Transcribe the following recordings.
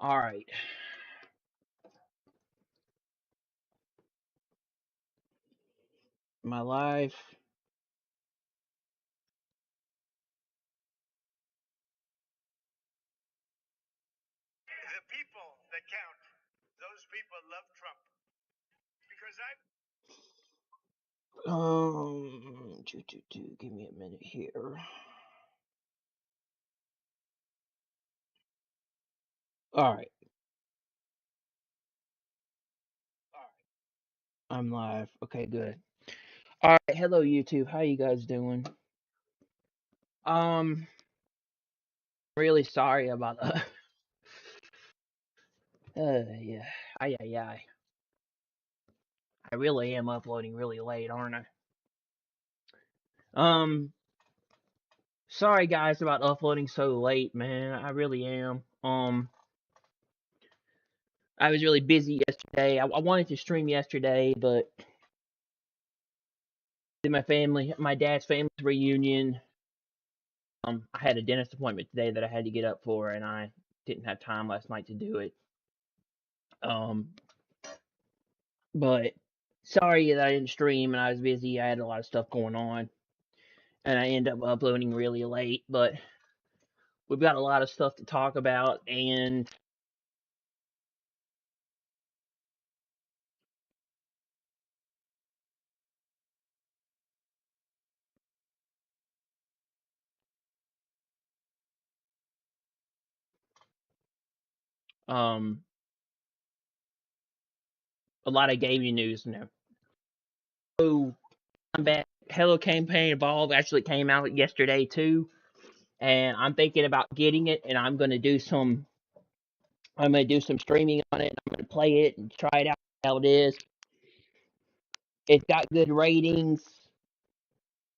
All right. My life. The people that count, those people love Trump because I. Give me a minute here. All right. I'm live. Okay, good. All right. Hello, YouTube. How you guys doing? Um, really sorry about yeah. I really am uploading really late, aren't I? Um, sorry guys about uploading so late, man. I really am. I was really busy yesterday. I wanted to stream yesterday, but my dad's family's reunion. I had a dentist appointment today that I had to get up for, and I didn't have time last night to do it. Um, but sorry that I didn't stream and I was busy. I had a lot of stuff going on, and I ended up uploading really late. But we've got a lot of stuff to talk about, and um, a lot of gaming news now. So I'm back. Hello Campaign Evolve actually came out yesterday too, and I'm thinking about getting it, and I'm gonna do some streaming on it. I'm gonna play it and try it out how it is. It's got good ratings.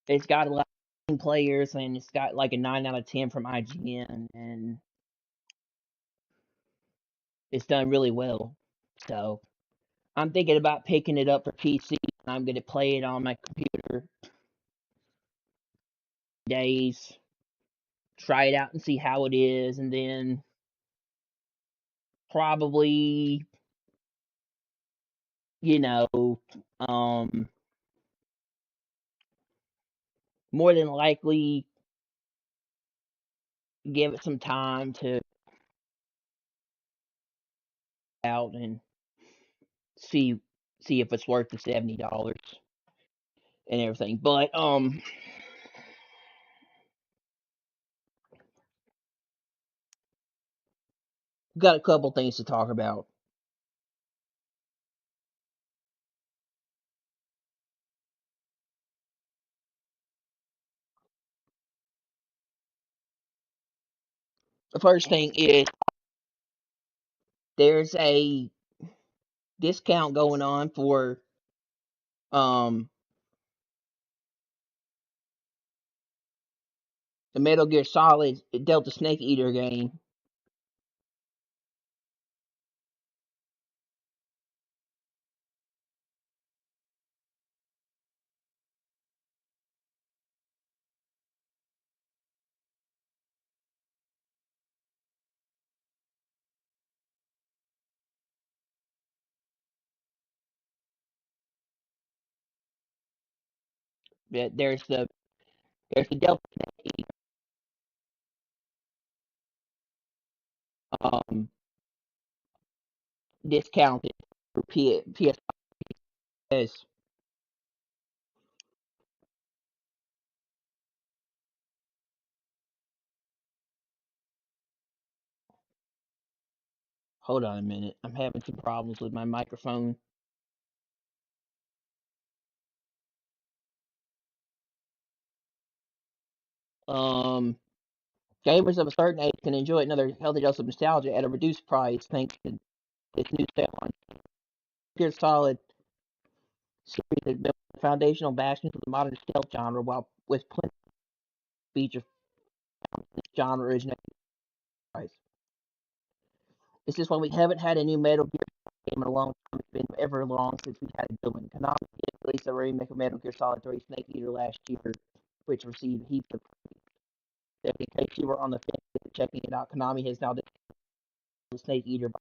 It's got a lot of players, and it's got like a 9 out of 10 from IGN, and it's done really well. So I'm thinking about picking it up for PC. And I'm gonna play it on my computer days, try it out and see how it is, and then probably, you know, um, more than likely give it some time to out and see see if it's worth the $70 and everything. But got a couple things to talk about. The first thing is there's a discount going on for um the Metal Gear Solid Delta Snake Eater game. There's the Delta Snake um discounted for PS. Hold on a minute. I'm having some problems with my microphone. Um Gamers of a certain age can enjoy another healthy dose of nostalgia at a reduced price thanks to this new sale on Gear Solid series has built the foundational bastions of the modern stealth genre while with plenty of features this genre originated price. It's just when we haven't had a new Metal Gear game in a long time. It's been ever long since we had a good one. Konami did release a remake of Metal Gear Solid 3 Snake Eater last year, which received heaps of praise. In case you were on the fence checking it out, Konami has now the Snake Eater by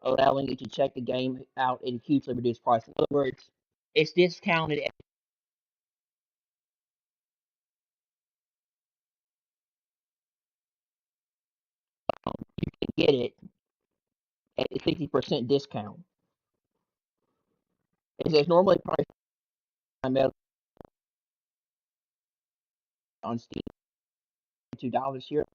allowing you to check the game out at a hugely reduced price. In other words, it's discounted. You can get it at a 60% discount. It's normally priced on Steam $2 here.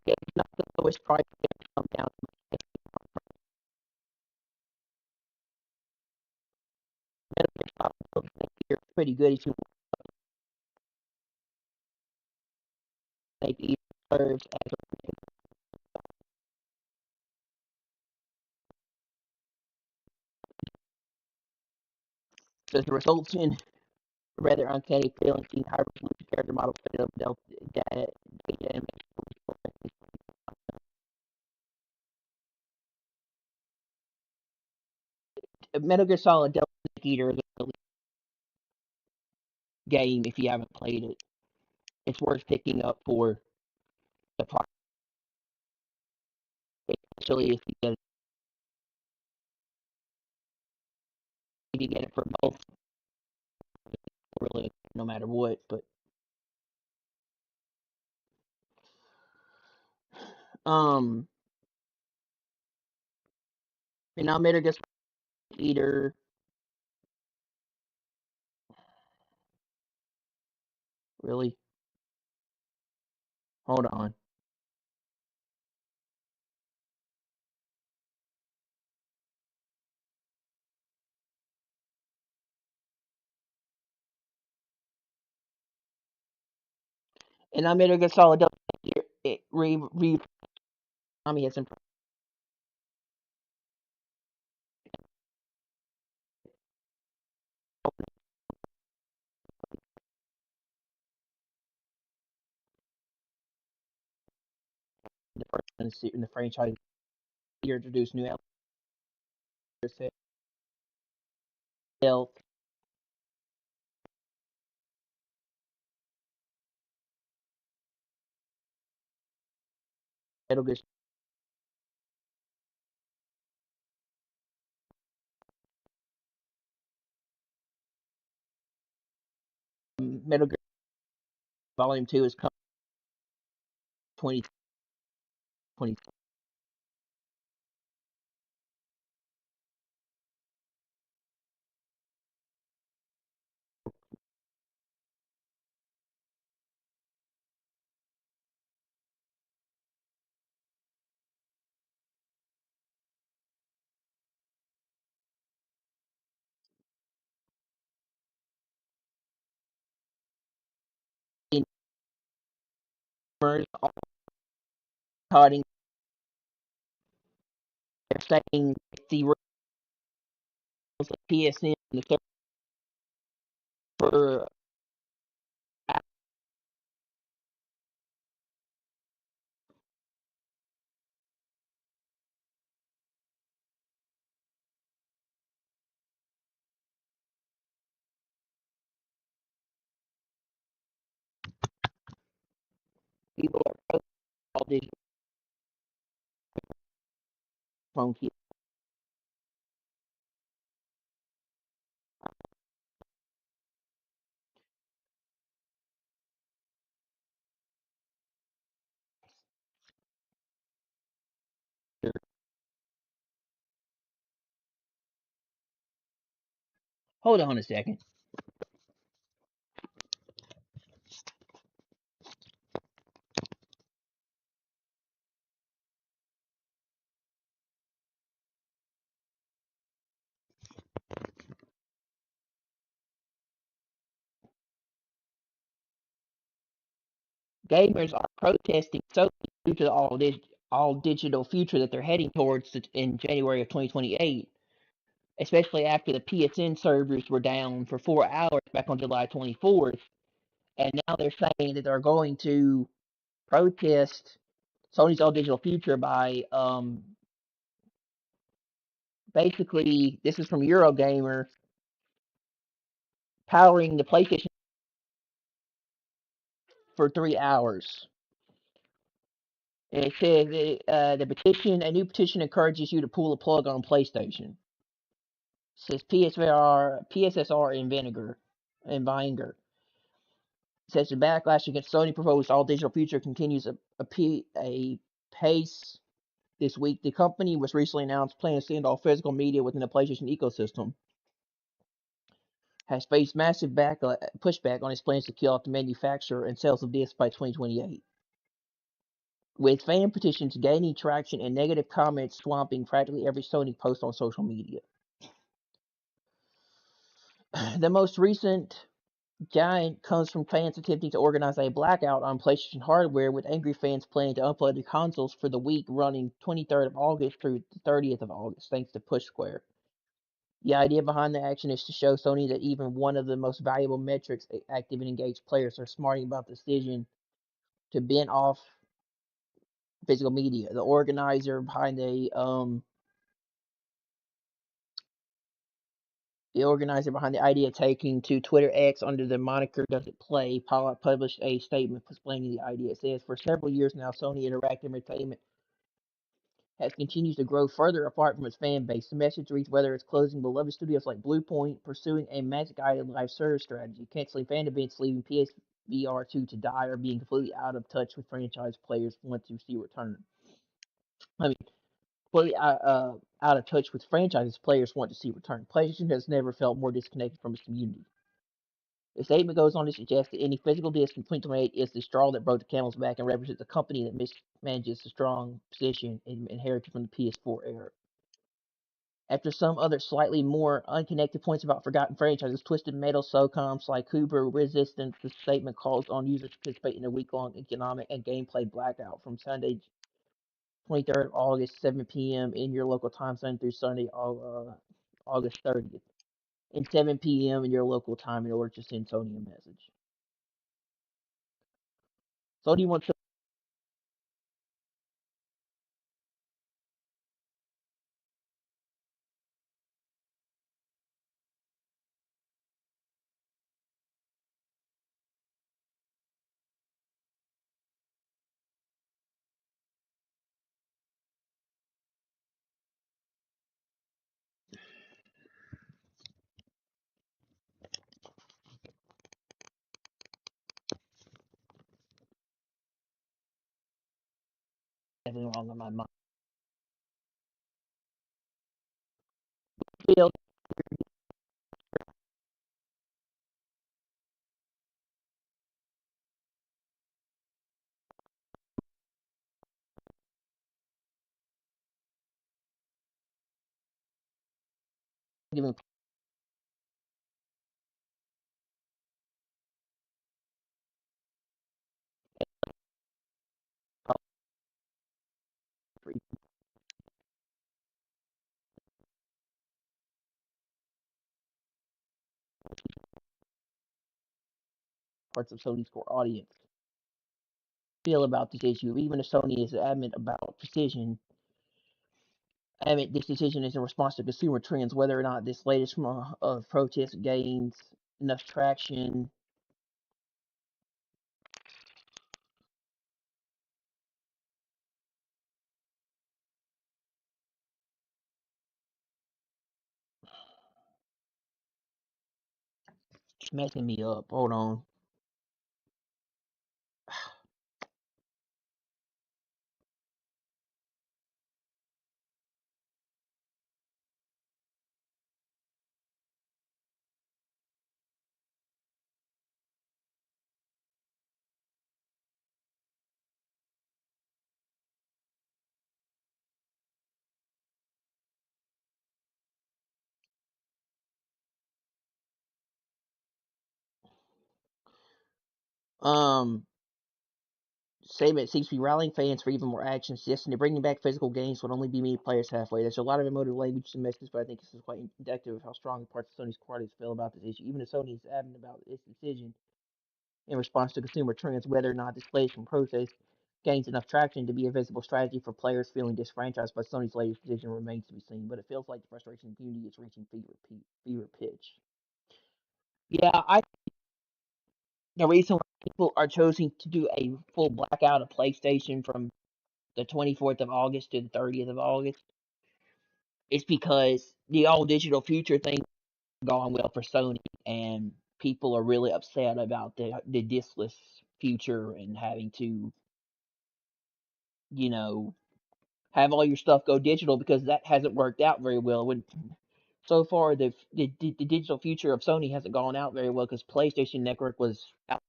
It's not the lowest price. It's come down. It's pretty good if you make it serves as the results in rather uncanny feeling seeing high resolution character models fit up data and Metal Gear Solid Delta Eater is a game if you haven't played it. It's worth picking up for the price, especially if you get it for both, really, no matter what. But um, and now Metal Gear Eater, really, hold on. And now Metal Gear Solid Delta Eater, it Tommy has some the first in the franchise. He introduced new elements, stealth, Metal Gear, Metal Gear Volume 2 is coming 2020. All cutting, they're saying the rules of PSN the server people are all digital phone keys. Hold on a second. Gamers are protesting so due to the all digital future that they're heading towards in January of 2028, especially after the PSN servers were down for 4 hours back on July 24th, and now they're saying that they're going to protest Sony's all digital future by Basically, this is from Eurogamer, powering the PlayStation for 3 hours. And it says a new petition encourages you to pull the plug on PlayStation. It says PSSR in Vinegar. It says the backlash against Sony proposed all digital future continues a pace this week. The company was recently announced plans to end all physical media within the PlayStation ecosystem. Has faced massive pushback on its plans to kill off the manufacturer and sales of discs by 2028. With fan petitions gaining traction and negative comments swamping practically every Sony post on social media. The most recent giant comes from fans attempting to organize a blackout on PlayStation hardware, with angry fans planning to unplug their consoles for the week running 23rd of August through the 30th of August, thanks to Push Square. The idea behind the action is to show Sony that even one of the most valuable metrics, active and engaged players, are smarting about the decision to ban off physical media. The organizer behind the idea, taking to Twitter X under the moniker Does It Play, published a statement explaining the idea. It says, for several years now, Sony Interactive Entertainment has continued to grow further apart from its fan base. The message reads whether it's closing beloved studios like Bluepoint, pursuing a Magic Item live service strategy, canceling fan events, leaving PSVR 2 to die, or being completely out of touch with franchise players want to see return. I mean, completely out of touch with franchises players want to see return. PlayStation has never felt more disconnected from its community. The statement goes on to suggest that any physical disc in 2028 is the straw that broke the camel's back and represents a company that mismanages the strong position inherited from the PS4 era. After some other slightly more unconnected points about forgotten franchises, Twisted Metal, SOCOM, Slykuber, Resistance, the statement calls on users to participate in a week-long economic and gameplay blackout from Sunday, 23rd of August, 7 p.m. in your local time zone through Sunday, August 30th, and 7 p.m. in your local time in order to send Sony a message. Sony wants to have wrong on my mind. Feel giving parts of Sony's core audience feel about this issue. Even if Sony is adamant about precision, admit this decision is in response to consumer trends. Whether or not this latest of protest gains enough traction, it's messing me up. Hold on. Um, Statement seems to be rallying fans for even more action, suggesting that bringing back physical games would only be meeting players halfway. There's a lot of emotive language and messages, but I think this is quite indicative of how strong parts of Sony's core audience feel about this issue. Even if Sony is adamant about its decision in response to consumer trends, whether or not displays from protest gains enough traction to be a visible strategy for players feeling disfranchised by Sony's latest decision remains to be seen, but it feels like the frustration in the community is reaching fever pitch. Yeah, I the reason why people are choosing to do a full blackout of PlayStation from the 24th of August to the 30th of August is because the all digital future thing gone well for Sony, and people are really upset about the diskless future and having to, you know, have all your stuff go digital because that hasn't worked out very well. When so far the digital future of Sony hasn't gone out very well because PlayStation Network was out.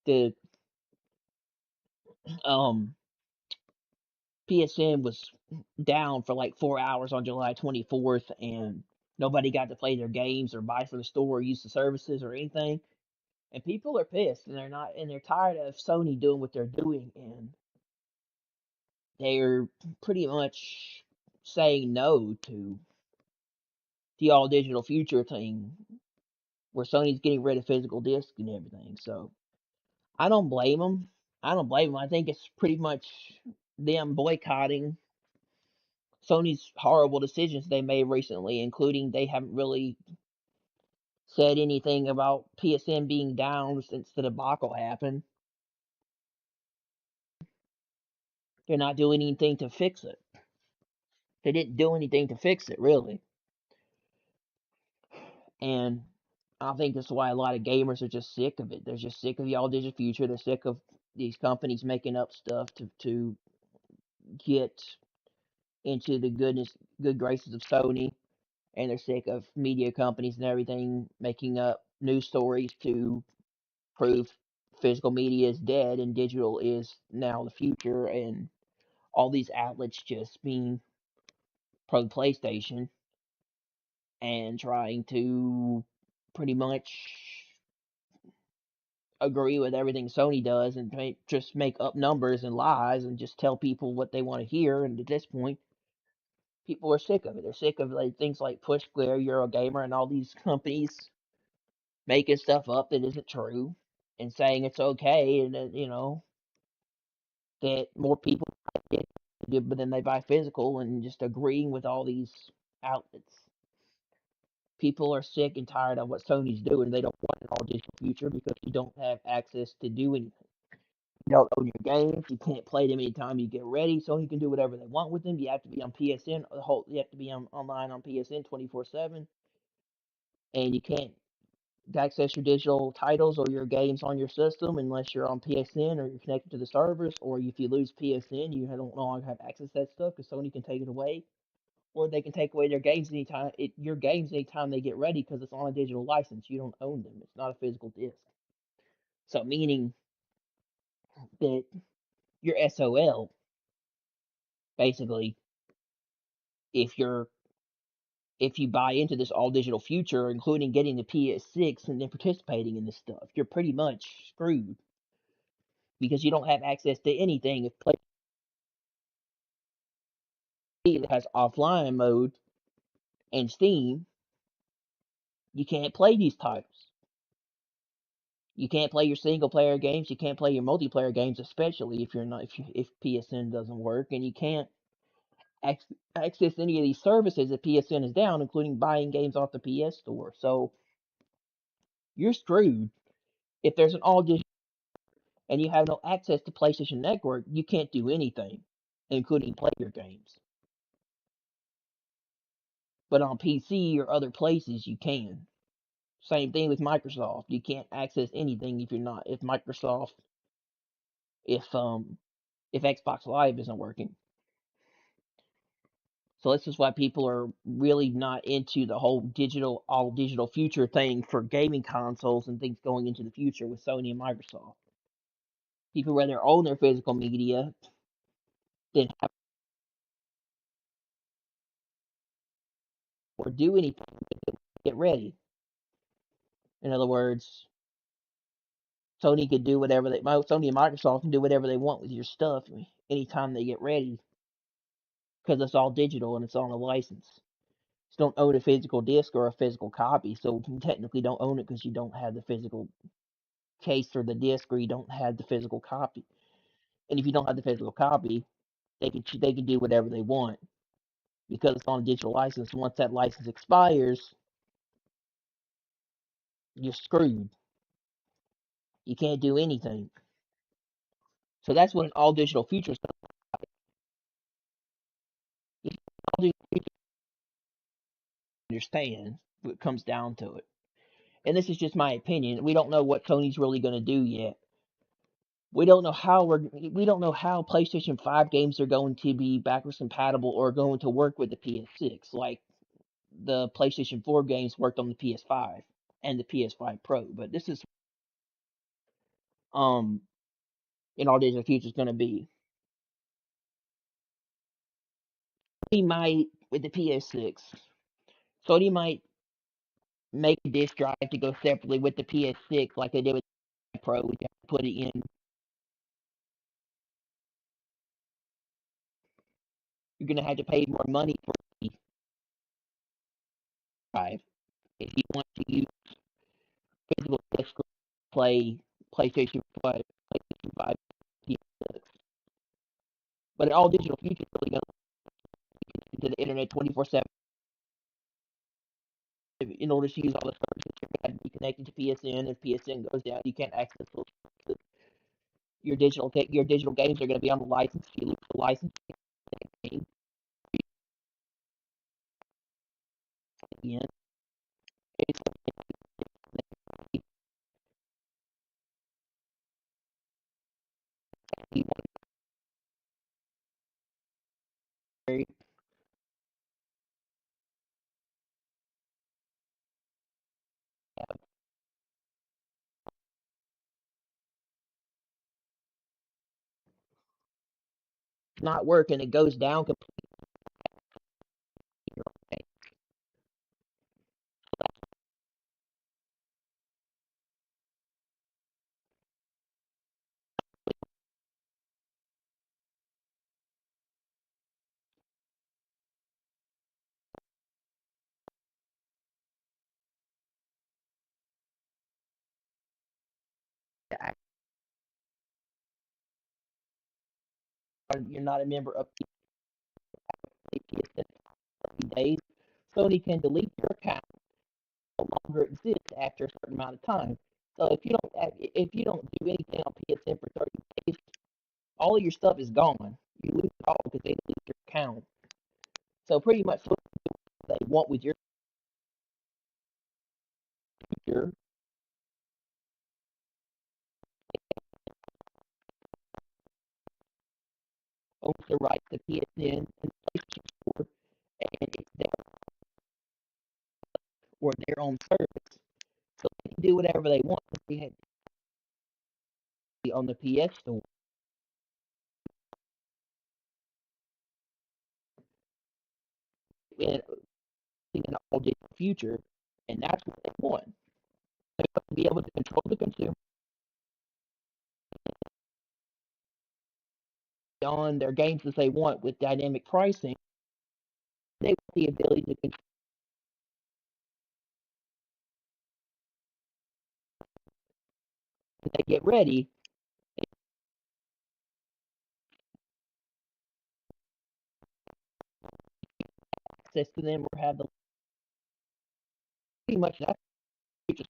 The um PSN was down for like 4 hours on July 24th, and nobody got to play their games or buy from the store or use the services or anything. And people are pissed, and they're tired of Sony doing what they're doing, and they're pretty much saying no to the all digital future thing, where Sony's getting rid of physical discs and everything. So I don't blame them. I don't blame them. I think it's pretty much them boycotting Sony's horrible decisions they made recently, including they haven't really said anything about PSN being down since the debacle happened. They're not doing anything to fix it. They didn't do anything to fix it, really. And I think that's why a lot of gamers are just sick of it. They're just sick of the all digital future. They're sick of these companies making up stuff to get into the good graces of Sony, and they're sick of media companies and everything making up news stories to prove physical media is dead and digital is now the future, and all these outlets just being pro PlayStation and trying to pretty much agree with everything Sony does and just make up numbers and lies and just tell people what they want to hear. And at this point, people are sick of it. They're sick of like things like Push Square, Eurogamer, and all these companies making stuff up that isn't true and saying it's okay, and that, that more people get it, but then they buy physical, and just agreeing with all these outlets. People are sick and tired of what Sony's doing. They don't want an all digital future because you don't have access to do anything. You don't own your games. You can't play them anytime you get ready. Sony can do whatever they want with them. You have to be on PSN. You have to be online on PSN 24/7, and you can't access your digital titles or your games on your system unless you're on PSN or you're connected to the servers. Or if you lose PSN, you don't no longer have access to that stuff because Sony can take it away, or they can take away your games anytime they get ready because it's on a digital license. You don't own them. It's not a physical disc. So meaning that your SOL basically, if you're if you buy into this all digital future, including getting the PS6 and then participating in this stuff, you're pretty much screwed because you don't have access to anything. If PlayStation has offline mode and Steam, you can't play these titles. You can't play your single player games. You can't play your multiplayer games, especially if you're not if PSN doesn't work, and you can't access any of these services if PSN is down, including buying games off the PS Store. So you're screwed. If there's an all digital and you have no access to PlayStation Network, you can't do anything, including play your games. But on PC or other places, you can. Same thing with Microsoft. You can't access anything if you're not if Microsoft if Xbox Live isn't working. So this is why people are really not into the whole all digital future thing for gaming consoles and things going into the future with Sony and Microsoft. People rather own their physical media than have or do anything to get ready. In other words, Sony and Microsoft can do whatever they want with your stuff anytime they get ready because it's all digital and it's on a license. You don't own a physical disc or a physical copy, so you technically don't own it because you don't have the case or the disc, or you don't have the physical copy. And if you don't have the physical copy, they can do whatever they want because it's on a digital license. Once that license expires, you're screwed. You can't do anything. So that's what an all digital future is. All digital future understand what comes down to it. And this is just my opinion. We don't know what Sony's really going to do yet. We don't know how PlayStation 5 games are going to be backwards compatible or going to work with the PS6 like the PlayStation 4 games worked on the PS5 and the PS5 Pro. But this is um in all digital future is going to be. Sony might with the PS6. Sony might make a disk drive to go separately with the PS6 like they did with the Pro. You have to put it in. You're going to have to pay more money for the drive if you want to use physical disc play PlayStation 5, PlayStation 5, PS6. But an all digital future is really going to to the internet 24/7. In order to use all the services, you're going to have to be connected to PSN. If PSN goes down, you can't access those services. Your digital games are going to be on the license. If you lose the license, game again. It's very not working. It goes down completely. You're not a member of PSN 30 days. Sony can delete your account no longer exists after a certain amount of time. So if you don't do anything on PSN for 30 days, all of your stuff is gone. You lose it all because they delete your account. So pretty much what they want with your future owns the rights to PSN and PlayStation 4, and it's their or their own service. So they can do whatever they want. They had on the PS Store in an all digital future, and that's what they want. They want to be able to control the consumer on their games as they want with dynamic pricing. They want the ability to control when they get ready, access to them or have the pretty much that's just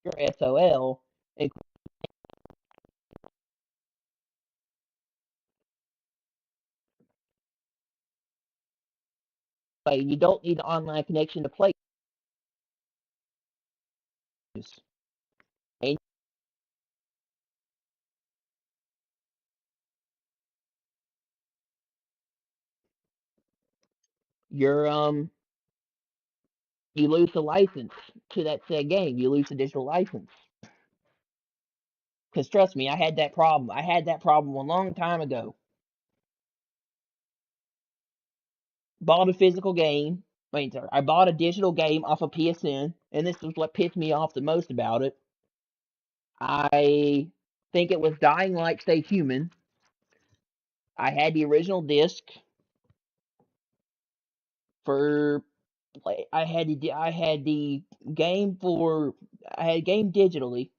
your SOL. And you don't need an online connection to play this. And you're you lose the license to that said game. You lose the digital license. Because trust me, I had that problem. I had that problem a long time ago. Bought a physical game. Wait, sorry. I bought a digital game off of PSN, and this is what pissed me off the most about it. I think it was Dying Light Stay Human. I had the original disc. for I had the game for I had a game digitally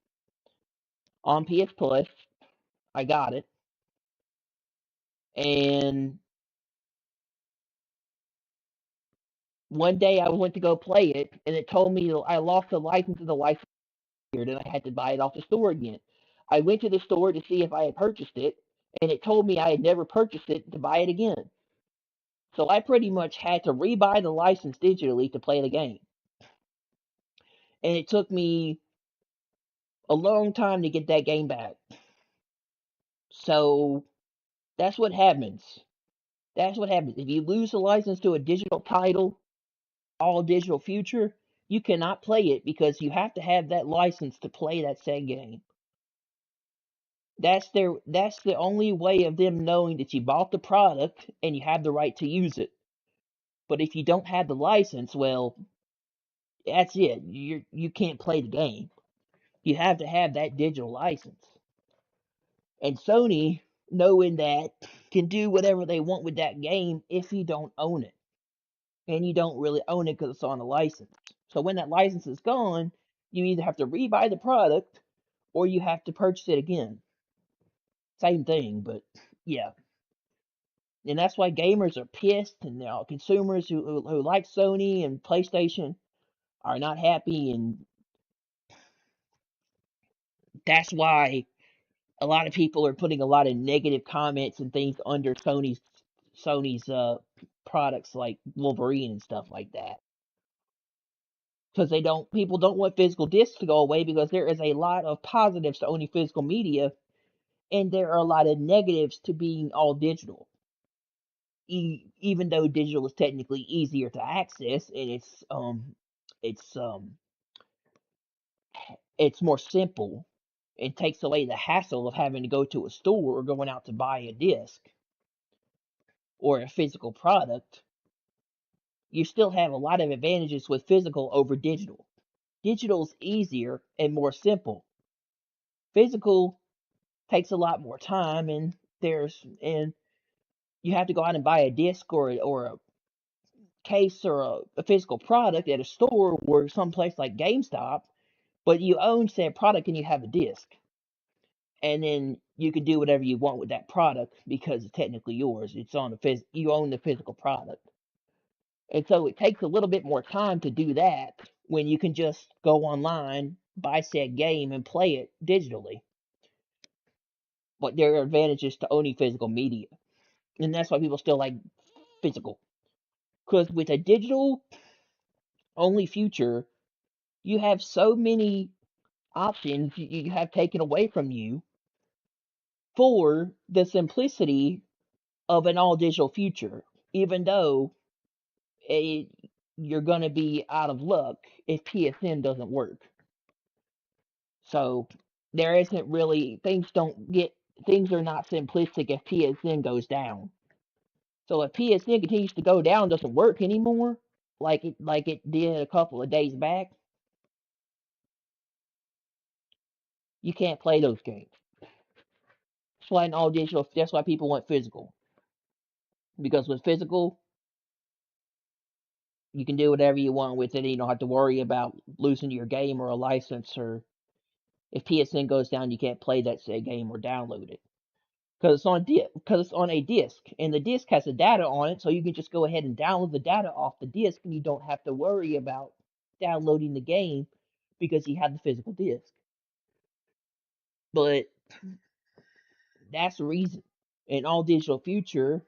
on PS Plus. I got it, and one day I went to go play it, and it told me I lost the license of the license and I had to buy it off the store again. I went to the store to see if I had purchased it, and it told me I had never purchased it to buy it again. So I pretty much had to rebuy the license digitally to play the game. And it took me a long time to get that game back. So that's what happens. That's what happens. If you lose the license to a digital title, all digital future, you cannot play it because you have to have that license to play that said game. That's the only way of them knowing that you bought the product and you have the right to use it. But if you don't have the license, well, that's it. You can't play the game. You have to have that digital license. And Sony, knowing that, can do whatever they want with that game if you don't own it. And you don't really own it because it's on a license. So when that license is gone, you either have to rebuy the product or you have to purchase it again. Same thing, but yeah. And that's why gamers are pissed, and consumers who like Sony and PlayStation are not happy, and that's why a lot of people are putting a lot of negative comments and things under Sony's products like Wolverine and stuff like that. Because people don't want physical discs to go away because there is a lot of positives to owning physical media, and there are a lot of negatives to being all digital. Even though digital is technically easier to access and it's it's more simple. It takes away the hassle of having to go to a store or going out to buy a disc or a physical product. You still have a lot of advantages with physical over digital. Digital's easier and more simple. Physical takes a lot more time, and you have to go out and buy a disc or a case or a physical product at a store or someplace like GameStop, but you own said product and you have a disc. And then you can do whatever you want with that product because it's technically yours. It's on you own the physical product. And so it takes a little bit more time to do that when you can just go online, buy said game, and play it digitally. But there are advantages to owning physical media. And that's why people still like physical. Because with a digital only future, you have so many options you have taken away from you for the simplicity of an all digital future, even though it, you're going to be out of luck if PSN doesn't work. So there isn't really things are not simplistic if PSN goes down. So if PSN continues to go down, doesn't work anymore, like it did a couple of days back, you can't play those games. That's why in all digital, that's why people want physical, because with physical, you can do whatever you want with it. And you don't have to worry about losing your game or a license, or if PSN goes down, you can't play that said game or download it because it's on a disc, and the disc has the data on it, so you can just go ahead and download the data off the disc, and you don't have to worry about downloading the game because you have the physical disc. But that's the reason. An all digital future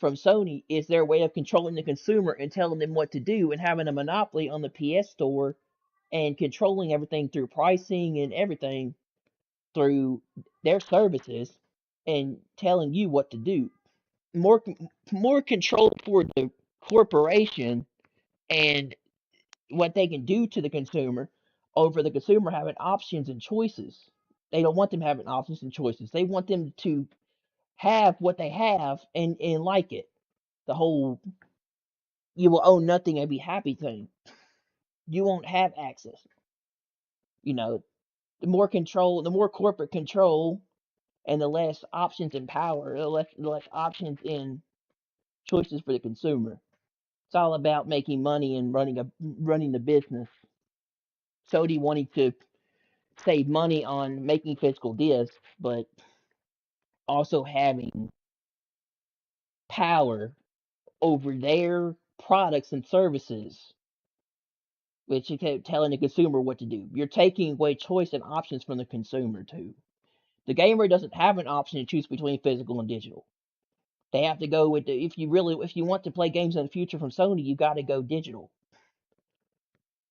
from Sony is their way of controlling the consumer and telling them what to do and having a monopoly on the PS store and controlling everything through pricing and everything through their services and telling you what to do. More more control for the corporation and what they can do to the consumer over the consumer having options and choices. They don't want them having options and choices. They want them to have what they have and like it. The whole you will own nothing and be happy thing. You won't have access. You know, the more corporate control, and the less options and power, the less options and choices for the consumer. It's all about making money and running the business. Sony wanted to save money on making physical discs, but also having power over their products and services, which is telling the consumer what to do. You're taking away choice and options from the consumer too. The gamer doesn't have an option to choose between physical and digital. They have to go with the if you want to play games in the future from Sony, you got to go digital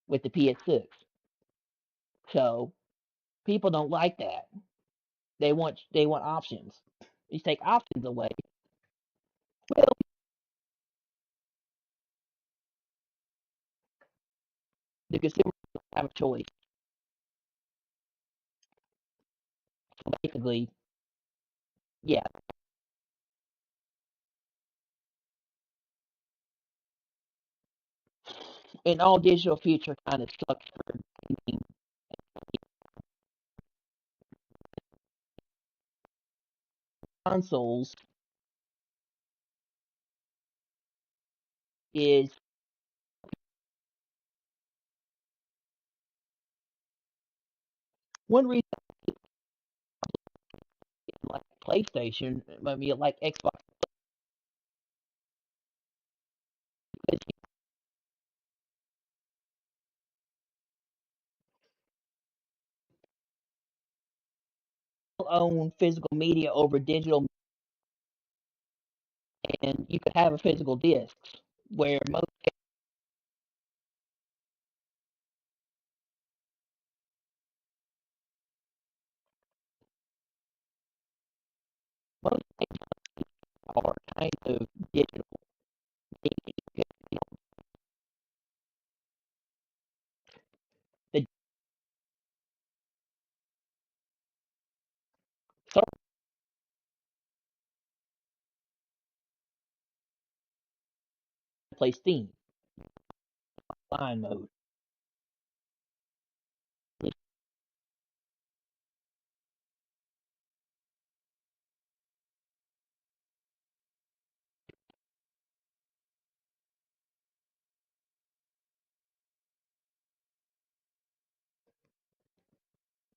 with the PS6. So people don't like that. They want options. You take options away. Well, the consumer doesn't have a choice. So basically, yeah. An all digital future kind of sucks for gaming consoles. Is one reason I like PlayStation. I mean, like Xbox, because you own physical media over digital, and you could have a physical disc where most are kind of digital. The certain play Steam line mode.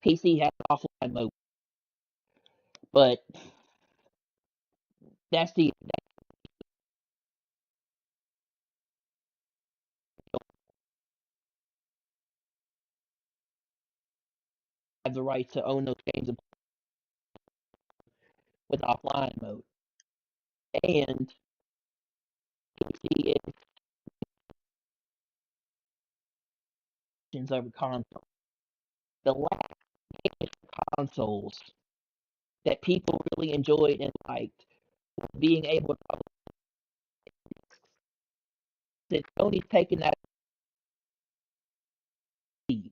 PC has offline mode, but that's the have the right to own those games with offline mode, and PC is over console. The last consoles that people really enjoyed and liked being able to that Sony's taking that lead.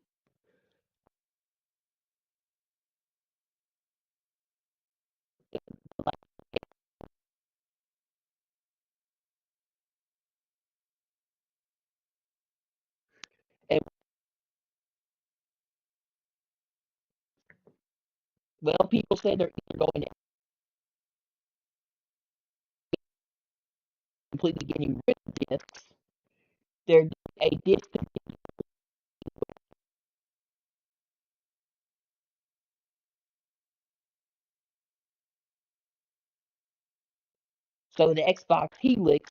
And well, people say they're either going to completely getting rid of discs, they're doing a disc so the Xbox Helix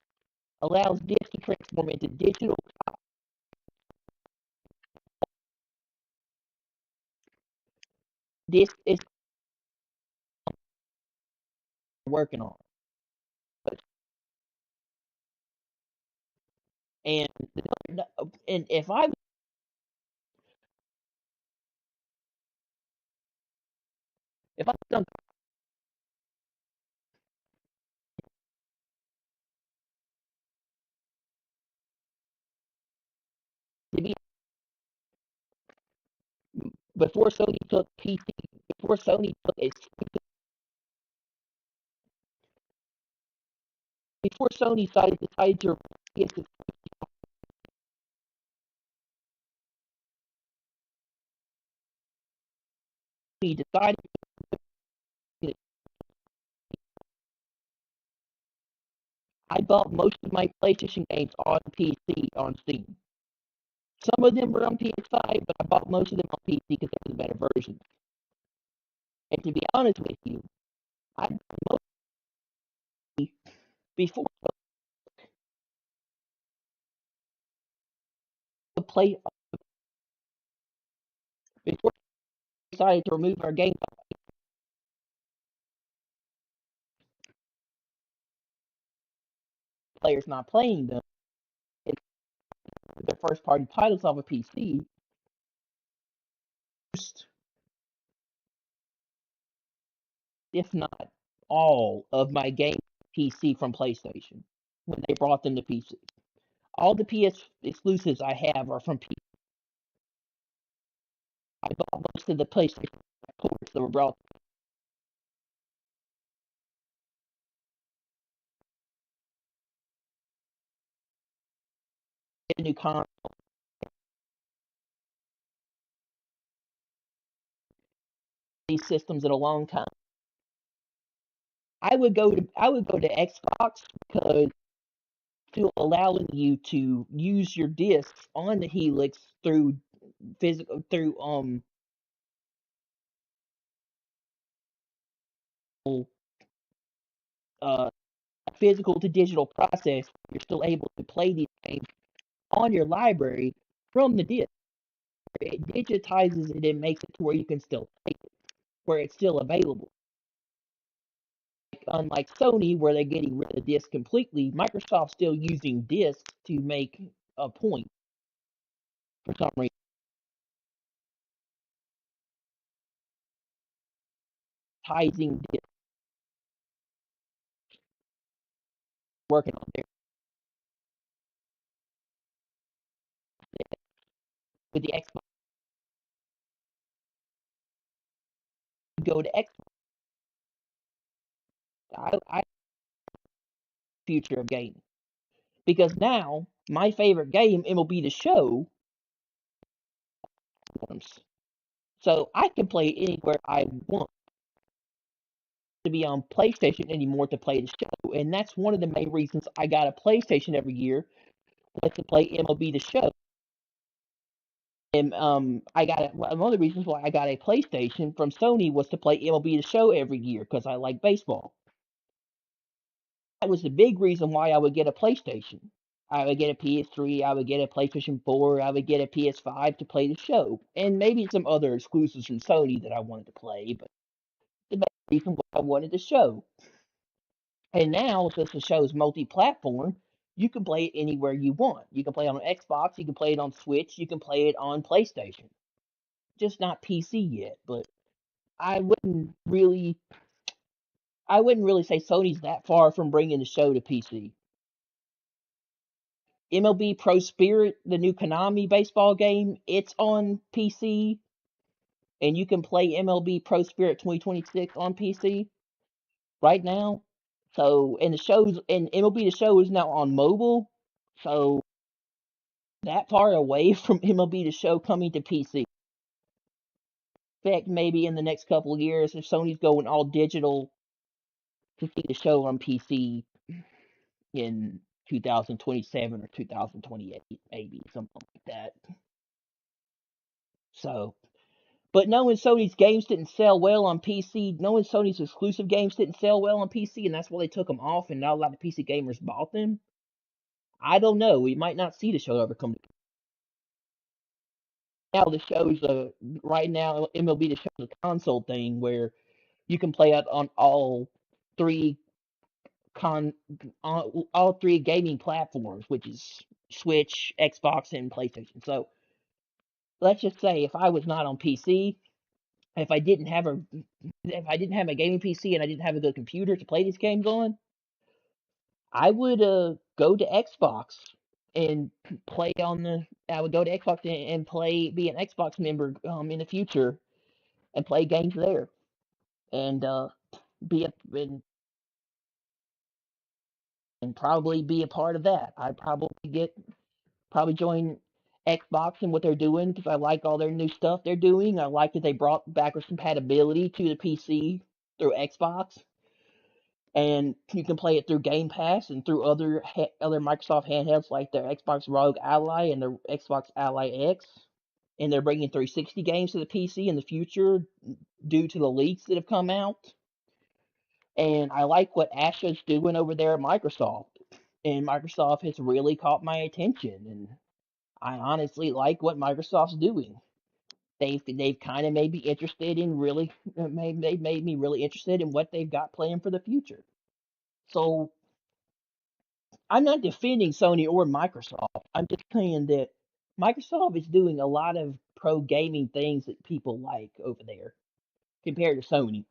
allows discs to transform into digital. Disc is working on, and and if I was to be before Sony took PC, before Sony took a before Sony decided to decided I bought most of my PlayStation games on PC on Steam. Some of them were on PS5, but I bought most of them on PC because they were the better versions. And to be honest with you, I mostly before the play before we decided to remove our game players not playing them, it's the first party titles off a PC. Most, if not all, of my game PC from PlayStation when they brought them to PC. All the PS exclusives I have are from PC. I bought most of the PlayStation ports that were brought to the new console. These systems in a long time. I would go to Xbox because to allowing you to use your discs on the Helix through physical through uh physical to digital process, you're still able to play these games on your library from the disc. It digitizes it and makes it to where you can still play it, where it's still available. Unlike Sony, where they're getting rid of discs completely, Microsoft's still using discs to make a point for some reason. Digitizing discs, working on there with the Xbox. Go to Xbox. I future of gaming because now my favorite game MLB The Show comes. So I can play it anywhere I want to be on PlayStation anymore to play the show. And that's one of the main reasons I got a PlayStation every year was to play MLB The Show. And I got it. One of the reasons why I got a PlayStation from Sony was to play MLB The Show every year because I like baseball. That was the big reason why I would get a PlayStation. I would get a PS3, I would get a PlayStation 4, I would get a PS5 to play the show, and maybe some other exclusives from Sony that I wanted to play, but the main reason why I wanted the show. And now, since the show is multi-platform, you can play it anywhere you want. You can play it on Xbox, you can play it on Switch, you can play it on PlayStation. Just not PC yet, but I wouldn't really, I wouldn't really say Sony's that far from bringing the show to PC. MLB Pro Spirit, the new Konami baseball game, it's on PC, and you can play MLB Pro Spirit 2026 on PC right now. So, and the shows, and MLB The Show is now on mobile. So that far away from MLB The Show coming to PC. In fact, maybe in the next couple of years, if Sony's going all digital to see the show on PC in 2027 or 2028, maybe something like that. So, but knowing Sony's games didn't sell well on PC, knowing Sony's exclusive games didn't sell well on PC, and that's why they took them off, and not a lot of PC gamers bought them. I don't know. We might not see the show ever come to now. The show's right now MLB The Show's a console thing where you can play it on three con all three gaming platforms, which is Switch, Xbox, and PlayStation. So let's just say if I was not on PC, if I didn't have a if I didn't have a gaming PC and I didn't have a good computer to play these games on, I would go to Xbox and play on the. I would go to Xbox and play, be an Xbox member in the future and play games there and be a and probably be a part of that. I'd probably join Xbox and what they're doing because I like all their new stuff they're doing. I like that they brought backwards compatibility to the PC through Xbox, and you can play it through Game Pass and through other Microsoft handhelds like their Xbox Rogue Ally and their Xbox Ally X. And they're bringing 360 games to the PC in the future due to the leaks that have come out. And I like what Asha's doing over there at Microsoft. And Microsoft has really caught my attention. And I honestly like what Microsoft's doing. They've kind of made me interested in really they've made me really interested in what they've got planned for the future. So I'm not defending Sony or Microsoft. I'm just saying that Microsoft is doing a lot of pro gaming things that people like over there compared to Sony.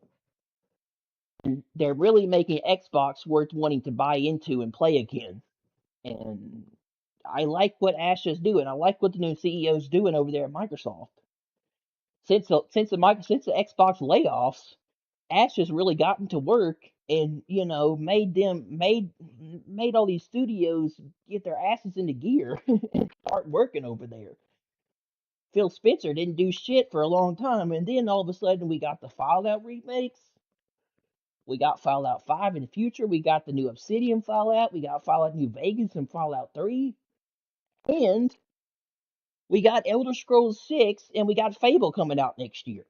And they're really making Xbox worth wanting to buy into and play again. And I like what Asha's doing. I like what the new CEO's doing over there at Microsoft. Since the Xbox layoffs, Asha's really gotten to work and made all these studios get their asses into gear and start working over there. Phil Spencer didn't do shit for a long time, and then all of a sudden we got the Fallout remakes. We got Fallout 5 in the future. We got the new Obsidian Fallout. We got Fallout New Vegas and Fallout 3. And we got Elder Scrolls 6 and we got Fable coming out next year.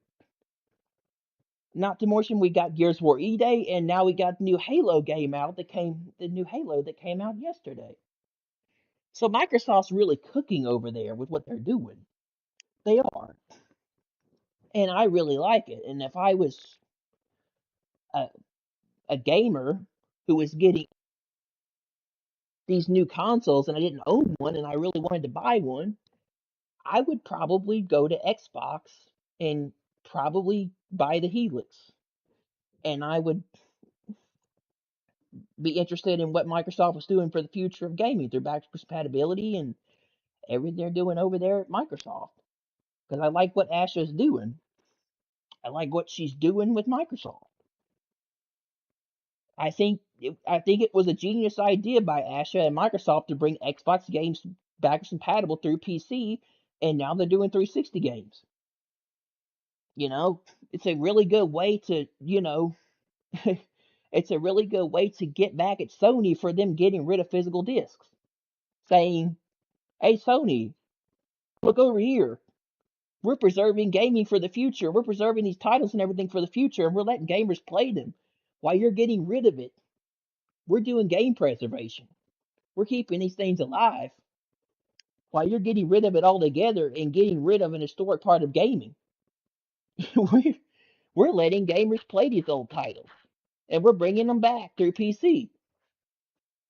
Not to mention we got Gears of War E-Day and now we got the new Halo game out the new Halo that came out yesterday. So Microsoft's really cooking over there with what they're doing. They are. And I really like it. And if I was a, a gamer who was getting these new consoles and I didn't own one and I really wanted to buy one, I would probably go to Xbox and probably buy the Helix. And I would be interested in what Microsoft was doing for the future of gaming through backwards compatibility and everything they're doing over there at Microsoft. Because I like what Asha's doing. I like what she's doing with Microsoft. I think it was a genius idea by Asha and Microsoft to bring Xbox games backwards compatible through PC, and now they're doing 360 games. You know, it's a really good way to, it's a really good way to get back at Sony for them getting rid of physical discs. Saying, hey, Sony, look over here. We're preserving gaming for the future. We're preserving these titles and everything for the future, and we're letting gamers play them. While you're getting rid of it, we're doing game preservation. We're keeping these things alive. While you're getting rid of it altogether and getting rid of an historic part of gaming, we're, we're letting gamers play these old titles, and we're bringing them back through PC.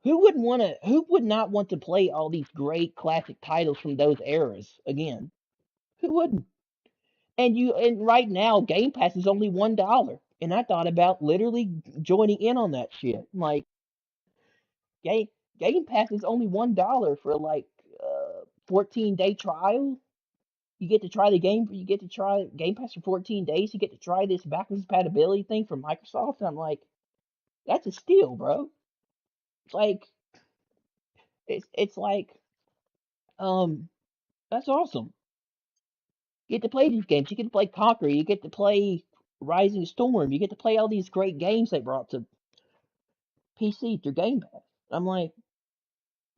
Who would not want to play all these great classic titles from those eras again? Who wouldn't? And right now Game Pass is only $1. And I thought about literally joining in on that shit. Like Game Game Pass is only $1 for like 14-day trial. You get to try the game. You get to try Game Pass for 14 days. You get to try this backwards compatibility thing from Microsoft. And I'm like, that's a steal, bro. It's like it's like um that's awesome. You get to play these games. You get to play Conquer. You get to play Rising Storm. You get to play all these great games they brought to PC through Game Pass. I'm like,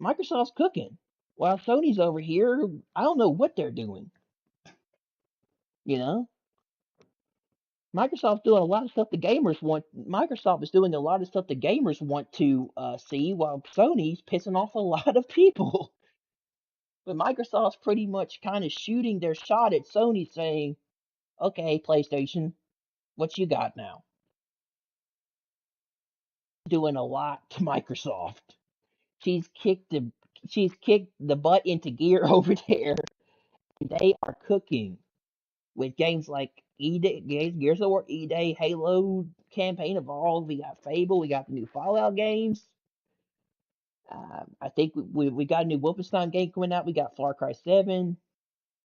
Microsoft's cooking. While Sony's over here, I don't know what they're doing. You know, Microsoft's doing a lot of stuff the gamers want. Microsoft is doing a lot of stuff the gamers want to see, while Sony's pissing off a lot of people. But Microsoft's pretty much kind of shooting their shot at Sony, saying, "Okay, PlayStation, what you got now?" Doing a lot to Microsoft. She's kicked the she's kicked the butt into gear over there. They are cooking with games like E-Day, Gears of War, E-Day, Halo, Campaign Evolved. We got Fable. We got the new Fallout games. I think we got a new Wolfenstein game coming out. We got Far Cry 7.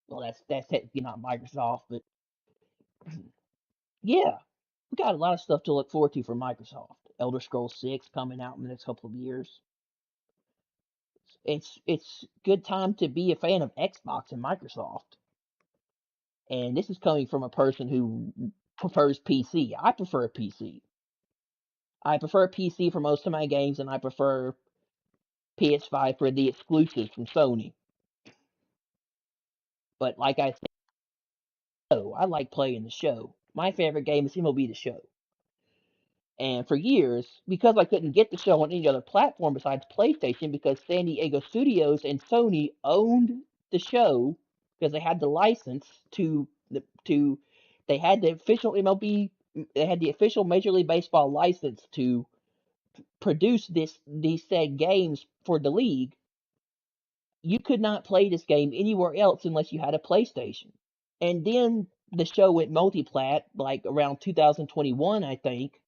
Well, that's technically not Microsoft, but yeah, we got a lot of stuff to look forward to for Microsoft. Elder Scrolls 6 coming out in the next couple of years. It's good time to be a fan of Xbox and Microsoft. And this is coming from a person who prefers PC. I prefer a PC. I prefer PC for most of my games, and I prefer PS5 for the exclusives from Sony. But like I said, I like playing the show. My favorite game is MLB The Show. And for years, because I couldn't get the show on any other platform besides PlayStation, because San Diego Studios and Sony owned the show, because they had the license to they had the official MLB, they had the official Major League Baseball license to produce these said games for the league. You could not play this game anywhere else unless you had a PlayStation. And then the show went multiplat like around 2021, I think,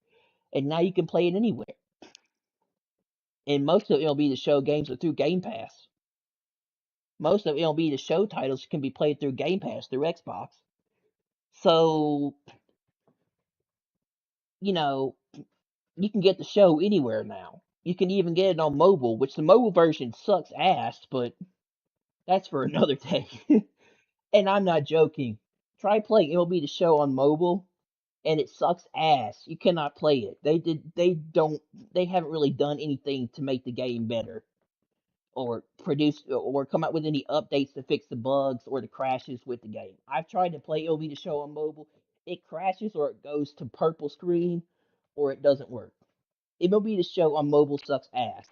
and now you can play it anywhere. And most of MLB The Show games are through Game Pass. Most of MLB The Show titles can be played through Game Pass through Xbox. So, you know, you can get the show anywhere now. You can even get it on mobile, which the mobile version sucks ass, but that's for another day. And I'm not joking. Try playing MLB The Show on mobile, and it sucks ass. You cannot play it. They haven't really done anything to make the game better or produce or come out with any updates to fix the bugs or the crashes with the game. I've tried to play MLB The Show on mobile. It crashes or it goes to purple screen or it doesn't work. MLB The Show on mobile sucks ass.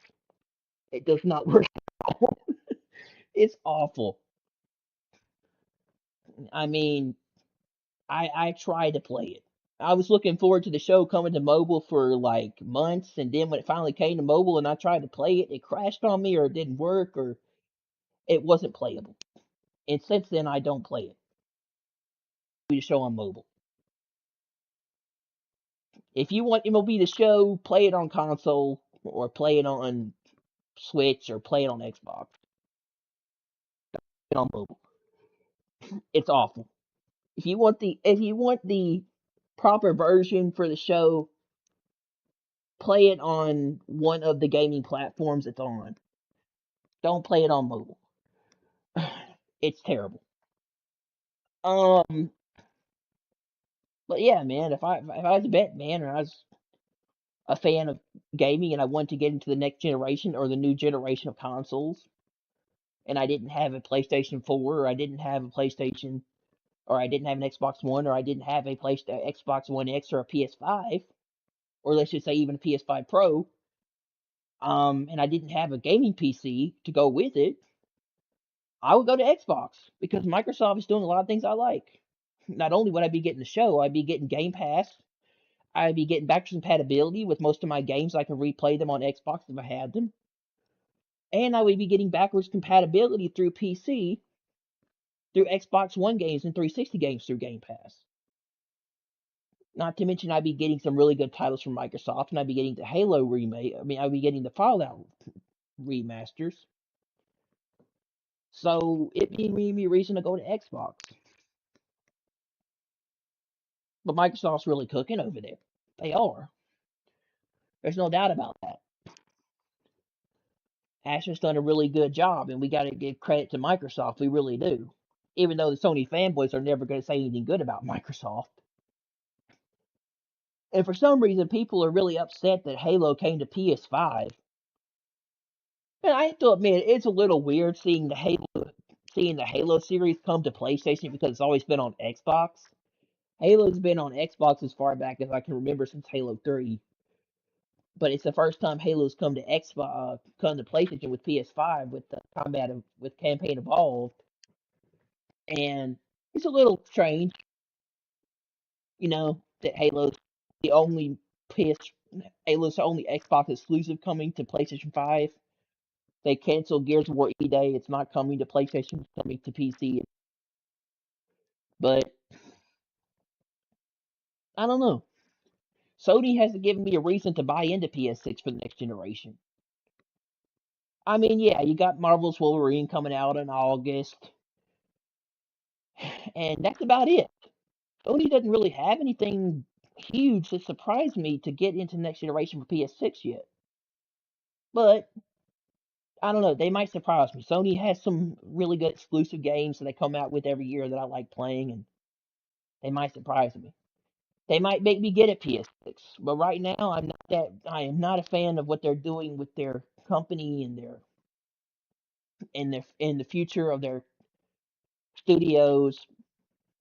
It does not work at all. It's awful. I mean, I tried to play it. I was looking forward to the show coming to mobile for like months, and then when it finally came to mobile and I tried to play it, it crashed on me or it didn't work or it wasn't playable. And since then, I don't play it. The show on mobile. If you want MLB The Show, play it on console or play it on Switch or play it on Xbox. It on mobile. It's awful. If you want the proper version for the show, play it on one of the gaming platforms it's on. Don't play it on mobile. It's terrible. Um, but yeah, man, if I was a bet man or I was a fan of gaming and I wanted to get into the next generation or the new generation of consoles, and I didn't have a PlayStation 4 or I didn't have a PlayStation or I didn't have an Xbox One or I didn't have a PlayStation Xbox One X or a PS5 or let's just say even a PS5 Pro, and I didn't have a gaming PC to go with it, I would go to Xbox because Microsoft is doing a lot of things I like. Not only would I be getting the show, I'd be getting Game Pass. I'd be getting backwards compatibility with most of my games. I can replay them on Xbox if I had them. And I would be getting backwards compatibility through PC, through Xbox One games and 360 games through Game Pass. Not to mention, I'd be getting some really good titles from Microsoft, and I'd be getting the Halo remake. I mean, I'd be getting the Fallout remasters. So it gave me a reason to go to Xbox. But Microsoft's really cooking over there. They are. There's no doubt about that. Asher's done a really good job, and we got to give credit to Microsoft. We really do. Even though the Sony fanboys are never going to say anything good about Microsoft. And for some reason, people are really upset that Halo came to PS5. And I have to admit, it's a little weird seeing the Halo series come to PlayStation because it's always been on Xbox. Halo's been on Xbox as far back as I can remember since Halo 3. But it's the first time Halo's come to PlayStation with PS5 with the with campaign evolved, and it's a little strange, that the only PS Halo's the only Xbox exclusive coming to PlayStation 5. They canceled Gears of War E Day. It's not coming to PlayStation. It's coming to PC. But I don't know. Sony hasn't given me a reason to buy into PS6 for the next generation. I mean, yeah, you got Marvel's Wolverine coming out in August, and that's about it. Sony doesn't really have anything huge that surprised me to get into next generation for PS6 yet. But I don't know, they might surprise me. Sony has some really good exclusive games that they come out with every year that I like playing, and they might surprise me. They might make me get a PS6, but right now I am not a fan of what they're doing with their company and their in the future of their studios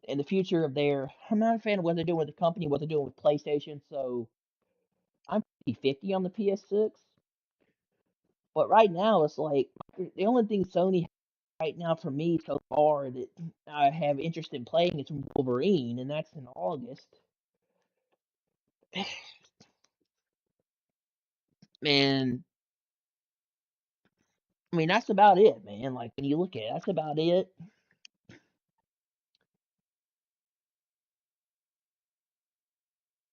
and the future of their. I'm not a fan of what they're doing with the company, what they're doing with PlayStation. So I'm 50-50 on the PS6. But right now it's like the only thing Sony right now for me so far that I have interest in playing is Wolverine, and that's in August. And I mean that's about it, man. Like when you look at it, that's about it.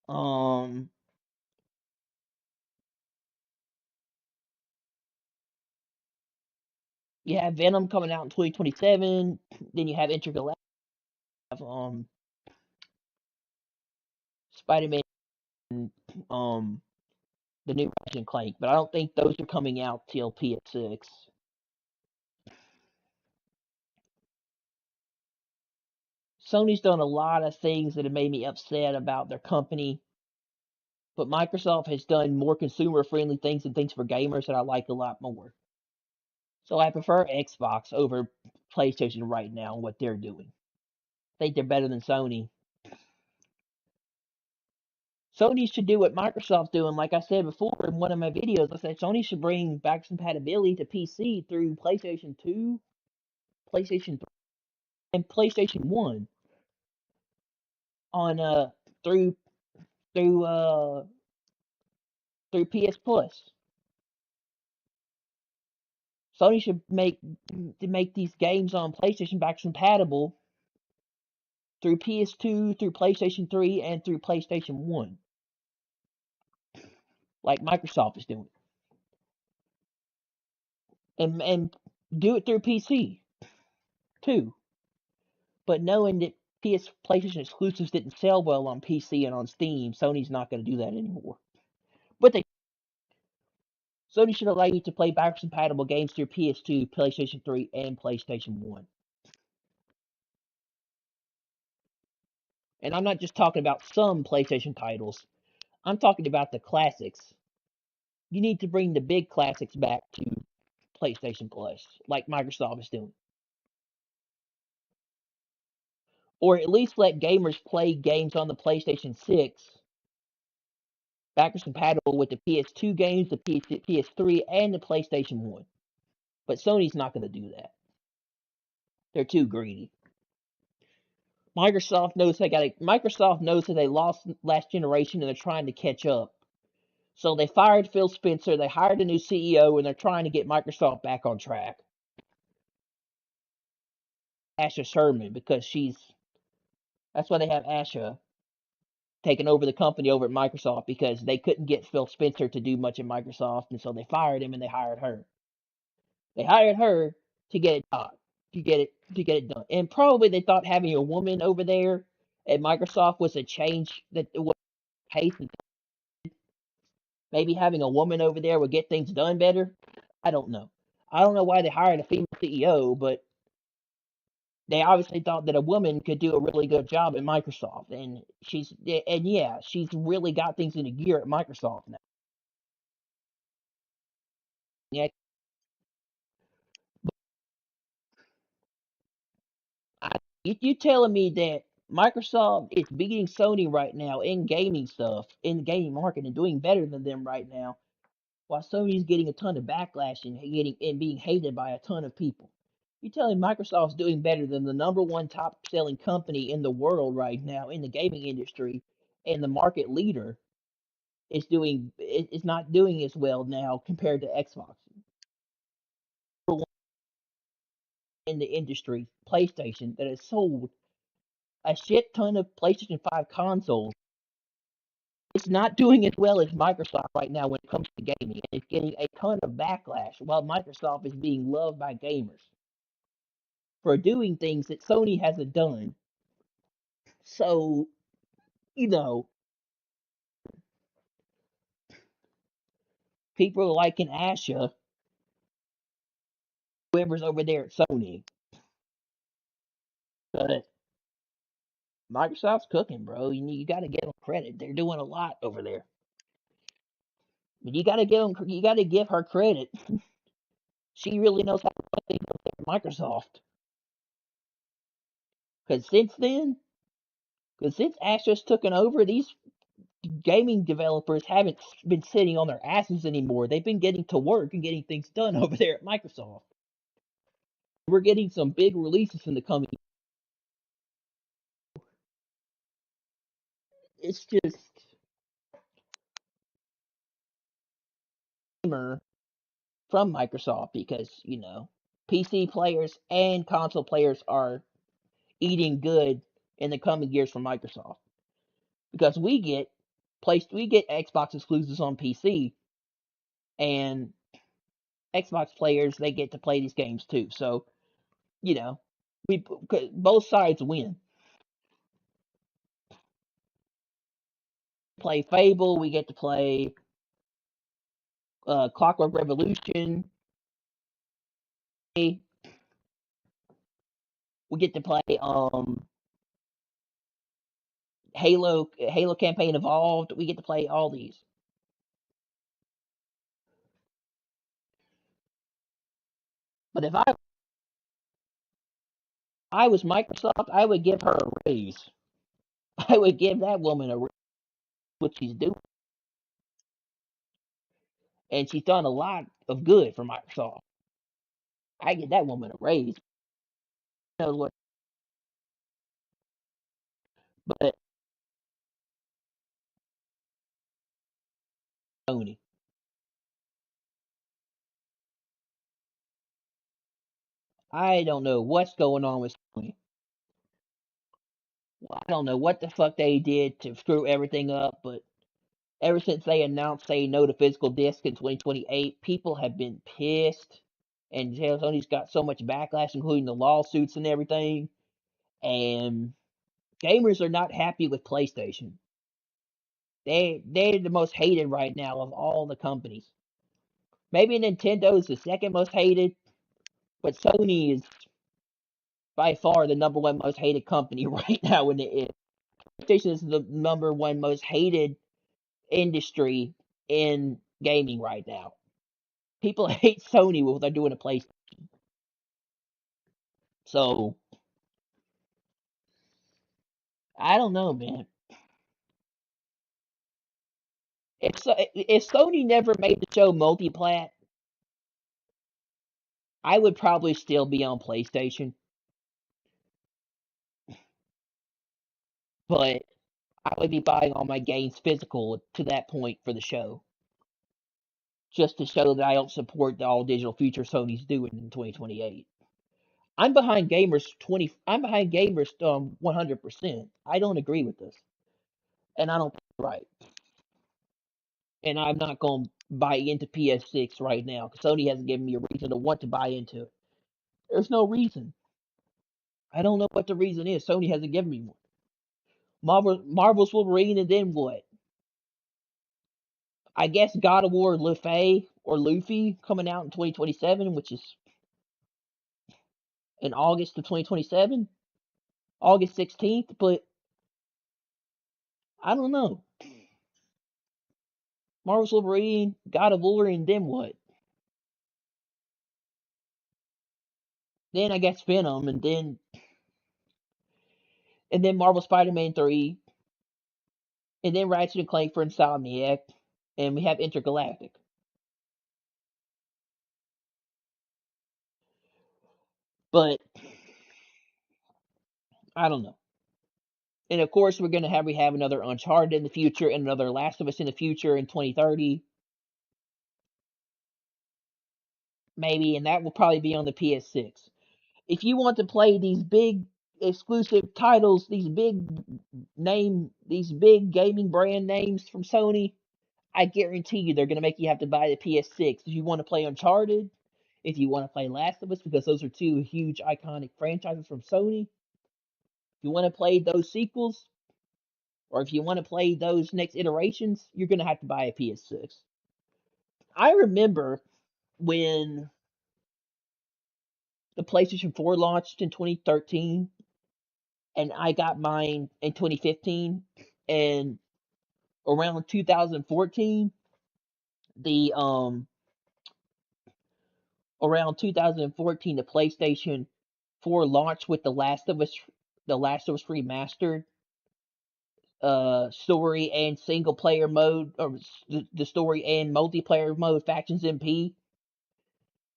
Um, you have Venom coming out in 2027. Then you have Intergalactic, Spider-Man, um, the new Ratchet and Clank. But I don't think those are coming out till PS6. Sony's done a lot of things that have made me upset about their company, but Microsoft has done more consumer-friendly things and things for gamers that I like a lot more. So I prefer Xbox over PlayStation right now and what they're doing. I think they're better than Sony. Sony should do what Microsoft's doing. Like I said before in one of my videos, I said Sony should bring backwards compatibility to PC through PlayStation 2, PlayStation 3, and PlayStation 1 on through through uh through PS Plus. Sony should make these games on PlayStation backwards compatible through PS2, through PlayStation 3, and through PlayStation 1, like Microsoft is doing, and do it through PC too. But knowing that PlayStation exclusives didn't sell well on PC and on Steam, Sony's not going to do that anymore. But Sony should allow you to play backwards compatible games through PS2, PlayStation 3, and PlayStation 1. And I'm not just talking about some PlayStation titles. I'm talking about the classics. You need to bring the big classics back to PlayStation Plus, like Microsoft is doing. Or at least let gamers play games on the PlayStation 6 backwards compatible with the PS2 games, the PS3, and the PlayStation 1. But Sony's not going to do that. They're too greedy. Microsoft knows that they lost last generation and they're trying to catch up. So they fired Phil Spencer, they hired a new CEO, and they're trying to get Microsoft back on track. Asha Sherman, because that's why they have Asha taking over the company over at Microsoft, because they couldn't get Phil Spencer to do much at Microsoft, and so they fired him and they hired her. They hired her to get it done, to get it done. And probably they thought having a woman over there at Microsoft was a change that would pace, and maybe having a woman over there would get things done better. I don't know. I don't know why they hired a female CEO, but they obviously thought that a woman could do a really good job at Microsoft, and she's really got things in a gear at Microsoft now. Yeah, you telling me that Microsoft is beating Sony right now in gaming stuff, in the gaming market, and doing better than them right now, while Sony's getting a ton of backlash and getting and being hated by a ton of people. You telling Microsoft's doing better than the number one top selling company in the world right now in the gaming industry, and the market leader is not doing as well now compared to Xbox. Number one in the industry, PlayStation, that has sold a shit ton of PlayStation 5 consoles. It's not doing as well as Microsoft right now when it comes to gaming. It's getting a ton of backlash while Microsoft is being loved by gamers for doing things that Sony hasn't done. So, you know, people are liking Asha, whoever's over there at Sony. But Microsoft's cooking, bro. You got to give them credit. They're doing a lot over there. But you got to give her credit. She really knows how to run things over there at Microsoft. Because since Astro's taken over, these gaming developers haven't been sitting on their asses anymore. They've been getting to work and getting things done over there at Microsoft. We're getting some big releases in the coming. It's just gamer from Microsoft because PC players and console players are eating good in the coming years from Microsoft because we get Xbox exclusives on PC and Xbox players they get to play these games too. So you know we both sides win. Play Fable, we get to play Clockwork Revolution, we get to play Halo campaign evolved. We get to play all these. But if I was Microsoft, I would give her a raise. I would give that woman a raise what she's doing, and she's done a lot of good for Microsoft. I give that woman a raise. She knows what, but Sony, I don't know what's going on with Sony. I don't know what the fuck they did to screw everything up, but ever since they announced saying no to physical disc in 2028, people have been pissed, and Sony's got so much backlash, including the lawsuits and everything. And gamers are not happy with PlayStation. They're the most hated right now of all the companies. Maybe Nintendo is the second most hated, but Sony is by far the number one most hated company right now. In the PlayStation is the number one most hated industry in gaming right now. People hate Sony with what they're doing to PlayStation. So I don't know, man. If Sony never made the show multiplat, I would probably still be on PlayStation. But I would be buying all my games physical to that point for the show, just to show that I don't support the all digital future Sony's doing in 2028. I'm behind gamers 100%. I don't agree with this, and I don't think it's right. And I'm not going to buy into PS6 right now because Sony hasn't given me a reason to want to buy into it. There's no reason. I don't know what the reason is. Sony hasn't given me one. Marvel's Wolverine, and then what? I guess God of War Luffy coming out in 2027, which is in August of 2027, August 16th. But I don't know. Marvel's Wolverine, God of War, and then what? Then I guess Venom, and then Marvel Spider-Man 3, and then Ratchet and Clank for Insomniac, and we have Intergalactic. But I don't know. And of course, we have another Uncharted in the future and another Last of Us in the future in 2030, maybe, and that will probably be on the PS6. If you want to play these big exclusive titles, these big gaming brand names from Sony, I guarantee you they're going to make you have to buy the PS6 if you want to play Uncharted, if you want to play Last of Us, because those are two huge iconic franchises from Sony. If you want to play those sequels, or if you want to play those next iterations, you're going to have to buy a PS6. I remember when the PlayStation 4 launched in 2013, and I got mine in 2015, and around 2014, the around 2014, the PlayStation 4 launched with the Last of Us Remastered, story and single player mode, or the story and multiplayer mode, Factions MP,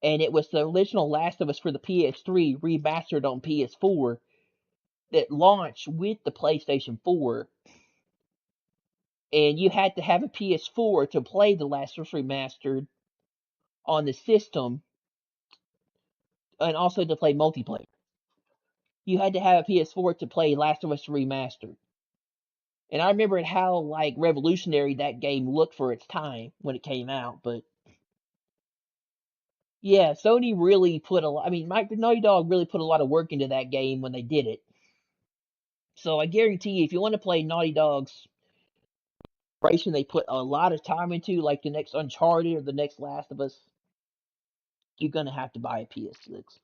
and it was the original Last of Us for the PS3 remastered on PS4 that launched with the PlayStation 4, and you had to have a PS4 to play the Last of Us Remastered on the system, and also to play multiplayer. You had to have a PS4 to play Last of Us Remastered. And I remember how like revolutionary that game looked for its time when it came out. But yeah, Sony really put a lot. I mean, Naughty Dog really put a lot of work into that game when they did it. So I guarantee you, if you want to play Naughty Dog's operation, they put a lot of time into, like the next Uncharted or the next Last of Us, you're gonna have to buy a PS6.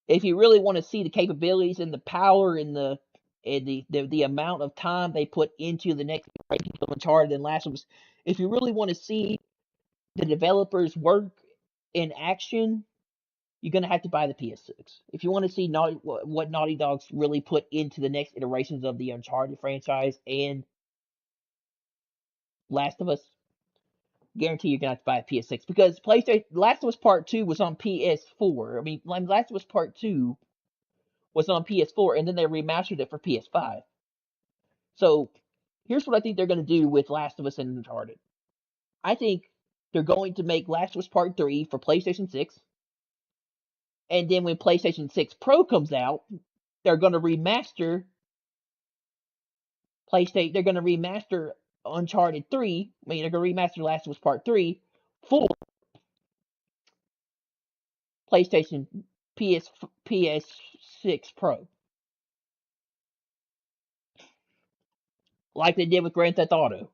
If you really want to see the capabilities and the power and the amount of time they put into the next iteration of Uncharted and Last of Us, if you really want to see the developers work in action, you're gonna have to buy the PS6. If you want to see what Naughty Dog's really put into the next iterations of the Uncharted franchise and Last of Us, guarantee you're gonna have to buy a PS6 because PlayStation Last of Us Part Two was on PS4. I mean, Last of Us Part Two was on PS4, and then they remastered it for PS5. So here's what I think they're gonna do with Last of Us and Uncharted. I think they're going to make Last of Us Part 3 for PlayStation 6, and then when PlayStation 6 Pro comes out, they're going to remaster PlayStation. They're going to remaster Uncharted 3. I mean, they're going to remaster Last of Us Part 3 for PlayStation PS6 Pro, like they did with Grand Theft Auto.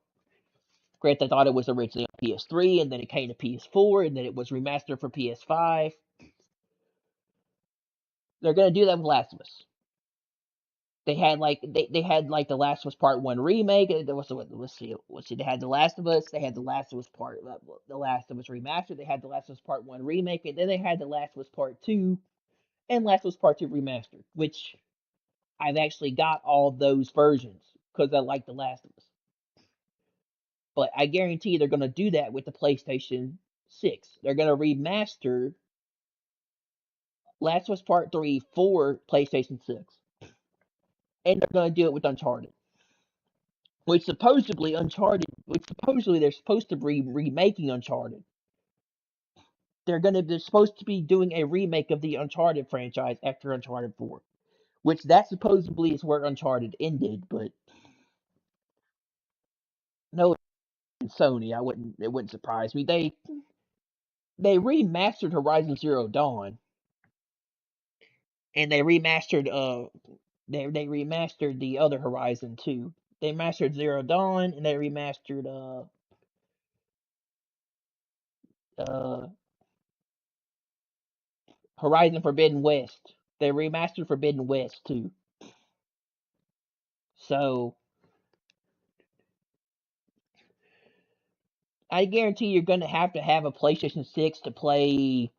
Grand Theft Auto was originally on PS3, and then it came to PS4, and then it was remastered for PS5. They're going to do that with Last of Us. They had like the Last of Us Part One remake. There was let's see. They had the Last of Us. They had the Last of Us the Last of Us remastered. They had the Last of Us Part One remake, and then they had the Last of Us Part Two and Last of Us Part Two remastered, which I've actually got all those versions because I like the Last of Us. But I guarantee they're going to do that with the PlayStation 6. They're going to remaster Last of Us Part 3 for PlayStation 6. And they're going to do it with Uncharted. Which supposedly they're supposed to be remaking Uncharted. They're supposed to be doing a remake of the Uncharted franchise after Uncharted 4. Which that supposedly is where Uncharted ended, but no, Sony, it wouldn't surprise me. They remastered Horizon Zero Dawn, and they remastered the other Horizon too. They mastered Zero Dawn, and they remastered uh Horizon Forbidden West. They remastered Forbidden West too. So I guarantee you're gonna have to have a PlayStation 6 to play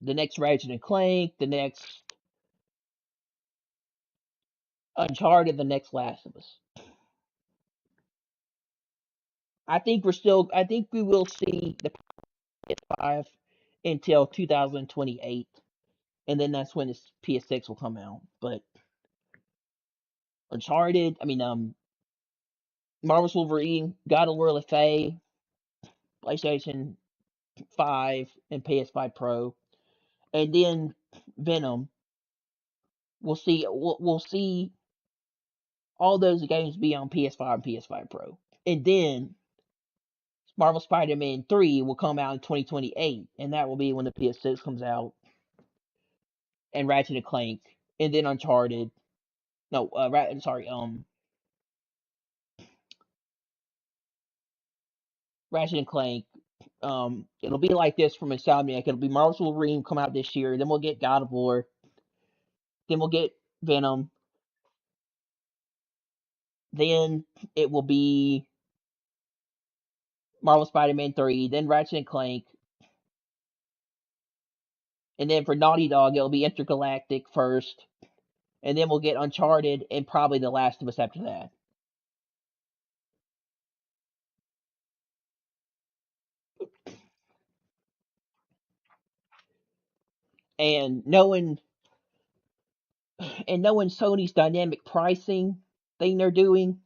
the next Ratchet and Clank, the next Uncharted, the next Last of Us. I think we will see the PS5 until 2028, and then that's when this PS6 will come out. But Uncharted, I mean, Marvel's Wolverine, God of War Faye, PlayStation 5 and PS5 Pro, and then Venom. We'll see all those games be on PS5 and PS5 Pro, and then Marvel Spider-Man 3 will come out in 2028, and that will be when the PS6 comes out, and Ratchet and Clank, and then Uncharted. No, sorry, Ratchet and Clank, It'll be like this from Insomniac. It'll be Marvel's Wolverine come out this year, then we'll get God of War, then we'll get Venom, then it will be Marvel Spider-Man 3, then Ratchet and Clank, and then for Naughty Dog it'll be Intergalactic first, and then we'll get Uncharted and probably The Last of Us after that. And knowing Sony's dynamic pricing thing they're doing,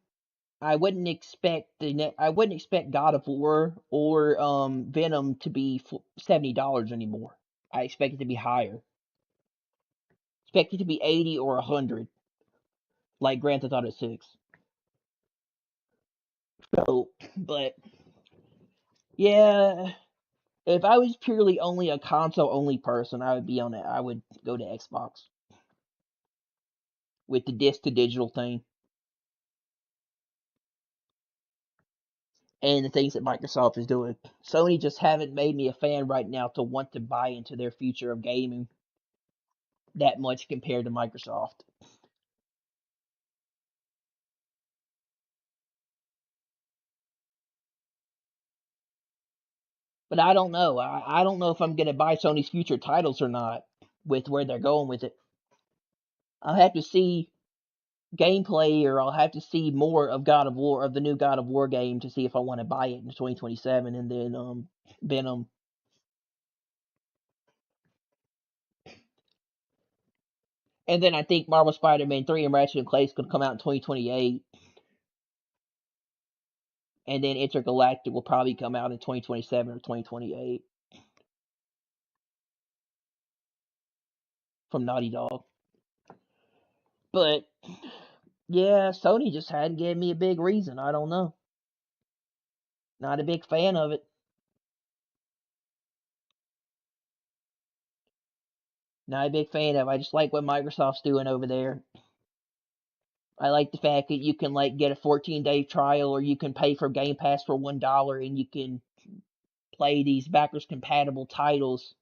I wouldn't expect God of War or Venom to be $70 anymore. I expect it to be higher. Expect it to be 80 or 100, like Grand Theft Auto 6. So, but yeah, if I was purely only a console only person, I would be on it. I would go to Xbox with the disc to digital thing and the things that Microsoft is doing. Sony just haven't made me a fan right now to want to buy into their future of gaming that much compared to Microsoft. But I don't know. I don't know if I'm going to buy Sony's future titles or not with where they're going with it. I'll have to see gameplay or I'll have to see more of God of War, of the new God of War game, to see if I want to buy it in 2027. And then Venom. And then I think Marvel Spider-Man 3 and Ratchet and Clank is going to come out in 2028. And then Intergalactic will probably come out in 2027 or 2028 from Naughty Dog. But yeah, Sony just hadn't given me a big reason. I don't know. Not a big fan of it. Not a big fan of. I just like what Microsoft's doing over there. I like the fact that you can like get a 14-day trial, or you can pay for Game Pass for $1, and you can play these backwards compatible titles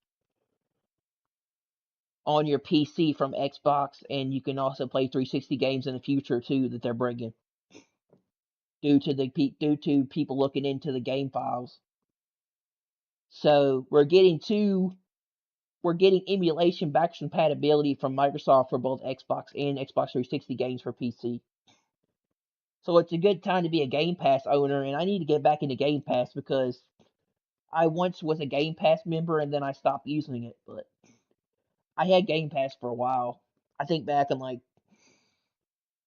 on your PC from Xbox, and you can also play 360 games in the future too that they're bringing due to people looking into the game files. So we're getting emulation backwards compatibility from Microsoft for both Xbox and Xbox 360 games for PC. So it's a good time to be a Game Pass owner, and I need to get back into Game Pass because I once was a Game Pass member and then I stopped using it, but I had Game Pass for a while. I think back in like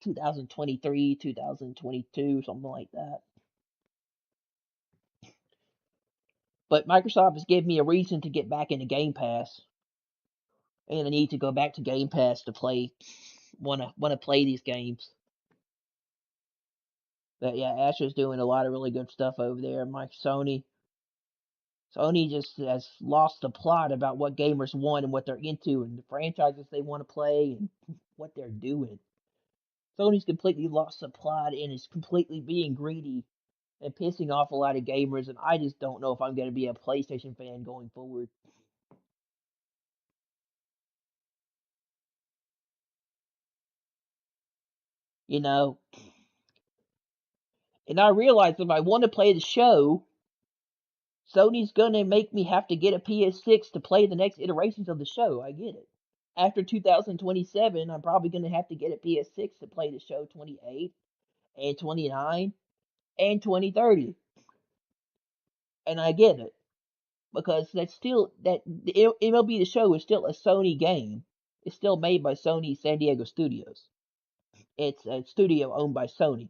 2023, 2022, something like that. But Microsoft has given me a reason to get back into Game Pass, and I need to go back to Game Pass to play wanna play these games. But yeah, Asher's doing a lot of really good stuff over there. Sony just has lost the plot about what gamers want and what they're into and the franchises they want to play and what they're doing. Sony's completely lost the plot and is completely being greedy and pissing off a lot of gamers, and I just don't know if I'm going to be a PlayStation fan going forward. You know, and I realize if I want to play the show, Sony's going to make me have to get a PS6 to play the next iterations of the show. I get it. After 2027, I'm probably going to have to get a PS6 to play the show 28 and 29 and 2030. And I get it because that's still that the MLB The Show is still a Sony game. It's still made by Sony San Diego Studios. It's a studio owned by Sony,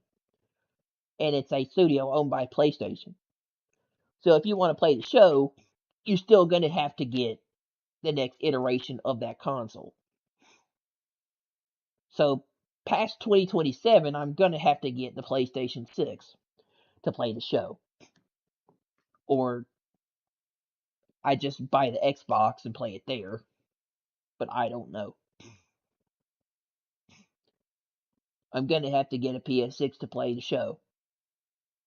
and it's a studio owned by PlayStation. So if you want to play the show, you're still going to have to get the next iteration of that console. So past 2027, I'm going to have to get the PlayStation 6 to play the show, or I just buy the Xbox and play it there. But I don't know. I'm going to have to get a PS6 to play the show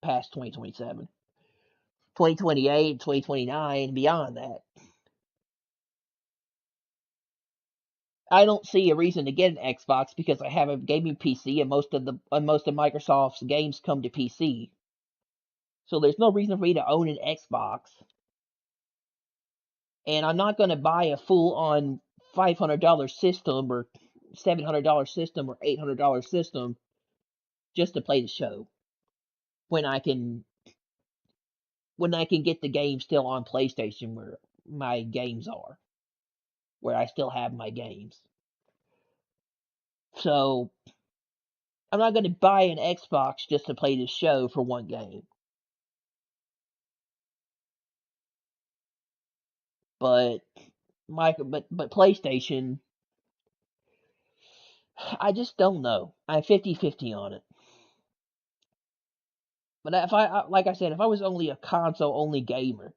past 2027. 2028, 2029, beyond that. I don't see a reason to get an Xbox because I have a gaming PC and most of Microsoft's games come to PC. So there's no reason for me to own an Xbox. And I'm not going to buy a full-on $500 system or $700 system or $800 system just to play the show when I can get the game still on PlayStation where my games are, where I still have my games. So I'm not going to buy an Xbox just to play the show for one game. But but PlayStation, I just don't know. I'm 50-50 on it. But if like I said, if I was only a console only gamer,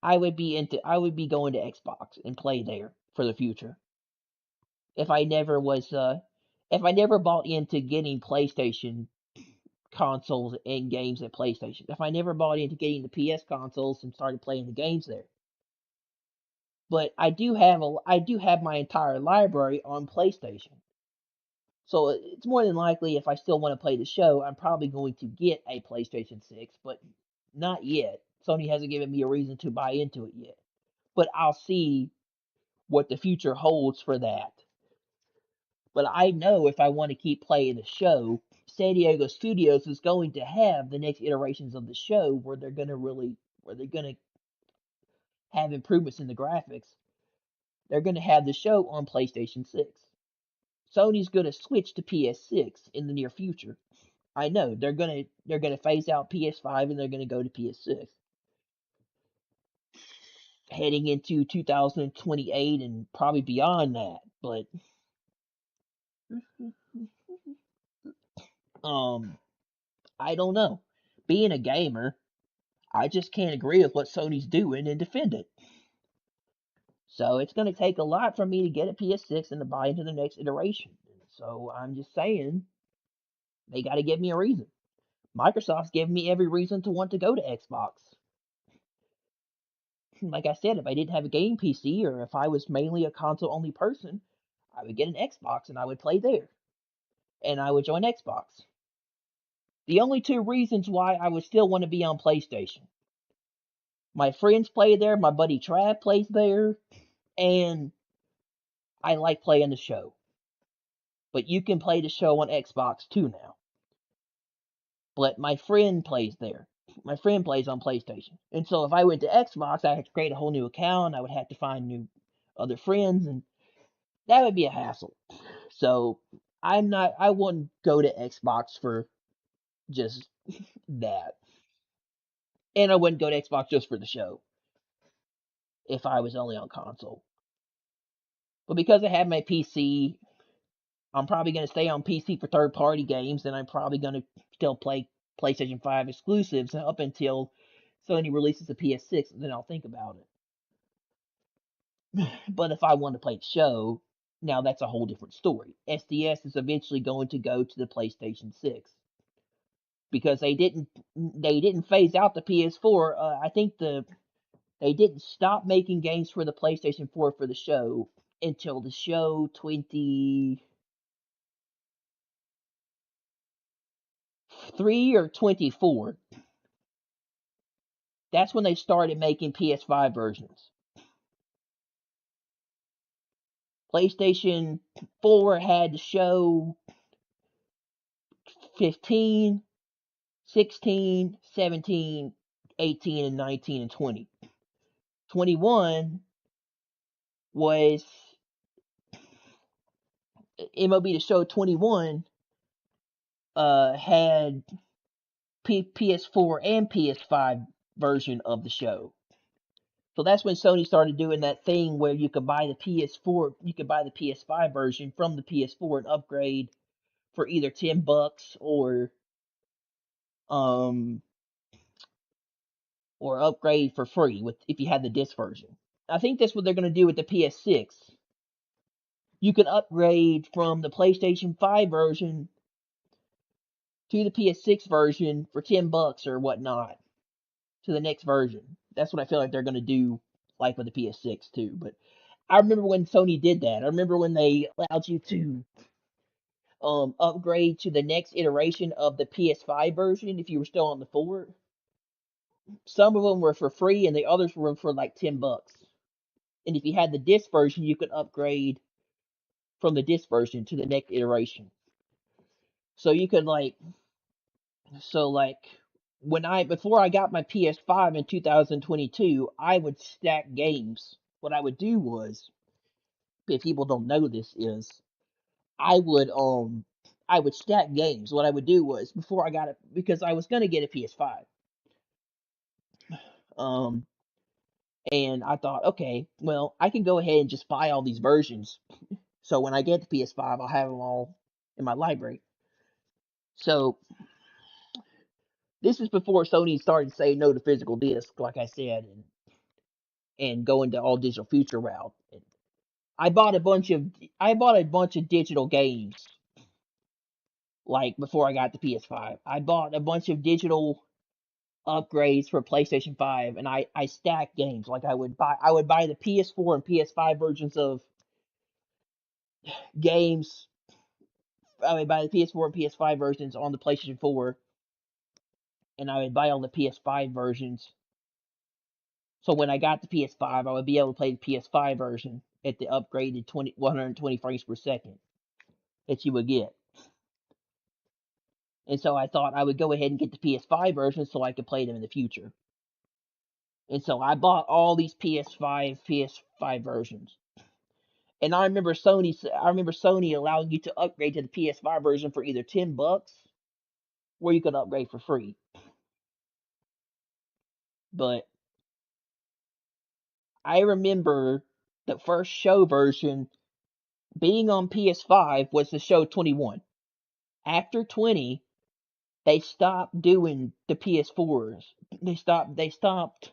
I would be going to Xbox and play there for the future. If I never was if I never bought into getting PlayStation consoles and games at PlayStation. If I never bought into getting the PS consoles and started playing the games there. But I do have my entire library on PlayStation. So it's more than likely if I still want to play the show, I'm probably going to get a PlayStation 6, but not yet. Sony hasn't given me a reason to buy into it yet. But I'll see what the future holds for that. But I know if I want to keep playing the show, San Diego Studios is going to have the next iterations of the show where they're going to have improvements in the graphics. They're going to have the show on PlayStation 6. Sony's going to switch to PS6 in the near future. I know they're going to phase out PS5 and they're going to go to PS6 heading into 2028 and probably beyond that. But um I don't know. Being a gamer, I just can't agree with what Sony's doing and defend it. So it's going to take a lot for me to get a PS6 and to buy into the next iteration. So I'm just saying they got to give me a reason. Microsoft's giving me every reason to want to go to Xbox. Like I said, if I didn't have a game PC or if I was mainly a console only person, I would get an Xbox and I would play there. And I would join Xbox. The only two reasons why I would still want to be on PlayStation. My friends play there, my buddy Trav plays there, and I like playing the show. But you can play the show on Xbox too now. But my friend plays there. My friend plays on PlayStation. And so if I went to Xbox, I had to create a whole new account. I would have to find new other friends, and that would be a hassle. So I wouldn't go to Xbox for just that. And I wouldn't go to Xbox just for the show if I was only on console. But because I have my PC, I'm probably going to stay on PC for third party games, and I'm probably going to still play PlayStation 5 exclusives up until Sony releases a PS6, and then I'll think about it. But if I want to play the show, now that's a whole different story. SDS is eventually going to go to the PlayStation 6 because they didn't phase out the PS4. I think they didn't stop making games for the PlayStation 4 for the show until the show 23 or 24. That's when they started making PS5 versions. PlayStation 4 had the show 15, 16, 17, 18, and 19, and 20. 21 was MLB The Show 21 had PS4 and PS5 version of the show. So that's when Sony started doing that thing where you could buy the PS4, you could buy the PS5 version from the PS4 and upgrade for either $10 um or upgrade for free with if you had the disc version. I think that's what they're going to do with the PS6. You can upgrade from the PlayStation 5 version to the PS6 version for $10 or whatnot. to the next version. That's what I feel like they're gonna do, like with the PS6 too. But I remember when Sony did that. I remember when they allowed you to upgrade to the next iteration of the PS5 version if you were still on the 4. Some of them were for free, and the others were for like $10. And if you had the disc version, you could upgrade from the disc version to the next iteration. So you could like when I before I got my PS5 in 2022, I would stack games. What I would do was, if people don't know this, is I would um I would stack games. What I would do was before I got it because I was gonna get a PS5. Um and I thought, okay, well, I can go ahead and just buy all these versions. So when I get the PS5, I'll have them all in my library. So this is before Sony started saying no to physical disc, like I said, and going to all digital future route. And I bought a bunch of digital games like before I got the PS5. I bought a bunch of digital upgrades for PlayStation 5, and I stacked games. Like I would buy the PS4 and PS5 versions of games. I would buy the PS4 and PS5 versions on the PlayStation 4, and I would buy all the PS5 versions. So when I got the PS5, I would be able to play the PS5 version at the upgraded 120 frames per second that you would get. And so I thought I would go ahead and get the PS5 version so I could play them in the future. And so I bought all these PS5 versions. And I remember Sony allowing you to upgrade to the PS5 version for either $10 or you could upgrade for free. But I remember the first show version being on PS5 was the show 21. After 20, they stopped doing the PS4s. They stopped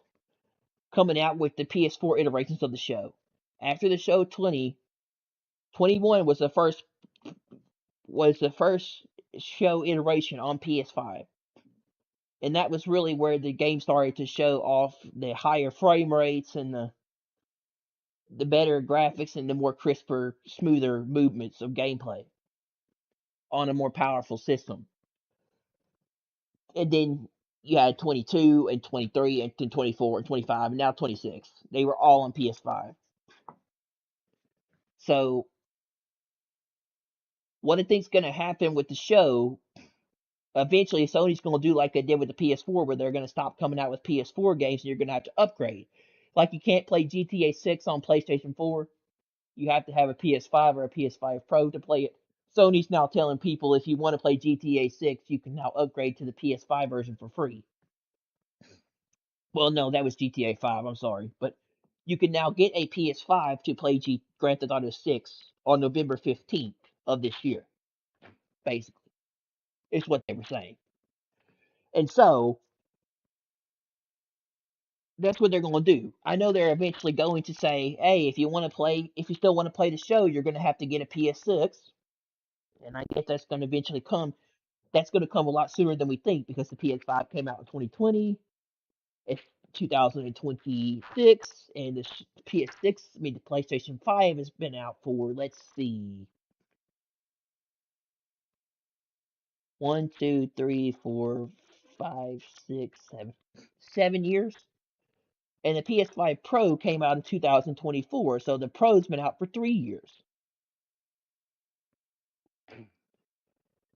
coming out with the PS4 iterations of the show. After the show 20, 21 was the first show iteration on PS5. And that was really where the game started to show off the higher frame rates and the better graphics and the more crisper, smoother movements of gameplay on a more powerful system. And then you had 22 and 23 and then 24 and 25 and now 26. They were all on PS5. So what I think's going to happen with the show, eventually Sony's going to do like they did with the PS4, where they're going to stop coming out with PS4 games and you're going to have to upgrade. Like you can't play GTA 6 on PlayStation 4. You have to have a PS5 or a PS5 Pro to play it. Sony's now telling people if you want to play GTA 6, you can now upgrade to the PS5 version for free. Well, no, that was GTA 5. I'm sorry, but you can now get a PS5 to play Grand Theft Auto 6 on November 15th of this year. Basically, is what they were saying, and so that's what they're going to do. I know they're eventually going to say, "Hey, if you still want to play the show, you're going to have to get a PS6." And I guess that's going to eventually come. That's going to come a lot sooner than we think because the PS5 came out in 2020. It's 2026, and the PS6, I mean, the PlayStation 5 has been out for, let's see, 7 years. And the PS5 Pro came out in 2024, so the Pro's been out for 3 years.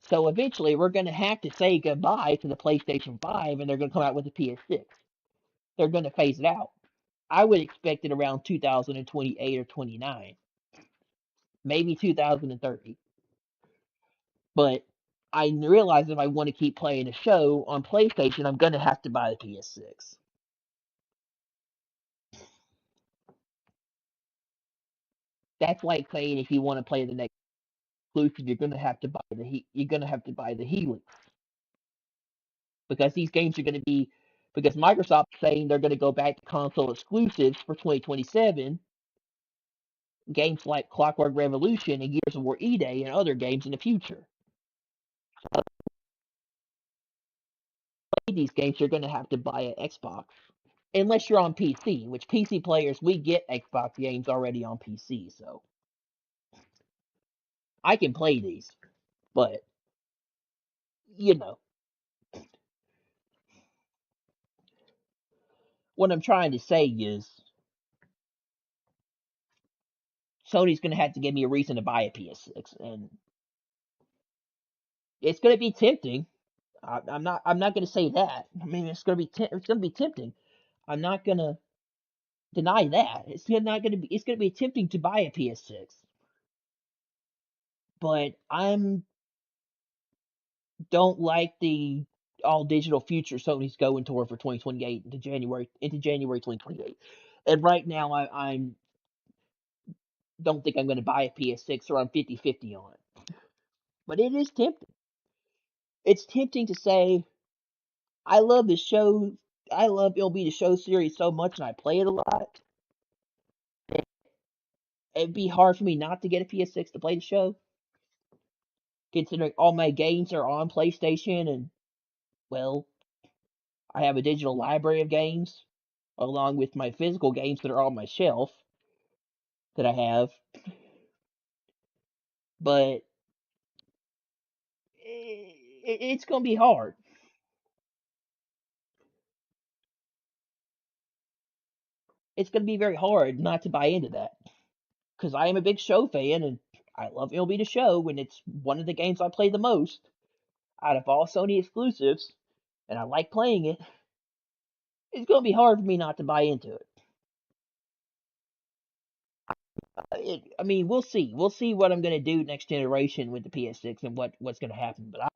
So eventually, we're going to have to say goodbye to the PlayStation 5, and they're going to come out with the PS6. They're going to phase it out. I would expect it around 2028 or 29, maybe 2030. But I realize if I want to keep playing a show on PlayStation, I'm going to have to buy the PS6. That's like saying if you want to play the next exclusive, you're going to have to buy the Helix because these games are going to be because Microsoft's saying they're going to go back to console exclusives for 2027. Games like Clockwork Revolution and Gears of War E-Day and other games in the future. these games, you're going to have to buy an Xbox. Unless you're on PC, which PC players, we get Xbox games already on PC, so I can play these. But, you know, what I'm trying to say is Sony's going to have to give me a reason to buy a PS6, and it's going to be tempting. I'm not going to say that. I mean, it's going to be tempting. I'm not going to deny that. It's going to be tempting to buy a PS6, but I'm don't like the all digital future Sony's going toward for 2028 into January 2028. And right now, I'm don't think I'm going to buy a PS6, or I'm 50-50 on it. But it is tempting. It's tempting to say I love the show. I love MLB the Show series so much, and I play it a lot. It'd be hard for me not to get a PS6 to play the show, considering all my games are on PlayStation, and well, I have a digital library of games along with my physical games that are on my shelf that I have. But it's going to be hard. It's going to be very hard not to buy into that because I am a big show fan and I love MLB The Show, and it's one of the games I play the most out of all Sony exclusives, and I like playing it. It's going to be hard for me not to buy into it. I mean, we'll see. We'll see what I'm going to do next generation with the PS6 and what's going to happen. But I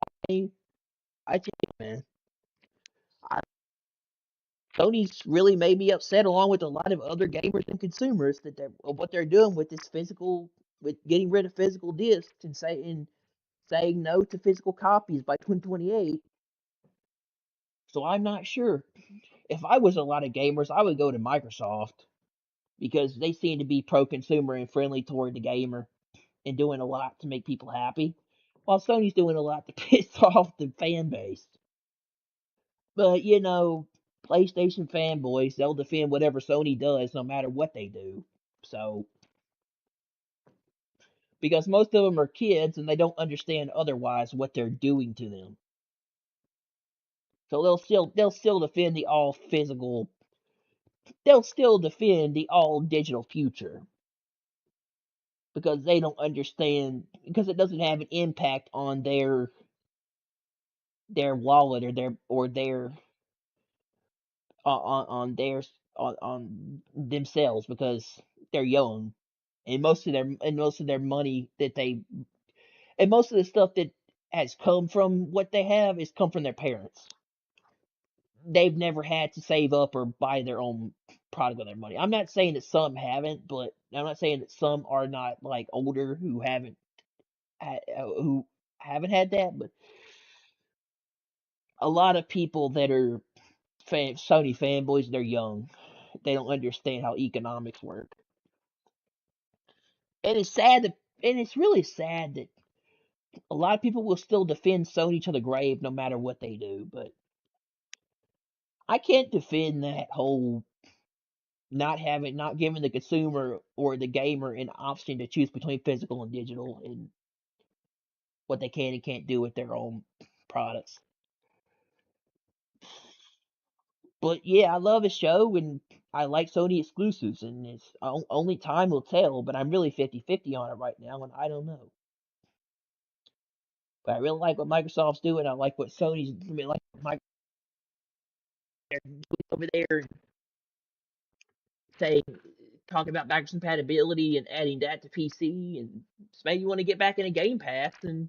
tell you, man, I, Sony's really made me upset, along with a lot of other gamers and consumers, that what they're doing with this physical, with getting rid of physical discs and saying no to physical copies by 2028. So I'm not sure. If I was a lot of gamers, I would go to Microsoft because they seem to be pro-consumer and friendly toward the gamer and doing a lot to make people happy, while Sony's doing a lot to piss off the fan base. But PlayStation fanboys, they'll defend whatever Sony does no matter what they do. So, because most of them are kids and they don't understand otherwise what they're doing to them. So they'll still defend the all physical, they'll still defend the all digital future because they don't understand, because it doesn't have an impact on their wallet or their on themselves, because they're young, and most of their money that they and most of the stuff that has come from what they have is come from their parents. They've never had to save up or buy their own product with their money. I'm not saying that some haven't, but I'm not saying that some are not, like, older who haven't had that, but a lot of people that are Sony fanboys, they're young. They don't understand how economics work. And it's sad that, and it's really sad that a lot of people will still defend Sony to the grave no matter what they do. But I can't defend that whole not giving the consumer or the gamer an option to choose between physical and digital, and what they can and can't do with their own products. But yeah, I love the show, and I like Sony exclusives, and it's only time will tell. But I'm really 50-50 on it right now, and I don't know. But I really like what Microsoft's doing. I like what Sony's, I mean, like what Microsoft doing over there, saying talking about backwards compatibility and adding that to PC, and it's maybe you want to get back into Game Pass and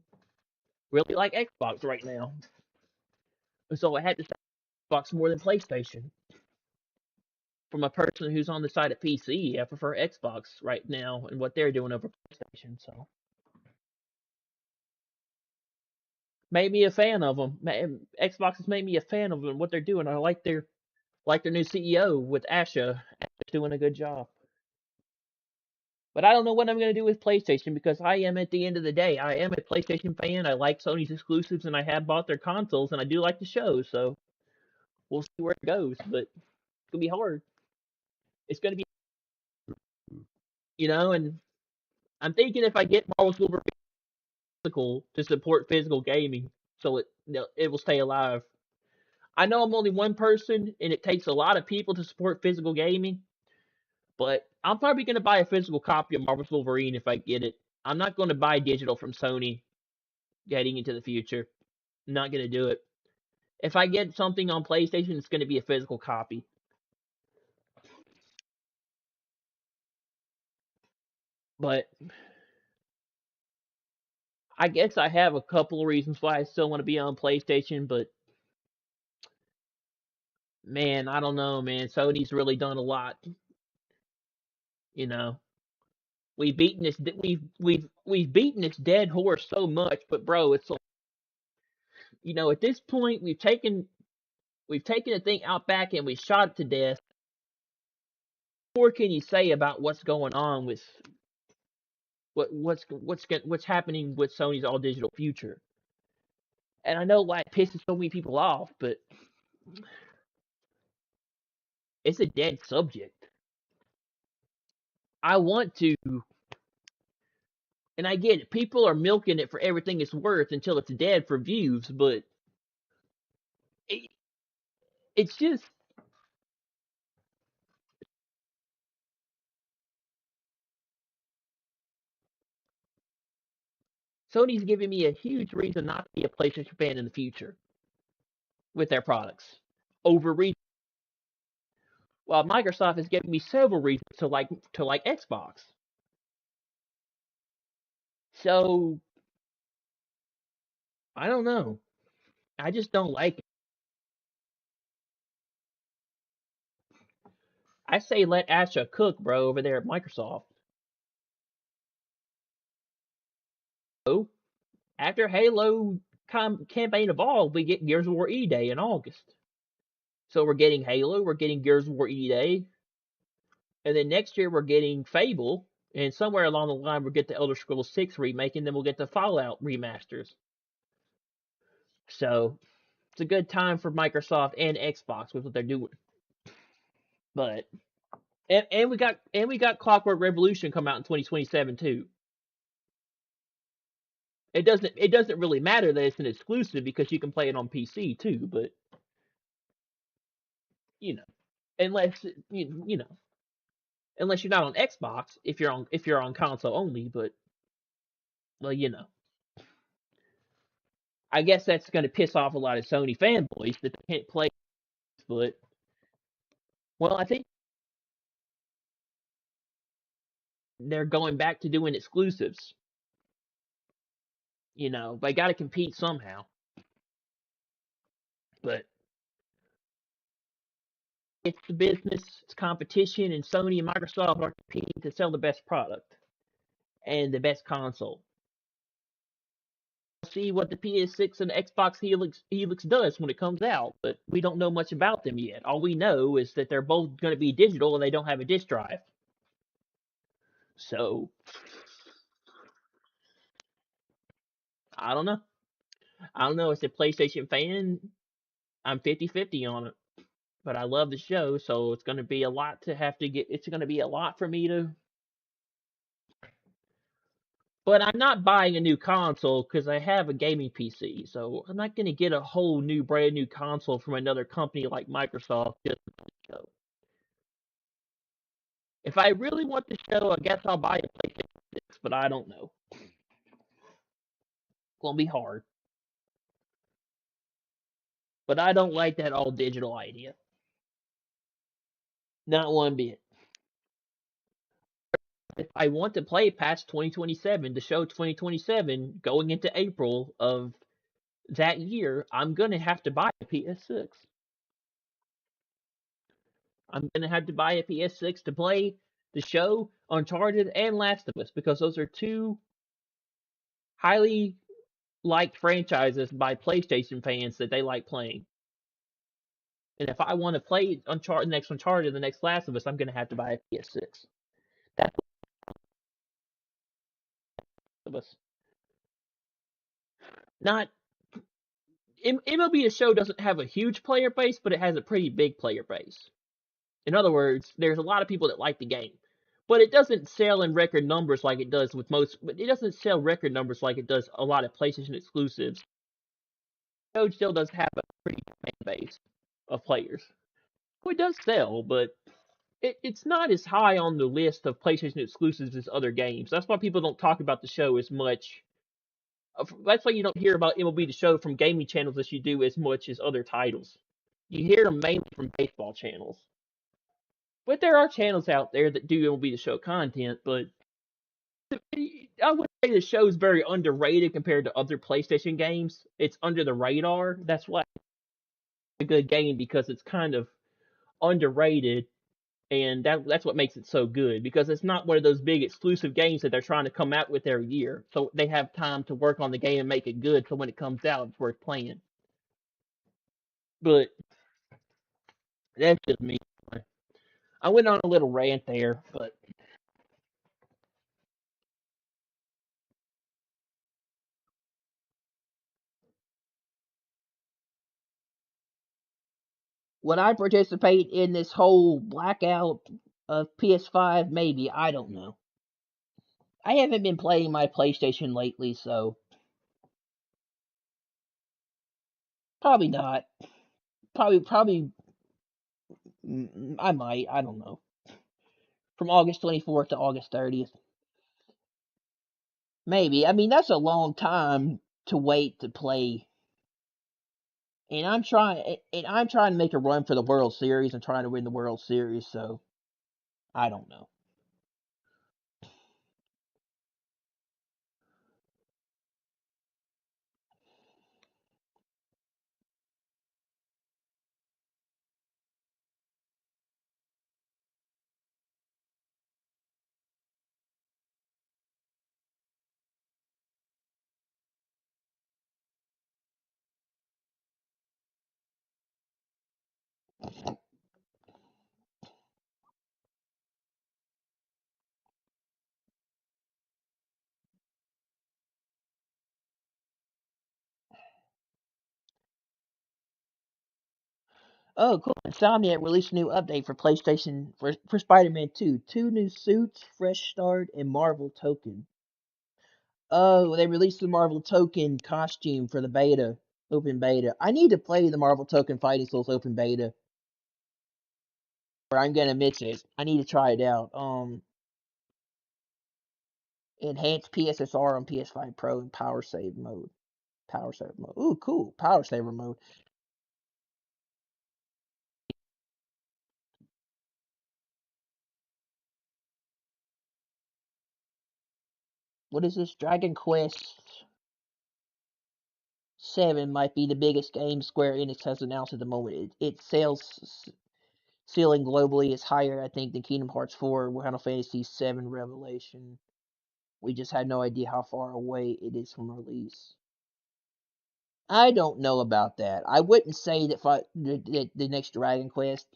really like Xbox right now. So I had to say Xbox more than PlayStation. From a person who's on the side of PC, I prefer Xbox right now and what they're doing over PlayStation. So made me a fan of them. Xbox has made me a fan of them and what they're doing. I like their new CEO with Asha. Asha's doing a good job. But I don't know what I'm going to do with PlayStation, because I am, at the end of the day, I am a PlayStation fan. I like Sony's exclusives, and I have bought their consoles, and I do like the shows. So we'll see where it goes, but it's gonna be hard. It's gonna be, and I'm thinking if I get Marvel Silver physical to support physical gaming, so it will stay alive. I know I'm only one person, and it takes a lot of people to support physical gaming, but I'm probably gonna buy a physical copy of Marvel Wolverine if I get it. I'm not gonna buy digital from Sony getting into the future. I'm not gonna do it. If I get something on PlayStation, it's gonna be a physical copy. But I guess I have a couple of reasons why I still want to be on PlayStation, but man, I don't know, man. Sony's really done a lot. You know, we've beaten this dead horse so much, but bro, it's like, at this point we've taken a thing out back and we shot it to death. What more can you say about what's going on with what's happening with Sony's all digital future? And I know why it pisses so many people off, but it's a dead subject. I want to, and I get it. People are milking it for everything it's worth until it's dead for views, but it, it's just Sony's giving me a huge reason not to be a PlayStation fan in the future with their products over reason. While Microsoft has given me several reasons to like Xbox. So I don't know. I just don't like it. I say let Asha cook, bro, over there at Microsoft. So after Halo campaign evolved, we get Gears of War E Day in August. So we're getting Halo, we're getting Gears of War E Day, and then next year we're getting Fable, and somewhere along the line we'll get the Elder Scrolls 6 remake, and then we'll get the Fallout remasters. So it's a good time for Microsoft and Xbox with what they're doing. But and we got Clockwork Revolution come out in 2027 too. It doesn't really matter that it's an exclusive because you can play it on PC too. But you know, unless you know, unless you're not on Xbox, if you're on console only. But well, I guess that's going to piss off a lot of Sony fanboys that they can't play. But well, I think they're going back to doing exclusives. They got to compete somehow. But it's the business, it's competition, and Sony and Microsoft are competing to sell the best product and the best console. We'll see what the PS6 and Xbox Helix does when it comes out, but we don't know much about them yet. All we know is that they're both going to be digital and they don't have a disk drive. So I don't know. I don't know. As a PlayStation fan, I'm 50-50 on it. But I love the show, so it's going to be a lot to have to get. It's going to be a lot for me to. But I'm not buying a new console because I have a gaming PC, so I'm not going to get a whole new, brand new console from another company like Microsoft just for the show. If I really want the show, I guess I'll buy a PlayStation 6, but I don't know. It's going to be hard. But I don't like that all digital idea. Not one bit. If I want to play past 2027, the show 2027, going into April of that year, I'm going to have to buy a PS6. I'm going to have to buy a PS6 to play the show, Uncharted, and Last of Us because those are two highly liked franchises by PlayStation fans that they like playing. And if I want to play Uncharted, the next Uncharted, the next Last of Us, I'm going to have to buy a PS6. That's of us. Not MLB The Show doesn't have a huge player base, but it has a pretty big player base. In other words, there's a lot of people that like the game, but it doesn't sell in record numbers like it does with most. But it doesn't sell record numbers like it does a lot of PlayStation exclusives. The show still does have a pretty fan base of players. Well, it does sell, but it's not as high on the list of PlayStation exclusives as other games. That's why people don't talk about the show as much. That's why you don't hear about MLB The Show from gaming channels as you do as much as other titles. You hear them mainly from baseball channels. But there are channels out there that do MLB The Show content, but I would say the show is very underrated compared to other PlayStation games. It's under the radar. That's why it's a good game because it's kind of underrated, and that's what makes it so good because it's not one of those big exclusive games that they're trying to come out with every year. So they have time to work on the game and make it good. So when it comes out, it's worth playing. But that's just me. I went on a little rant there, but Would I participate in this whole blackout of PS5? Maybe. I don't know. I haven't been playing my PlayStation lately, so probably not. Probably. I might. I don't know. From August 24th to August 30th. Maybe. I mean, that's a long time to wait to play. And I'm trying to make a run for the World Series and trying to win the World Series, so I don't know. Oh, cool. Insomniac released a new update for PlayStation for Spider-Man 2. Two new suits, fresh start, and Marvel token. Oh, they released the Marvel token costume for the beta, open beta. I need to play the Marvel token Fighting Souls open beta, or I'm gonna miss it. I need to try it out. Enhanced PSSR on PS5 Pro and Power Save mode. Power Saver mode. Ooh, cool. Power Saver mode. What is this? Dragon Quest 7 might be the biggest game Square Enix has announced at the moment. Its sales ceiling globally is higher, I think, than Kingdom Hearts 4 or Final Fantasy 7 Revelation. We just had no idea how far away it is from release. I don't know about that. I wouldn't say that the next Dragon Quest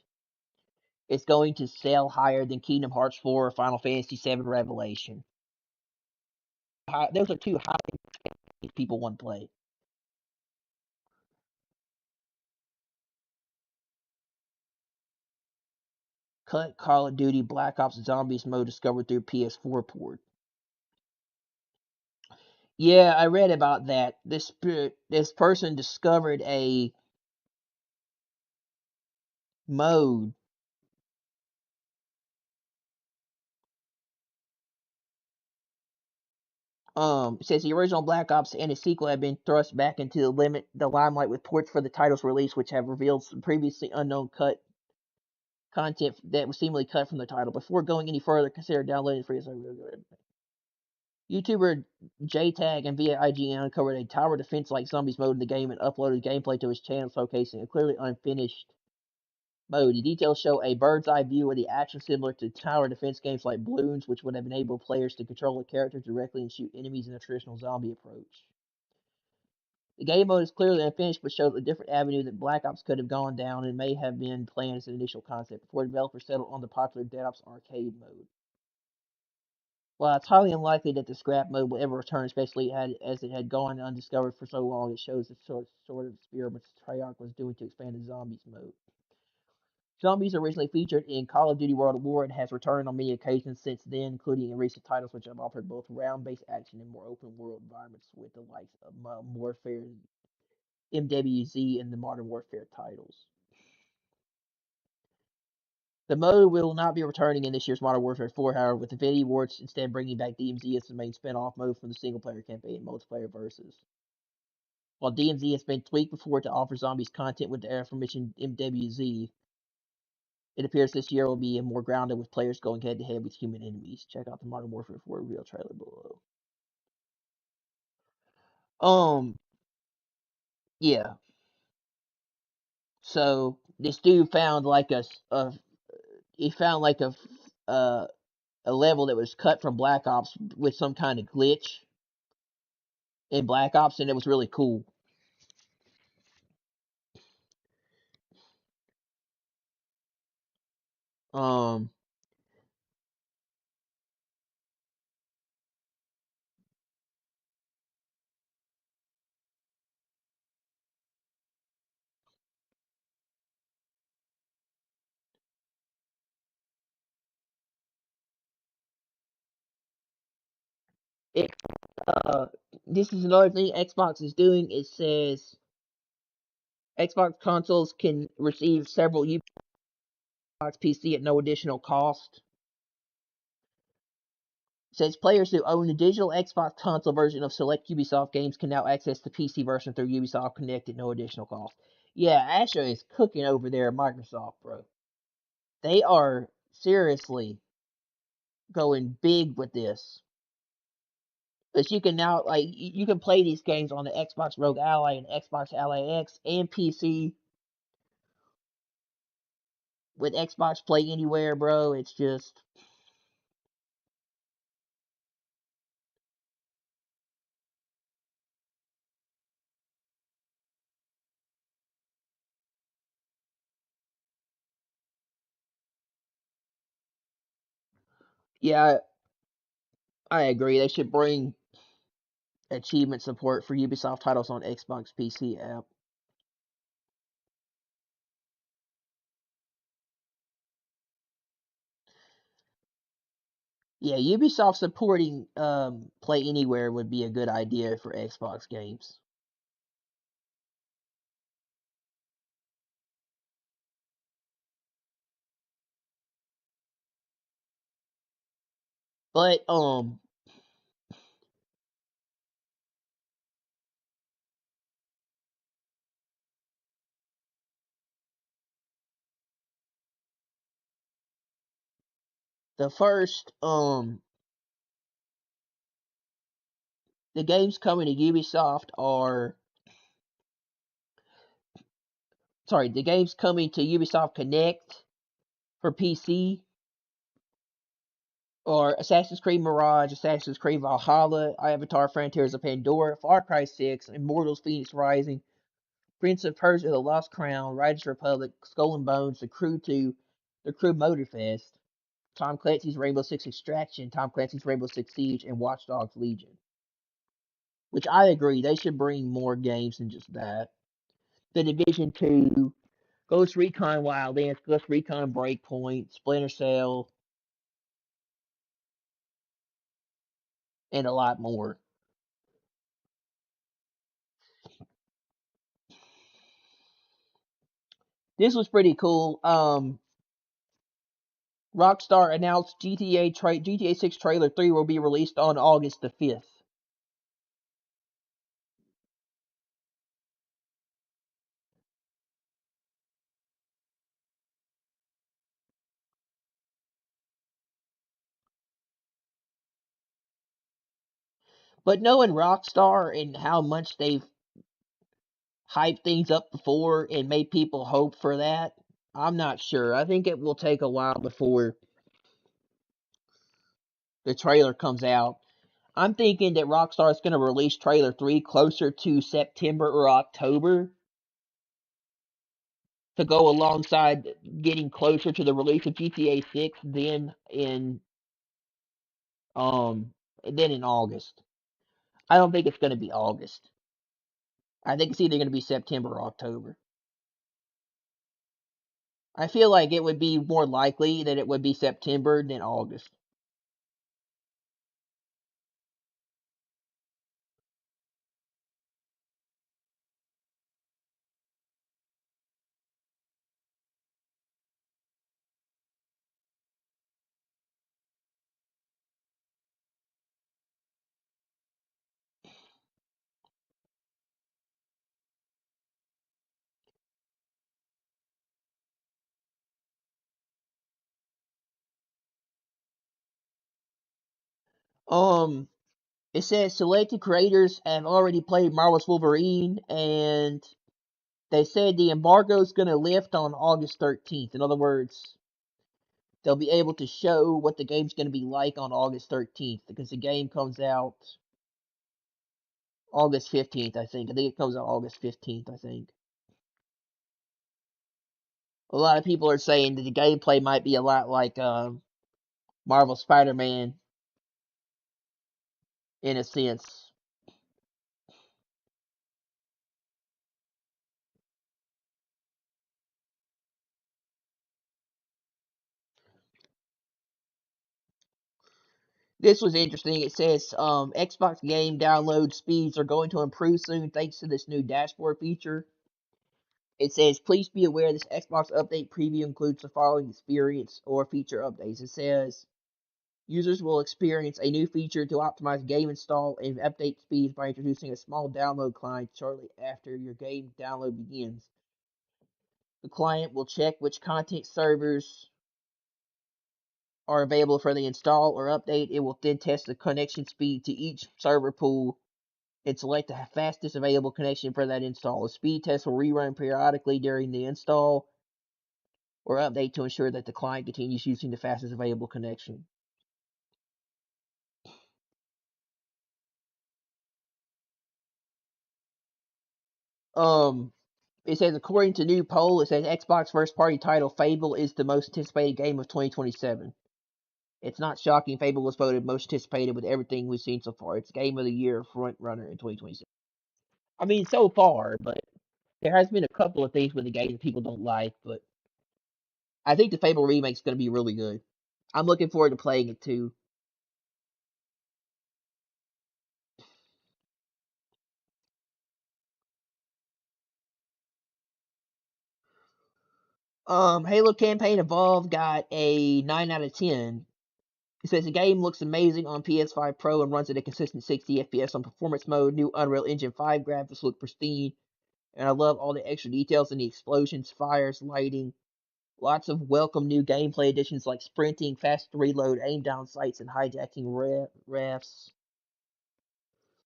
is going to sell higher than Kingdom Hearts 4 or Final Fantasy 7 Revelation. Those are two high people want to play. Cut Call of Duty Black Ops Zombies mode discovered through PS4 port. Yeah, I read about that. This person discovered a mode. It says the original Black Ops and its sequel have been thrust back into the limelight with ports for the title's release, which have revealed some previously unknown cut content that was seemingly cut from the title. Before going any further, consider downloading free. YouTuber JTag and via IGN uncovered a tower defense-like zombies mode in the game and uploaded gameplay to his channel showcasing a clearly unfinished mode. The details show a bird's eye view of the action similar to tower defense games like Bloons, which would have enabled players to control the characters directly and shoot enemies in a traditional zombie approach. The game mode is clearly unfinished, but shows a different avenue that Black Ops could have gone down and may have been planned as an initial concept before developers settled on the popular Dead Ops arcade mode. While it's highly unlikely that the scrap mode will ever return, especially as it had gone undiscovered for so long, it shows the sort of experiments Treyarch was doing to expand the zombies mode. Zombies originally featured in Call of Duty World at War and has returned on many occasions since then, including in recent titles which have offered both round-based action and more open-world environments with the likes of Modern Warfare, MWZ, and the Modern Warfare titles. The mode will not be returning in this year's Modern Warfare 4, however, with Infinity Ward's instead bringing back DMZ as the main spin-off mode from the single-player campaign and multiplayer versus. While DMZ has been tweaked before to offer zombies content with the aforementioned MWZ, it appears this year will be more grounded with players going head-to-head with human enemies. Check out the Modern Warfare 4 reveal trailer below. Yeah. So this dude found like he found like uh, a level that was cut from Black Ops with some kind of glitch in Black Ops, and it was really cool. Um, it this is another thing Xbox is doing. It says Xbox consoles can receive several Xbox PC at no additional cost. Says players who own the digital Xbox console version of select Ubisoft games can now access the PC version through Ubisoft Connect at no additional cost. Yeah, Asher is cooking over there at Microsoft, bro. They are seriously going big with this. Because you can now, like, you can play these games on the Xbox Rogue Ally and Xbox Ally X and PC with Xbox Play Anywhere, bro. It's just, yeah, I agree. They should bring achievement support for Ubisoft titles on Xbox PC app. Yeah, Ubisoft supporting Play Anywhere would be a good idea for Xbox games. But the first the games coming to Ubisoft are the games coming to Ubisoft Connect for PC are Assassin's Creed Mirage, Assassin's Creed Valhalla, Avatar Frontiers of Pandora, Far Cry 6, Immortals Phoenix Rising, Prince of Persia The Lost Crown, Riders Republic, Skull and Bones, The Crew 2, The Crew Motorfest, Tom Clancy's Rainbow Six Extraction, Tom Clancy's Rainbow Six Siege, and Watch Dogs Legion. Which I agree, they should bring more games than just that. The Division 2, Ghost Recon Wildlands, Ghost Recon Breakpoint, Splinter Cell, and a lot more. This was pretty cool. Rockstar announced GTA 6 trailer 3 will be released on August the 5th. But knowing Rockstar and how much they've hyped things up before and made people hope for that, I'm not sure. I think it will take a while before the trailer comes out. I'm thinking that Rockstar is going to release trailer 3 closer to September or October to go alongside getting closer to the release of GTA 6 then in And then in August. I don't think it's going to be August. I think it's either going to be September or October. I feel like it would be more likely that it would be September than August. Um, it says selected creators have already played Marvel's Wolverine, and they said the embargo is going to lift on August 13th. In other words, they'll be able to show what the game's going to be like on August 13th because the game comes out August 15th, I think. I think it comes out August 15th, I think. A lot of people are saying that the gameplay might be a lot like Marvel Spider-Man in a sense. This was interesting. It says Xbox game download speeds are going to improve soon thanks to this new dashboard feature. It says, please be aware this Xbox update preview includes the following experience or feature updates. It says, users will experience a new feature to optimize game install and update speeds by introducing a small download client shortly after your game download begins. The client will check which content servers are available for the install or update. It will then test the connection speed to each server pool and select the fastest available connection for that install. The speed test will rerun periodically during the install or update to ensure that the client continues using the fastest available connection. Um, it says according to new poll, it says Xbox first party title Fable is the most anticipated game of 2027. It's not shocking. Fable was voted most anticipated with everything we've seen so far. It's game of the year front runner in 2027. I mean, so far, but there has been a couple of things with the game that people don't like, but I think the Fable remake is going to be really good. I'm looking forward to playing it too. Halo Campaign Evolved got a 9 out of 10. It says the game looks amazing on PS5 Pro and runs at a consistent 60 FPS on performance mode. New Unreal Engine 5 graphics look pristine, and I love all the extra details in the explosions, fires, lighting. Lots of welcome new gameplay additions like sprinting, fast reload, aim down sights, and hijacking rafts.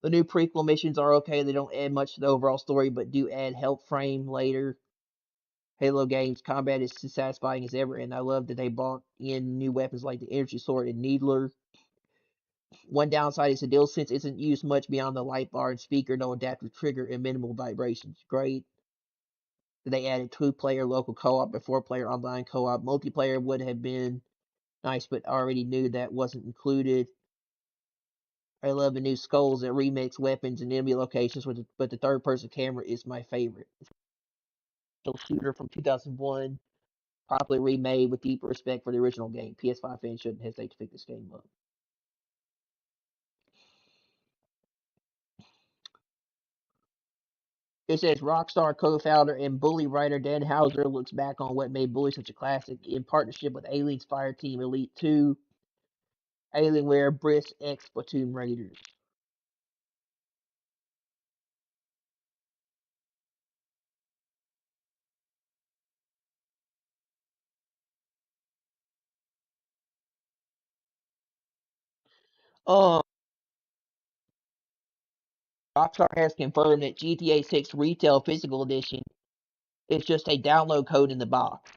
The new prequel missions are okay. They don't add much to the overall story, but do add help frame later. Halo games combat is as satisfying as ever, and I love that they brought in new weapons like the energy sword and needler. One downside is the DualSense isn't used much beyond the light bar and speaker, no adaptive trigger, and minimal vibrations. Great that they added two-player local co-op and four-player online co-op. Multiplayer would have been nice, but already knew that wasn't included. I love the new skulls that remix weapons and enemy locations, but the third-person camera is my favorite. It's a shooter from 2001, properly remade with deeper respect for the original game. PS5 fans shouldn't hesitate to pick this game up. It says Rockstar co-founder and Bully writer Dan Houser looks back on what made Bully such a classic in partnership with Alien's Fireteam Elite 2, Alienware, Brisk, X, Platoon Raiders. Um, Rockstar has confirmed that GTA 6 Retail Physical Edition is just a download code in the box.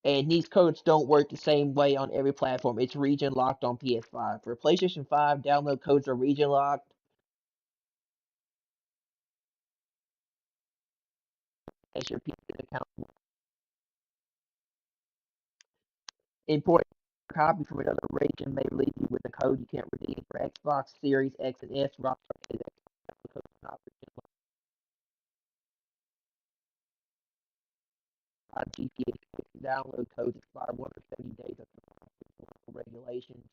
And these codes don't work the same way on every platform. It's region locked on PS5. For PlayStation 5, download codes are region locked. As your PC account. Important. copy from another region may leave you with a code you can't redeem for Xbox Series X and S. Rockstar says Xbox code is not for GTA 6 download codes expire 170 days after local regulations.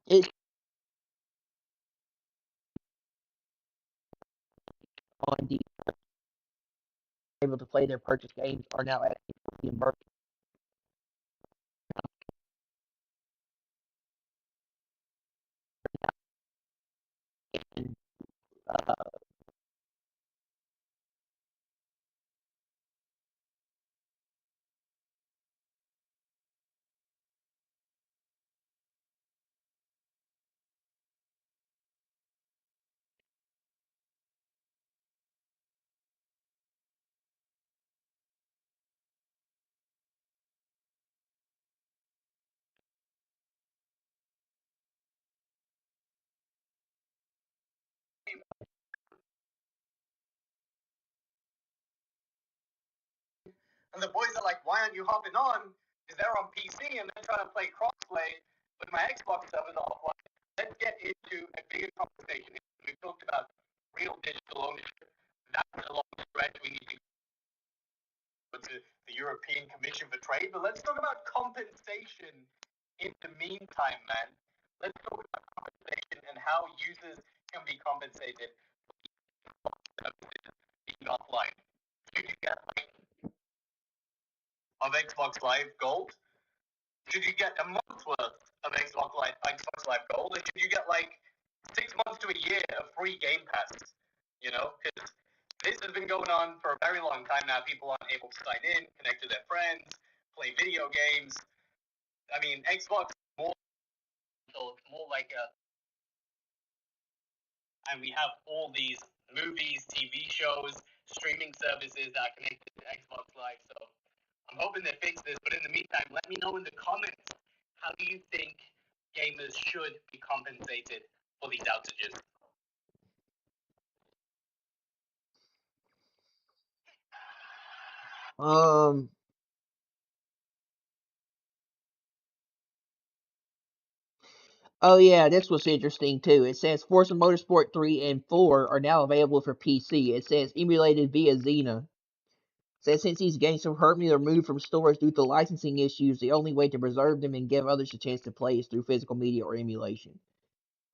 It's on the able to play their purchase games are now asking for reimbursement. Uh, And the boys are like, why aren't you hopping on? Because they're on PC and they're trying to play crossplay, but my Xbox server's offline. Let's get into a bigger conversation. We've talked about real digital ownership. That's a long stretch. We need to go to the European Commission for Trade, but let's talk about compensation in the meantime, man. Let's talk about compensation and how users can be compensated being offline. Should you get like of Xbox Live Gold? Should you get a month's worth of Xbox Live Gold, or should you get like 6 months to a year of free Game Pass? You know, because this has been going on for a very long time now. People aren't able to sign in, connect to their friends, play video games. I mean, Xbox more like a, and we have all these movies, TV shows, streaming services that are connected to Xbox Live. So I'm hoping they fix this. But in the meantime, let me know in the comments, how do you think gamers should be compensated for these outages? um, Oh yeah, this was interesting too. It says Forza Motorsport 3 and 4 are now available for PC. It says emulated via Xena. It says since these games were permanently removed from stores due to licensing issues, the only way to preserve them and give others a chance to play is through physical media or emulation.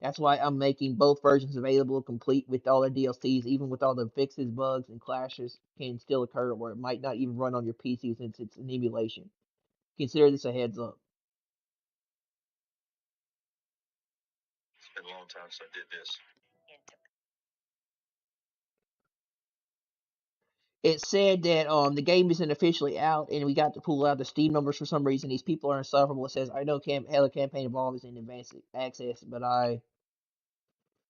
That's why I'm making both versions available, complete with all their DLCs, even with all the fixes, bugs, and clashes can still occur where it might not even run on your PC since it's an emulation. Consider this a heads up. It's been a long time since I did this. It said that the game isn't officially out, and we got to pull out the Steam numbers for some reason. These people are insufferable. It says I know Halo Campaign Evolve is in advanced access, but I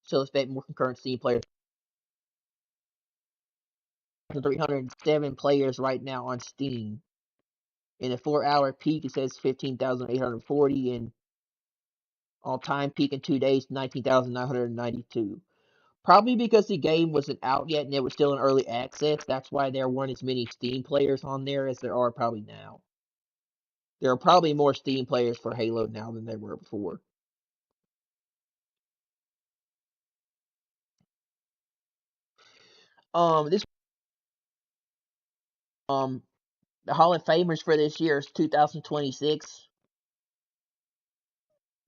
still expect more concurrent Steam players. 307 players right now on Steam. In a 4-hour peak, it says 15,840, and all-time peak in 2 days, 19,992. Probably because the game wasn't out yet and it was still in early access. That's why there weren't as many Steam players on there as there are probably now. There are probably more Steam players for Halo now than there were before. This the Hall of Famers for this year's 2026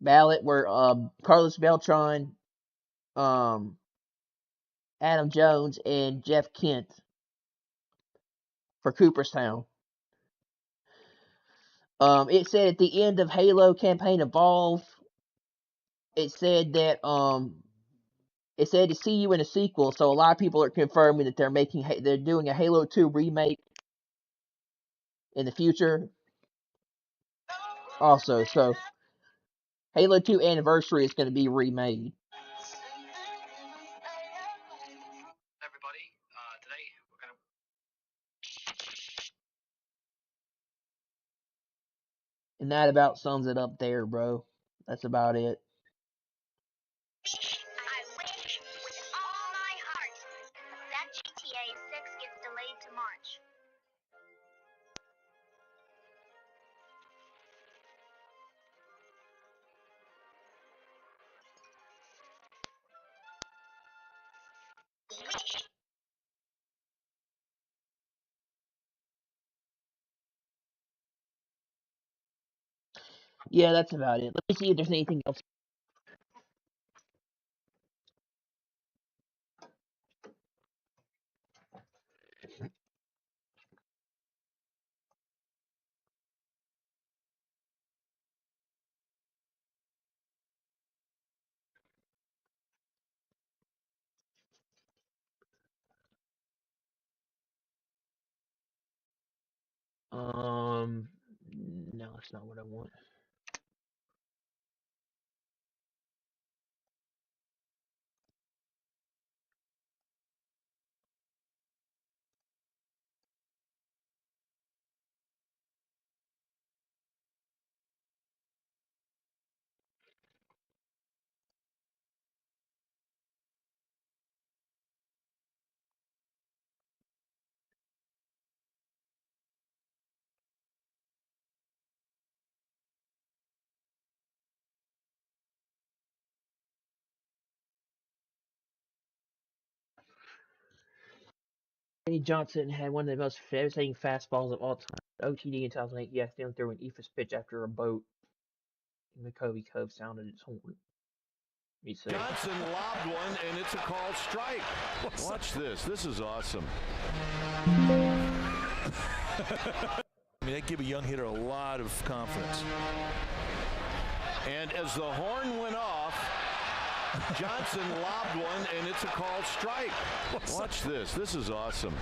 ballot were Carlos Beltran, um Adam Jones, and Jeff Kent for Cooperstown. It said at the end of Halo Campaign Evolve, it said that it said to see you in a sequel, so a lot of people are confirming that they're doing a Halo 2 remake in the future. Also, so Halo 2 Anniversary is going to be remade. Everybody, today we're going to... And that about sums it up there, bro. That's about it. I wish with all my heart that GTA 6 gets delayed to March. Yeah, that's about it. Let me see if there's anything else. No, that's not what I want. Randy Johnson had one of the most devastating fastballs of all time. OTD in 2008, he accidentally threw an eephus pitch after a boat in the Kobe Cove sounded its horn. Johnson lobbed one, and it's a called strike. Watch this. This is awesome. I mean, that give a young hitter a lot of confidence. And as the horn went off, Johnson lobbed one, and it's a called strike. Watch this. This is awesome.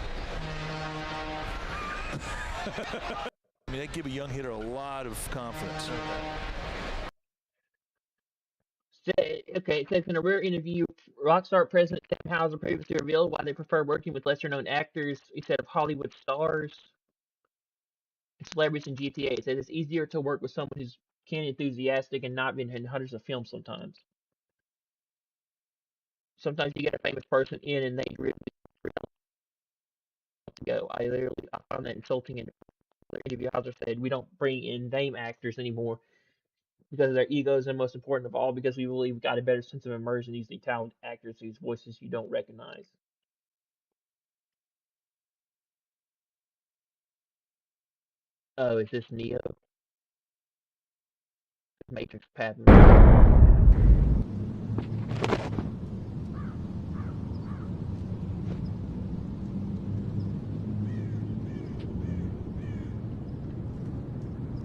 I mean, that give a young hitter a lot of confidence. Okay, it says in a rare interview, Rockstar president Sam Houser previously revealed why they prefer working with lesser-known actors instead of Hollywood stars and celebrities in GTA. It says it's easier to work with someone who's enthusiastic and not been in hundreds of films sometimes. Sometimes you get a famous person in and they really go. I found that insulting in the interview. Houser said, we don't bring in name actors anymore because of their egos, and most important of all, because we believe we've got a better sense of immersion using talented actors whose voices you don't recognize. Oh, is this Neo? Matrix pattern.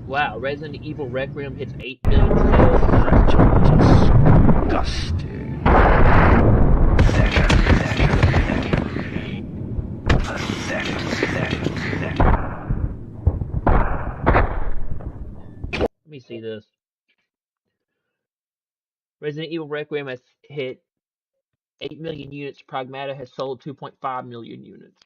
Wow, Resident Evil Requiem hits 8 million sales. Disgusting. Let me see this. Resident Evil Requiem has hit 8 million units. Pragmata has sold 2.5 million units.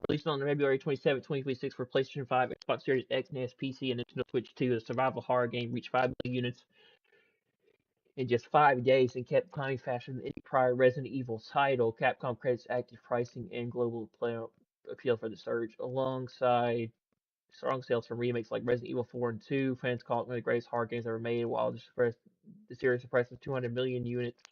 Released on February 27, 2026 for PlayStation 5, Xbox Series X, NES, PC, and Nintendo Switch 2, the survival horror game reached 5 million units in just 5 days and kept climbing faster than any prior Resident Evil title. Capcom credits active pricing and global appeal for the surge, alongside strong sales from remakes like Resident Evil 4 and 2. Fans call it one of the greatest horror games ever made, while the series suppresses 200 million units,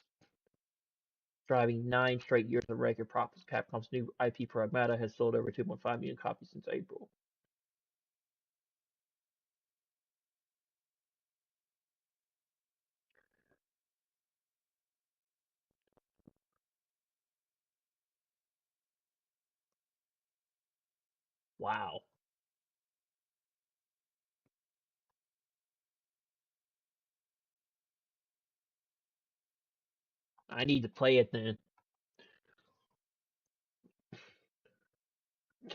driving 9 straight years of record profits. Capcom's new IP Pragmata has sold over 2.5 million copies since April. Wow. I need to play it then.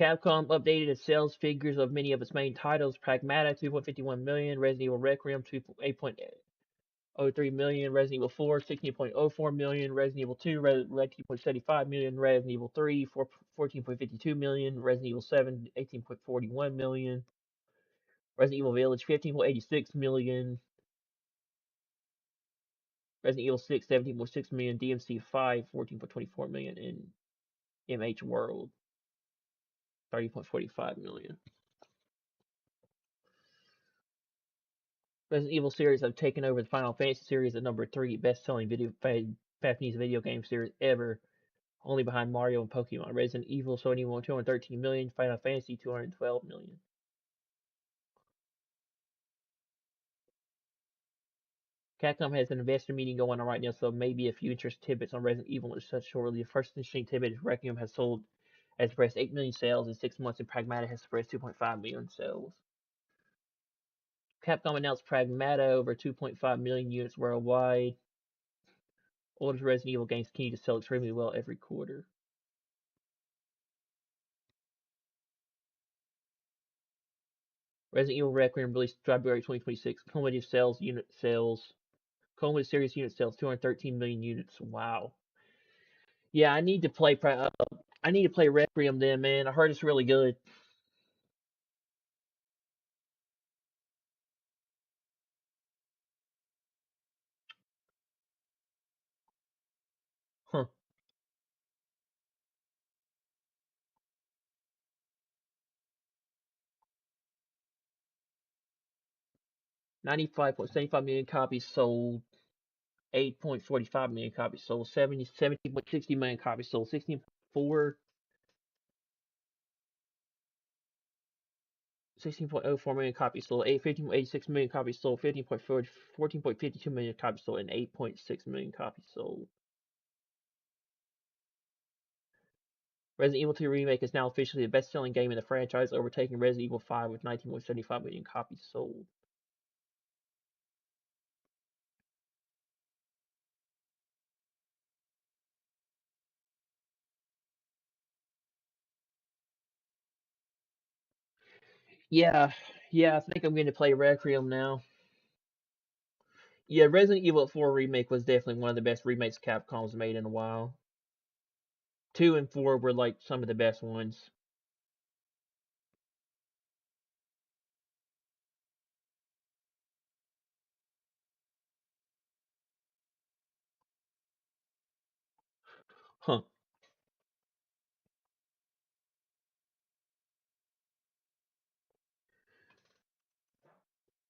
Capcom updated its sales figures of many of its main titles. Pragmata 2.51 million, Resident Evil Requiem 8.03 million, Resident Evil 4 16.04 million, Resident Evil 2 2.75 million, Resident Evil 3 14.52 million, Resident Evil 7 18.41 million, Resident Evil Village 15.86 million, Resident Evil 6 17.6 million, DMC 5 14.24 million, and MH World 30.45 million. Resident Evil series have taken over the Final Fantasy series at number 3 best-selling Japanese video game series ever, only behind Mario and Pokemon. Resident Evil sold 213 million, Final Fantasy 212 million. Capcom has an investor meeting going on right now, so maybe a few interesting tidbits on Resident Evil is such shortly. The first interesting tidbit is Requiem has expressed 8 million sales in 6 months, and Pragmata has expressed 2.5 million sales. Capcom announced Pragmata over 2.5 million units worldwide. Oldest Resident Evil games continue to sell extremely well every quarter. Resident Evil Requiem released February 2026. Cumulative series unit sales 213 million units. Wow. Yeah, I need to play Requiem then, man. I heard it's really good. Huh. 95.75 million copies sold. 8.45 million copies sold. 70.60 million copies sold. 16.04 million copies sold. 15.86 million copies sold. 14.52 million copies sold, and 8.6 million copies sold. Resident Evil 2 Remake is now officially the best-selling game in the franchise, overtaking Resident Evil 5 with 19.75 million copies sold. Yeah, I think I'm going to play Requiem now. Yeah, Resident Evil 4 Remake was definitely one of the best remakes Capcom's made in a while. 2 and 4 were like some of the best ones. Huh.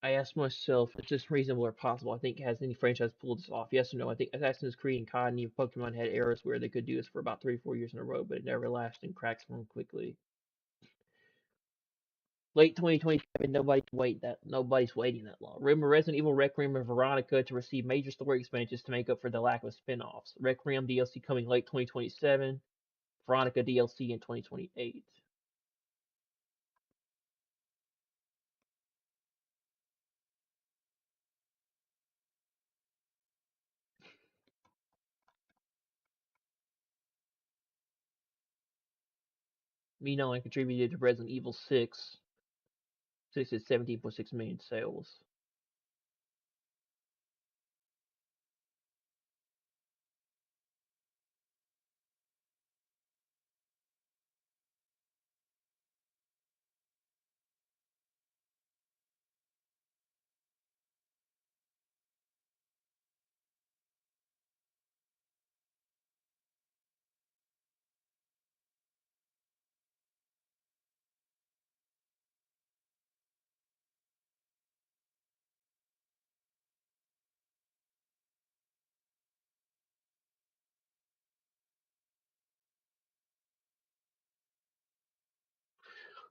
I asked myself, is this reasonable or possible? I think has any franchise pulled this off? Yes or no? I think Assassin's Creed and COD and even Pokemon had eras where they could do this for about 3 or 4 years in a row, but it never lasted and cracks formed quickly. Late 2027, nobody's waiting that long. Remember Resident Evil Requiem and Veronica to receive major story expansions to make up for the lack of spin-offs. Requiem DLC coming late 2027, Veronica DLC in 2028. Meanwhile, contributed to Resident Evil 6. 6 is 17.6 million sales.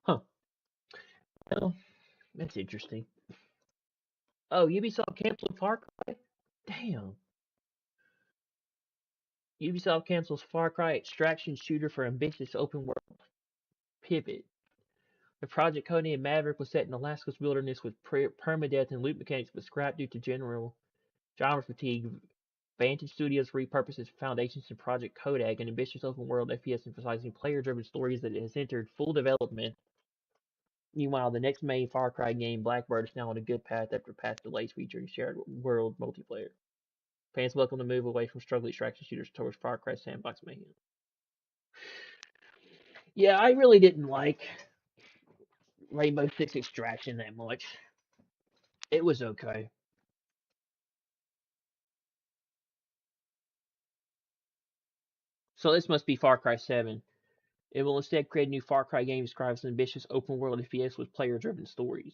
Huh. Well, that's interesting. Oh, Ubisoft canceled Far Cry? Damn. Ubisoft cancels Far Cry extraction shooter for ambitious open world pivot. The project codenamed Maverick was set in Alaska's wilderness with permadeath and loot mechanics but scrapped due to general genre fatigue. Vantage Studios repurposes foundations to Project Kodak, an ambitious open-world FPS emphasizing player-driven stories that has entered full development. Meanwhile, the next main Far Cry game, Blackbird, is now on a good path after past delays featuring shared world multiplayer. Fans welcome to move away from struggling extraction shooters towards Far Cry sandbox mayhem. Yeah, I really didn't like Rainbow Six Extraction that much. It was okay. So this must be Far Cry 7. It will instead create a new Far Cry game that describes an ambitious open-world FPS with player-driven stories.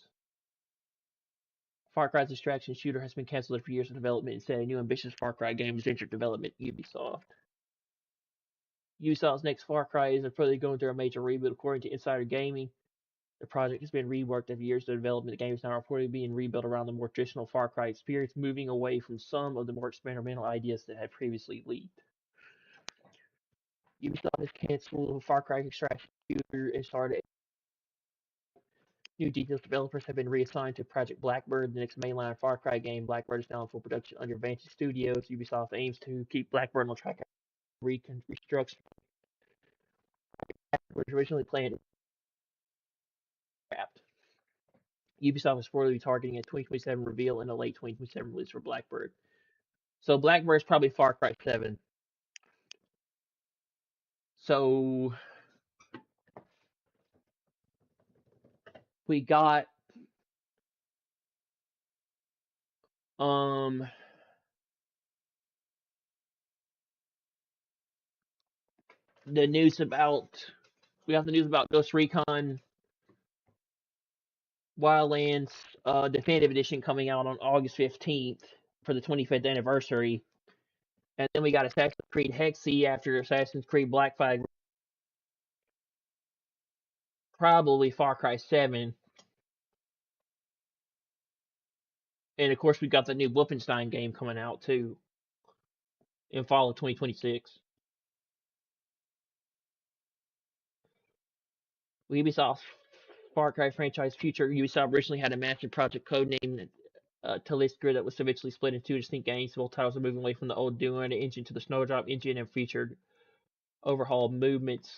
Far Cry's extraction shooter has been cancelled after years of development. Instead, a new ambitious Far Cry game is entered development at Ubisoft. Ubisoft's next Far Cry is reportedly going through a major reboot, according to Insider Gaming. The project has been reworked after years of development. The game is now reportedly being rebuilt around the more traditional Far Cry experience, moving away from some of the more experimental ideas that had previously leaked. Ubisoft has canceled Far Cry extraction shooter and started. New details developers have been reassigned to Project Blackbird, the next mainline Far Cry game. Blackbird is now in full production under Vantage Studios. Ubisoft aims to keep Blackbird on track after reconstruction. Was originally planned wrapped. Ubisoft is reportedly targeting a 2027 reveal and a late 2027 release for Blackbird. So Blackbird is probably Far Cry 7. So we got um the news about Ghost Recon Wildlands Definitive Edition coming out on August 15th for the 25th anniversary. And then we got Assassin's Creed Hexy after Assassin's Creed Black Flag. Probably Far Cry 7. And of course we got the new Wolfenstein game coming out too in fall of 2026. Ubisoft's Far Cry franchise future. Ubisoft originally had a master project codenamed Talisker that was eventually split into two distinct games. Both titles are moving away from the old Doom engine to the Snowdrop engine and featured overhauled movements,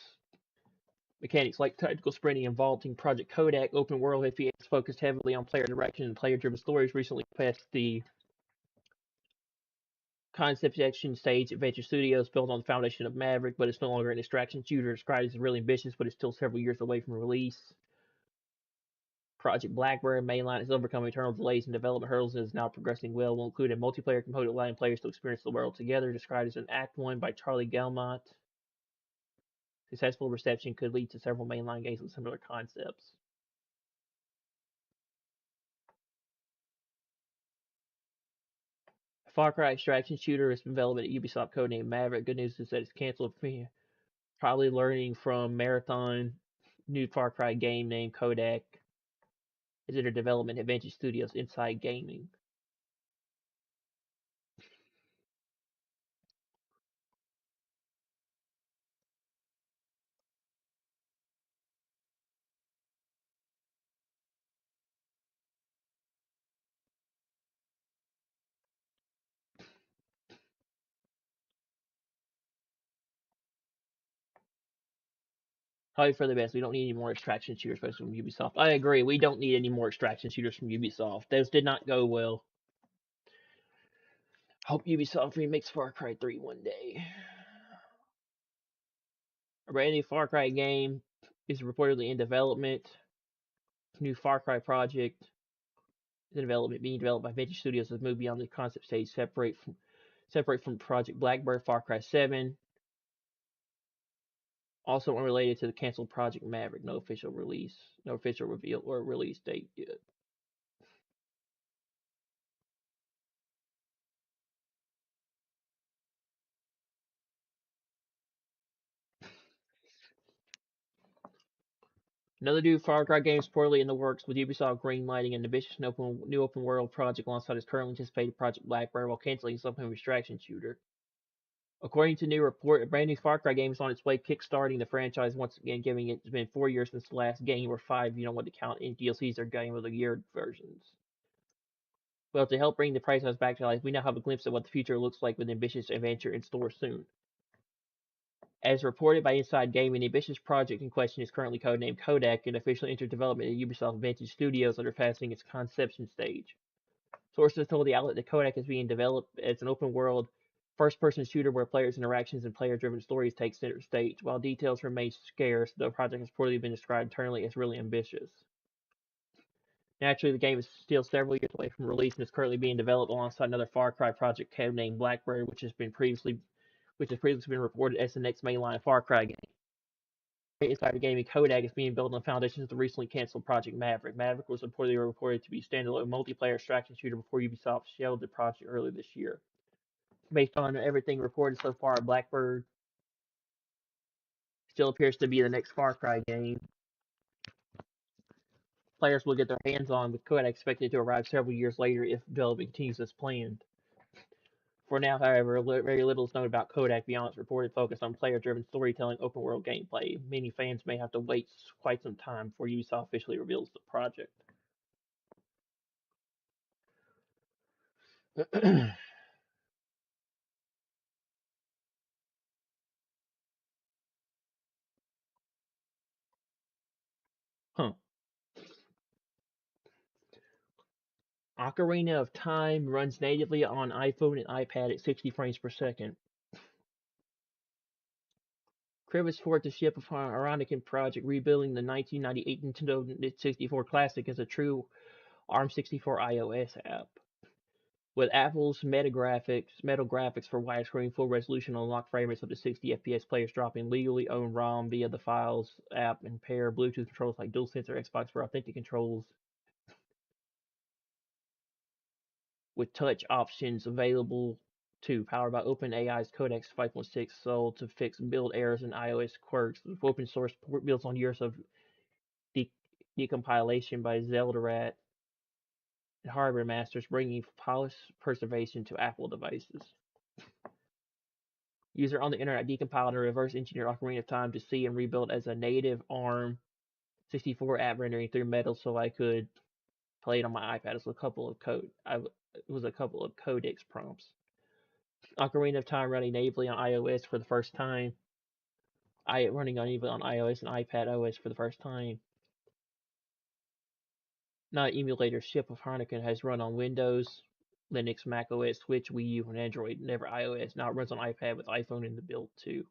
mechanics like tactical sprinting and vaulting. Project Kodak, open world FPS focused heavily on player direction and player driven stories, recently passed the concept action stage at Venture Studios, built on the foundation of Maverick, but it's no longer an extraction shooter. Described as really ambitious, but it's still several years away from release. Project Blackbird mainline has overcome internal delays and development hurdles and is now progressing well. Will include a multiplayer component allowing players to experience the world together. Described as an Act 1 by Charlie Gelmont. Successful reception could lead to several mainline games with similar concepts. Far Cry extraction shooter has been developed at Ubisoft codenamed Maverick. Good news is that it's canceled. Probably learning from Marathon. New Far Cry game named Kodak is under development at Vantage Studios Inside Gaming. Probably for the best. We don't need any more extraction shooters, especially from Ubisoft. I agree. We don't need any more extraction shooters from Ubisoft. Those did not go well. Hope Ubisoft remakes Far Cry 3 one day. A brand new Far Cry game is reportedly in development. New Far Cry project is in development, being developed by Vantage Studios as moved beyond the concept stage, separate from Project Blackbird. Far Cry 7. Also unrelated to the canceled Project Maverick. No official reveal or release date yet. Another new Far Cry game is reportedly in the works, with Ubisoft greenlighting an ambitious new open world project alongside its currently anticipated Project Blackbird while canceling some kind of extraction shooter. According to new report, a brand new Far Cry game is on its way, kickstarting the franchise once again, giving it's been 4 years since the last game, or 5 if you don't want to count in DLCs or Game of the Year versions. Well, to help bring the franchise back to life, we now have a glimpse of what the future looks like with ambitious adventure in store soon. As reported by Inside Gaming, the ambitious project in question is currently codenamed Kodak and officially entered development at Ubisoft Vantage Studios under passing its conception stage. Sources told the outlet that Kodak is being developed as an open-world, first-person shooter where players' interactions and player-driven stories take center stage. While details remain scarce, the project has reportedly been described internally as really ambitious. Naturally, the game is still several years away from release and is currently being developed alongside another Far Cry project codenamed Blackbird, which has previously been reported as the next mainline Far Cry game. Inside Gaming, Kodak is being built on the foundations of the recently canceled Project Maverick. Maverick was reported to be a standalone multiplayer extraction shooter before Ubisoft shelved the project earlier this year. Based on everything reported so far, Blackbird still appears to be the next Far Cry game. Players will get their hands on, with Kodak expected to arrive several years later if development continues as planned. For now, however, very little is known about Kodak beyond its reported focus on player-driven storytelling open-world gameplay. Many fans may have to wait quite some time before Ubisoft officially reveals the project. Huh. Ocarina of Time runs natively on iPhone and iPad at 60 frames per second. Krivis Fort, the ship of Ironican project, rebuilding the 1998 Nintendo 64 Classic as a true ARM64 iOS app. With Apple's Metal graphics for widescreen full resolution unlocked frame rates up to 60 FPS, players dropping legally owned ROM via the Files app and pair Bluetooth controls like DualSense or Xbox for authentic controls with touch options available too. Powered by OpenAI's Codex 5.6 sold to fix build errors and iOS quirks. Open source port builds on years of decompilation by Zeldarat and hardware masters, bringing polished preservation to Apple devices. User on the internet decompiled and reverse engineered Ocarina of Time to see and rebuild as a native ARM 64 app rendering through Metal, so I could play it on my iPad. It was a couple of codex prompts. Ocarina of Time running natively on iOS for the first time. Running natively on iOS and iPad OS for the first time. Not emulator Ship of Harnican has run on Windows, Linux, Mac OS, Switch, Wii U, and Android, never iOS. Now it runs on iPad with iPhone in the build too.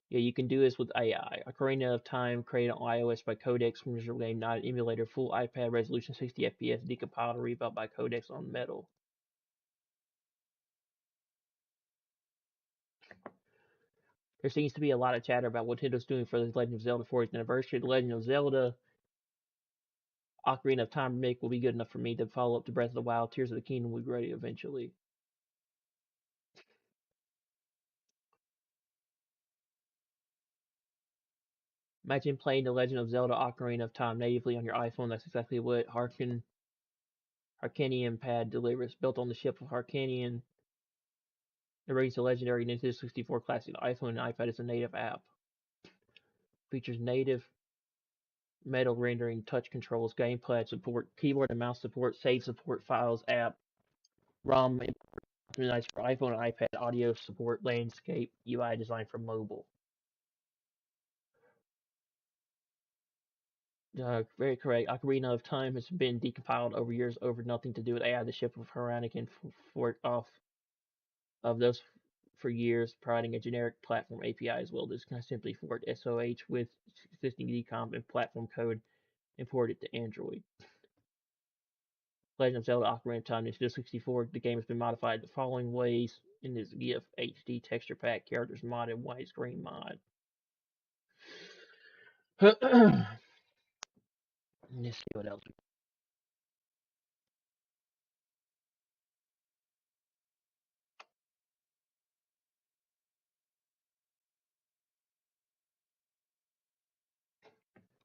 Yeah, you can do this with AI. Ocarina of Time created on iOS by Codex, original game, not an emulator. Full iPad resolution, 60 FPS, decompiled and rebuilt by Codex on Metal. There seems to be a lot of chatter about what Nintendo's doing for the Legend of Zelda 40th anniversary. The Legend of Zelda Ocarina of Time remake will be good enough for me to follow up to Breath of the Wild. Tears of the Kingdom will be ready eventually. Imagine playing The Legend of Zelda Ocarina of Time natively on your iPhone. That's exactly what Harkinian Pad delivers. Built on the ship of Harkinian, it brings the legendary Nintendo 64 Classic to iPhone and iPad as a native app. Features native Metal rendering, touch controls, gamepad support, keyboard and mouse support, save support, files app, ROM optimized for iPhone and iPad, audio support, landscape, UI designed for mobile. Very correct. Ocarina of Time has been decompiled over years over nothing to do with AI. The ship of Haranican forked off of those for years, providing a generic platform API as well. This can simply fork SOH with existing decomp and platform code and port it to Android. Legend of Zelda Ocarina of Time Nintendo 64. The game has been modified the following ways in this GIF HD texture pack, characters mod, and widescreen mod. Let's see what else.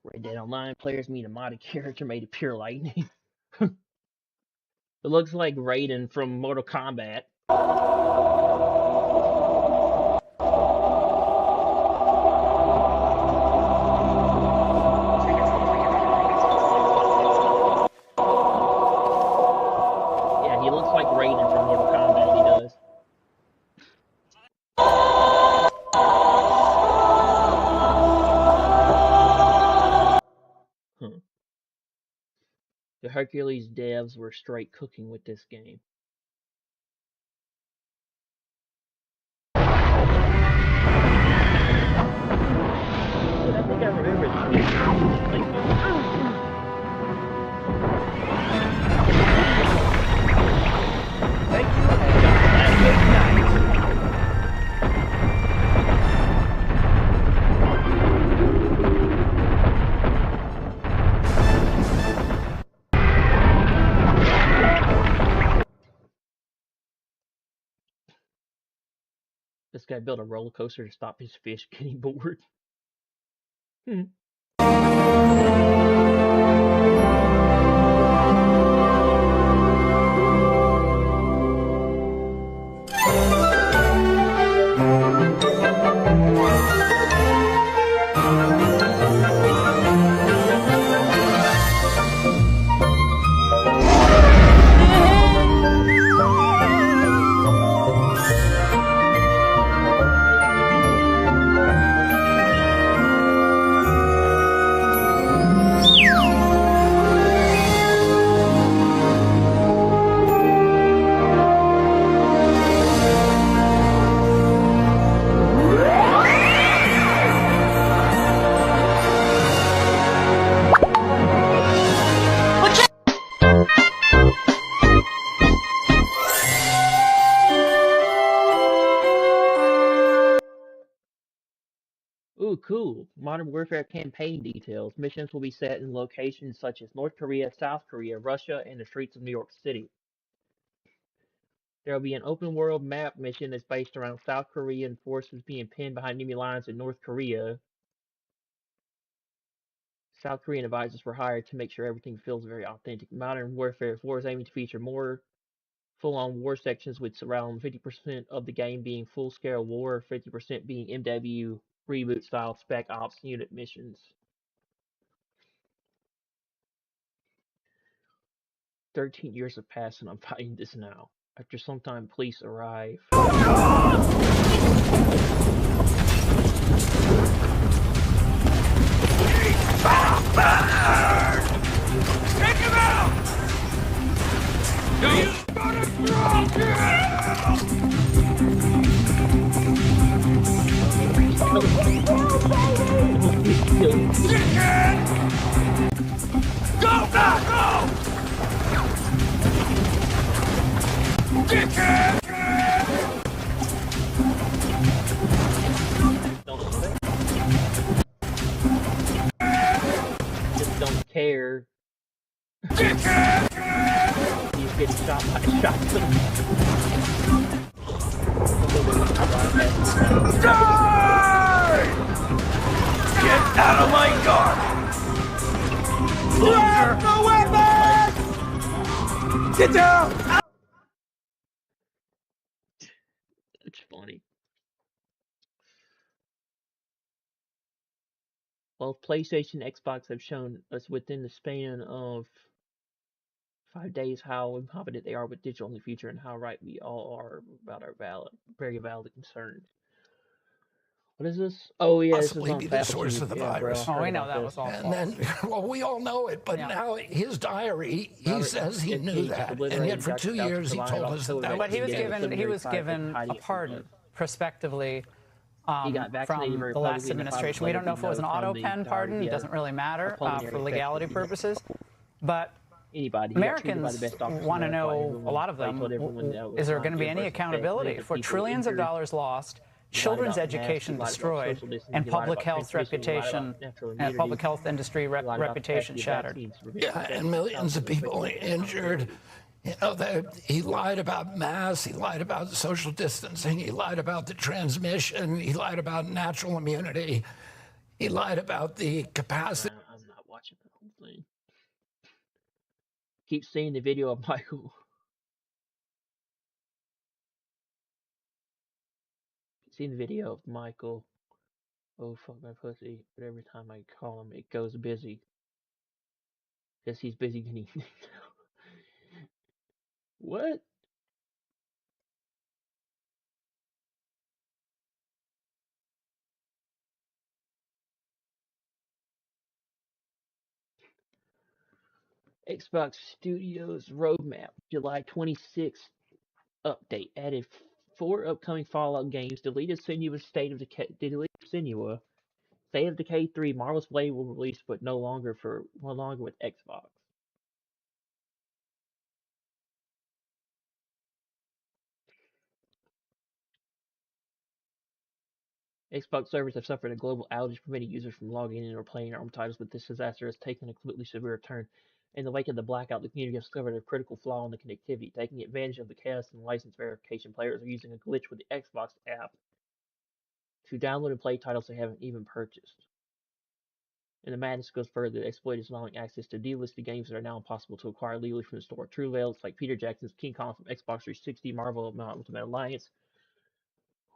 Red Dead Online players meet a modded character made of pure lightning. It looks like Raiden from Mortal Kombat. Hercules devs were straight cooking with this game. I think I remember this. Thank you, and good night. This guy built a roller coaster to stop his fish getting bored. Ooh, cool. Modern Warfare campaign details. Missions will be set in locations such as North Korea, South Korea, Russia, and the streets of New York City. There will be an open world map mission that's based around South Korean forces being pinned behind enemy lines in North Korea. South Korean advisors were hired to make sure everything feels very authentic. Modern Warfare 4 is aiming to feature more full-on war sections, with around 50% of the game being full-scale war, 50% being MW reboot-style spec ops unit missions. 13 years have passed and I'm fighting this now. After some time, police arrive. Take him out! You gotta drop Go back! Go! Dickhead! Just don't care. Dickhead! He's getting shot by a shotgun. Die! Get out of my guard! Grab the weapon! Get down! It's funny. Both PlayStation and Xbox have shown us within the span of 5 days how confident they are with digital in the future and how right we all are about our very valid concerns. What is this? Oh yeah, this is Possibly on be the source of the virus. Bro, Oh, we know that was all And then, well, we all know it, but now his diary, he says he knew that, and yet for 2 years he told us that. But he was given a pardon prospectively from the last administration. We don't know if it was an auto pen pardon. It doesn't really matter for legality purposes. But Americans want to know, a lot of them, is there going to be any accountability for trillions of dollars lost, children's education destroyed, and public health reputation and public health industry reputation shattered? Yeah, and millions of people injured. You know, he lied about masks, he lied about social distancing, he lied about the transmission, he lied about natural immunity, he lied about the capacity. I'm not watching the whole thing. Keep seeing the video of Michael. Seen the video of Michael. Oh fuck my pussy! But every time I call him, it goes busy. Guess he's busy getting. What? Xbox Studios roadmap, July 26th update added 4 upcoming Fallout games. Deleted Senua State of Decay. State of Decay 3, Marvel's Blade will release, but no longer with Xbox. Xbox servers have suffered a global outage, preventing users from logging in or playing ARM titles, but this disaster has taken a completely severe turn. In the wake of the blackout, the community has discovered a critical flaw in the connectivity. Taking advantage of the chaos and license verification, players are using a glitch with the Xbox app to download and play titles they haven't even purchased. And the madness goes further. The exploit is allowing access to delisted games that are now impossible to acquire legally from the store. True Veils like Peter Jackson's King Kong from Xbox 360, Marvel Ultimate Alliance,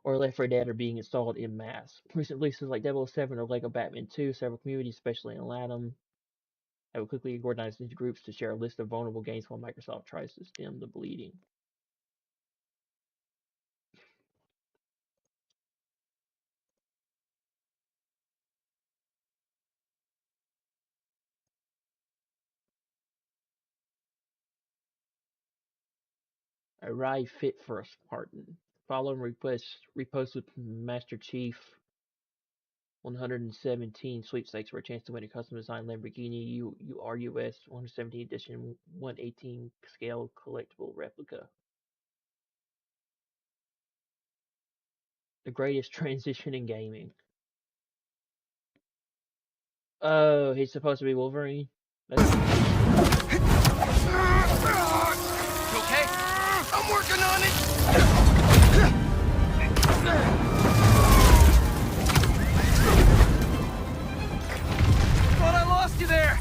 or Left 4 Dead are being installed in mass. Recent releases like 007 or Lego Batman 2, several communities, especially in LATAM, have quickly organized into groups to share a list of vulnerable games while Microsoft tries to stem the bleeding. Arrive fit for a Spartan. Follow and repost with Master Chief 117 sweepstakes for a chance to win a custom designed Lamborghini URUS 117 edition 118 scale collectible replica. The greatest transition in gaming. Oh, he's supposed to be Wolverine? You okay? I'm working on it! Thought I lost you there!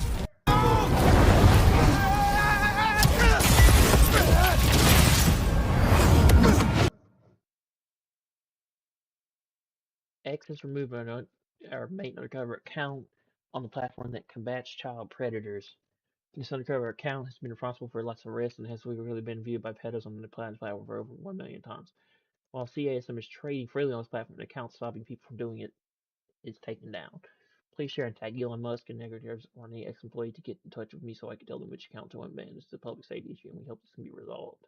X has removed our main undercover account on the platform that combats child predators. This undercover account has been responsible for lots of arrests and has really been viewed by pedos on the platform for over 1 million times. While CASM is trading freely on this platform, the account stopping people from doing it is taken down. Please share and tag Elon Musk and negatives or any ex-employee to get in touch with me so I can tell them which account to unban. This is a public safety issue and we hope this can be resolved.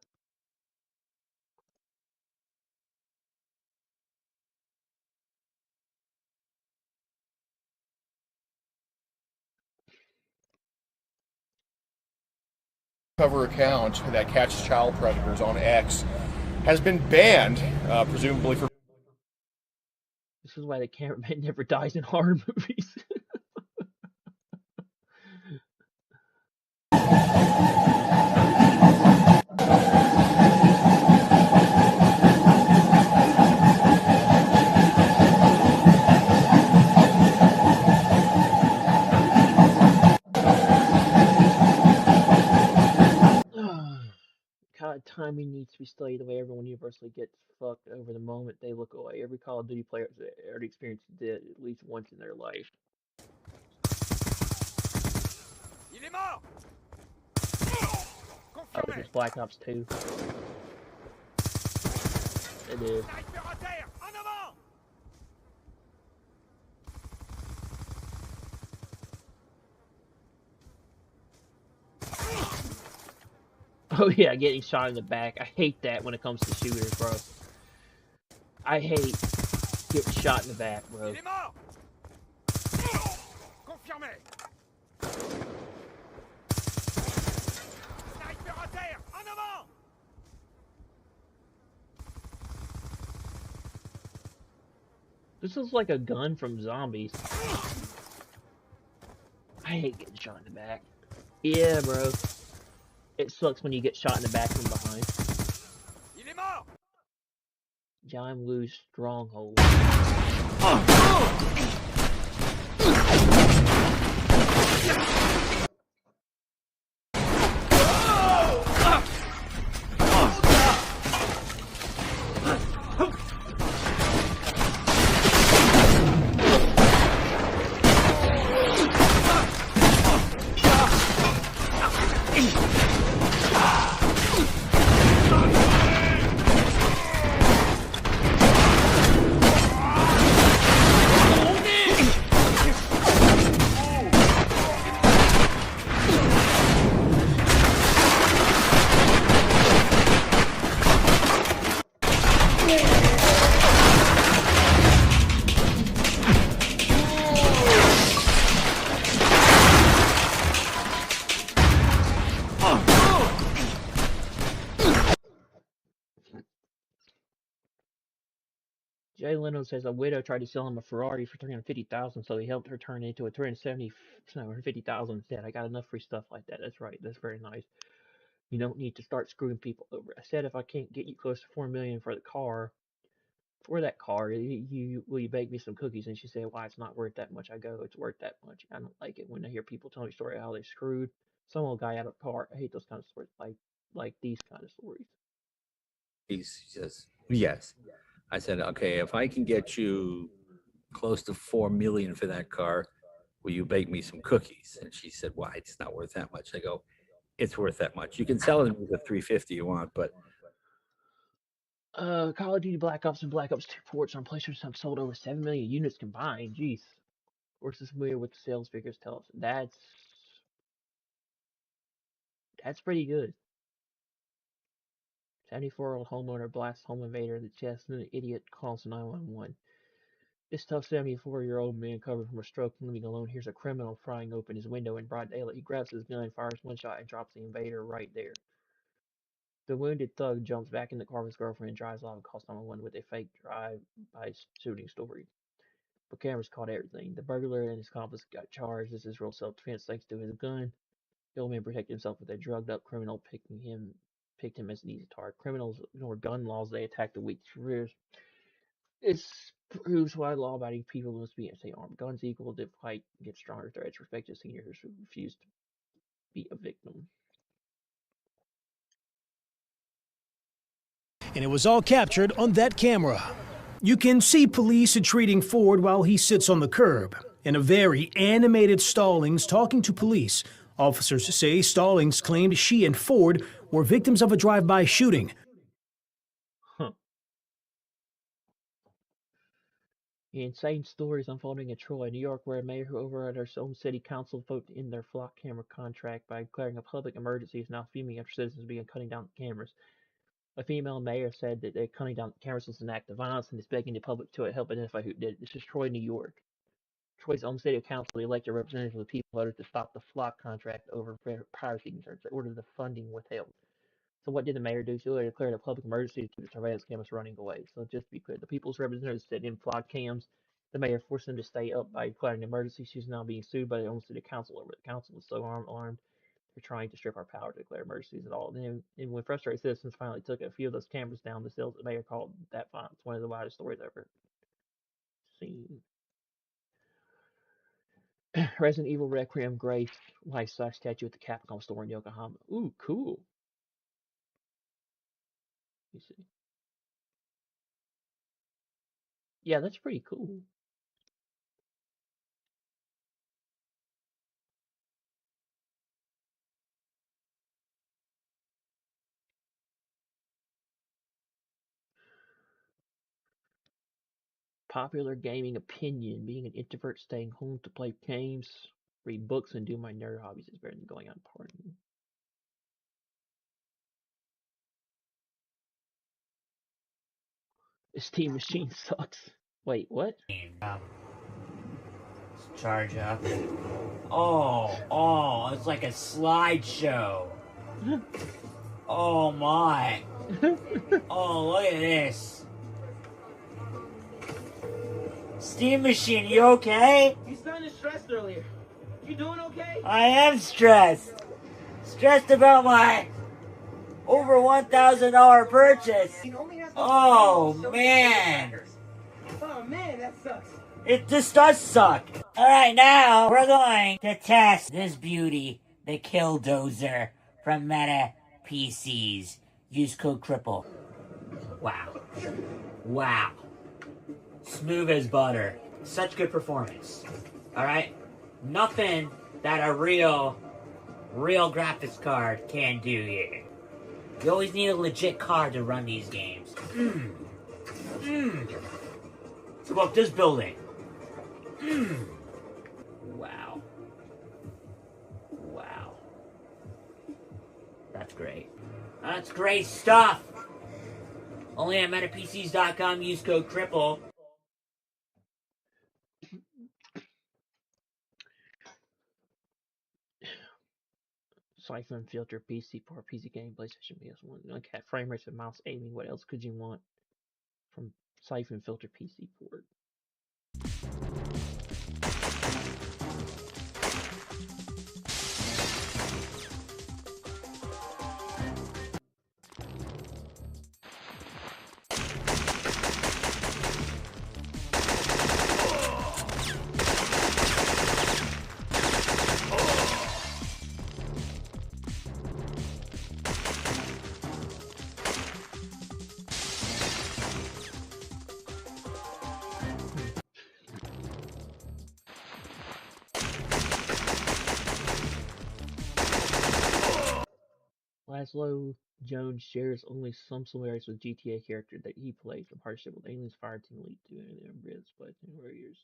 Cover account that catches child predators on X has been banned, presumably for. This is why the cameraman never dies in horror movies. God, timing needs to be studied the way everyone universally gets fucked over the moment they look away. Every Call of Duty player has already experienced it at least once in their life. Oh, this is Black Ops 2. It is. Oh yeah, getting shot in the back. I hate that when it comes to shooters, bro. I hate getting shot in the back, bro. This is like a gun from Zombies. I hate getting shot in the back. Yeah, bro. It sucks when you get shot in the back from behind. John Woo's Stronghold. Jay Leno says a widow tried to sell him a Ferrari for $350,000, so he helped her turn it into a $350,000 instead. I got enough free stuff like that. That's right. That's very nice. You don't need to start screwing people over. I said if I can't get you close to $4 million for that car, will you bake me some cookies? And she said, why it's not worth that much. I go, it's worth that much. I don't like it when I hear people telling me story how they screwed some old guy out of a car. I hate those kind of stories, like these kind of stories. He says, yes. I said, okay, if I can get you close to $4 million for that car, will you bake me some cookies? And she said, why? It's not worth that much. I go, it's worth that much. You can sell it for $350 you want, but Call of Duty Black Ops and Black Ops 2 ports on PlayStation have sold over 7 million units combined. Jeez. Where's this familiar with the sales figures tell us? That's pretty good. 74-year-old homeowner blasts home invader in the chest and an idiot calls 911. This tough 74-year-old man covered from a stroke living alone hears a criminal prying open his window in broad daylight. He grabs his gun, fires one shot, and drops the invader right there. The wounded thug jumps back in the car with his girlfriend and drives off and calls 911 with a fake drive-by shooting story. But cameras caught everything. The burglar and his accomplice got charged. This is real self-defense thanks to his gun. The old man protected himself with a drugged-up criminal picked him as an easy target. Criminals ignore gun laws. They attack the weak. This proves why law-abiding people must be anti-armed. Guns equal the fight gets stronger threats. Respect to seniors who refuse to be a victim. And it was all captured on that camera. You can see police retreating forward while he sits on the curb. In a very animated Stallings talking to police. Officers say Stallings claimed she and Ford were victims of a drive-by shooting. Insane stories unfolding in Troy, New York, where a mayor who overrode her own city council vote to end their flock camera contract by declaring a public emergency is now fuming after citizens began cutting down the cameras. A female mayor said that they're cutting down the cameras was an act of violence and is begging the public to help identify who did it. This is Troy, New York. Troy's own city council elected representatives of the people voted to stop the flock contract over piracy concerns. They ordered the funding withheld. So what did the mayor do? She declared a public emergency to keep the surveillance cameras running away. So just to be clear, the people's representatives said in flock cams. The mayor forced them to stay up by declaring an emergency. She's now being sued by the own city council over it. The council is so alarmed they're trying to strip our power to declare emergencies at all. And when frustrated citizens finally took a few of those cameras down, the mayor called that violence. One of the wildest stories I've ever seen. Resident Evil Requiem Grace life-size statue at the Capcom store in Yokohama. Ooh, cool. Let me see. Yeah, that's pretty cool. Popular gaming opinion. Being an introvert, staying home to play games, read books, and do my nerd hobbies is better than going out and partying. This Steam machine sucks. Wait, what? Charge up. Oh, it's like a slideshow. Oh my. Oh, look at this. Steam machine, you okay? You sounded stressed earlier. You doing okay? I am stressed. Stressed about my over $1,000 purchase. Oh man. Oh man, that sucks. This does suck. Alright, now we're going to test this beauty, the Killdozer from Meta PCs. Use code CRIPPLE. Wow. Wow. Smooth as butter. Such good performance. Alright? Nothing that a real graphics card can do here. You always need a legit card to run these games. It's about this building. Wow. Wow. That's great. That's great stuff. Only at MetaPCs.com. Use code CRIPPLE. Siphon filter PC for PC game, PlayStation PS1. Look at frame rates and mouse aiming. What else could you want from Siphon Filter PC port. Laszlo Jones shares only some similarities with GTA character that he plays from Hardship with Aliens Fireteam Elite 2 and Riz, but Warriors.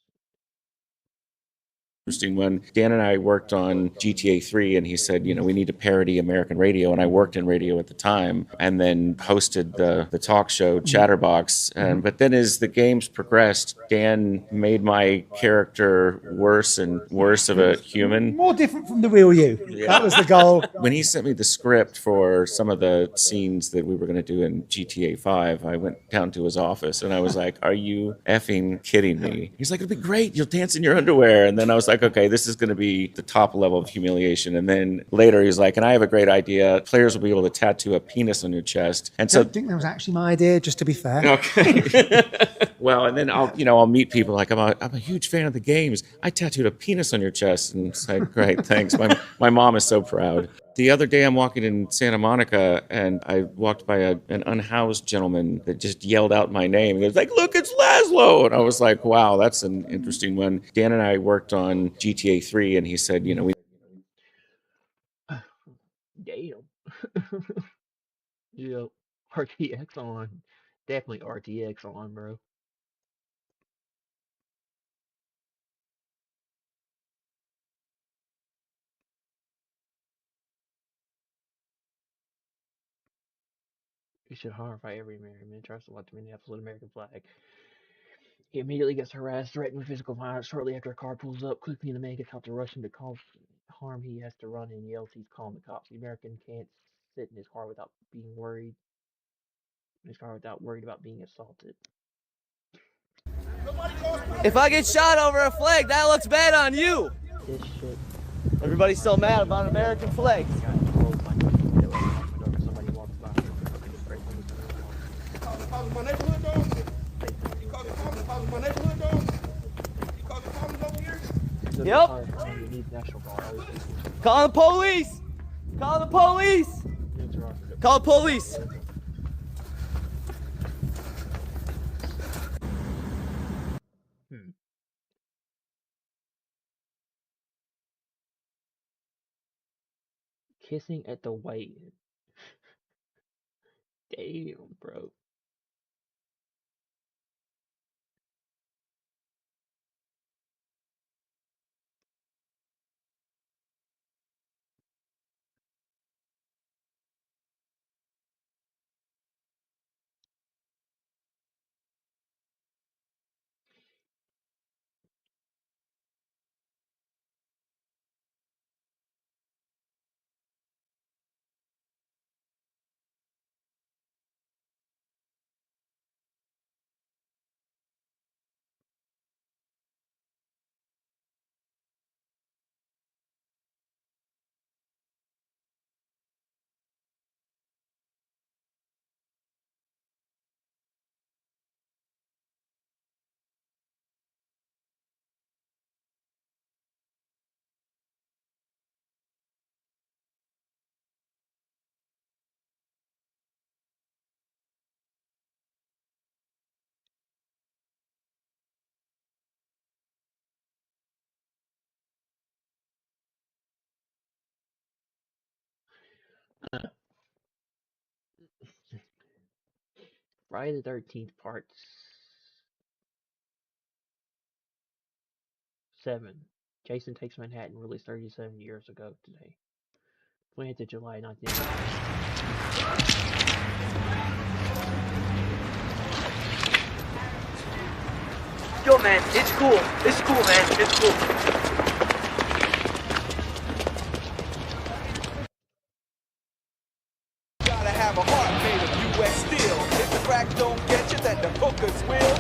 Interesting one. Dan and I worked on GTA 3, and he said, we need to parody American radio. And I worked in radio at the time, and then hosted the talk show Chatterbox. But then as the games progressed, Dan made my character worse and worse of a human. More different from the real you. Yeah. That was the goal. When he sent me the script for some of the scenes that we were going to do in GTA 5, I went down to his office, and I was like, are you effing kidding me? He's like, it'll be great. You'll dance in your underwear. And then I was like, okay, this is going to be the top level of humiliation. And then later he's like, and I have a great idea. Players will be able to tattoo a penis on your chest. And so I think that was actually my idea, just to be fair. Okay. Well, and then I'll meet people like, I'm a huge fan of the games. I tattooed a penis on your chest. And it's like, great, thanks. My mom is so proud. The other day I'm walking in Santa Monica, and I walked by an unhoused gentleman that just yelled out my name. He was like, look, it's Laszlo. And I was like, wow, that's an interesting one. Dan and I worked on GTA 3, and he said, we... Damn. Yeah, RTX on. Definitely RTX on, bro. You should horrify every American man tries to let the Minneapolis American flag. He immediately gets harassed, threatened with physical violence. Shortly after a car pulls up, quickly the man gets out to rush him to cause harm. He has to run and yells he's calling the cops. The American can't sit in his car without being worried. Without worried about being assaulted. If I get shot over a flag, that looks bad on you. This shit. Everybody's so mad about American flags. Yep. Call the police. Call the police. Call the police. Kissing at the weigh-in. Damn, bro. Friday the 13th, part 7. Jason Takes Manhattan, released 37 years ago today. 20th of July, 1990. Yo, man, it's cool. It's cool, man. It's cool. Gotta have a heart made of U.S. steel. If the crack don't get you, then the hookers will.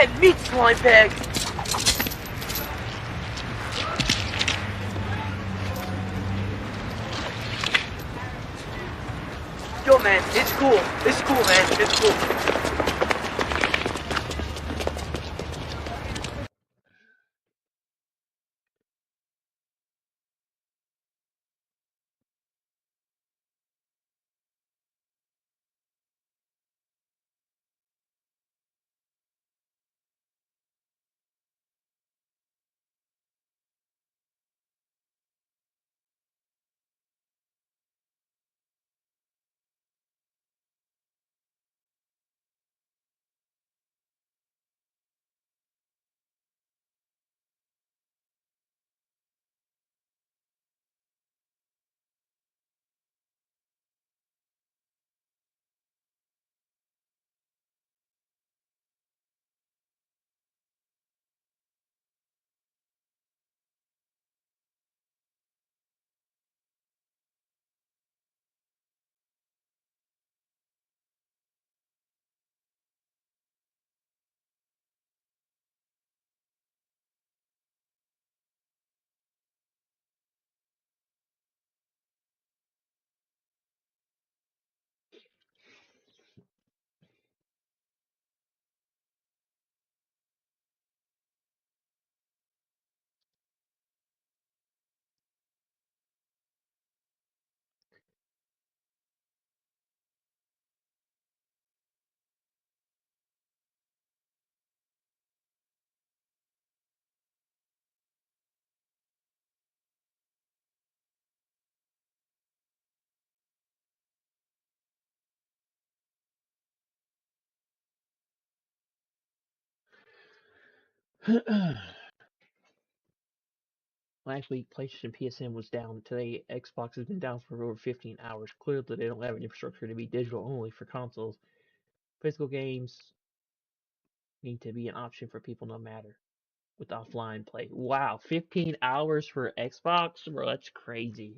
Dead meat, slime bag! Yo, man, it's cool. It's cool, man. It's cool. Last week, PlayStation PSN was down. Today, Xbox has been down for over 15 hours. Clearly, they don't have an infrastructure to be digital only for consoles. Physical games need to be an option for people no matter with offline play. Wow, 15 hours for Xbox? Bro, that's crazy.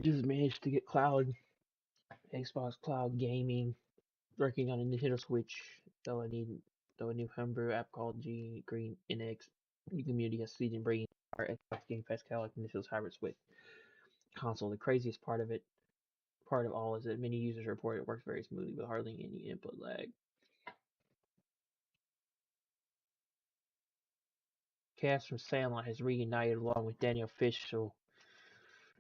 Just managed to get Xbox Cloud Gaming working on a Nintendo Switch. Though a new homebrew app called G Green NX. The community has succeeded in bringing our Xbox Game Pass catalog and Nintendo's hybrid Switch console. The craziest part of all is that many users report it works very smoothly with hardly any input lag. Cast from Sandlot has reunited along with Daniel Fishel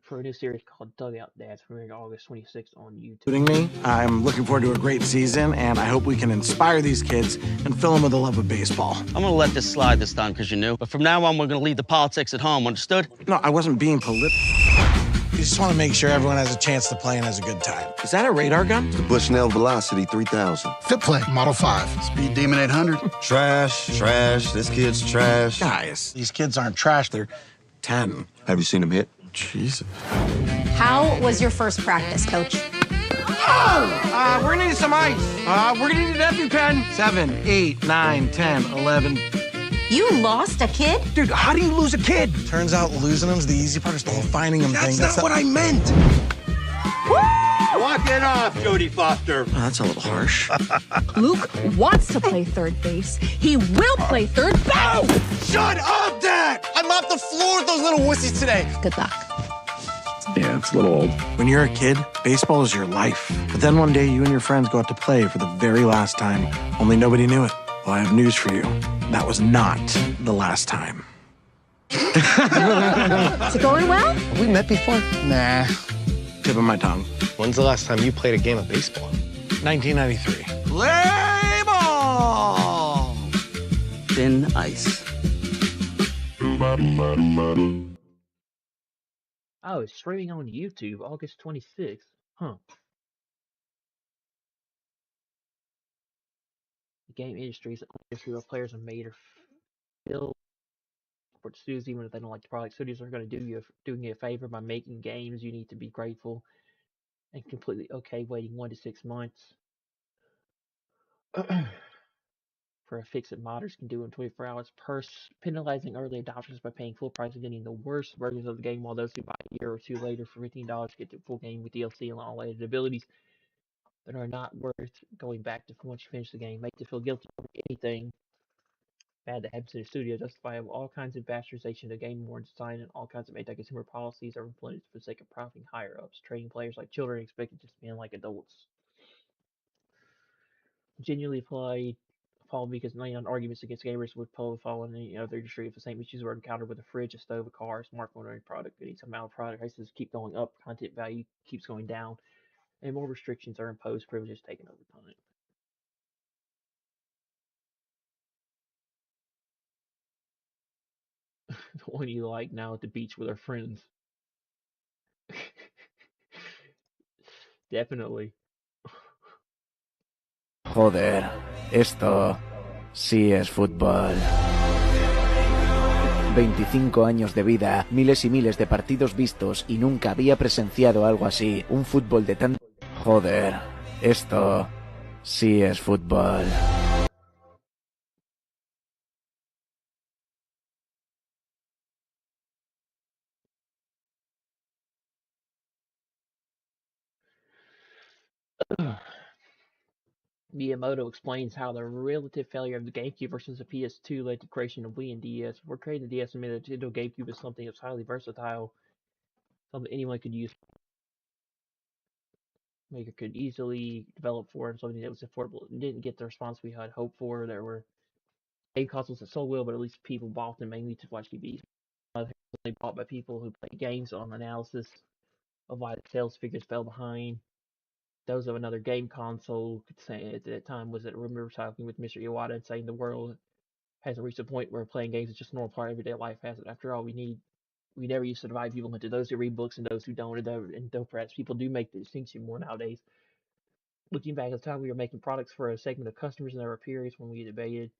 for a new series called Dugout Dads, premiering August 26th on YouTube. Me. I'm looking forward to a great season, and I hope we can inspire these kids and fill them with a love of baseball. I'm gonna let this slide this time because you're new, but from now on, we're gonna leave the politics at home, understood? No, I wasn't being political. You just want to make sure everyone has a chance to play and has a good time. Is that a radar gun? The Bushnell Velocity 3000. Fit Play, Model 5. Speed Demon 800. Trash. This kid's trash. Guys, these kids aren't trash. They're 10. Have you seen them hit? Jesus. How was your first practice, Coach? Oh! We're gonna need some ice. We're gonna need an EpiPen. 7, 8, 9, 10, 11. You lost a kid? Dude, how do you lose a kid? Turns out losing them's the easy part. Is the whole finding them thing. That's not what I meant. Woo! Walk it off, Jodie Foster. Oh, that's a little harsh. Luke wants to play third base. He will play third base. Oh! Shut up, Dad! I mopped the floor with those little wussies today. Good luck. Yeah, it's a little old. When you're a kid, baseball is your life. But then one day, you and your friends go out to play for the very last time, only nobody knew it. Well, I have news for you. That was not the last time. Is it going well? Have we met before? Nah. tip of my tongue. When's the last time you played a game of baseball? 1993. Play ball! Thin ice. Oh, it's streaming on YouTube August 26th. Huh. The game industry is an industry where players are made or feel for studios, even if they don't like the product. Studios are going to doing you a favor by making games. You need to be grateful and completely okay waiting 1 to 6 months for a fix that modders can do in 24 hours, penalizing early adopters by paying full price and getting the worst versions of the game, while those who buy a year or two later for $15 get the full game with DLC and all added abilities that are not worth going back to once you finish the game. Make them feel guilty over anything bad that happens in the studio, justifying all kinds of bastardization of game war design, and all kinds of anti-consumer policies are implemented for the sake of profiting higher ups, treating players like children and expecting to spend like adults. Genuinely fall because laying on arguments against gamers would probably fall in any other industry if the same issues were encountered with a fridge, a stove, a car, a smartphone, or any product. Anytime product prices keep going up, content value keeps going down, and more restrictions are imposed, privileges taken over time. The one you like now at the beach with our friends. Definitely. Joder, esto sí es fútbol. 25 años de vida, miles y miles de partidos vistos y nunca había presenciado algo así. Un fútbol de tan... Joder, esto sí es fútbol. Miyamoto explains how the relative failure of the GameCube versus the PS2 led to creation of Wii and DS. Before creating the DS, admitted the Nintendo GameCube is something that's highly versatile, something anyone could use. Maker could easily develop for, and something that was affordable. It didn't get the response we had hoped for. There were game consoles that sold well, but at least people bought them mainly to watch TVs. They bought by people who play games on analysis of why the sales figures fell behind. Those of another game console could say at that time was that I remember talking with Mr. Iwata and saying the world hasn't reached a point where playing games is just a normal part of everyday life, has it? After all, we never used to divide people into those who read books and those who don't, and though perhaps people do make the distinction more nowadays. Looking back at the time we were making products for a segment of customers, and there were periods when we debated,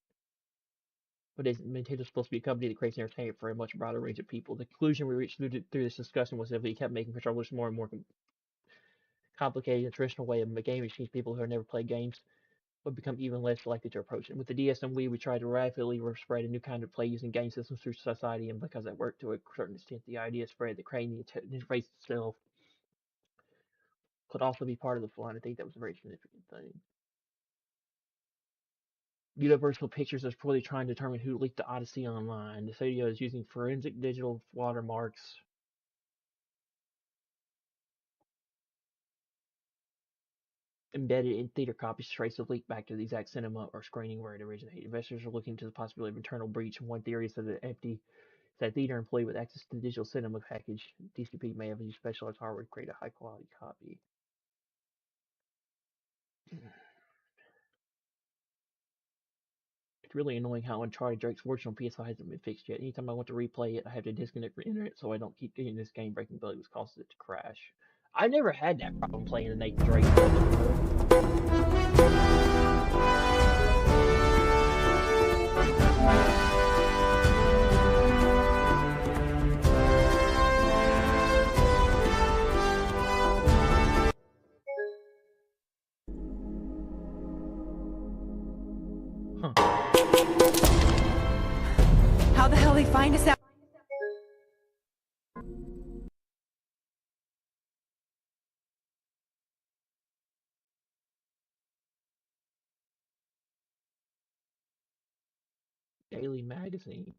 but is Nintendo supposed to be a company that creates entertainment for a much broader range of people? The conclusion we reached through this discussion was that if we kept making controllers more and more complicated and traditional way of game machines, people who have never played games would become even less likely to approach it. With the DS and Wii, we tried to rapidly spread a new kind of play using game systems through society, and because that worked to a certain extent, the idea spread that creating the interface itself could also be part of the fun. I think that was a very significant thing. Universal Pictures is probably trying to determine who leaked the Odyssey online. The studio is using forensic digital watermarks embedded in theater copies to trace the leak back to the exact cinema or screening where it originated. Investors are looking into the possibility of internal breach. One theory is that that theater employee with access to the digital cinema package DCP may have used specialized hardware to create a high quality copy. It's really annoying how Uncharted Drake's Fortune on PS5 hasn't been fixed yet. Anytime I want to replay it, I have to disconnect from the internet so I don't keep getting this game breaking bug which causes it to crash. I never had that problem playing the Nathan Drake. How the hell they find us out? Daily Magazine.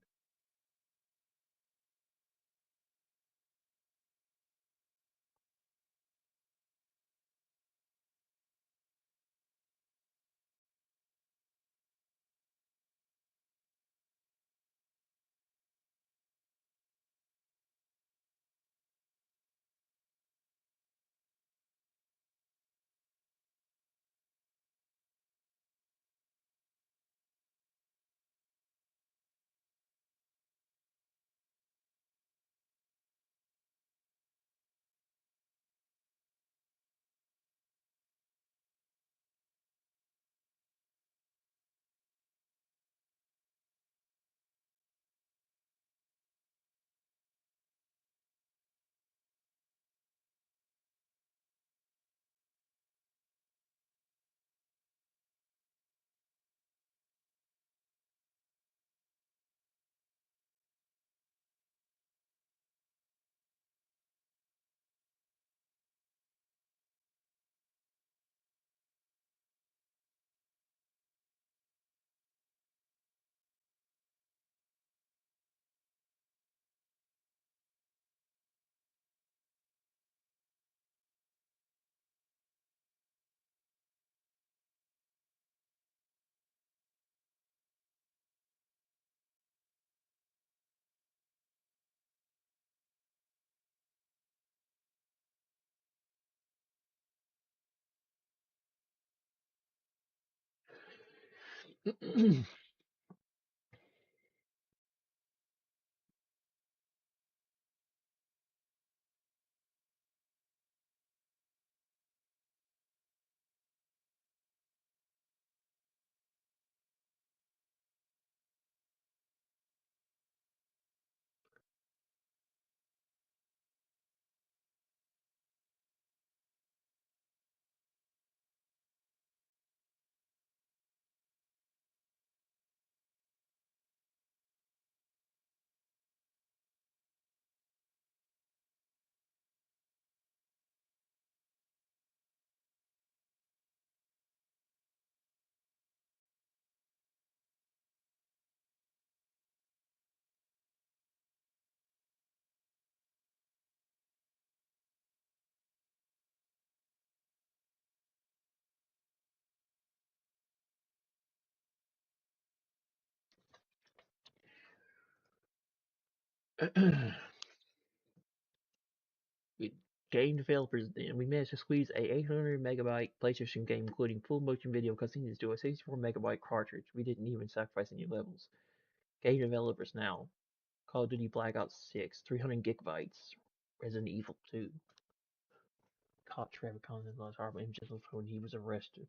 Game developers, then we managed to squeeze a 800 megabyte PlayStation game, including full motion video cutscenes, to a 64 megabyte cartridge. We didn't even sacrifice any levels. Game developers now. Call of Duty Black Ops 6, 300 gigabytes. Resident Evil 2. Caught Trevor Collins lost horrible images of when he was arrested.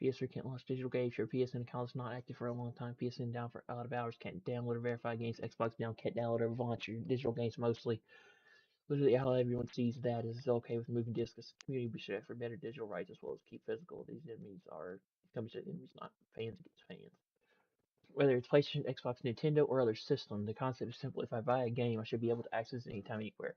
PS3 can't launch digital games. Your PSN account is not active for a long time. PSN down for out of hours. Can't download or verify games. Xbox down. Can't download or launch your digital games mostly. Literally how everyone sees that is it's okay with moving discs. Community be set for better digital rights as well as keep physical. These enemies are companies are enemies, not fans against fans. Whether it's PlayStation, Xbox, Nintendo, or other system, the concept is simple. If I buy a game, I should be able to access it anytime, anywhere.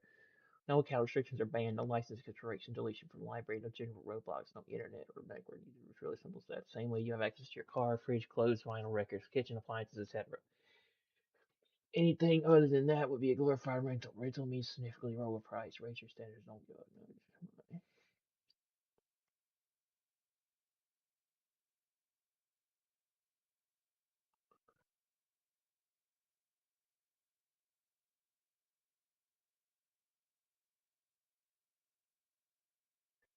No account restrictions are banned, no license control, deletion from the library, no general roadblocks, no internet or backward. It's really simple as that. Same way you have access to your car, fridge, clothes, vinyl records, kitchen appliances, etc. Anything other than that would be a glorified rental. Rental means significantly lower price. Raise your standards, don't go. No.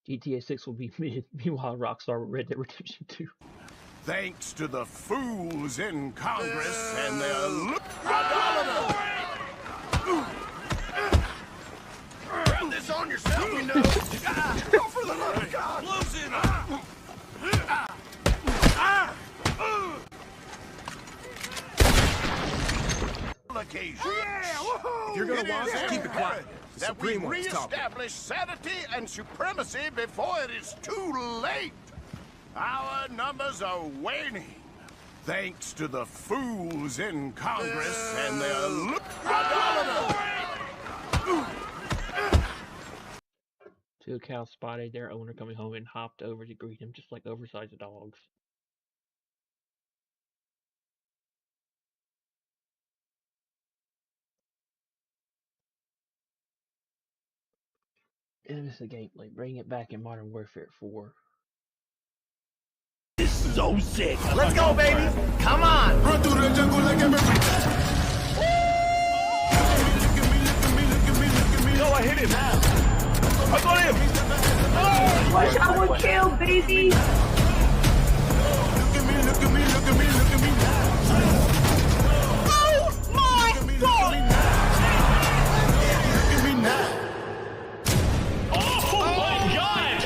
GTA 6 will be meanwhile Rockstar with Red Dead Redemption 2. Thanks to the fools in Congress and their grab this on yourself, you know. Go for the love of God. Close in. Occasion. If you're gonna watch, keep it quiet. That we reestablish sanity and supremacy before it is too late. Our numbers are waning. Thanks to the fools in Congress and their Two cows spotted their owner coming home and hopped over to greet him, just like oversized dogs. And it's the gameplay. Bring it back in Modern Warfare 4. so sick. Let's go, baby. Come on. Run through the jungle like every. No, I hit him. I got him. Oh, Watch out, one kill, baby. Look at me, look at me, look at me, look at me. Oh my God. Look at me now. Oh my God!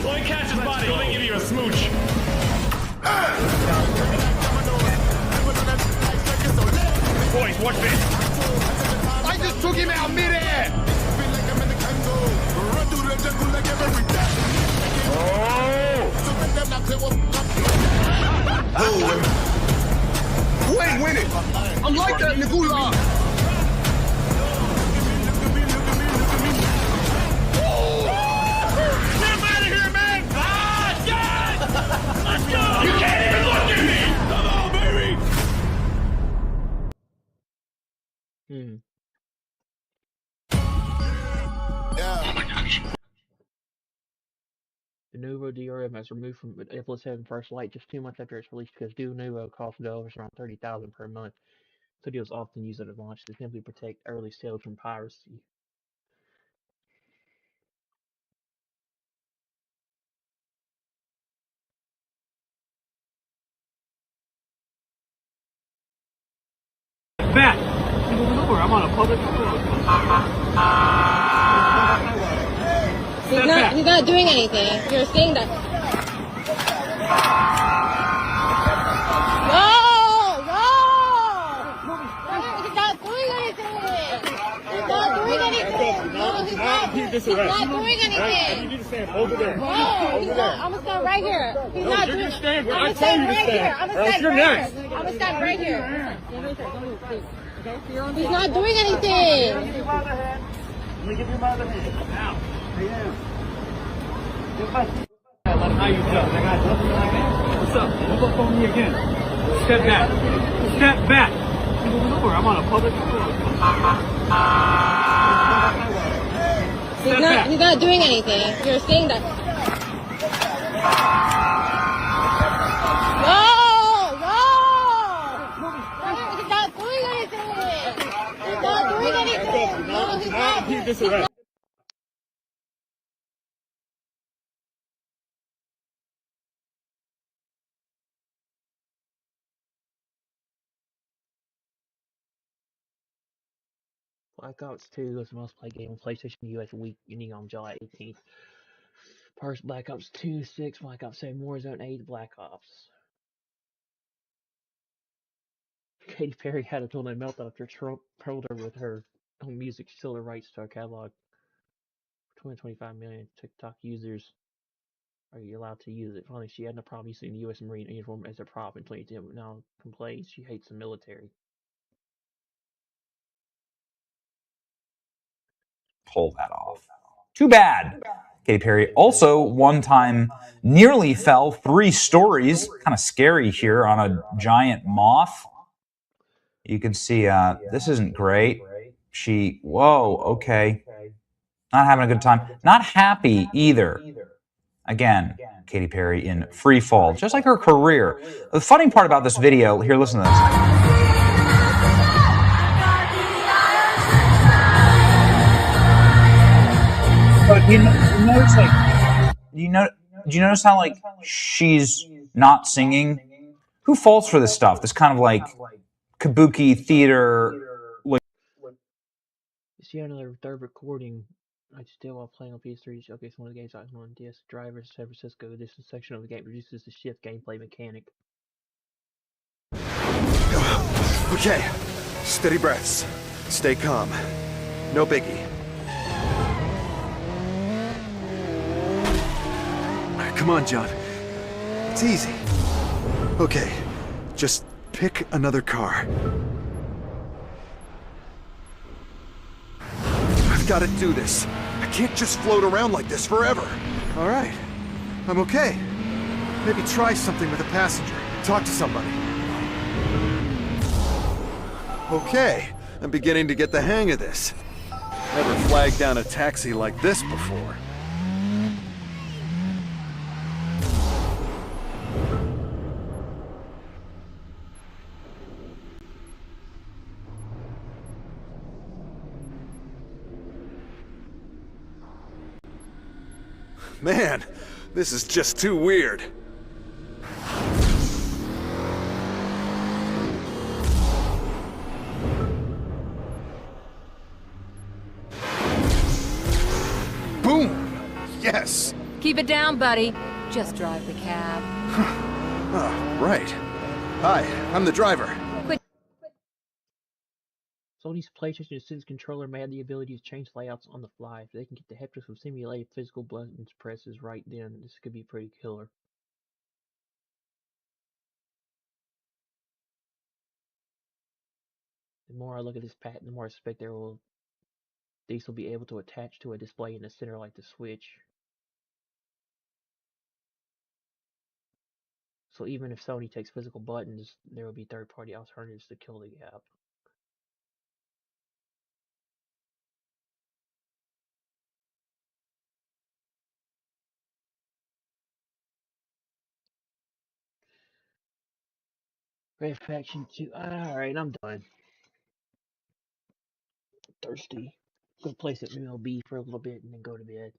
Let me catch his body. Let me give you a smooch. Boys, watch this. I just took him out midair. Who ain't winning? I'm like that, Nagula. Get out of here, man! Ah, God! Let's go! You can't even look at me! Come on, baby! The Nuevo DRM has removed from Apple 7 First Light just 2 months after its release because Duo Nuevo costs developers around $30,000 per month. Studios often use it at launch to simply protect early sales from piracy. Back! Moving over. I'm on a public road. He's not doing anything. You're saying that. No! He's not doing anything! He's not doing anything! No, he's not doing anything! You need to stand over there. No, he's not. I'm gonna stand right here. He's not doing anything. I'm gonna stand right here. I'm gonna stand right here. He's not doing anything. Let me give you my other hand. Now. How you doing? What's up? Look up on me again. Step back. Step back. Moving over. I'm on a public road. He's not doing anything. You're saying that. No! He's not doing anything. He's not doing anything. No, he's not. Black Ops 2 was the most played game on PlayStation US week ending on July 18th. First, Black Ops 2, 6, Black Ops 7, Warzone 8, Black Ops. Katy Perry had a total meltdown after Trump told her with her own music she sold the rights to her catalog. 225 million TikTok users are you allowed to use it. Finally, she had no problem using the U.S. Marine uniform as a prop in 2010, but now complains she hates the military. Pull that off. Too bad. Katy Perry also one time nearly fell 3 stories. Kind of scary here on a giant moth. You can see this isn't great. Whoa, okay. Not having a good time. Not happy either. Again, Katy Perry in free fall, just like her career. The funny part about this video, here, listen to this. But you notice, like, do you notice how, like, she's not singing? Who falls for this stuff? This kind of, like, kabuki theater. Like, This year, another third recording. I still while playing on PS3 to showcase one of the games I on DS Driver San Francisco. This section of the game reduces the shift gameplay mechanic. Okay, steady breaths. Stay calm. No biggie. Come on, John. It's easy. Okay, just pick another car. I've got to do this. I can't just float around like this forever. All right, I'm okay. Maybe try something with a passenger. Talk to somebody. Okay, I'm beginning to get the hang of this. Never flagged down a taxi like this before. Man, this is just too weird. Boom! Yes! Keep it down, buddy. Just drive the cab. Oh, right. Hi, I'm the driver. Sony's PlayStation Assist controller may have the ability to change layouts on the fly. If they can get the haptics from simulated physical buttons presses right then, this could be pretty killer. The more I look at this patent, the more I suspect these will be able to attach to a display in the center like the Switch. So even if Sony takes physical buttons, there will be third-party alternatives to kill the gap. Red Faction 2. Alright, I'm done. Thirsty. Go play some MLB for a little bit and then go to bed.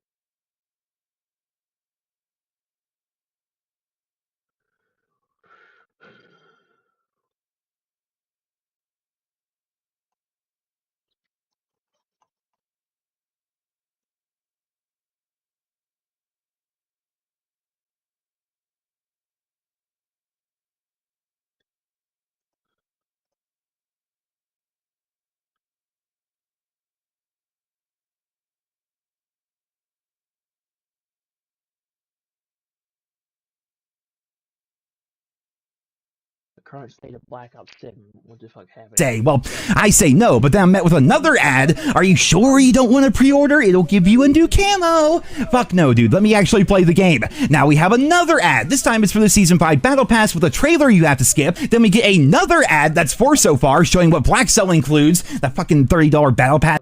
The current state of Blackout 7. What the fuck happened? Day. Well, I say no, but then I'm met with another ad. Are you sure you don't want to pre-order? It'll give you a new camo. Fuck no, dude. Let me actually play the game. Now we have another ad. This time it's for the Season 5 Battle Pass with a trailer you have to skip. Then we get another ad that's 4 so far, showing what Black Cell includes. That fucking $30 Battle Pass.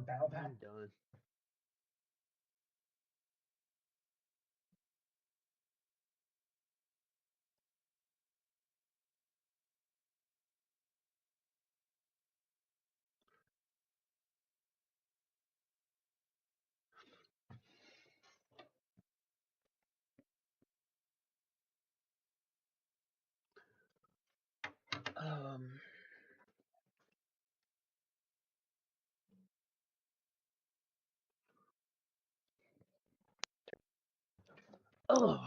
Oh.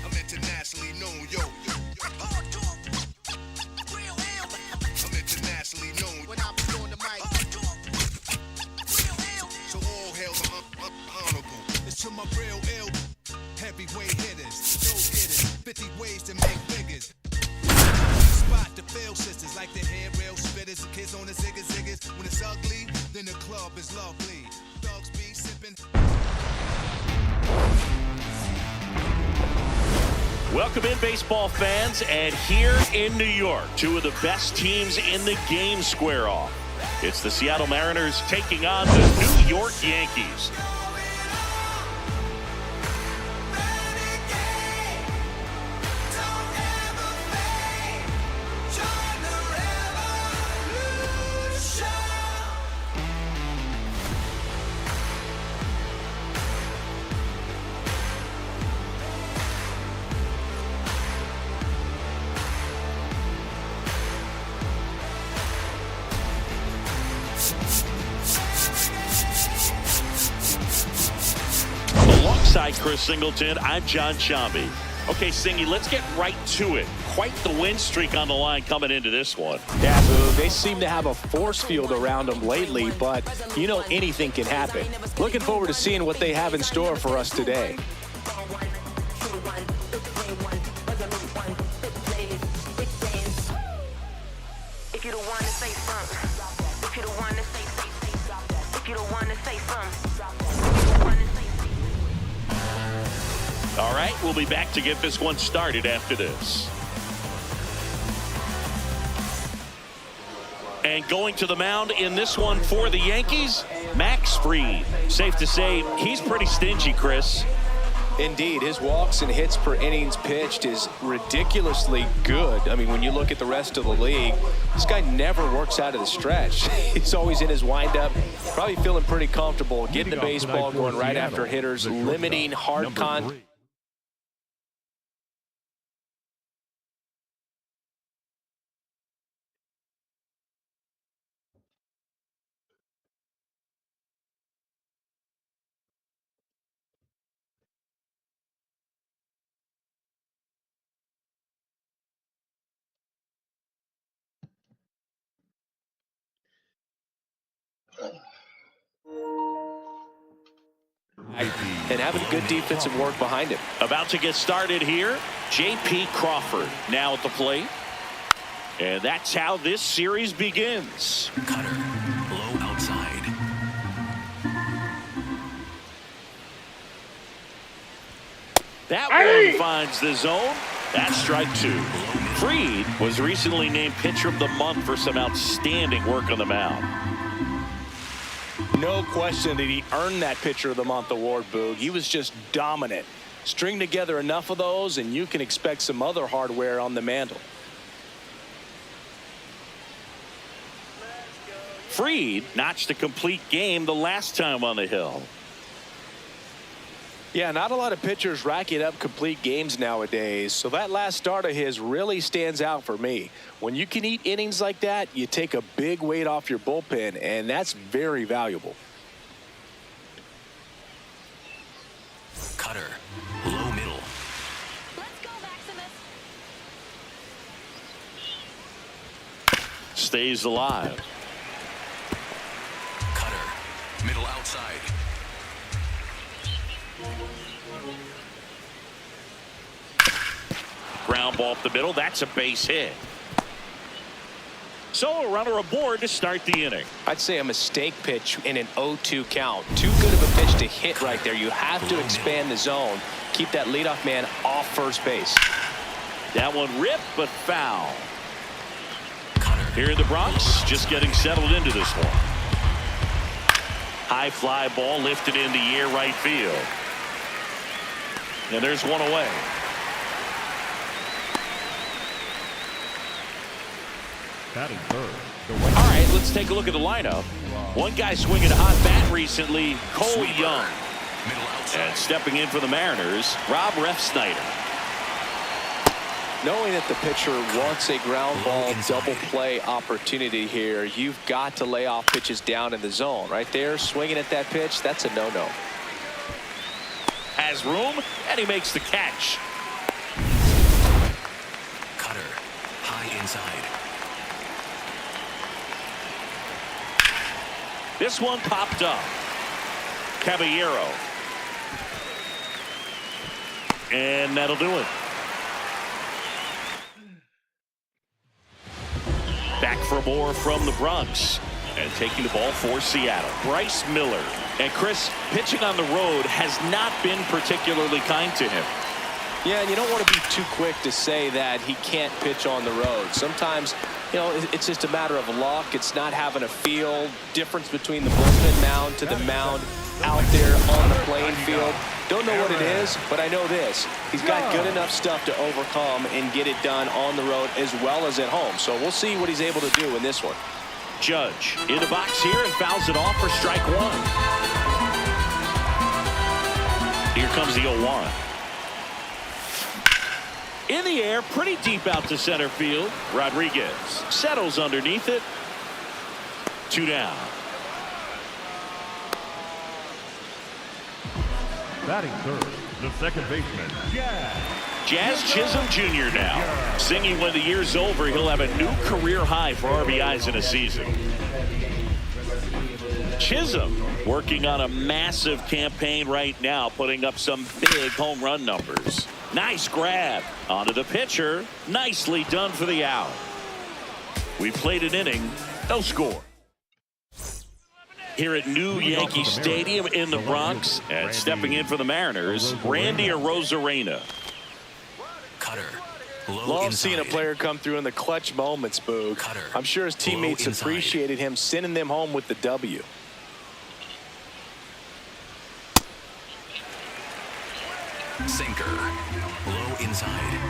I'm internationally known, yo. I'm internationally known when I be on the mic. So all hails are honorable. It's to my real ill heavyweight hitters. Go get it. 50 ways to make figures. Spot the fail sisters like the hair rail spitters. Kids on the ziggas. When it's ugly, then the club is lovely. Dogs be sipping. Welcome in, baseball fans, and here in New York, two of the best teams in the game square off. It's the Seattle Mariners taking on the New York Yankees. Alongside Chris Singleton, I'm John Chambi. Okay, Singy, let's get right to it. Quite the win streak on the line coming into this one. Yeah, Boo, they seem to have a force field around them lately, but you know anything can happen. Looking forward to seeing what they have in store for us today. If you don't want to say something, if you don't want to say something, if you don't want to say something. All right, we'll be back to get this one started after this. And going to the mound in this one for the Yankees, Max Fried. Safe to say, he's pretty stingy, Chris. Indeed, his walks and hits per innings pitched is ridiculously good. I mean, when you look at the rest of the league, this guy never works out of the stretch. He's always in his windup, probably feeling pretty comfortable, getting the baseball going right after hitters, limiting hard contact. and having good defensive work behind him. About to get started here, J.P. Crawford now at the plate. And that's how this series begins. Cutter, low outside. That one finds the zone. That's strike 2. Fried was recently named Pitcher of the Month for some outstanding work on the mound. No question that he earned that Pitcher of the Month award, Boog. He was just dominant. String together enough of those, and you can expect some other hardware on the mantle. Fried notched a complete game the last time on the hill. Yeah, not a lot of pitchers racking up complete games nowadays, so that last start of his really stands out for me. When you can eat innings like that, you take a big weight off your bullpen, and that's very valuable. Cutter, low middle. Stays alive. Cutter, middle outside. Ground ball up the middle. That's a base hit. So a runner aboard to start the inning. I'd say a mistake pitch in an 0-2 count. Too good of a pitch to hit right there. You have to expand the zone. Keep that leadoff man off first base. That one ripped, but foul. Here in the Bronx, just getting settled into this one. High fly ball lifted in the air right field. And there's one away. Batting third. All right, let's take a look at the lineup. One guy swinging a hot bat recently, Cole Young. And stepping in for the Mariners, Rob Refsnyder. Knowing that the pitcher wants a ground ball double play opportunity here, you've got to lay off pitches down in the zone. Right there, swinging at that pitch, that's a no-no. Has room, and he makes the catch. Cutter, high inside. This one popped up. Caballero. And that'll do it. Back for more from the Bronx. And taking the ball for Seattle, Bryce Miller. And Chris, pitching on the road has not been particularly kind to him. Yeah, and you don't want to be too quick to say that he can't pitch on the road. Sometimes, you know, it's just a matter of luck. It's not having a feel. Difference between the bullpen mound to the mound out there on the playing field. Don't know what it is, but I know this. He's got good enough stuff to overcome and get it done on the road as well as at home. So we'll see what he's able to do in this one. Judge in the box here and fouls it off for strike 1. Here comes the 0-1. In the air, pretty deep out to center field. Rodriguez settles underneath it. 2 down. Batting third, the second baseman, Jazz Chisholm Jr. now. Singing when the year's over, he'll have a new career high for RBIs in a season. Chisholm working on a massive campaign right now, putting up some big home run numbers. Nice grab onto the pitcher. Nicely done for the out. We played an inning, no score. Here at New Yankee Stadium in the Bronx, and stepping in for the Mariners, Randy Arozarena. Cutter, Love seeing a player come through in the clutch moments, Boog. I'm sure his teammates appreciated him sending them home with the W. Sinker, low inside.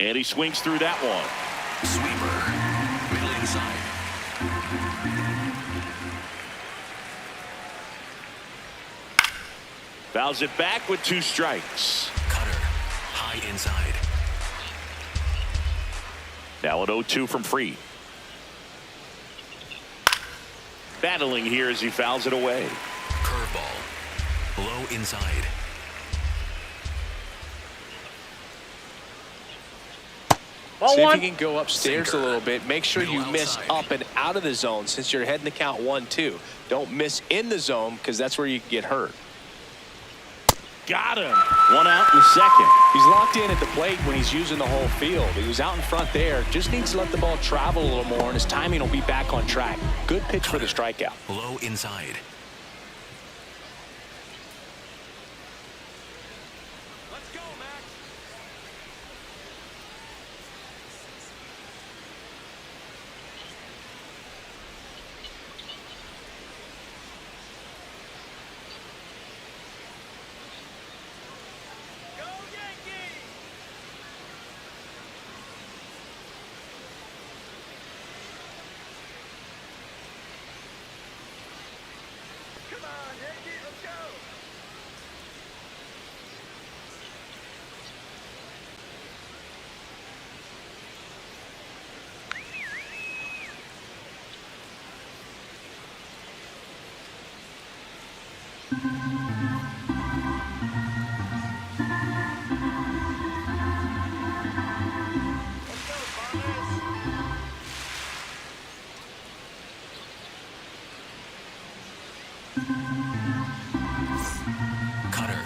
And he swings through that one. Sweeper, middle inside. Fouls it back with 2 strikes. Cutter, high inside. Now an 0-2 from Fried. Battling here as he fouls it away. Curveball, low inside. See if you can go upstairs a little bit. Make sure you miss up and out of the zone since you're heading to count 1-2. Don't miss in the zone because that's where you get hurt. Got him. One out in the second. He's locked in at the plate when he's using the whole field. He was out in front there. Just needs to let the ball travel a little more, and his timing will be back on track. Good pitch for the strikeout. Low inside. Cutter.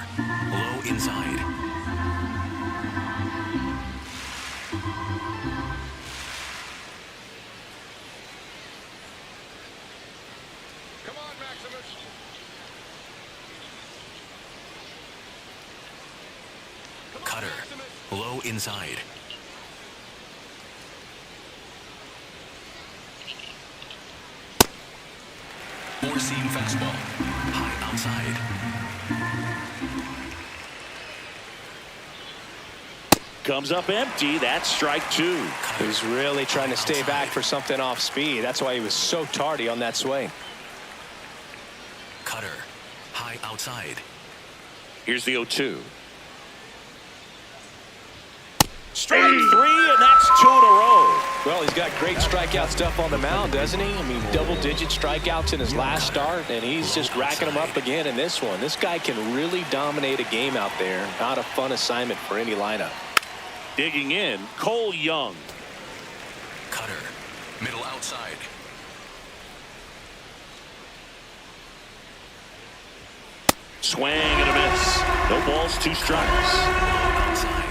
Low inside. Come on, Maximus. Cutter. Low inside. Four-seam fastball. High outside. Comes up empty. That's strike 2. He's really trying to stay back for something off speed. That's why he was so tardy on that swing. Cutter. High outside. Here's the 0-2. Strike 3, and that's 2 in a row. Well, he's got great strikeout stuff on the mound, doesn't he? I mean, double-digit strikeouts in his last start, and he's just racking them up again in this one. This guy can really dominate a game out there. Not a fun assignment for any lineup. Digging in, Cole Young. Cutter. Middle outside. Swing and a miss. No balls, 2 strikes. Outside.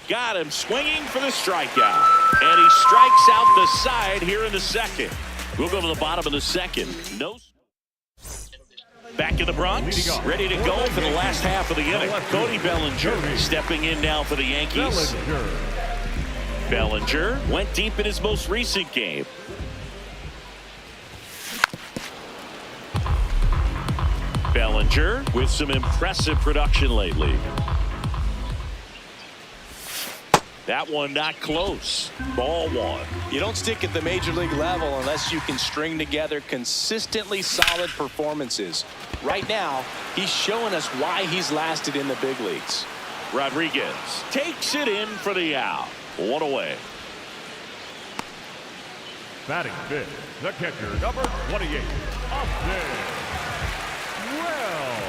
Got him swinging for the strikeout. And he strikes out the side here in the second. We'll go to the bottom of the second. No. Back in the Bronx, ready to go for the last half of the inning. Cody Bellinger stepping in now for the Yankees. Bellinger went deep in his most recent game. Bellinger with some impressive production lately. That one not close. Ball 1. You don't stick at the major league level unless you can string together consistently solid performances. Right now, he's showing us why he's lasted in the big leagues. Rodriguez takes it in for the out. 1 away. Batting fifth, the catcher, number 28, Austin Wells.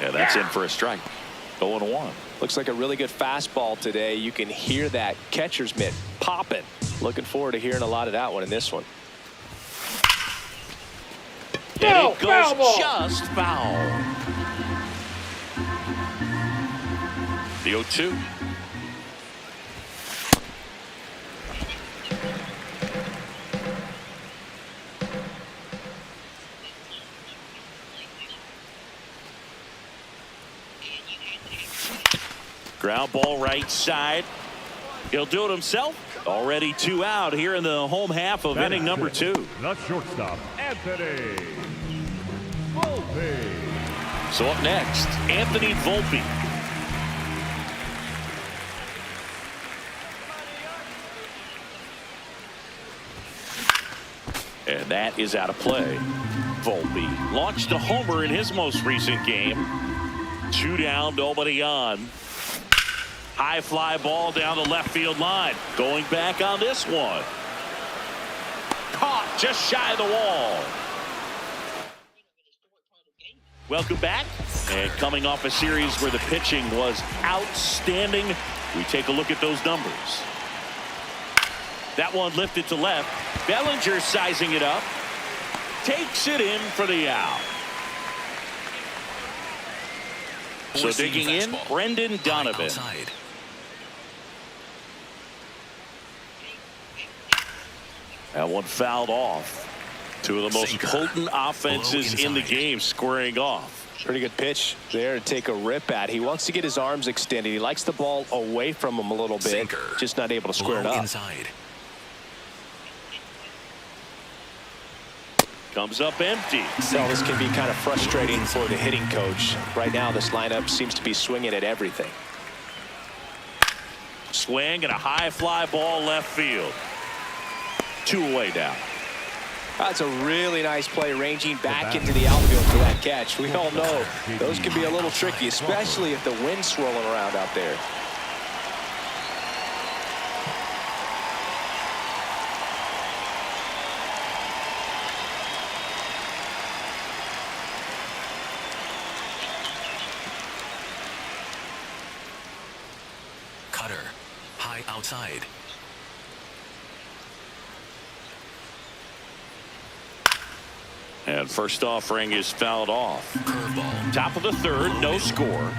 Yeah, that's in for a strike. 0-1. Looks like a really good fastball today. You can hear that catcher's mitt popping. Looking forward to hearing a lot of that one in this one. And it goes just foul. The 0-2. Ground ball right side. He'll do it himself. Already 2 out here in the home half of inning number 2. The shortstop, Anthony Volpe. So up next, Anthony Volpe. And that is out of play. Volpe launched a homer in his most recent game. 2 down, nobody on. High fly ball down the left field line. Going back on this one. Caught just shy of the wall. Welcome back. And coming off a series where the pitching was outstanding, we take a look at those numbers. That one lifted to left. Bellinger sizing it up. Takes it in for the out. So digging in, Brendan Donovan. That one fouled off. Two of the most potent offenses in the game squaring off. Pretty good pitch there to take a rip at. He wants to get his arms extended. He likes the ball away from him a little bit. Just not able to square it up. Inside. Comes up empty. So this can be kind of frustrating for the hitting coach. Right now this lineup seems to be swinging at everything. Swing and a high fly ball left field. 2 away now. That's a really nice play, ranging back into the outfield for that catch. We all know those can be a little tricky, especially if the wind's swirling around out there. Cutter. High outside. And first offering is fouled off. Curveball. Top of the third, no score.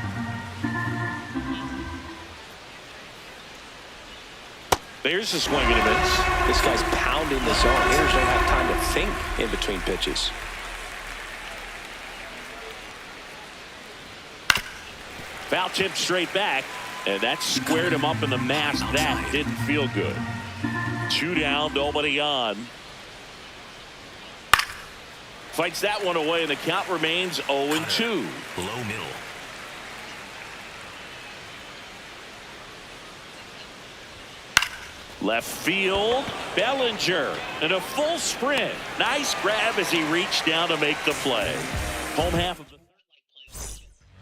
There's a swing and a miss. This guy's pounding the zone. Hitters don't have time to think in between pitches. Foul tip straight back, and that squared him up in the mask. That didn't feel good. 2 down, nobody on. Fights that one away, and the count remains 0-2. Low middle. Left field, Bellinger, and a full sprint. Nice grab as he reached down to make the play. Home half of the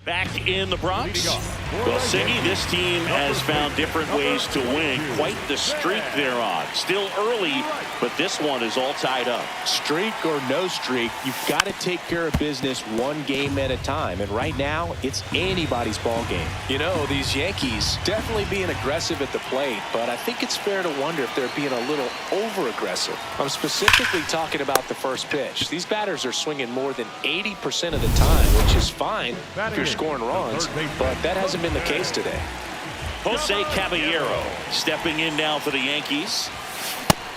back in the Bronx. Well, Siggy, this team has found different ways to win. Quite the streak they're on. Still early, but this one is all tied up. Streak or no streak, you've got to take care of business one game at a time. And right now, it's anybody's ball game. You know, these Yankees definitely being aggressive at the plate, but I think it's fair to wonder if they're being a little over-aggressive. I'm specifically talking about the first pitch. These batters are swinging more than 80% of the time, which is fine if you're scoring runs, but that hasn't been the case today. Jose Caballero stepping in now for the Yankees.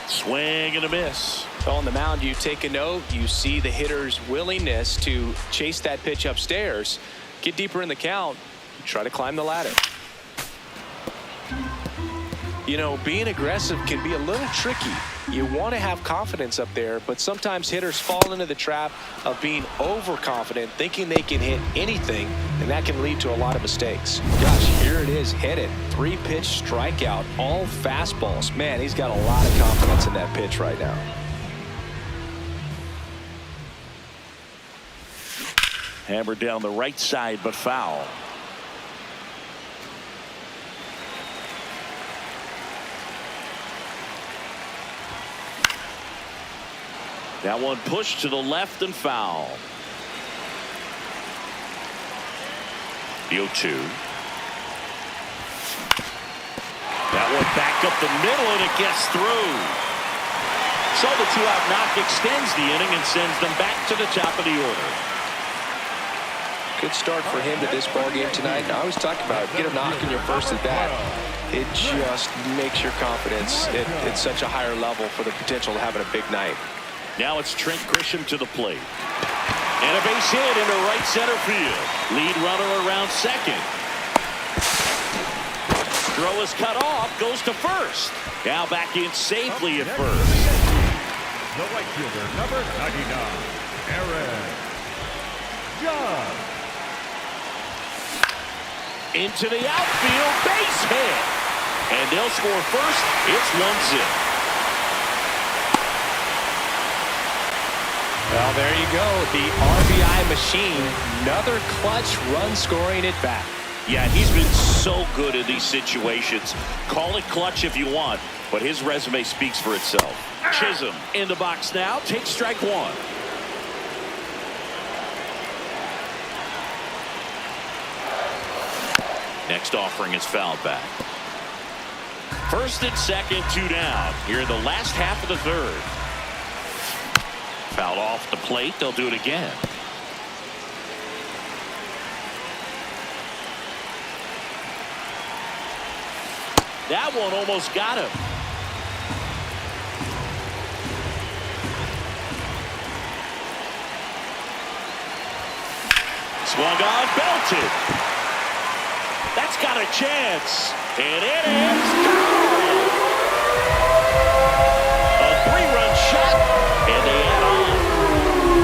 Swing and a miss. On the mound, you take a note. You see the hitter's willingness to chase that pitch upstairs, get deeper in the count, try to climb the ladder. You know, being aggressive can be a little tricky. You want to have confidence up there, but sometimes hitters fall into the trap of being overconfident, thinking they can hit anything, and that can lead to a lot of mistakes. Gosh, here it is, hit it. 3-pitch strikeout, all fastballs. Man, he's got a lot of confidence in that pitch right now. Hammered down the right side, but foul. That one pushed to the left and foul. The 0-2. That one back up the middle, and it gets through. So the 2-out knock extends the inning and sends them back to the top of the order. Good start for him to this ball game tonight. I always talk about it. Get a knock in your first at bat. It just makes your confidence at such a higher level for the potential of having a big night. Now it's Trent Grisham to the plate. And a base hit into right center field. Lead runner around second. Throw is cut off, goes to first. Now back in safely at first. The right fielder, number 99, Aaron Judge. Into the outfield, base hit. And they'll score first. It's 1-0. Well, there you go. The RBI machine. Another clutch run scoring at bat. Yeah, he's been so good in these situations. Call it clutch if you want, but his resume speaks for itself. Chisholm in the box now. Takes strike one. Next offering is fouled back. First and second, 2 down. Here in the last half of the third. Fouled off the plate. They'll do it again. That one almost got him. Swung on, belted. That's got a chance. And it is gone. A 3-run shot, and they add on.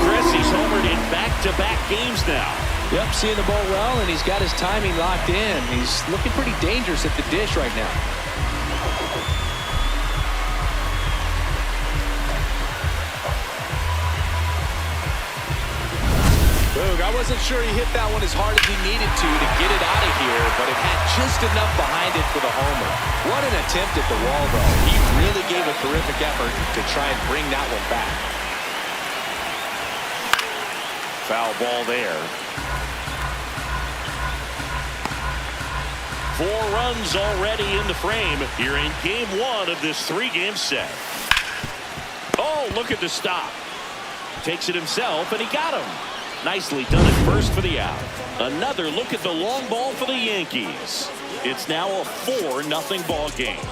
Chris, he's homered in back-to-back games now. Yep, seeing the ball well, and he's got his timing locked in. He's looking pretty dangerous at the dish right now. I wasn't sure he hit that one as hard as he needed to get it out of here, but it had just enough behind it for the homer. What an attempt at the wall, though. He really gave a terrific effort to try and bring that one back. Foul ball there. 4 runs already in the frame here in game 1 of this 3-game set. Oh, look at the stop. Takes it himself, and he got him. Nicely done at first for the out. Another look at the long ball for the Yankees. It's now a 4-0 ball game.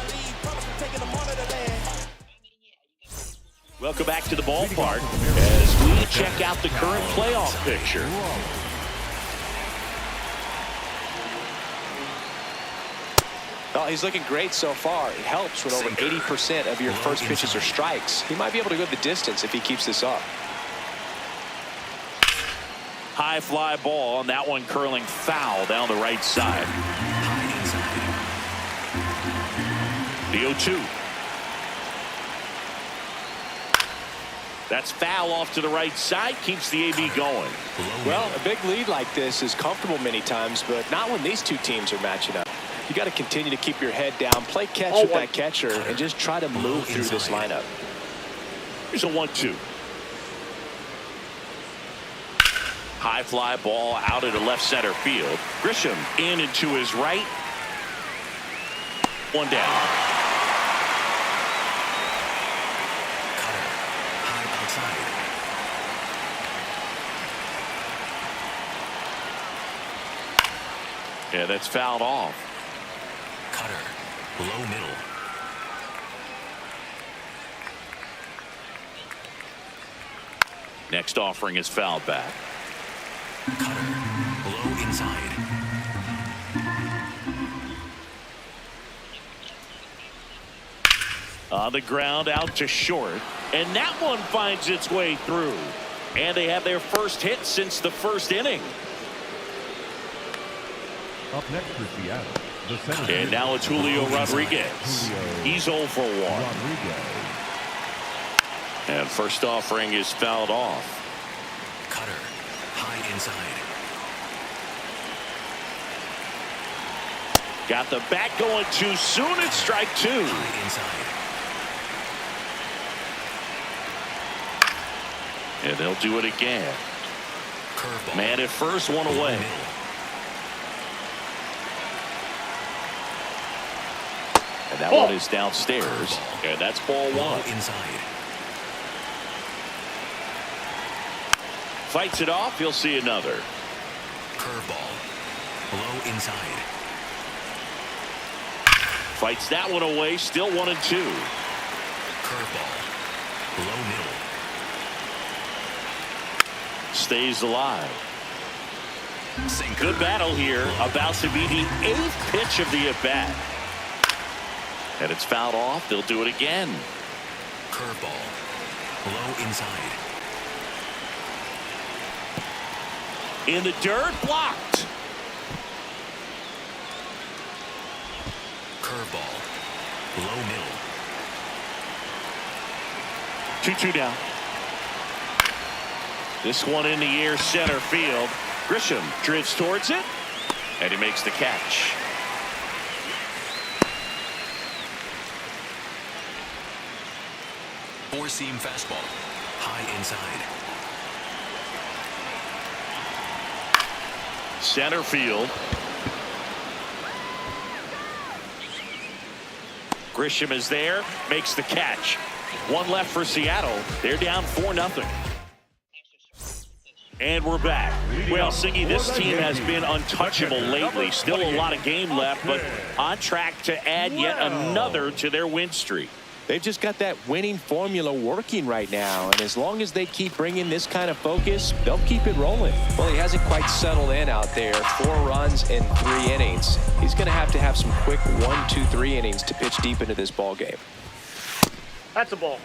Welcome back to the ballpark as we check out the current playoff picture. Well, he's looking great so far. It helps when over 80% of your first pitches are strikes. He might be able to go the distance if he keeps this up. High fly ball, and that one curling foul down the right side. The 0-2. That's foul off to the right side. Keeps the AB going. Well, a big lead like this is comfortable many times, but not when these two teams are matching up. You got to continue to keep your head down, play catch with that catcher, and just try to move through this lineup. Here's a 1-2. High fly ball out into left center field. Grisham in and to his right. 1 down. Yeah, that's fouled off. Cutter, low middle. Next offering is fouled back. Cutter, low inside. On the ground, out to short, and that one finds its way through. And they have their first hit since the first inning. Up next for Seattle, the center. And now it's Julio Rodriguez. He's 0 for 1. And first offering is fouled off. Cutter, high inside. Got the bat going too soon. It's strike 2. High inside. And they'll do it again. Curveball. Man at first, 1 away. And that one is downstairs. And that's ball 1. Inside. Fights it off. You'll see another. Curveball. Low inside. Fights that one away. Still 1 and 2. Curveball. Low middle. Stays alive. Sinker. Good battle here. About to be the 8th pitch of the at-bat. And it's fouled off. They'll do it again. Curveball. Low inside. In the dirt. Blocked. Curveball. Low middle. 2-2 down. This one in the air, center field. Grisham drifts towards it. And he makes the catch. Four-seam fastball. High inside. Center field. Grisham is there, makes the catch. One left for Seattle. They're down 4-0. And we're back. Well, Singy, this team has been untouchable lately. Still a lot of game left, but on track to add yet another to their win streak. They've just got that winning formula working right now, and as long as they keep bringing this kind of focus, they'll keep it rolling. Well, he hasn't quite settled in out there. 4 runs in 3 innings. He's going to have some quick 1, 2, 3 innings to pitch deep into this ball game. That's a ball.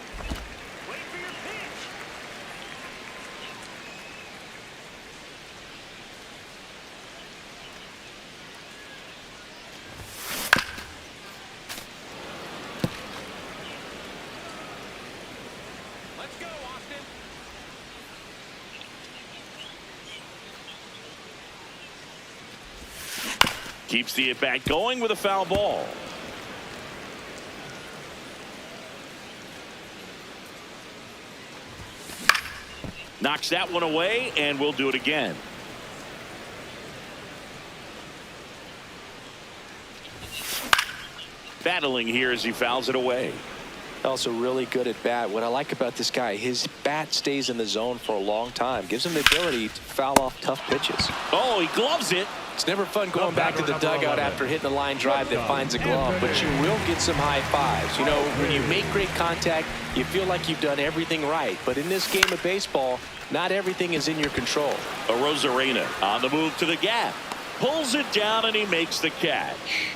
Keeps the at-bat going with a foul ball. Knocks that one away, and we'll do it again. Battling here as he fouls it away. Also really good at bat. What I like about this guy, his bat stays in the zone for a long time. Gives him the ability to foul off tough pitches. Oh, he gloves it. It's never fun going back to the dugout after hitting a line drive that finds a glove, but you will get some high fives. You know, when you make great contact, you feel like you've done everything right. But in this game of baseball, not everything is in your control. Arozarena on the move to the gap. Pulls it down, and he makes the catch.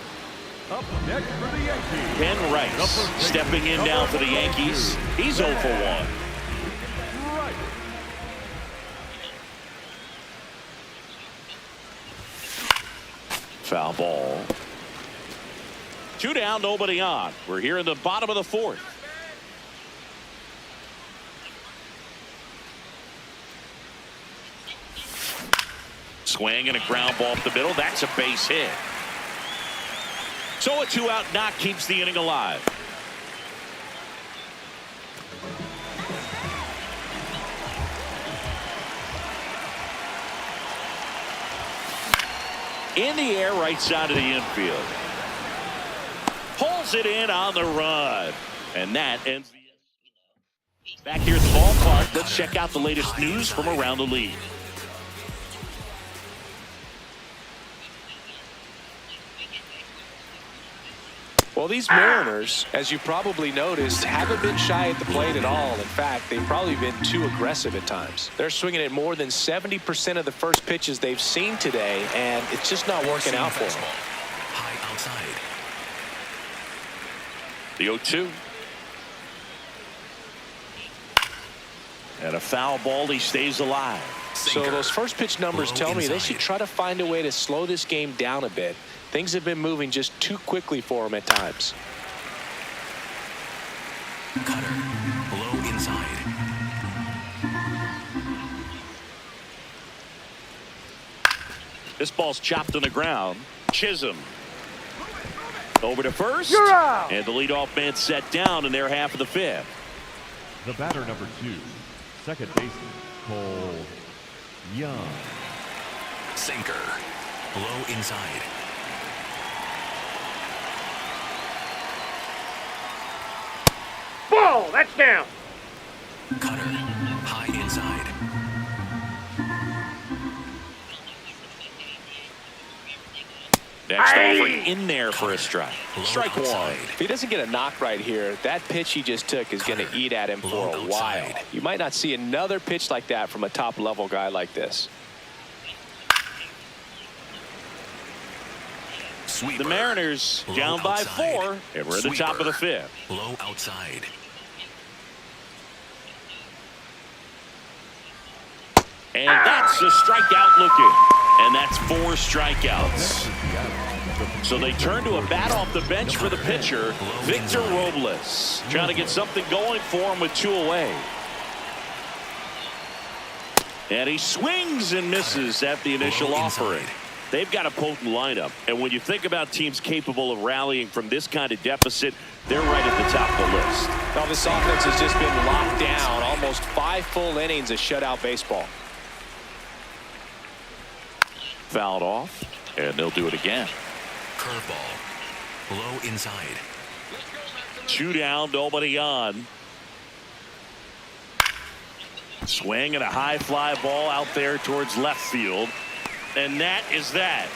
Up next for the Yankees. Ken Rice stepping in now for the Yankees. He's 0 for 1. Foul ball. 2 down, nobody on. We're here in the bottom of the 4th. Swing and a ground ball up the middle. That's a base hit. So a 2-out knock keeps the inning alive. In the air, right side of the infield. Pulls it in on the run. And that ends the inning. Back here at the ballpark, let's check out the latest news from around the league. Well, these Mariners, as you probably noticed, haven't been shy at the plate at all. In fact, they've probably been too aggressive at times. They're swinging at more than 70% of the first pitches they've seen today, and it's just not working out for them. High outside. The 0-2. And a foul ball. He stays alive. So those first pitch numbers tell me they should try to find a way to slow this game down a bit. Things have been moving just too quickly for him at times. Cutter. Low inside. This ball's chopped on the ground. Chisholm. Over to first. You're out. And the leadoff man set down in their half of the 5th. The batter number 2, second baseman, Cole Young. Sinker. Low inside. Ball. That's down. Cutter. High inside. Next offering in there for a strike. Strike 1. If he doesn't get a knock right here, that pitch he just took is going to eat at him for a while. You might not see another pitch like that from a top-level guy like this. The Mariners down by 4, and we're at the top of the 5th. Low outside. And that's a strikeout looking. And that's 4 strikeouts. So they turn to a bat off the bench for the pitcher, Victor Robles. Trying to get something going for him with 2 away. And he swings and misses at the initial offering. They've got a potent lineup, and when you think about teams capable of rallying from this kind of deficit, they're right at the top of the list. Now this offense has just been locked down. Almost 5 full innings of shutout baseball. Fouled off, and they'll do it again. Curveball. Low inside. 2 down, nobody on. Swing and a high fly ball out there towards left field. And that is that.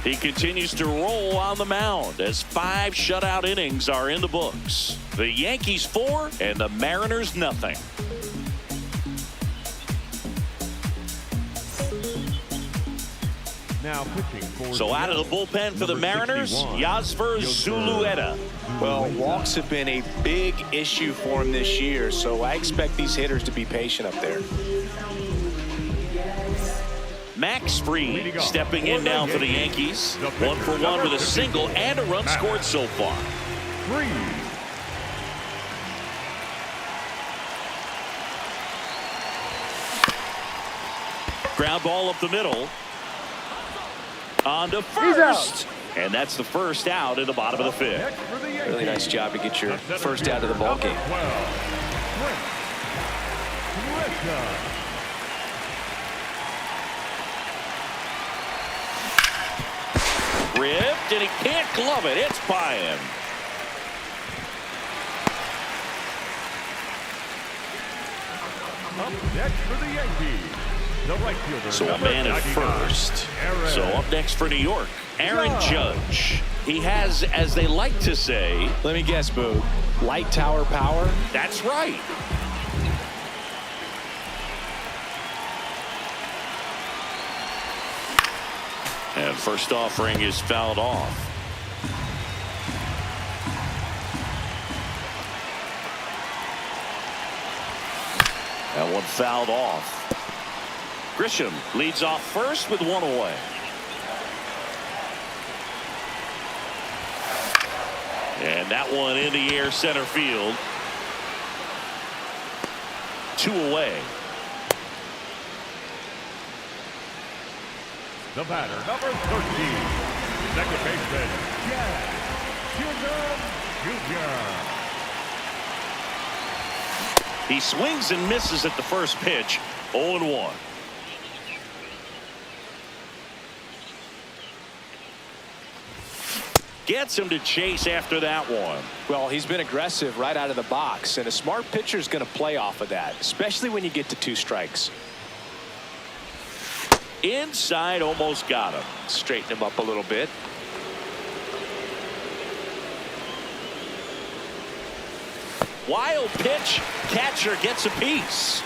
He continues to roll on the mound as 5 shutout innings are in the books. The Yankees 4 and the Mariners nothing. Now pitching for So out of the bullpen for the Mariners, Yasser Zulueta. Well, walks have been a big issue for him this year, so I expect these hitters to be patient up there. Max Fried stepping in now for the Yankees. 1 for 1 with a single and a run scored so far. Ground ball up the middle. On to first. And that's the first out in the bottom of the 5th. Really nice job to get your first out of the ball game. Ripped, and he can't glove it. It's by him. Up next for the Yankees, the right fielder. So a man at first. So up next for New York, Aaron Judge. He has, as they like to say, let me guess, Boo, light tower power? That's right. And first offering is fouled off. That one fouled off. Grisham leads off first with 1 away. And that one in the air center field. 2 away. The batter, number 13, second baseman, Jr. He swings and misses at the first pitch. 0-1. Gets him to chase after that one. Well, he's been aggressive right out of the box, and a smart pitcher is going to play off of that, especially when you get to 2 strikes. Inside, almost got him. Straighten him up a little bit. Wild pitch. Catcher gets a piece.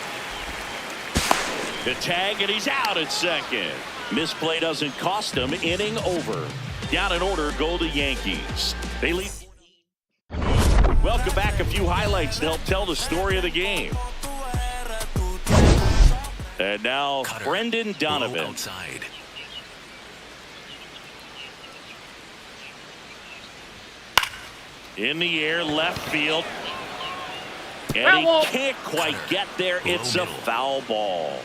The tag, and he's out at second. Misplay doesn't cost him. Inning over. Down in order go the Yankees. They lead. Welcome back. A few highlights to help tell the story of the game. And now Brendan Donovan. Outside. In the air, left field. And he can't quite get there. It's a foul ball.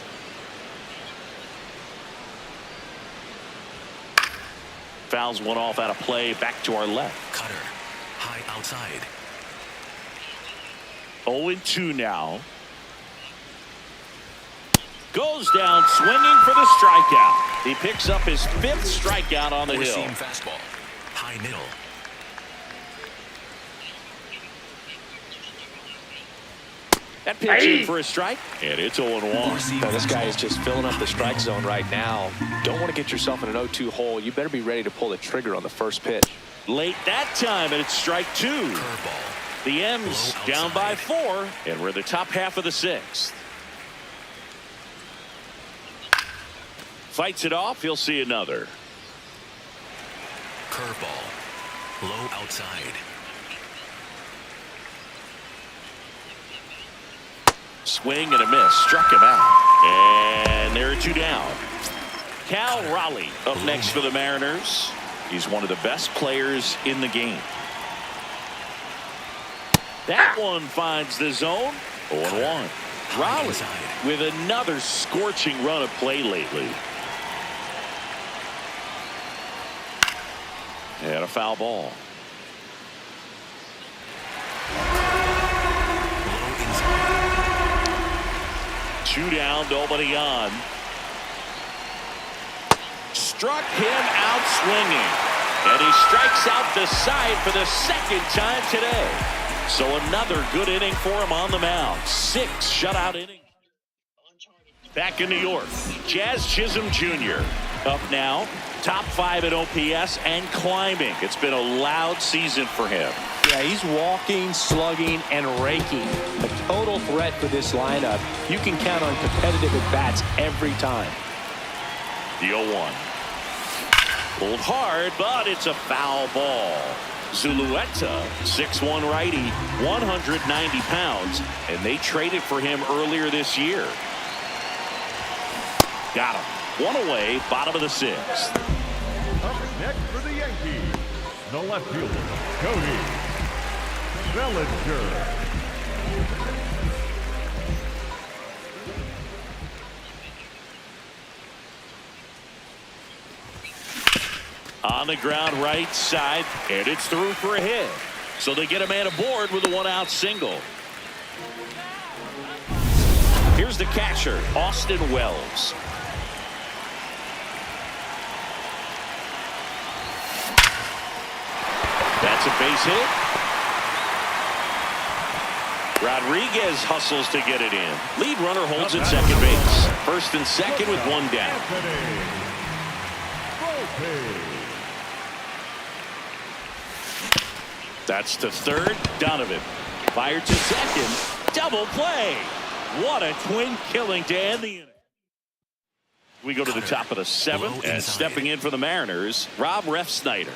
Fouls one off out of play. Back to our left. Cutter. High outside. 0-2 now. Goes down swinging for the strikeout. He picks up his 5th strikeout on the hill. Seam fastball. High middle. That pitch in for a strike, and it's 0-1. Now, this guy is just filling up the strike zone right now. Don't want to get yourself in an 0-2 hole. You better be ready to pull the trigger on the first pitch. Late that time, and it's strike 2. Curveball. The M's down by 4, and we're in the top half of the 6th. Fights it off. He'll see another. Curveball. Low outside. Swing and a miss. Struck him out. And there are 2 down. Cal Raleigh up next for the Mariners. He's one of the best players in the game. That one finds the zone. 0-1. Raleigh with another scorching run of play lately. And a foul ball. Two down, nobody on. Struck him out swinging. And he strikes out the side for the second time today. So another good inning for him on the mound. 6 shutout innings. Back in New York, Jazz Chisholm Jr. up now. Top 5 at OPS and climbing. It's been a loud season for him. Yeah, he's walking, slugging, and raking. A total threat for this lineup. You can count on competitive at-bats every time. The 0-1. Pulled hard, but it's a foul ball. Zulueta, 6'1" righty, 190 pounds, and they traded for him earlier this year. Got him. 1 away, bottom of the 6th. Up next for the Yankees, the left fielder, Cody Bellinger. On the ground right side, and it's through for a hit. So they get a man aboard with a 1-out single. Here's the catcher, Austin Wells. That's a base hit. Rodriguez hustles to get it in. Lead runner holds at second base. First and second with 1 down. That's to third. Donovan fired to second. Double play. What a twin killing to end the inning. We go to the top of the 7th, and stepping in for the Mariners, Rob Refsnyder.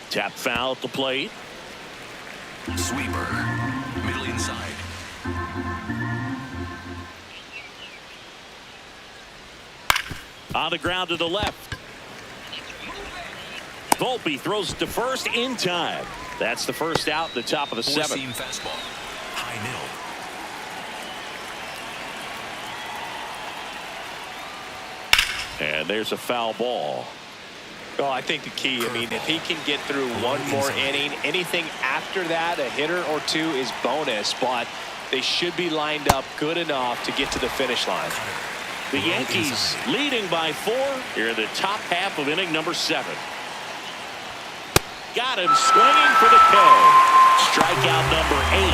Tap foul at the plate. Sweeper. Middle inside. On the ground to the left. Volpe throws it to first in time. That's the first out at the top of the 7th. Four-seam fastball. High middle. And there's a foul ball. Well, I think the key, if he can get through one more inning, anything after that, a hitter or 2 is bonus, but they should be lined up good enough to get to the finish line. The Yankees leading by 4 here in the top half of inning number 7. Got him swinging for the K. Strikeout number 8.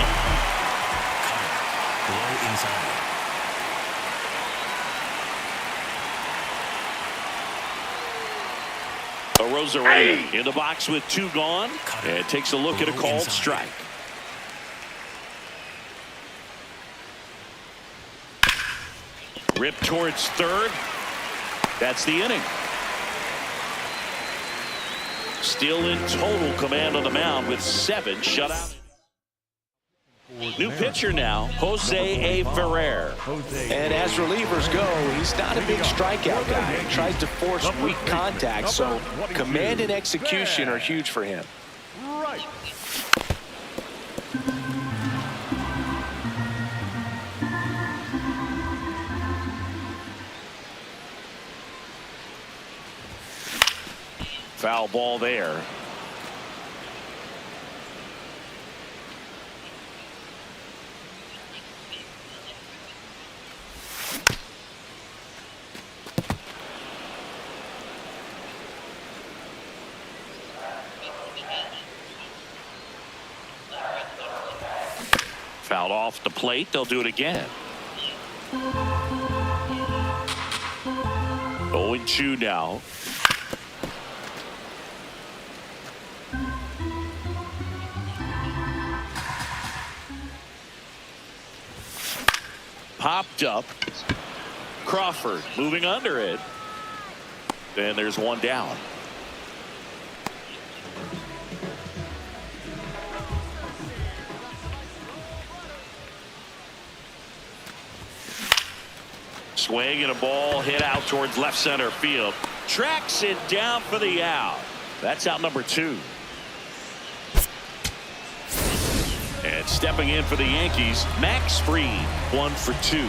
Low inside. Rosarena in the box with 2 gone, and takes a look at a called strike. Ripped towards third. That's the inning. Still in total command on the mound with 7 shutout. New pitcher now, Jose A. Ferrer. And as relievers go, he's not a big strikeout guy. He tries to force weak contact, so command and execution are huge for him. Right. Foul ball there. Fouled off the plate. They'll do it again. 0-2 now. Popped up. Crawford moving under it. And there's 1 down. Swing and a ball hit out towards left center field. Tracks it down for the out. That's out number 2. And stepping in for the Yankees, Max Fried, 1 for 2.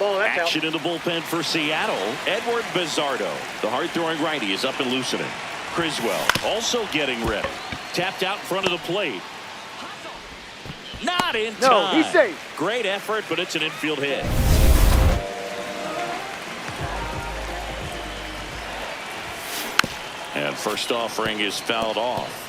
Action in the bullpen for Seattle. Edward Bizzardo, the hard-throwing righty, is up and loosening. Criswell also getting ready. Tapped out in front of the plate. Not in time. No, he's safe. Great effort, but it's an infield hit. And first offering is fouled off.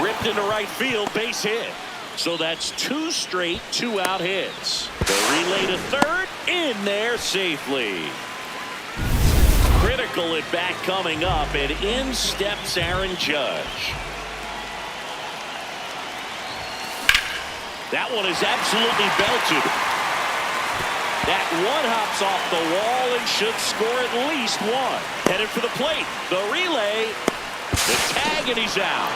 Ripped into right field, base hit. So that's 2 straight 2-out hits. The relay to third, in there safely. Critical at bat coming up, and in steps Aaron Judge. That one is absolutely belted. That one hops off the wall and should score at least 1. Headed for the plate. The relay. The tag, and he's out.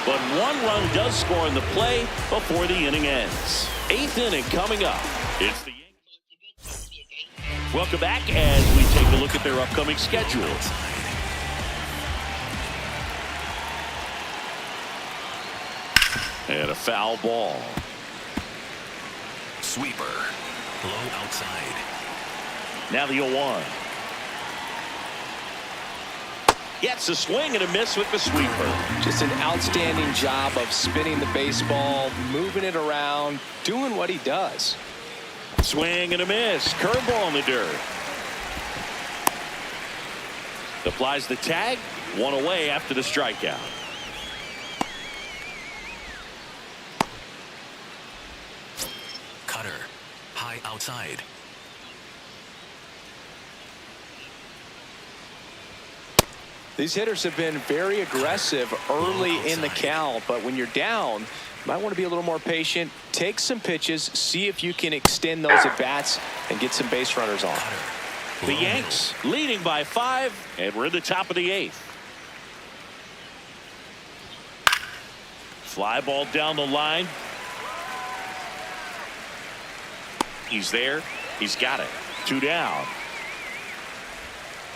But 1 run does score in the play before the inning ends. 8th inning coming up. It's the Yankees. Welcome back as we take a look at their upcoming schedule. And a foul ball. Sweeper. Low outside. Now the 0-1. Gets a swing and a miss with the sweeper. Just an outstanding job of spinning the baseball, moving it around, doing what he does. Swing and a miss. Curveball in the dirt. Applies the tag. 1 away after the strikeout. Cutter. High outside. These hitters have been very aggressive early in the count, but when you're down, you might want to be a little more patient. Take some pitches, see if you can extend those at bats and get some base runners on. The Yanks leading by 5, and we're in the top of the 8th. Fly ball down the line. He's there. He's got it. 2 down.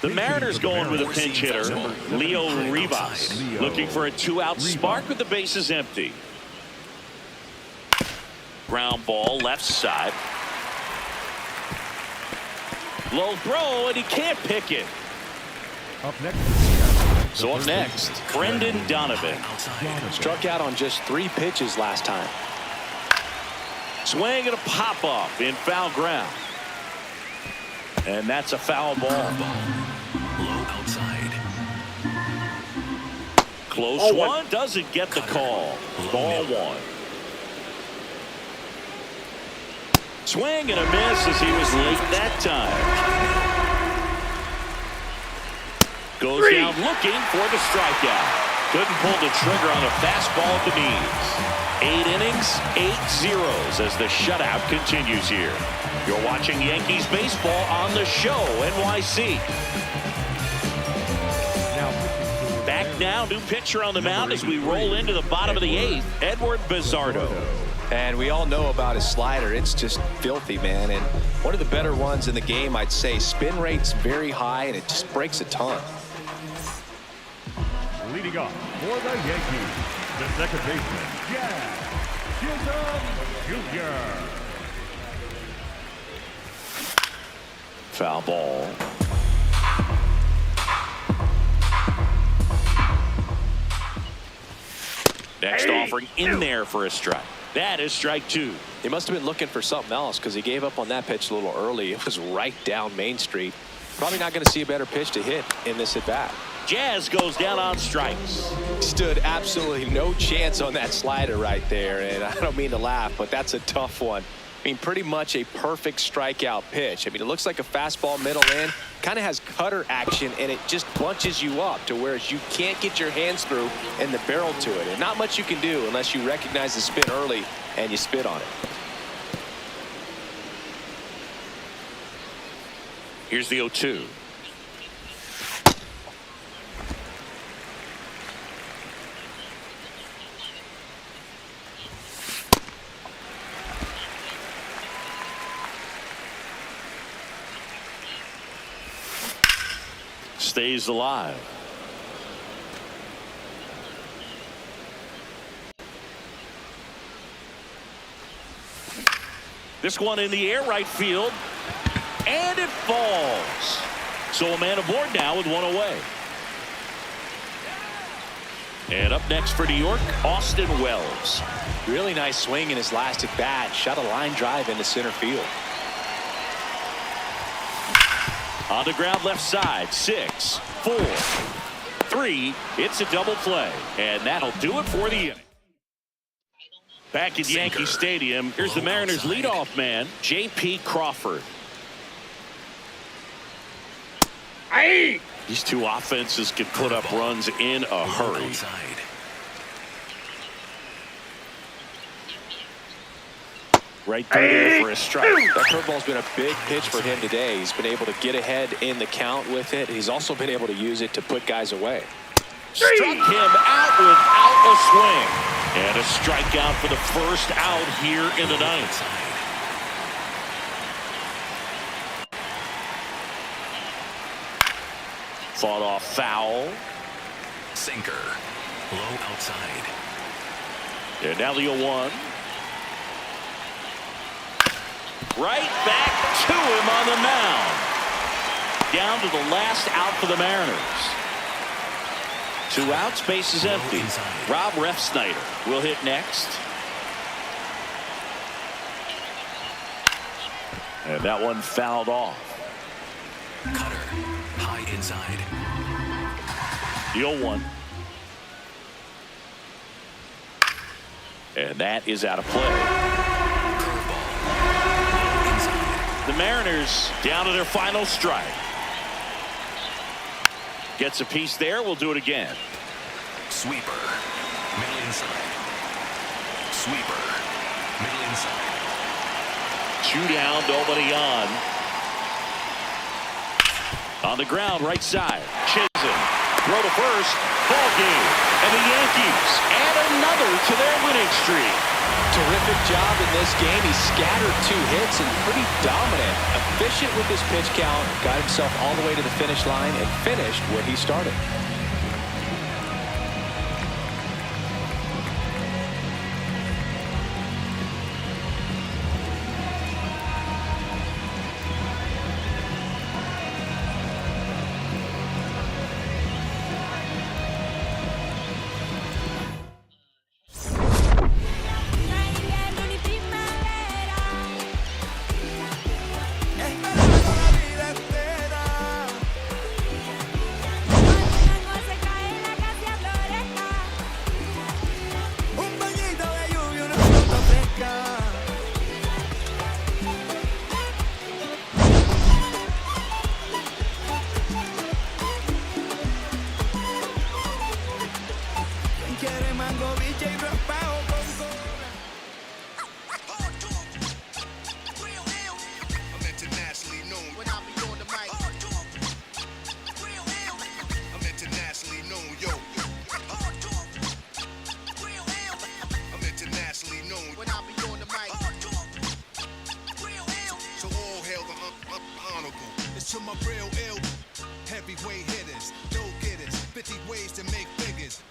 The Mariners going with a pinch hitter, Leo Rivas, looking for a 2-out spark with the bases empty. Ground ball left side. Low throw, and he can't pick it. Up next. So up next, Brendan Donovan. Struck out on just 3 pitches last time. Swing and a pop-up in foul ground. And that's a foul ball. Low outside. Close one, doesn't get the call. Ball 1. Swing and a miss as he was late that time. Goes down looking for the strikeout. Couldn't pull the trigger on a fastball at the knees. 8 innings, 8 zeros as the shutout continues here. You're watching Yankees baseball on the show, NYC. Back now, new pitcher on the mound as we roll into the bottom of the 8th, Edward Bizzardo. And we all know about his slider. It's just filthy, man. And one of the better ones in the game, I'd say. Spin rate's very high, and it just breaks a ton. Leading off for the Yankees, the second baseman, Jazz Chisholm Jr. Foul ball. Next offering in there for a strike. That is strike 2. He must have been looking for something else because he gave up on that pitch a little early. It was right down Main Street. Probably not going to see a better pitch to hit in this at bat. Jazz goes down on strikes. Stood absolutely no chance on that slider right there. And I don't mean to laugh, but that's a tough one. I mean, pretty much a perfect strikeout pitch. I mean, it looks like a fastball middle in. Kind of has cutter action, and it just bunches you up to where you can't get your hands through and the barrel to it. And not much you can do unless you recognize the spin early and you spit on it. Here's the 0-2. Stays alive. This one in the air, right field. And it falls. So a man aboard now with one away. And up next for New York, Austin Wells. Really nice swing in his last at bat. Shot a line drive into center field. On the ground left side, 6, 4, 3. It's a double play. And that'll do it for the inning. Back at Yankee Stadium, here's the Mariners leadoff man, J.P. Crawford. These two offenses can put up runs in a hurry. Right there for a strike. That curveball's been a big pitch for him today. He's been able to get ahead in the count with it. He's also been able to use it to put guys away. Struck him out without a swing. And a strikeout for the first out here in the ninth. Fought off foul. Sinker. Low outside. And now the 0-1. Right back to him on the mound. Down to the last out for the Mariners. 2 outs, base is empty. Rob Refsnyder will hit next. And that one fouled off. Cutter. High inside. The 0-1. And that is out of play. The Mariners down to their final strike. Gets a piece there. We'll do it again. Sweeper. Middle inside. Sweeper. Middle inside. 2 down, nobody on. On the ground, right side. Chisholm. Throw to first. Ball game. And the Yankees add another to their winning streak. Terrific job in this game. He scattered 2 hits and pretty dominant. Efficient with his pitch count. Got himself all the way to the finish line and finished where he started. To my real ill heavyweight hitters, go-getters, 50 ways to make figures.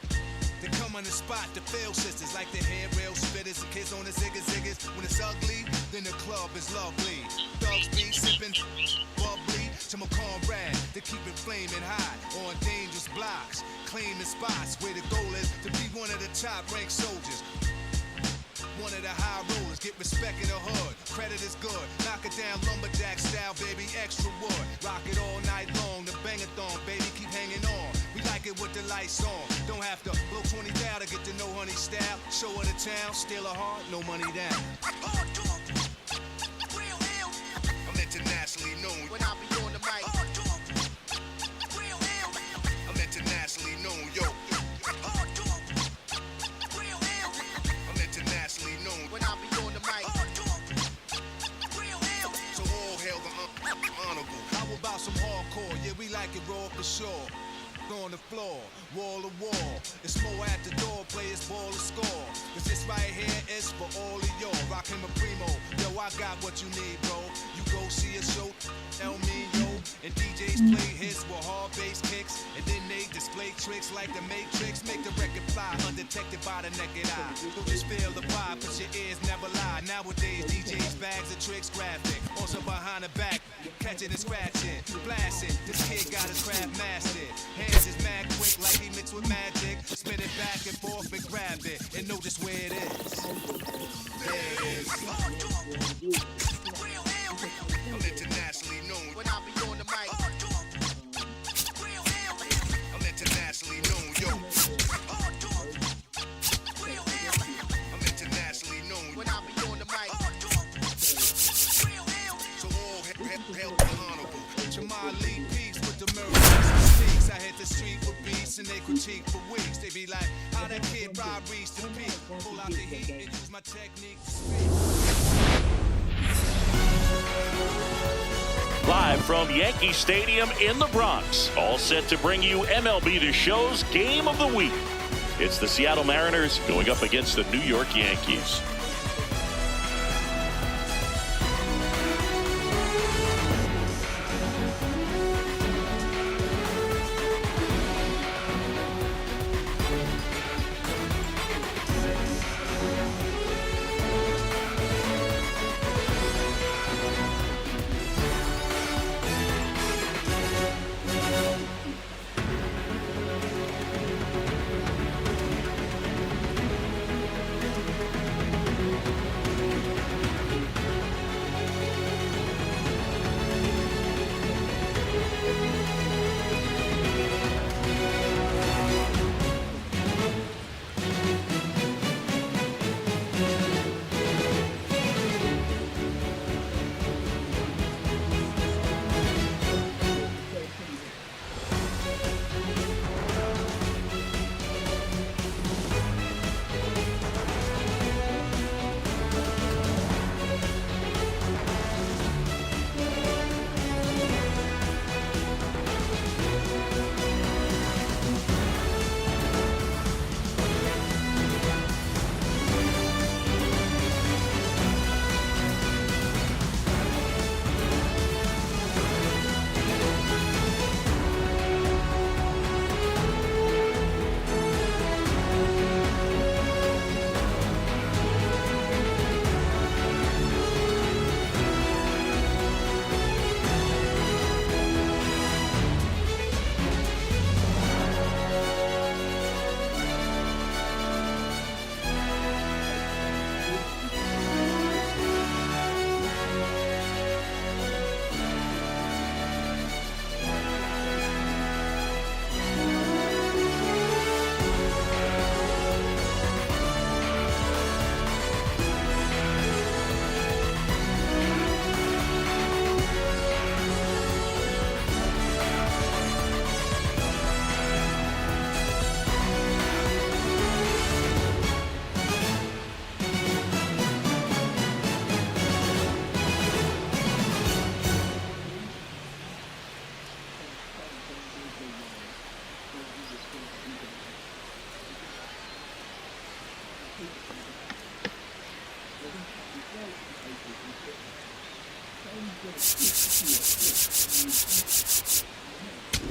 They come on the spot to fail sisters like the handrail spitters and kids on the ziggas. When it's ugly, then the club is lovely. Thugs be sipping bubbly to my comrade to keep it flaming hot on dangerous blocks, claiming spots where the goal is to be one of the top-ranked soldiers. One of the high rollers, get respect in the hood. Credit is good, knock it down lumberjack style, baby, extra wood. Rock it all night long, the bang-a-thon, baby, keep hanging on. We like it with the lights on. Don't have to blow 20 down to get to know honey style. Show her the town, steal a heart, no money down. I'm internationally known when I be on the mic. I'm internationally known, yo. When I be on the mic. So all hail the honorable. How about some hardcore? Yeah, we like it raw for sure. On the floor, wall to wall. It's more at the door, players ball to score. Cause this right here is for all of y'all. Rockin' my primo. Yo, I got what you need, bro. You go see a show, tell me, yo. And DJs play hits with hard bass kicks. And then they Display tricks like the Matrix, make the record fly undetected by the naked eye. Don't just feel the vibe, cause your ears never lie. Nowadays, DJs, bags of tricks, graphic. Also behind the back, catching and scratching, blasting. This kid got his craft mastered. Hands is mad quick like he mixed with magic. Spin it back and forth and grab it, and know just where it is. There it is. I'm internationally known when I be on the mic. I'm internationally known, yo. I'm internationally known when I be on the mic. So all hell honorable. Jamal Lee peace with the murderers. I hit the street with beats and they critique for weeks. They be like, how that kid Rob reached the peak. Pull out the heat and use my technique to speak. Live from Yankee Stadium in the Bronx, all set to bring you MLB The Show's Game of the Week. It's the Seattle Mariners going up against the New York Yankees.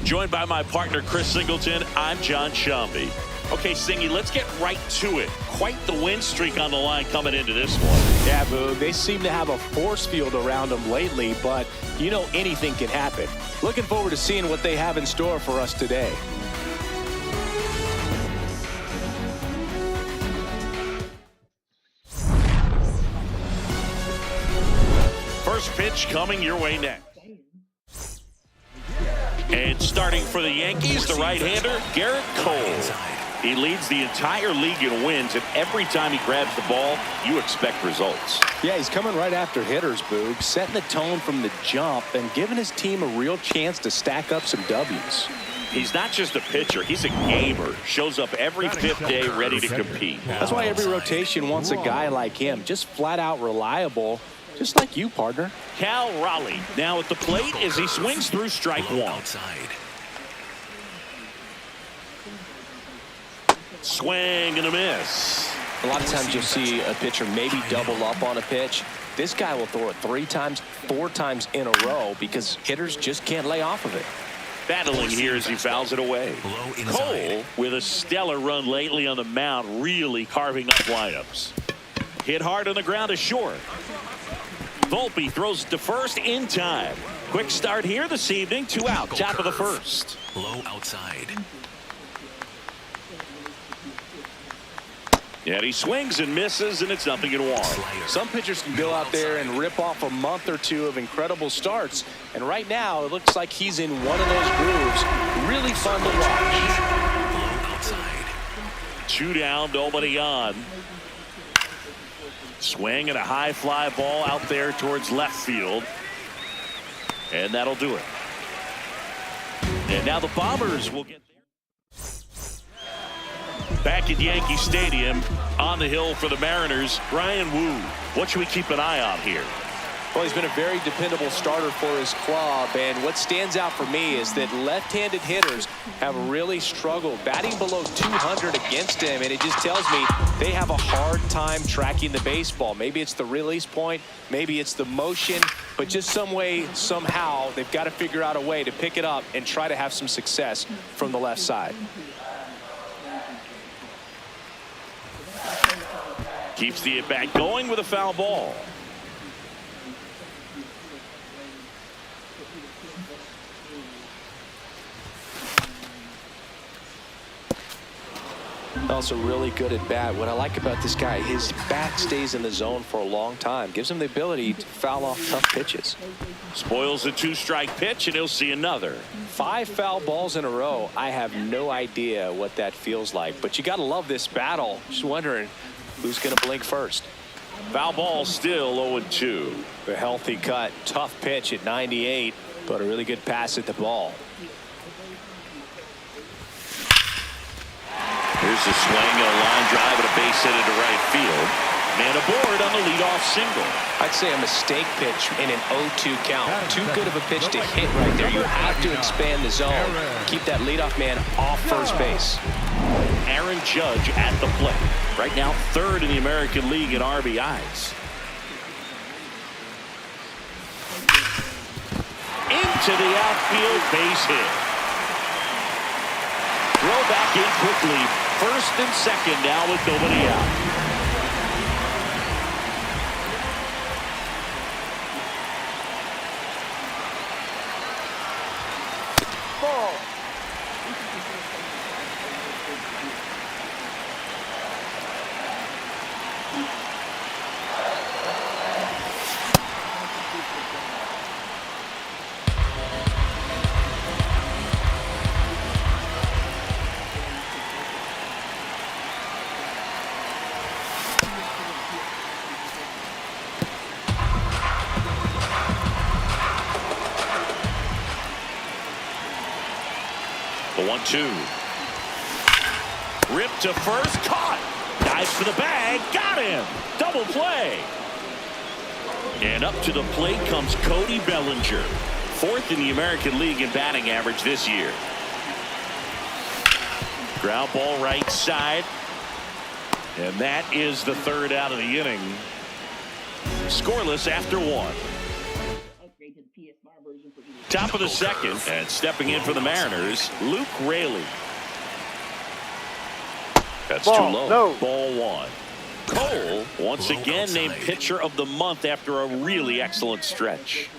Joined by my partner, Chris Singleton, I'm John Shambi. Okay, Singy, let's get right to it. Quite the win streak on the line coming into this one. Yeah, Boog, they seem to have a force field around them lately, but you know anything can happen. Looking forward to seeing what they have in store for us today. First pitch coming your way next. And starting for the Yankees, the right-hander, Garrett Cole. He leads the entire league in wins, and every time he grabs the ball, you expect results. Yeah, he's coming right after hitters, Boog, setting the tone from the jump and giving his team a real chance to stack up some W's. He's not just a pitcher, he's a gamer. Shows up every fifth day ready to compete. That's why every rotation wants a guy like him, just flat out reliable, just like you, partner. Cal Raleigh now at the plate as he swings through strike one. Swing and a miss. A lot of times you'll see a pitcher maybe double up on a pitch. This guy will throw it 3 times, 4 times in a row because hitters just can't lay off of it. Battling here as he fouls it away. Cole, with a stellar run lately on the mound, really carving up lineups. Hit hard on the ground is short. Volpe throws to first in time. Quick start here this evening. 2 out, top of the first. Low outside. And he swings and misses, and it's 0-1. Some pitchers can go out there and rip off a month or two of incredible starts. And right now, it looks like he's in one of those grooves. Really fun to watch. 2 down, nobody on. Swing and a high fly ball out there towards left field. And that'll do it. And now the Bombers will get there. Back at Yankee Stadium, on the hill for the Mariners, Ryan Wu. What should we keep an eye on here? Well, he's been a very dependable starter for his club, and what stands out for me is that left-handed hitters have really struggled batting below 200 against him, and it just tells me they have a hard time tracking the baseball. Maybe it's the release point, maybe it's the motion, but just some way, somehow, they've got to figure out a way to pick it up and try to have some success from the left side. Keeps the at-bat going with a foul ball. Also really good at bat. What I like about this guy, his bat stays in the zone for a long time. Gives him the ability to foul off tough pitches. Spoils the 2-strike pitch, and he'll see another. 5 foul balls in a row. I have no idea what that feels like, but you got to love this battle. Just wondering who's going to blink first. Foul ball still 0-2. A healthy cut, tough pitch at 98, but a really good pass at the ball. Here's a swing and a line drive and a base hit into right field. Man aboard on the leadoff single. I'd say a mistake pitch in an 0-2 count. Too good of a pitch to hit right there. You have to expand the zone. Keep that leadoff man off first base. Aaron Judge at the plate. Right now, 3rd in the American League in RBIs. Into the outfield, base hit. Throw back in quickly. 1st and 2nd now with nobody out. The 1-2. Ripped to first, caught. Dives for the bag, got him. Double play. And up to the plate comes Cody Bellinger. 4th in the American League in batting average this year. Ground ball right side. And that is the 3rd out of the inning. Scoreless after 1. Top of the 2nd, and stepping in for the Mariners, Luke Raley. That's too low. No. Ball 1. Cole once again named pitcher of the month after a really excellent stretch.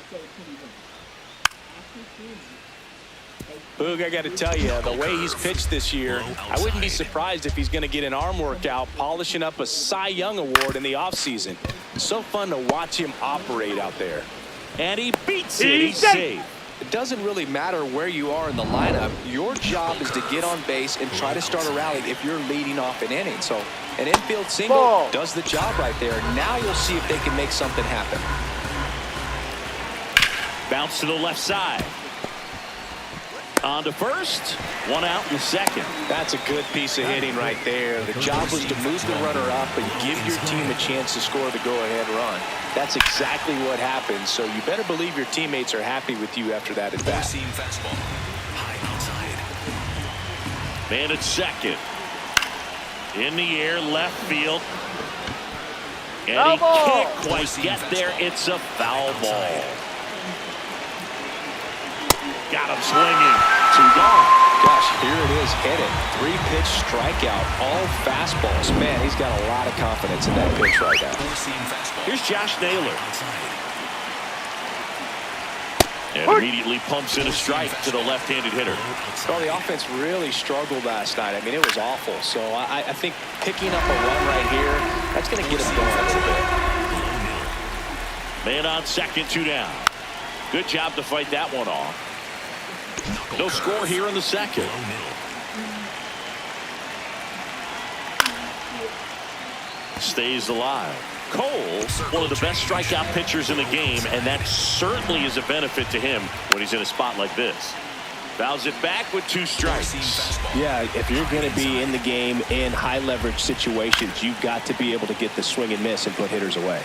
Boog, I got to tell you, the way he's pitched this year, I wouldn't be surprised if he's going to get an arm workout polishing up a Cy Young award in the offseason. So fun to watch him operate out there. And he beats it. He's safe. It doesn't really matter where you are in the lineup. Your job is to get on base and try to start a rally if you're leading off an inning. So an infield single does the job right there. Now you'll see if they can make something happen. Bounce to the left side. On to first. 1 out in the 2nd. That's a good piece of hitting right there. The job was to move the runner up and give your team a chance to score the go-ahead run. That's exactly what happened, so you better believe your teammates are happy with you after that at bat. Man at 2nd. In the air, left field. And he can't quite get there. It's a foul ball. Got him swinging. 2 gone. Gosh, here it is, hit it. 3-pitch strikeout, all fastballs. Man, he's got a lot of confidence in that pitch right now. Here's Josh Naylor. And immediately pumps in a strike to the left-handed hitter. Well, the offense really struggled last night. I mean, it was awful. So I think picking up a run right here, that's going to get us going a little bit. Man on second, 2 down. Good job to fight that one off. No score here in the second. Stays alive. Cole, one of the best strikeout pitchers in the game, and that certainly is a benefit to him when he's in a spot like this. Fouls it back with 2 strikes. Yeah, if you're going to be in the game in high leverage situations, you've got to be able to get the swing and miss and put hitters away.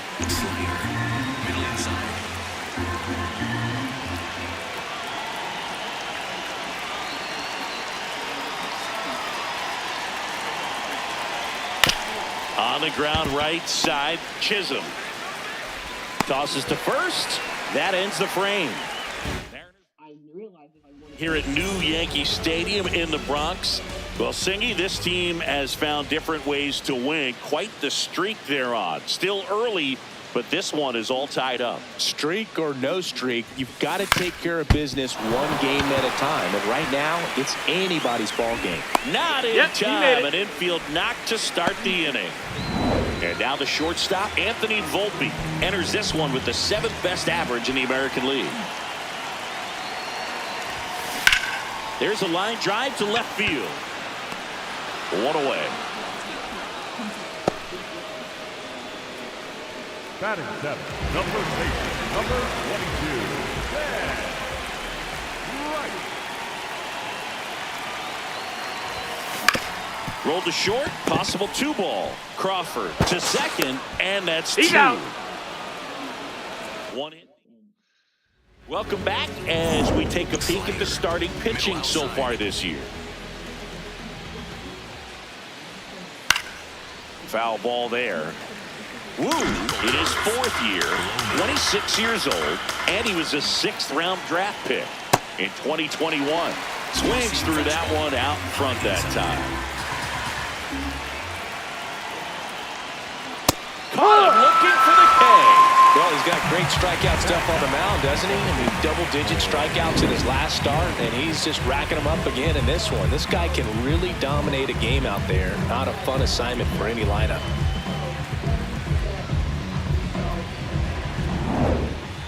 On the ground right side, Chisholm tosses to first. That ends the frame. Here at New Yankee Stadium in the Bronx. Well, Singy, this team has found different ways to win. Quite the streak they're on. Still early, but this one is all tied up. Streak or no streak, you've got to take care of business one game at a time. And right now, it's anybody's ball game. Not in time. An infield knock to start the inning. And now the shortstop, Anthony Volpe, enters this one with the 7th best average in the American League. There's a line drive to left field. 1 away. Batting 7, number 22, Dan Wright. Rolled to short, possible 2 ball. Crawford to second, and that's 2. Out. 1 in. Welcome back as we take a peek at the starting pitching so far this year. Foul ball there. Woo, in his 4th year, 26 years old, and he was a 6th-round draft pick in 2021. Swings through that one out in front that time. Caught him looking for the K. Well, he's got great strikeout stuff on the mound, doesn't he? I mean, double-digit strikeouts in his last start, and he's just racking them up again in this one. This guy can really dominate a game out there. Not a fun assignment for any lineup.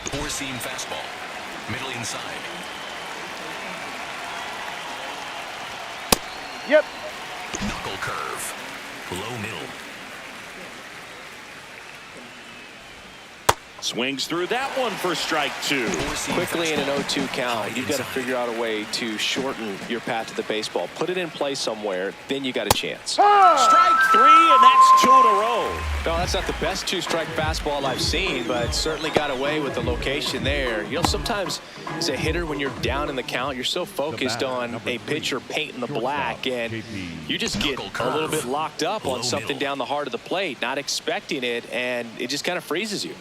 Four-seam fastball. Middle inside. Yep. Knuckle curve. Low middle. Swings through that one for strike 2. Quickly in an 0-2 count, you've got to figure out a way to shorten your path to the baseball. Put it in play somewhere, then you got a chance. Strike 3, and that's 2 in a row. No, that's not the best 2-strike fastball I've seen, but certainly got away with the location there. You know, sometimes as a hitter, when you're down in the count, you're so focused on a pitcher painting the black, and you just get a little bit locked up on something down the heart of the plate, not expecting it, and it just kind of freezes you.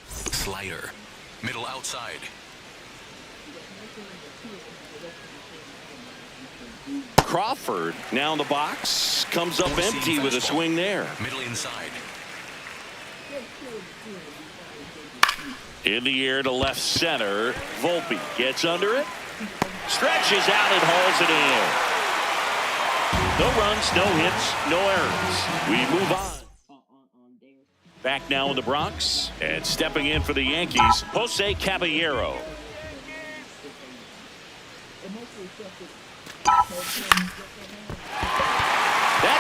Slider. Middle outside. Crawford now in the box. Comes up empty with a swing there. Middle inside. In the air to left center. Volpe gets under it. Stretches out and hauls it in. No runs, no hits, no errors. We move on. Back now in the Bronx, and stepping in for the Yankees, Jose Caballero.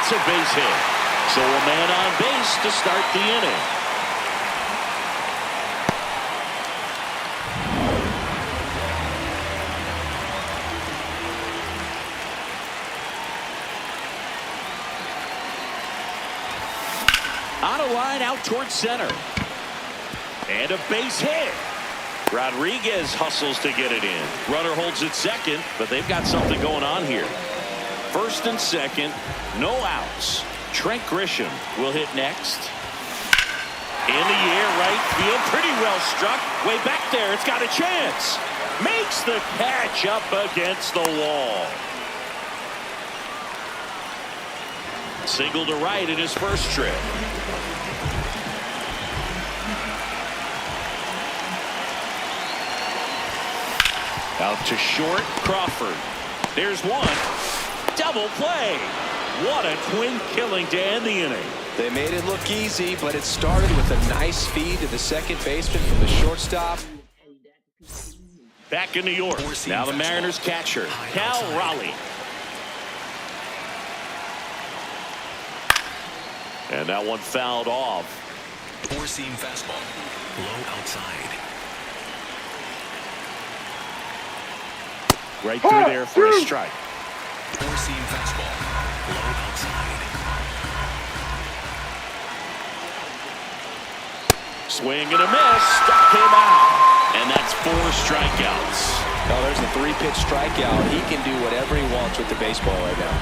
That's a base hit. So a man on base to start the inning. On a line out towards center. And a base hit. Rodriguez hustles to get it in. Runner holds at second, but they've got something going on here. First and second, no outs. Trent Grisham will hit next. In the air, right field, pretty well struck. Way back there, it's got a chance. Makes the catch up against the wall. Single to right in his first trip. Out to short, Crawford. There's one. Double play. What a twin killing to end the inning. They made it look easy, but it started with a nice feed to the second baseman from the shortstop. Back in New York. Now the Mariners catcher, Cal Raleigh. And that one fouled off. Four-seam fastball. Low outside. Right through there for a strike. Four-seam fastball. Low outside. Swing and a miss. Struck him out. And that's 4 strikeouts. Now there's a 3-pitch strikeout. He can do whatever he wants with the baseball right now.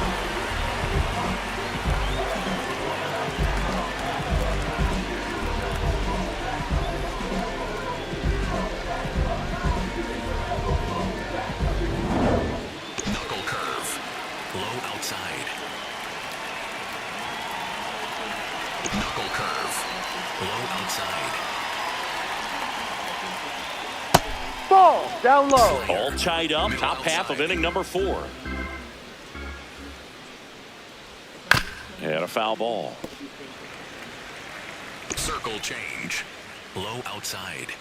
Knuckle curve. Low outside. Ball down low. All tied up. Top half of inning number 4. And a foul ball. Circle change. Low outside.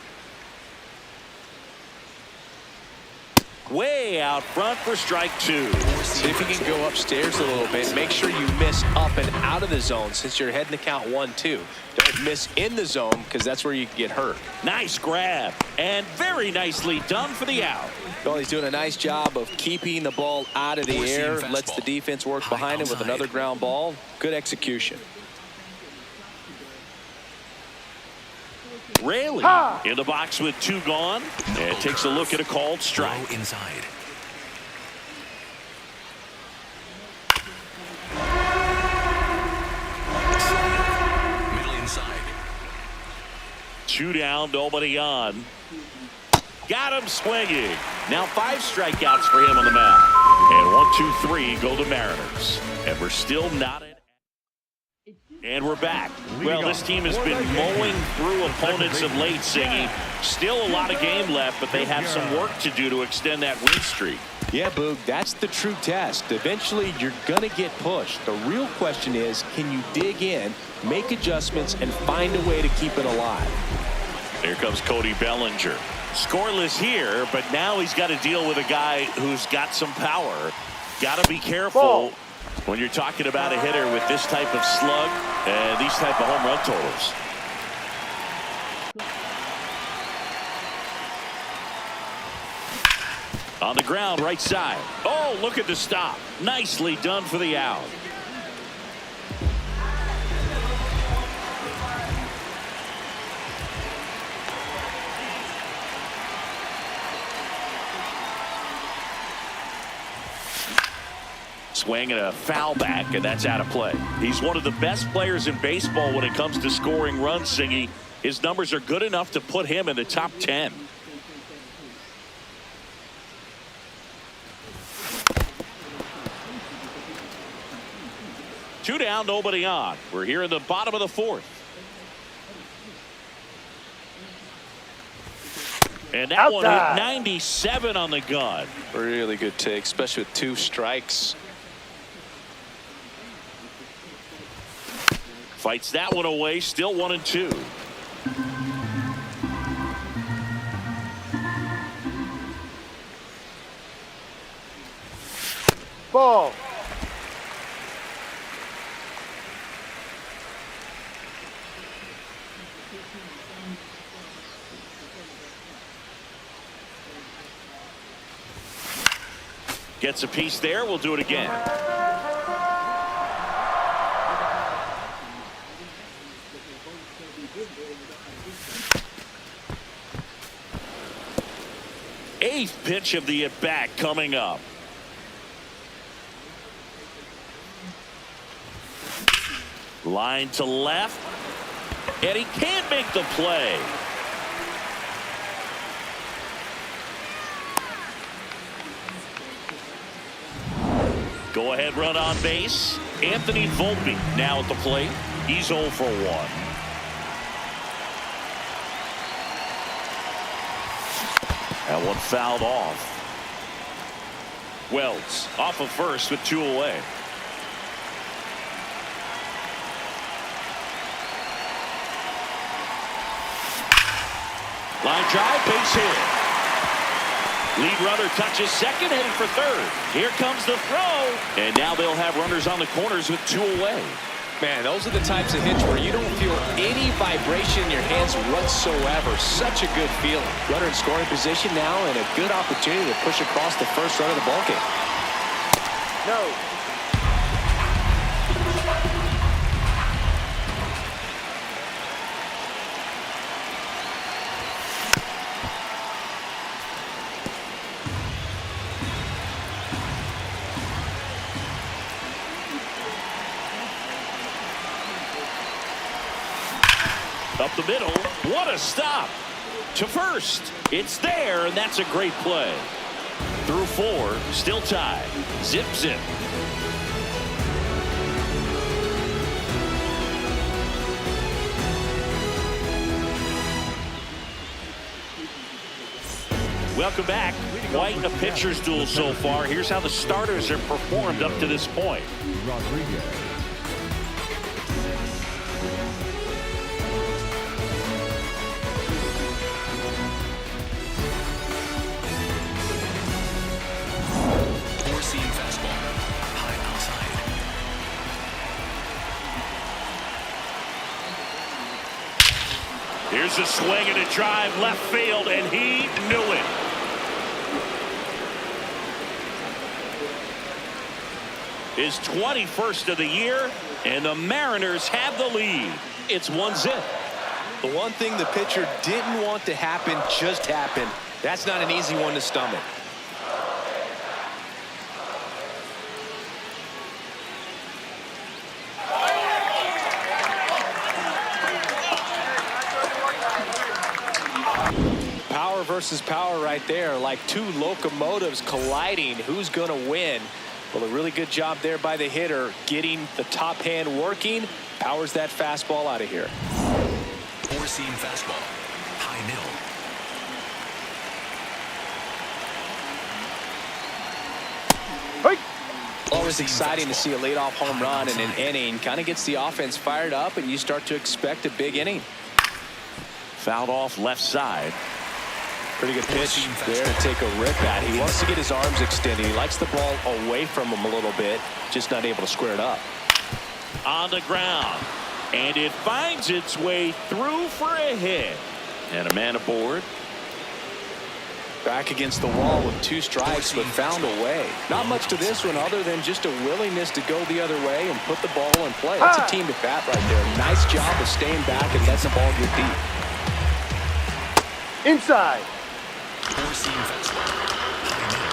Way out front for strike 2. See if you can go upstairs a little bit. Make sure you miss up and out of the zone since you're heading to count 1-2. Don't miss in the zone because that's where you can get hurt. Nice grab and very nicely done for the out. Well, he's doing a nice job of keeping the ball out of the air. Lets the defense work behind him with another ground ball. Good execution. Raley in the box with 2 gone and takes a look at a called strike. Inside. Middle inside. 2 down, nobody on. Got him swinging. Now 5 strikeouts for him on the mound. And 1, 2, 3 go the Mariners. And we're still not at. And we're back. Well, this team has been mowing through opponents of late, Singy. Still a lot of game left, but they have some work to do to extend that win streak. Yeah, Boog, that's the true test. Eventually, you're going to get pushed. The real question is, can you dig in, make adjustments, and find a way to keep it alive? Here comes Cody Bellinger. Scoreless here, but now he's got to deal with a guy who's got some power. Got to be careful when you're talking about a hitter with this type of slug and these type of home run totals. On the ground, right side. Oh, look at the stop. Nicely done for the out. Swing and a foul back, and that's out of play. He's one of the best players in baseball when it comes to scoring runs, Singy. His numbers are good enough to put him in the top 10. Two down, nobody on. We're here in the bottom of the 4th. And that one hit 97 on the gun. Really good take, especially with 2 strikes. Fights that one away, still 1-2. Ball. Gets a piece there. We'll do it again. Eighth pitch of the at-bat coming up. Line to left. And he can't make the play. Go ahead run on base. Anthony Volpe now at the plate. He's 0 for 1. That one fouled off. Wells off of first with 2 away. Line drive, base hit. Lead runner touches second, heading for third. Here comes the throw. And now they'll have runners on the corners with 2 away. Man, those are the types of hits where you don't feel any vibration in your hands whatsoever. Such a good feeling. Runner in scoring position now and a good opportunity to push across the first run of the ballgame. No. Up the middle. What a stop. To first. It's there, and that's a great play. Through 4. Still tied. Zip, zip. Welcome back. Quite a pitcher's duel so far. Here's how the starters have performed up to this point. Rodriguez. Here's a swing and a drive left field, and he knew it. His 21st of the year, and the Mariners have the lead. It's 1-0. The one thing the pitcher didn't want to happen just happened. That's not an easy one to stomach. Power versus power right there, like 2 locomotives colliding. Who's going to win? Well, a really good job there by the hitter, getting the top hand working. Powers that fastball out of here. 4-seam fastball, high middle. Always exciting to see a leadoff home run in an inning. Kind of gets the offense fired up, and you start to expect a big inning. Fouled off left side. Pretty good pitch there to take a rip at. He wants to get his arms extended. He likes the ball away from him a little bit, just not able to square it up. On the ground, and it finds its way through for a hit. And a man aboard. Back against the wall with 2 strikes, but found a way. Not much to this one other than just a willingness to go the other way and put the ball in play. That's a team to bat right there. Nice job of staying back and letting the ball get deep. Inside. 4-seam fastball, high middle.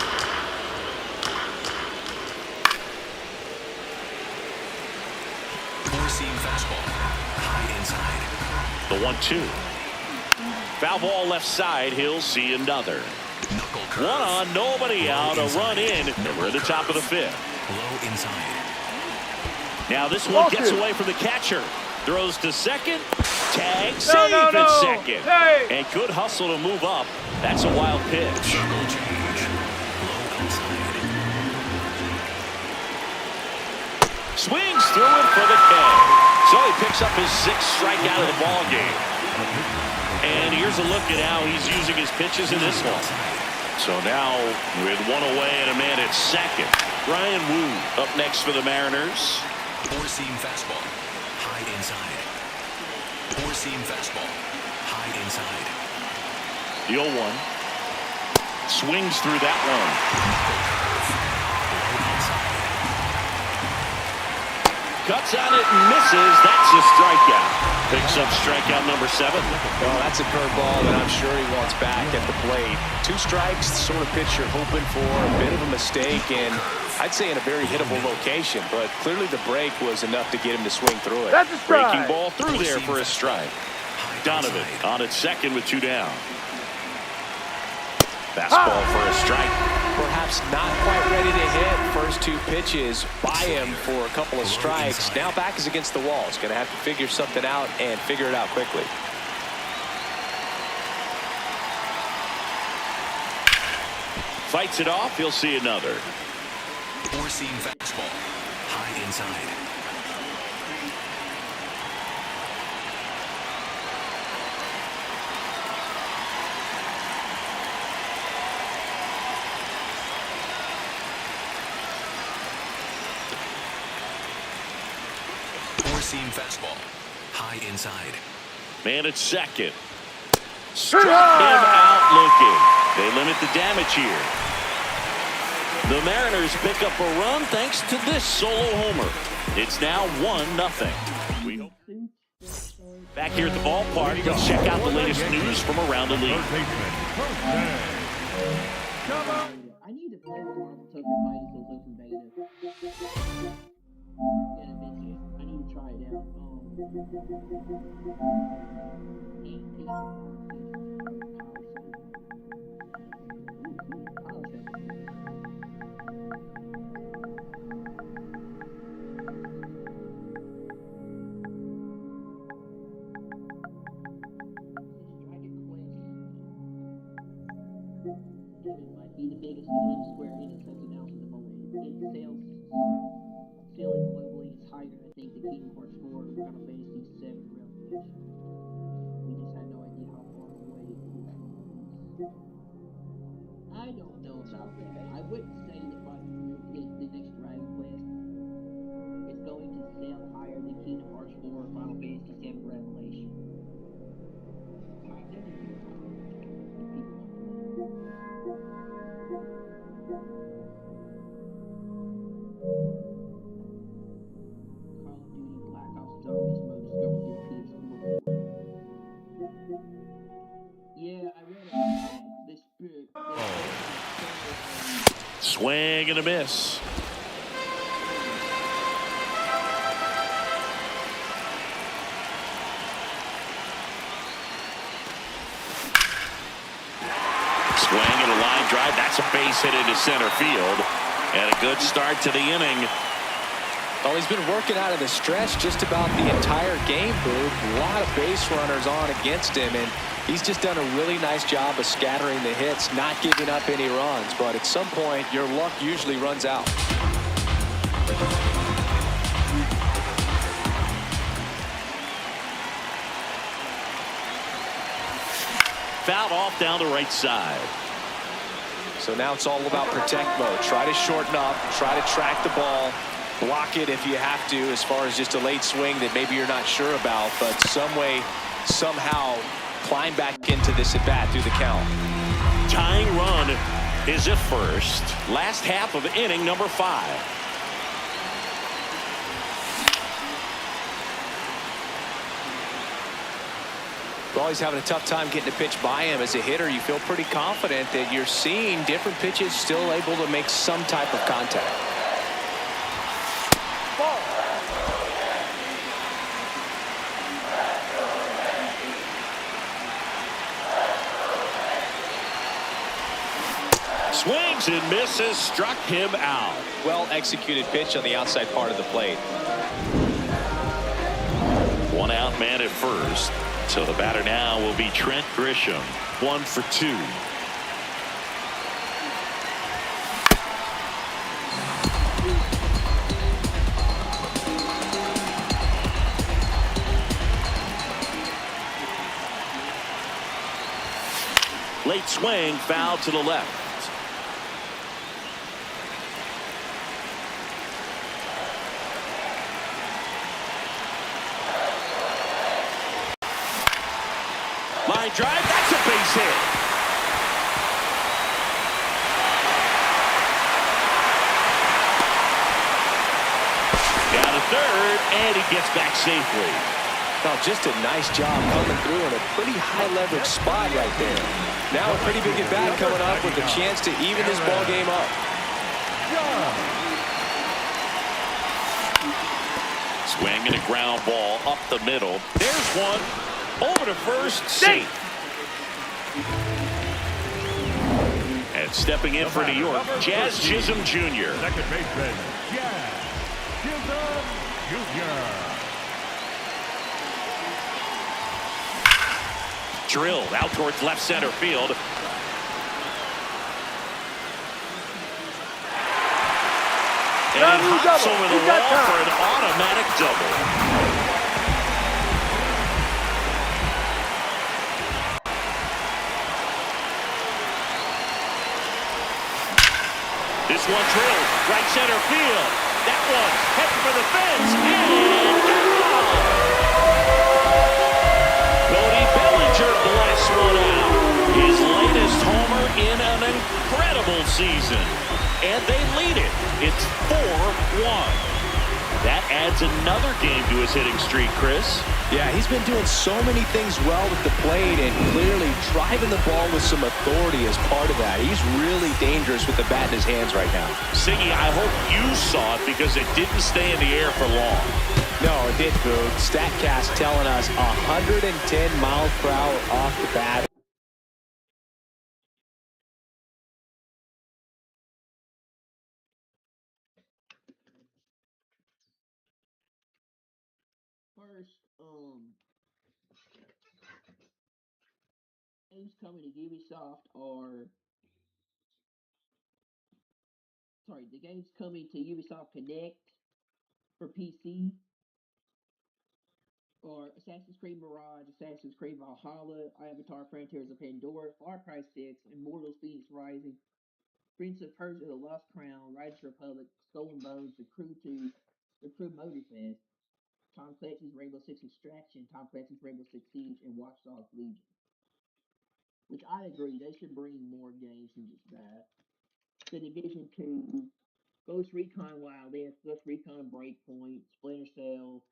4-seam fastball, high inside. The 1-2. Foul ball left side. He'll see another. One on, nobody out. A run in. And we're at the top of the 5th. Low inside. Now this one gets away from the catcher. Throws to second. Tag, save at second. Hey. And good hustle to move up. That's a wild pitch. Circle change. Low outside. Swings through it for the K. So he picks up his 6th strikeout of the ball game. And here's a look at how he's using his pitches in this one. So now with 1 away and a man at second. Ryan Wu up next for the Mariners. 4-seam fastball, high inside. Four-seam fastball. High inside. The 0-1. Swings through that one. Cuts on it and misses. That's a strikeout. Picks up strikeout number 7. Well, that's a curveball that I'm sure he wants back at the plate. 2 strikes, the sort of pitch you're hoping for. A bit of a mistake, and I'd say in a very hittable location. But clearly the break was enough to get him to swing through it. That's a strike. Breaking ball through there for a strike. Donovan on at second with 2 down. Fastball for a strike. Perhaps not quite ready to hit. First 2 pitches by him for a couple of strikes. Now back is against the wall. He's going to have to figure something out and figure it out quickly. Fights it off. He'll see another. Four-seam fastball. High inside. Four-seam fastball. High inside. Man at second. Struck him out looking. They limit the damage here. The Mariners pick up a run thanks to this solo homer. It's now 1-0. Back here at the ballpark, let's check out the latest news from around the league. I need to play with Marvel Token Fight until it's open beta. Yeah, eventually. I need to try it out. It might be the biggest game Square Enix has announced at the moment. Its sales ceiling globally is higher, I think, than Kingdom Hearts 4 and Final Fantasy 7 Revelation. We just had no idea how far away it was. I don't know about that. I wouldn't say that the next Dragon Quest is going to sell higher than Kingdom Hearts 4 or Final Fantasy 7 Revelation. Swing and a miss. Swing and a line drive. That's a base hit into center field. And a good start to the inning. Well, he's been working out of the stretch just about the entire game, Booth. A lot of base runners on against him, and he's just done a really nice job of scattering the hits, not giving up any runs. But at some point, your luck usually runs out. Fouled off down the right side. So now it's all about protect mode. Try to shorten up, try to track the ball, block it if you have to, as far as just a late swing that maybe you're not sure about, but some way, somehow climb back into this at bat through the count. Tying run is at first. Last half of inning number 5. Well, he's having a tough time getting a pitch by him. As a hitter, you feel pretty confident that you're seeing different pitches still able to make some type of contact. Swings and misses, struck him out. Well executed pitch on the outside part of the plate. 1 out, man at first. So the batter now will be Trent Grisham. 1 for 2. Late swing, foul to the left. Line drive, that's a base hit. Down to third, and he gets back safely. Well, just a nice job coming through in a pretty high leverage spot right there. Now a pretty big at bat coming up with a chance to even this ball game up. Swing and a ground ball up the middle. There's one. Over to first, safe. And stepping in for New York, Jazz Chisholm Jr. Second baseman, Jazz Chisholm Jr. Drilled out towards left center field. And he hops over the wall for an automatic double. This one drilled right center field. That one heading for the fence. And out! Cody Bellinger blasts one out. His latest homer in an incredible season. And they lead it. It's 4-1. That adds another game to his hitting streak, Chris. Yeah, he's been doing so many things well with the plate and clearly driving the ball with some authority as part of that. He's really dangerous with the bat in his hands right now. Siggy, I hope you saw it because it didn't stay in the air for long. No, it did, Boog. StatCast telling us 110 miles per hour off the bat. First, games coming to Ubisoft are the games coming to Ubisoft Connect for PC are Assassin's Creed Mirage, Assassin's Creed Valhalla, Avatar: Frontiers of Pandora, Far Cry 6, Immortals: Phoenix Rising, Prince of Persia: The Lost Crown, Riders Republic, Skull and Bones, The Crew 2, The Crew Motorfest, Tom Clancy's Rainbow Six Extraction, Tom Clancy's Rainbow Six Siege, and Watch Dogs Legion. Which I agree, they should bring more games than just that. The Division 2, Ghost Recon Wildlands, Ghost Recon Breakpoint, Splinter Cell.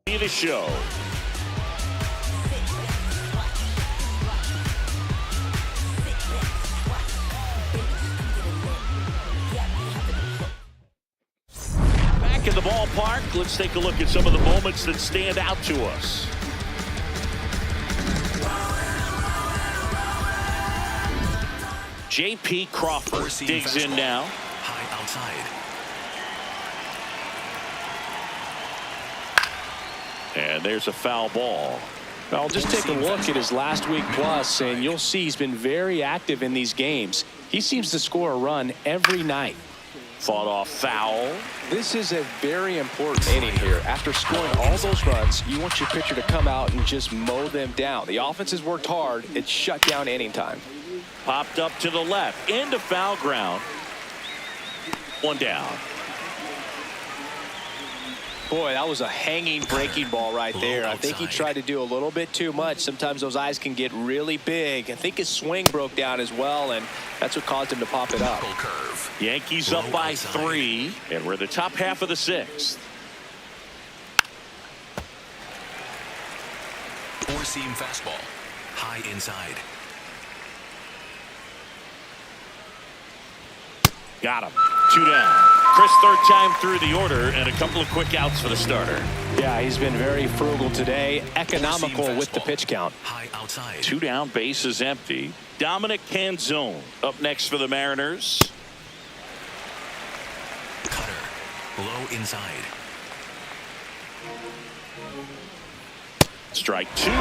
See the show. Back in the ballpark, let's take a look at some of the moments that stand out to us. J.P. Crawford digs in now. High outside. And there's a foul ball. Well, just take a look at his last week plus, and you'll see he's been very active in these games. He seems to score a run every night. Fought off foul. This is a very important inning here. After scoring all those runs, you want your pitcher to come out and just mow them down. The offense has worked hard. It's shut down inning time. Popped up to the left, into foul ground. One down. Boy, that was a hanging breaking ball right there. I think he tried to do a little bit too much. Sometimes those eyes can get really big. I think his swing broke down as well, and that's what caused him to pop it up. Yankees up by 3, and we're the top half of the 6th. Four-seam fastball. High inside. Got him. 2 down. Chris, third time through the order, and a couple of quick outs for the starter. Yeah, he's been very frugal today. Economical with the pitch count. High outside. 2 down, base is empty. Dominic Canzone up next for the Mariners. Cutter. Low inside. Strike 2.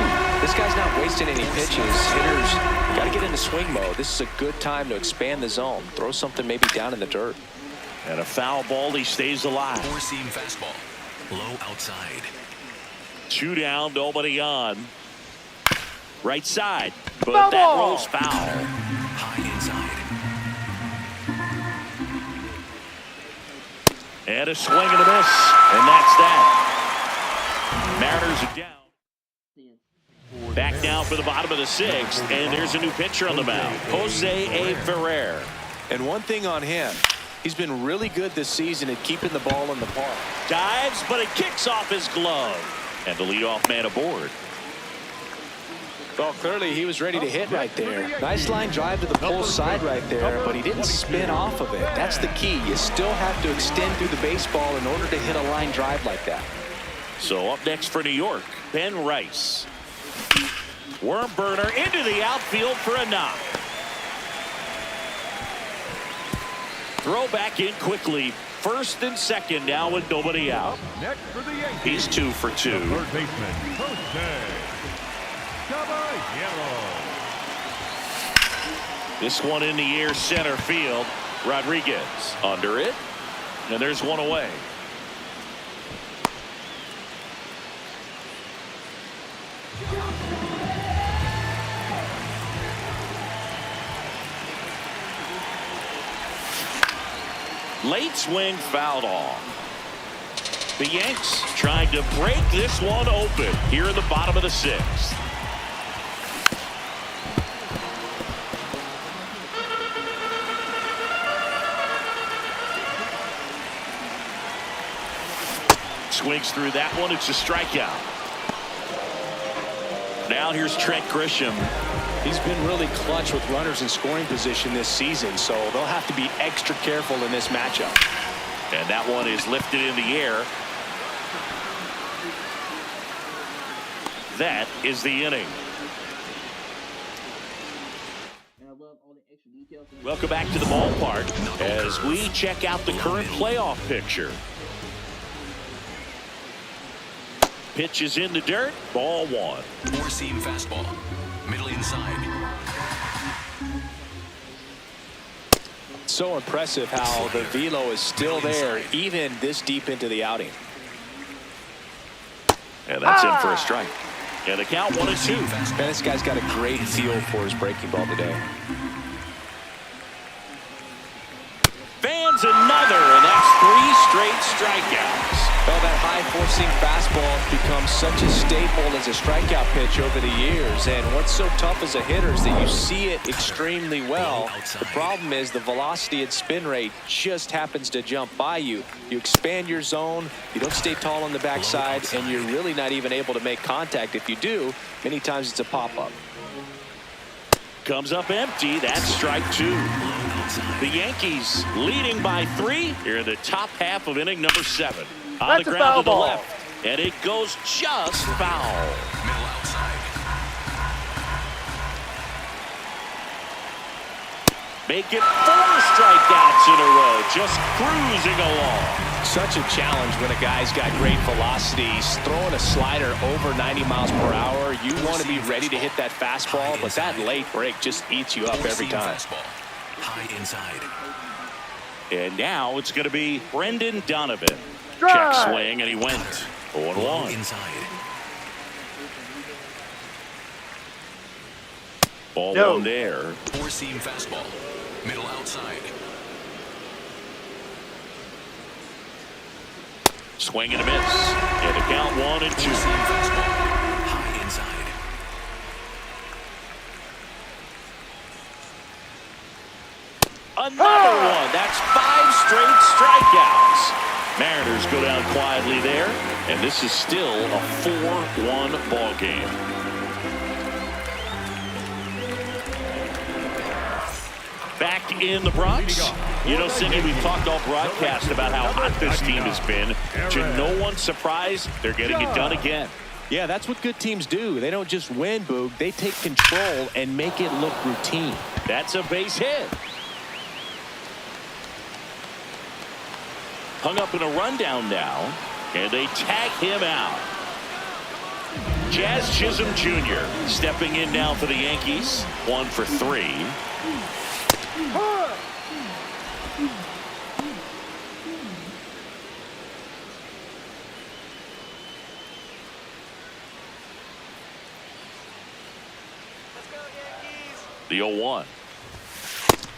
This guy's not wasting any pitches. Hitters got to get into swing mode. This is a good time to expand the zone. Throw something maybe down in the dirt. And a foul ball, he stays alive. Four-seam fastball. Low outside. 2 down, nobody on. Right side, but that rolls foul. High inside. And a swing and a miss, and that's that. Mariners are down. Back now for the bottom of the sixth, and there's a new pitcher on the mound, Jose A. Ferrer. And one thing on him, he's been really good this season at keeping the ball in the park. Dives, but it kicks off his glove. And the leadoff man aboard. Well, clearly he was ready to hit right there. Nice line drive to the pull side right there, but he didn't spin off of it. That's the key. You still have to extend through the baseball in order to hit a line drive like that. So up next for New York, Ben Rice. Worm burner into the outfield for a knock. Throw back in quickly. First and second now with nobody out. Next for the Yankees. He's 2 for 2. Third baseman, Jose Caballero. This one in the air center field. Rodriguez under it. And there's one away. Late swing fouled off. The Yanks trying to break this one open here in the bottom of the sixth. Swings through that one. It's a strikeout. Now here's Trent Grisham. He's been really clutch with runners in scoring position this season, so they'll have to be extra careful in this matchup. And that one is lifted in the air. That is the inning. Welcome back to the ballpark as we check out the current playoff picture. Pitch is in the dirt. Ball 1. Four-seam fastball. Middle inside. So impressive how the velo is still there even this deep into the outing. And that's in for a strike. And the count 1-2. Man, this guy's got a great feel for his breaking ball today. Fans another, and that's 3 straight strikeouts. Well, that high-forcing fastball has become such a staple as a strikeout pitch over the years. And what's so tough as a hitter is that you see it extremely well. The problem is the velocity and spin rate just happens to jump by you. You expand your zone, you don't stay tall on the backside, and you're really not even able to make contact. If you do, many times it's a pop-up. Comes up empty. That's strike 2. The Yankees leading by 3 here in the top half of inning number 7. On the ground to the left. And it goes just foul. Make it 4 strikeouts in a row. Just cruising along. Such a challenge when a guy's got great velocity. He's throwing a slider over 90 miles per hour. You want to be ready to hit that fastball, but that late break just eats you up every time. High inside. And now it's going to be Brendan Donovan. Check swing, and he went 0-1. Inside. Ball 1 there. Four-seam fastball. Middle outside. Swing and a miss. And the count 1-2. Four-seam fastball. High inside. Another one. That's 5 straight strikeouts. Mariners go down quietly there, and this is still a 4-1 ball game. Back in the Bronx. You know, Cindy, we've talked all broadcast about how hot this team has been. To no one's surprise, they're getting it done again. Yeah, that's what good teams do. They don't just win, Boog. They take control and make it look routine. That's a base hit. Hung up in a rundown now, and they tag him out. Jazz Chisholm Jr. stepping in now for the Yankees. 1 for 3. The 0-1.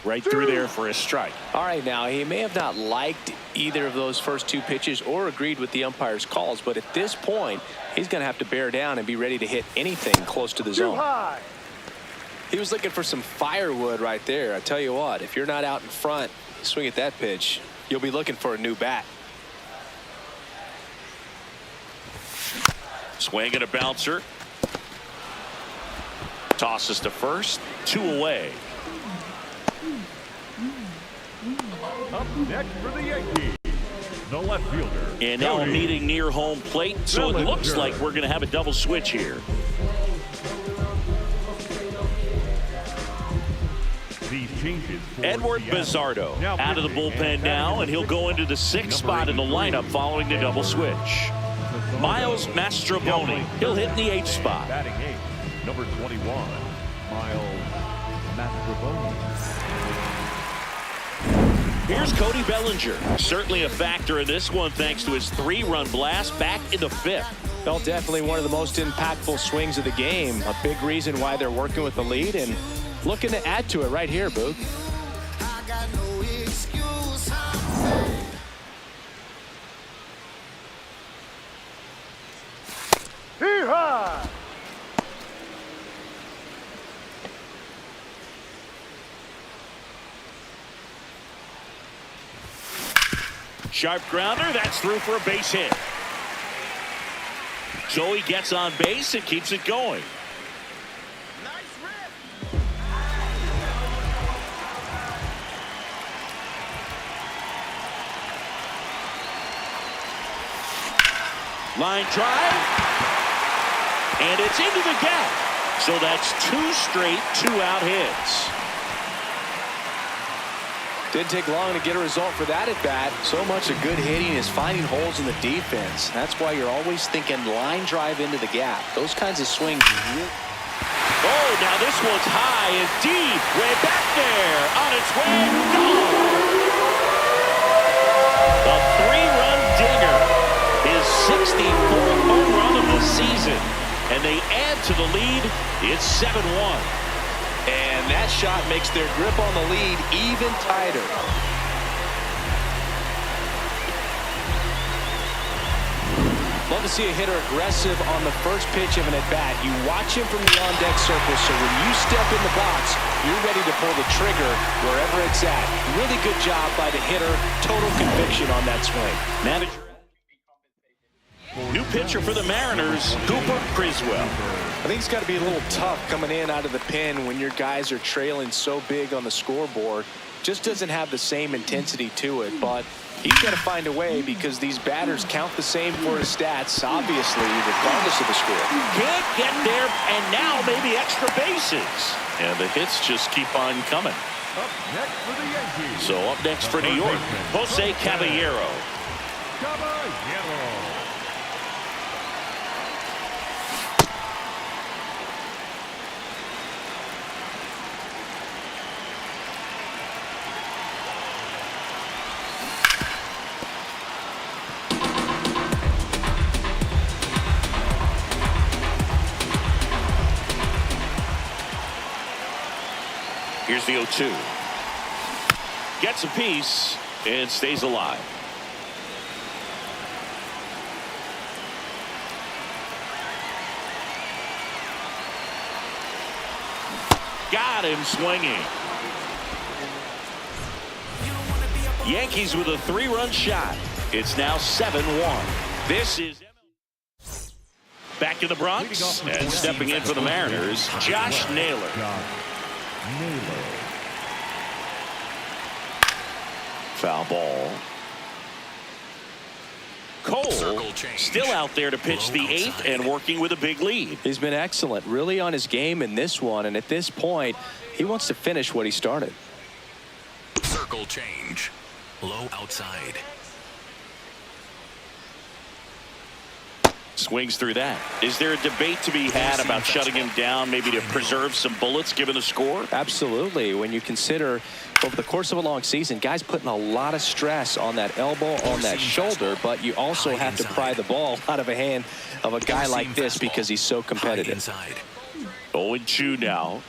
Right through there for a strike. All right, now he may have not liked either of those first two pitches or agreed with the umpire's calls, but at this point, he's going to have to bear down and be ready to hit anything close to the zone. He was looking for some firewood right there. I tell you what, if you're not out in front, swing at that pitch, you'll be looking for a new bat. Swing and a bouncer. Tosses to first. 2 away. Up next for the Yankees, the left fielder. And now Cody meeting near home plate, so it looks like we're going to have a double switch here. These changes for Edward Seattle. Bizzardo out of the bullpen now, and he'll go into the 6th spot in the lineup following the double switch. Miles Mastrobuoni, he'll hit in the 8th spot. Batting 8, number 21, Miles Mastrobuoni. Here's Cody Bellinger, certainly a factor in this one thanks to his 3-run blast back in the 5th. Well, definitely one of the most impactful swings of the game. A big reason why they're working with the lead and looking to add to it right here, Boog. Hee-haw! Sharp grounder, that's through for a base hit. So he gets on base and keeps it going. Line drive, and it's into the gap. So that's 2 straight 2-out hits. Didn't take long to get a result for that at bat. So much of good hitting is finding holes in the defense. That's why you're always thinking line drive into the gap. Those kinds of swings. Oh, now this one's high and deep, way back there, on its way, gone. A 3-run dinger, his 64th home run of the season, and they add to the lead. It's 7-1. And that shot makes their grip on the lead even tighter. Love to see a hitter aggressive on the first pitch of an at-bat. You watch him from the on-deck circle, so when you step in the box, you're ready to pull the trigger wherever it's at. Really good job by the hitter. Total conviction on that swing. New pitcher for the Mariners, Cooper Criswell. I think it's got to be a little tough coming in out of the pen when your guys are trailing so big on the scoreboard. Just doesn't have the same intensity to it, but he's got to find a way because these batters count the same for his stats, obviously, regardless of the score. Can't get there, and now maybe extra bases. And the hits just keep on coming. Up next for the Yankees. So up next for New York, Jose Caballero. Caballero. Here's the 0-2. Gets a piece and stays alive. Got him swinging. Yankees with a 3-run shot. It's now 7-1. This is back in the Bronx and stepping in for the Mariners, Josh Naylor. Foul ball. Cole still out there to pitch the 8th and working with a big lead. He's been excellent, really on his game in this one, and at this point, he wants to finish what he started. Circle change. Low outside. Swings through that. Is there a debate to be had about shutting him down, maybe to preserve some bullets given the score? Absolutely. When you consider over the course of a long season, guys putting a lot of stress on that elbow, on that shoulder, but you also have to pry the ball out of a hand of a guy like this because he's so competitive. 0-2 now.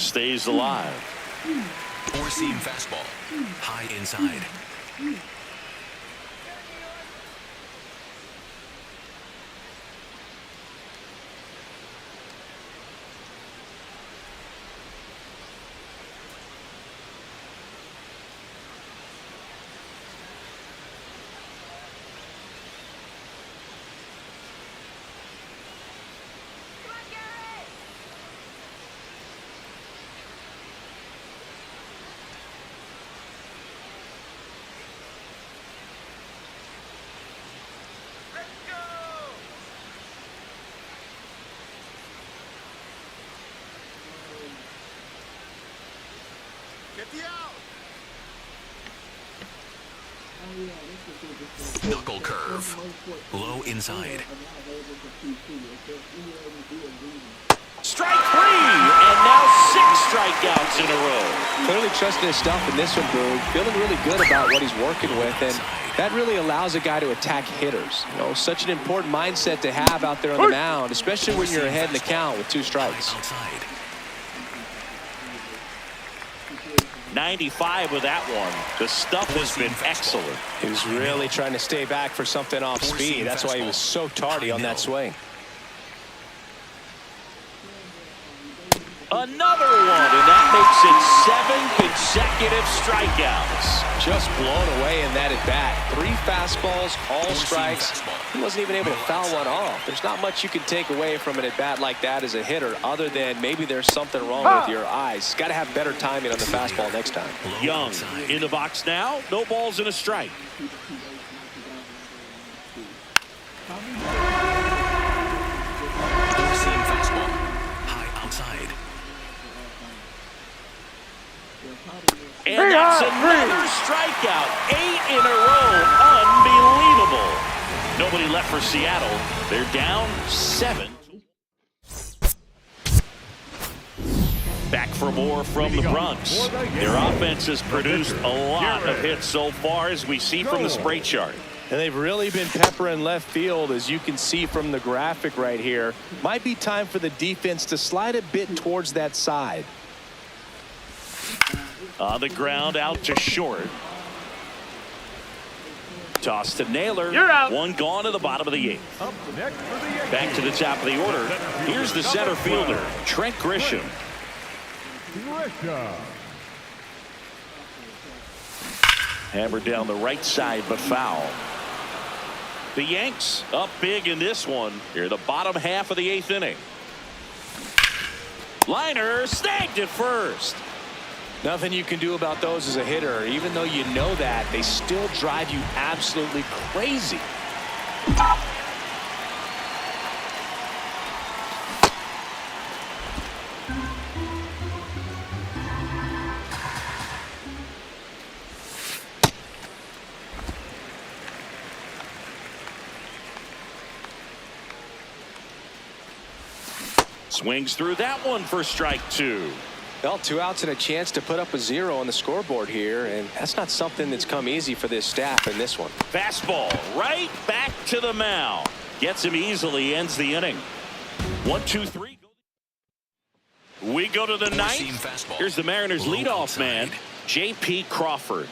stays alive. Four-seam fastball. High inside. Knuckle curve. Low inside. Strike 3, and now 6 strikeouts in a row. Clearly trusting his stuff in this one, Boog. Feeling really good about what he's working with, and that really allows a guy to attack hitters. You know, such an important mindset to have out there on the mound, especially when you're ahead in the count with 2 strikes. 95 with that one. The stuff has been excellent. He was really trying to stay back for something off speed. That's why he was so tardy on that swing. Another one, and that makes it 7 consecutive strikeouts. Just blown away in that at-bat. 3 fastballs, all strikes. He wasn't even able to foul one off. There's not much you can take away from an at-bat like that as a hitter, other than maybe there's something wrong with your eyes. Got to have better timing on the fastball next time. Young in the box now. No balls and a strike. Four-seam fastball. High outside. And that's another strikeout. 8 in a row. Unbelievable. Nobody left for Seattle. They're down 7. Back for more from the Bronx. Their offense has produced a lot of hits so far, as we see from the spray chart. And they've really been peppering left field, as you can see from the graphic right here. Might be time for the defense to slide a bit towards that side. On the ground, out to short. Toss to Naylor. You're out. One gone to the bottom of the 8th. Up next for the Yankees. Back to the top of the order. Here's the center fielder, Trent Grisham. Grisham. Hammered down the right side, but foul. The Yanks up big in this one. Here, the bottom half of the 8th inning. Liner snagged at first. Nothing you can do about those as a hitter. Even though you know that, they still drive you absolutely crazy. Swings through that one for strike 2. Well, 2 outs and a chance to put up a 0 on the scoreboard here, and that's not something that's come easy for this staff in this one. Fastball right back to the mound. Gets him easily, ends the inning. 1, 2, 3. We go to the 9th. Here's the Mariners leadoff man, J.P. Crawford.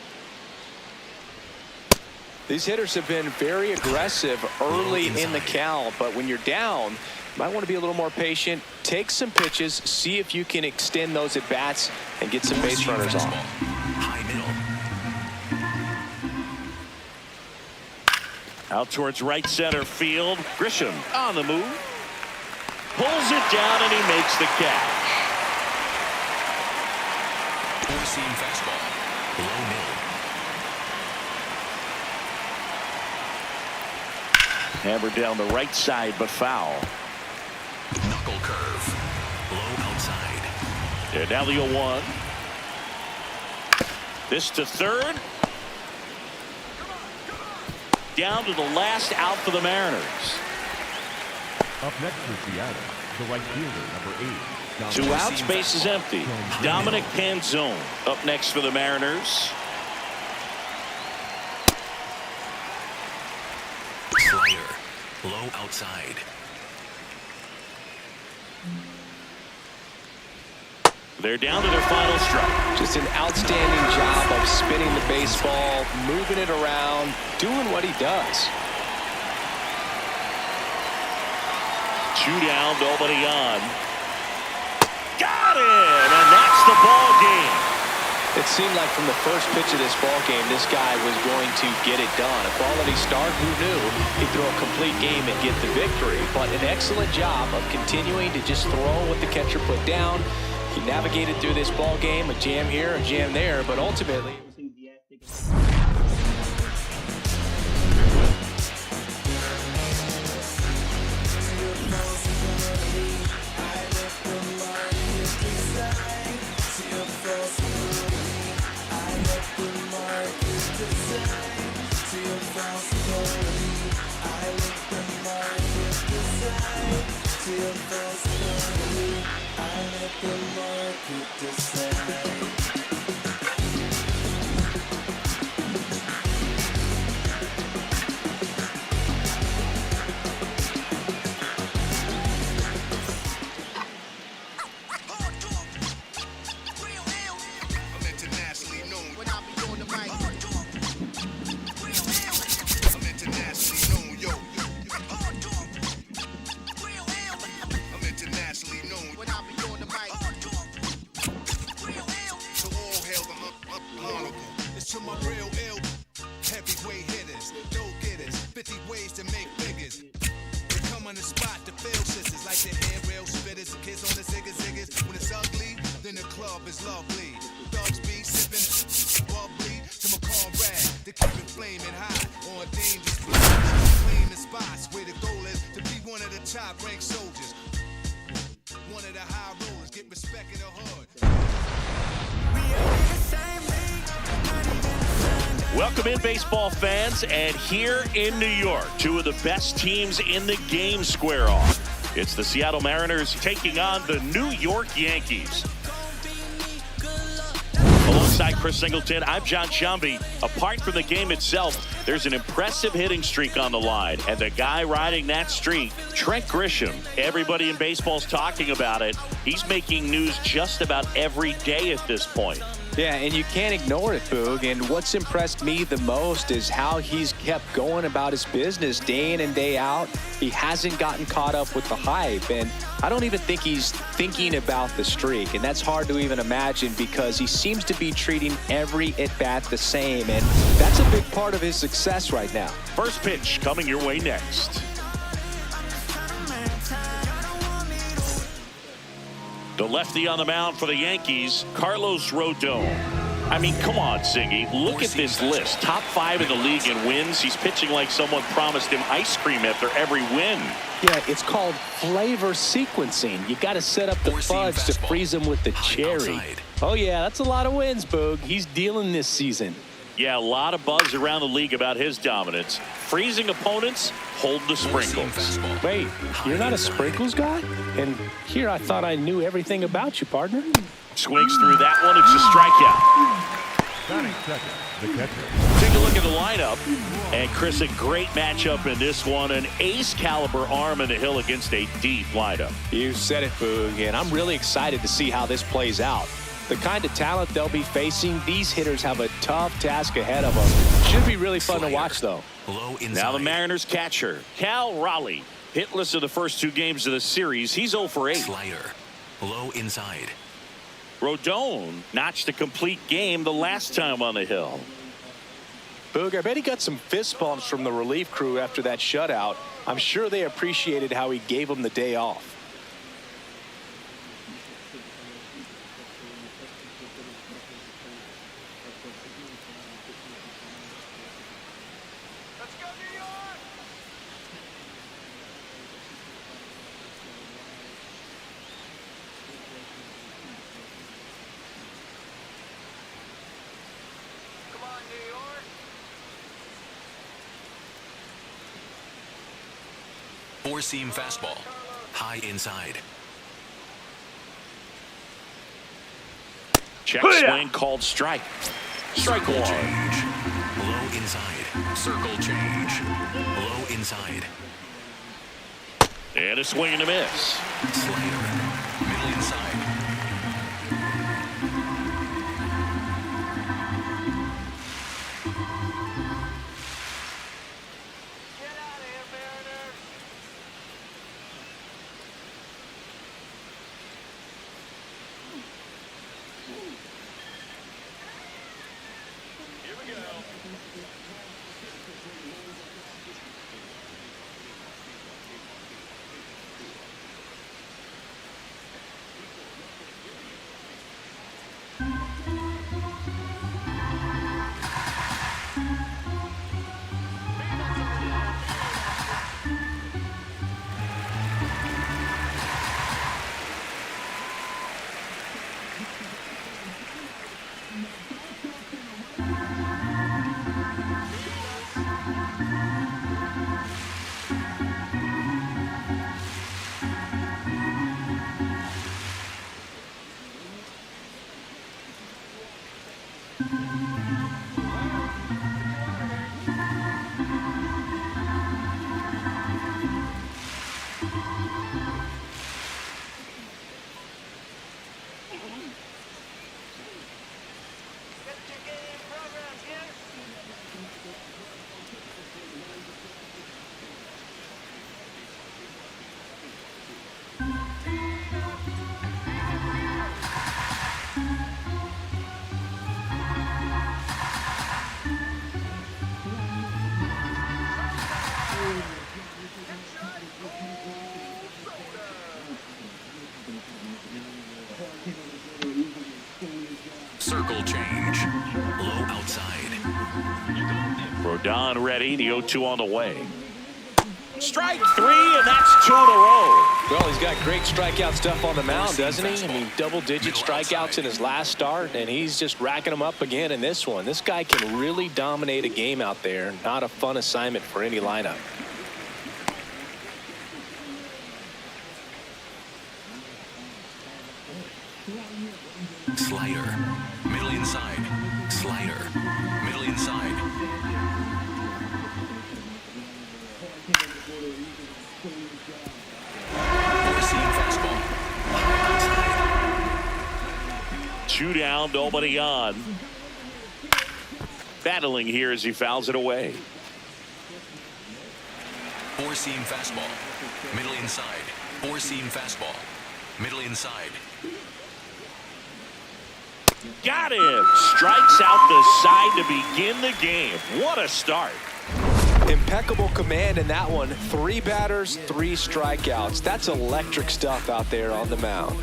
These hitters have been very aggressive early in the count, but when you're down, you might want to be a little more patient. Take some pitches, see if you can extend those at bats and get some base runners off. High middle. Out towards right center field. Grisham on the move. Pulls it down and he makes the catch. Four-seam fastball. Low middle. Hammered down the right side, but foul. Knuckle curve. Low outside. And now the 0-1. This to third. Down to the last out for the Mariners. Up next for Seattle, the right fielder, number 8. 2 outs, base is empty. Dominic Panzone up next for the Mariners. Slider. Low outside. They're down to their final strike. Just an outstanding job of spinning the baseball, moving it around, doing what he does. 2 down, nobody on. Got it! And that's the ball game. It seemed like from the first pitch of this ball game, this guy was going to get it done. A quality start, who knew he'd throw a complete game and get the victory. But an excellent job of continuing to just throw what the catcher put down. He navigated through this ball game, a jam here, a jam there, but ultimately... To my real ill, heavyweight hitters, go-getters, 50 ways to make figures. They come on the spot to fail sisters like the handrail spitters, kids on the ziggas. When it's ugly, then the club is lovely. Thugs be sipping bubbly to my comrade. They keep it flaming high on dangerous blocks. Claim the spots where the goal is to be one of the top-ranked soldiers. One of the high rollers, get respect in the hood. Welcome in, baseball fans, and here in New York, 2 of the best teams in the game square off. It's the Seattle Mariners taking on the New York Yankees. Alongside Chris Singleton, I'm John Shambi. Apart from the game itself, there's an impressive hitting streak on the line, and the guy riding that streak, Trent Grisham, everybody in baseball's talking about it. He's making news just about every day at this point. Yeah, and you can't ignore it, Boog. And what's impressed me the most is how he's kept going about his business day in and day out. He hasn't gotten caught up with the hype. And I don't even think he's thinking about the streak. And that's hard to even imagine because he seems to be treating every at-bat the same. And that's a big part of his success right now. First pitch coming your way next. The lefty on the mound for the Yankees, Carlos Rodon. I mean, come on, Singy. Look at this list. Top 5 in the league in wins. He's pitching like someone promised him ice cream after every win. Yeah, it's called flavor sequencing. You got to set up the fudge to freeze him with the cherry. Oh, yeah, that's a lot of wins, Boog. He's dealing this season. Yeah, a lot of buzz around the league about his dominance. Freezing opponents, hold the sprinkles. Wait, you're not a sprinkles guy? And here I thought I knew everything about you, partner. Swings through that one. It's a strikeout. Batting second, the catcher. Take a look at the lineup. And Chris, a great matchup in this one. An ace caliber arm in the hill against a deep lineup. You said it, Boog, and I'm really excited to see how this plays out. The kind of talent they'll be facing, these hitters have a tough task ahead of them. Should be really fun to watch, though. Now the Mariners catcher, Cal Raleigh. Hitless in the first 2 games of the series. He's 0 for 8. Slider, low inside. Rodon notched a complete game the last time on the hill. Boog, I bet he got some fist bumps from the relief crew after that shutout. I'm sure they appreciated how he gave them the day off. Four-seam fastball, high inside. Check swing called strike. Strike Circle one. Change. Low inside. Circle change. Low inside. And a swing and a miss. Slider. Middle inside. Circle change. Low outside. Rodon ready. The 0-2 on the way. Strike three, and that's 2 in a row. Well, he's got great strikeout stuff on the mound, doesn't he? I mean, double-digit strikeouts in his last start, and he's just racking them up again in this one. This guy can really dominate a game out there. Not a fun assignment for any lineup. Slider. Middle inside. Slider. Middle inside. Four-seam fastball. Outside. 2 down, nobody on. Battling here as he fouls it away. Four-seam fastball. Middle inside. Four-seam fastball. Middle inside. Got him. Strikes out the side to begin the game. What a start. Impeccable command in that one. 3 batters, 3 strikeouts. That's electric stuff out there on the mound.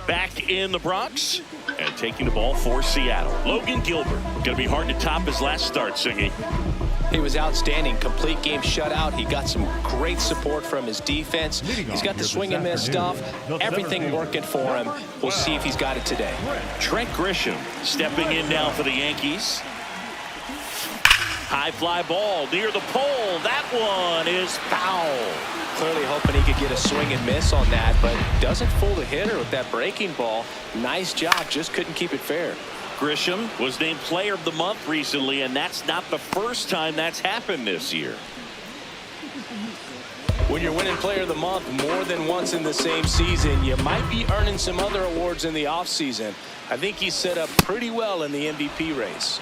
Back in the Bronx and taking the ball for Seattle. Logan Gilbert. Going to be hard to top his last start, Singy. He was outstanding. Complete game shutout. He got some great support from his defense. He's got the swing and miss stuff. Everything working for him. We'll see if he's got it today. Trent Grisham stepping in now for the Yankees. High fly ball near the pole. That one is foul. Clearly hoping he could get a swing and miss on that, but doesn't fool the hitter with that breaking ball. Nice job, just couldn't keep it fair. Grisham was named Player of the Month recently, and that's not the first time that's happened this year. When you're winning Player of the Month more than once in the same season, you might be earning some other awards in the offseason. I think he's set up pretty well in the MVP race.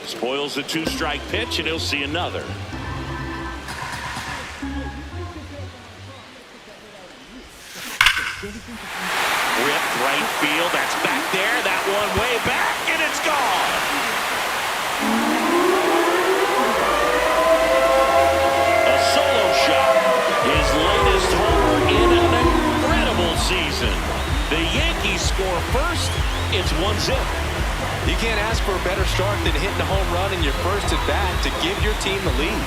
Spoils the 2-strike pitch, and he'll see another. Ripped right field. That's back there. That one way back, and it's gone. A solo shot. His latest homer in an incredible season. The Yankees score first. It's 1-0. You can't ask for a better start than hitting a home run in your first at bat to give your team the lead.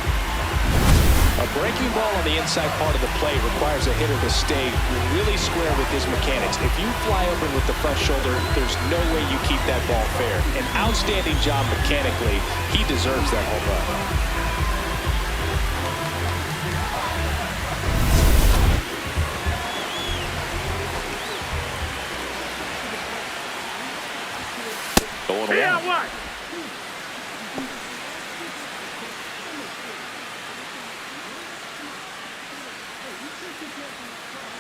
A breaking ball on the inside part of the plate requires a hitter to stay really square with his mechanics. If you fly open with the front shoulder, there's no way you keep that ball fair. An outstanding job mechanically. He deserves that home run.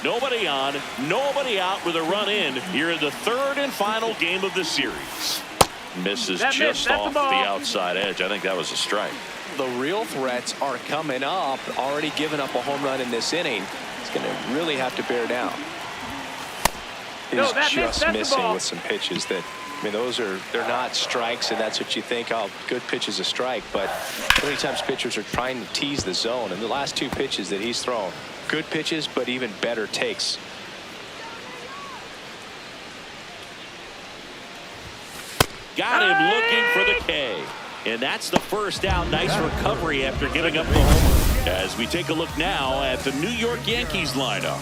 Nobody on, nobody out with a run in here in the third and final game of the series. Misses just off the outside edge. I think that was a strike. The real threats are coming up. Already given up a home run in this inning. He's going to really have to bear down. He's just missing with some pitches that, I mean, they're not strikes, and that's what you think, oh, good pitch is a strike. But many times pitchers are trying to tease the zone, and the last 2 pitches that he's thrown, good pitches, but even better takes. got him looking for the K. And that's the first out. Nice recovery after giving up the homer. As we take a look now at the New York Yankees lineup.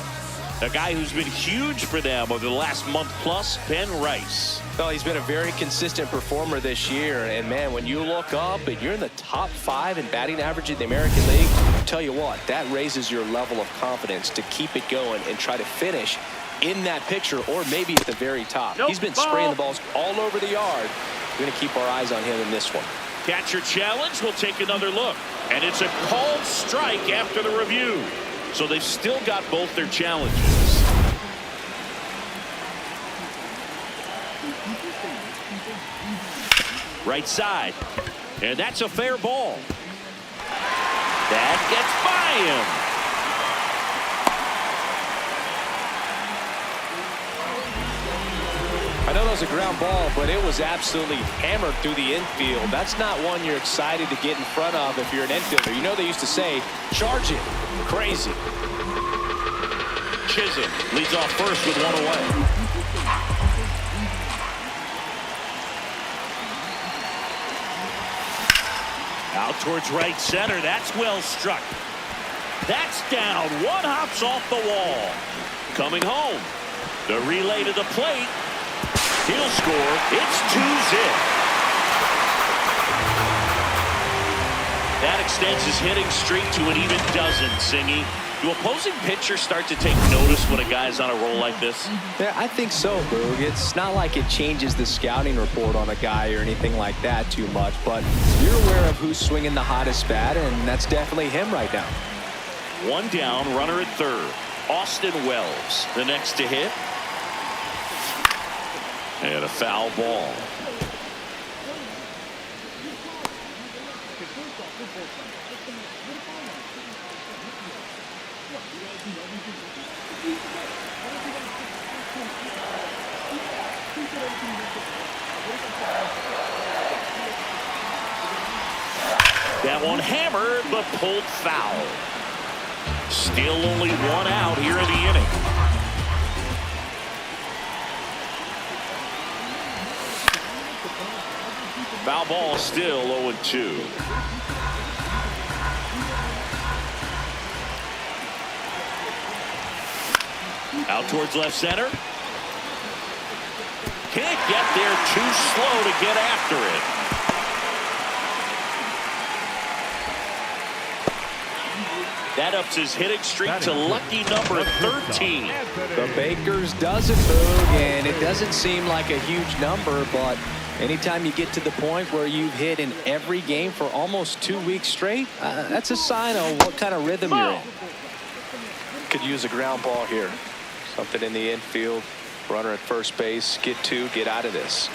A guy who's been huge for them over the last month plus, Ben Rice. Well, he's been a very consistent performer this year. And, man, when you look up and you're in the top 5 in batting average in the American League, I'll tell you what, that raises your level of confidence to keep it going and try to finish in that picture or maybe at the very top. He's been spraying the balls all over the yard. We're going to keep our eyes on him in this one. Catcher challenge. We'll take another look. And it's a called strike after the review. So they've still got both their challenges. Right side. And that's a fair ball. That gets by him. I know that was a ground ball, but it was absolutely hammered through the infield. That's not one you're excited to get in front of if you're an infielder. You know they used to say, charge it. Crazy. Chisholm leads off first with one away. Out towards right center. That's well struck. That's down. One hops off the wall. Coming home. The relay to the plate. He'll score. It's 2-zip. That extends his hitting streak to an even dozen, Singy. Do opposing pitchers start to take notice when a guy's on a roll like this? Yeah, I think so, Boog. It's not like it changes the scouting report on a guy or anything like that too much, but you're aware of who's swinging the hottest bat, and that's definitely him right now. One down, runner at third. Austin Wells, the next to hit. And a foul ball. That one hammered, but pulled foul. Still only one out here in the inning. Foul ball, still 0-2. Out towards left center. Can't get there, too slow to get after it. That ups his hitting streak to lucky number 13. The Bakers does it, Boog, and it doesn't seem like a huge number, but anytime you get to the point where you've hit in every game for almost 2 weeks straight, that's a sign of what kind of rhythm you're in. Could use a ground ball here. Something in the infield. Runner at first base. Get two. Get out of this.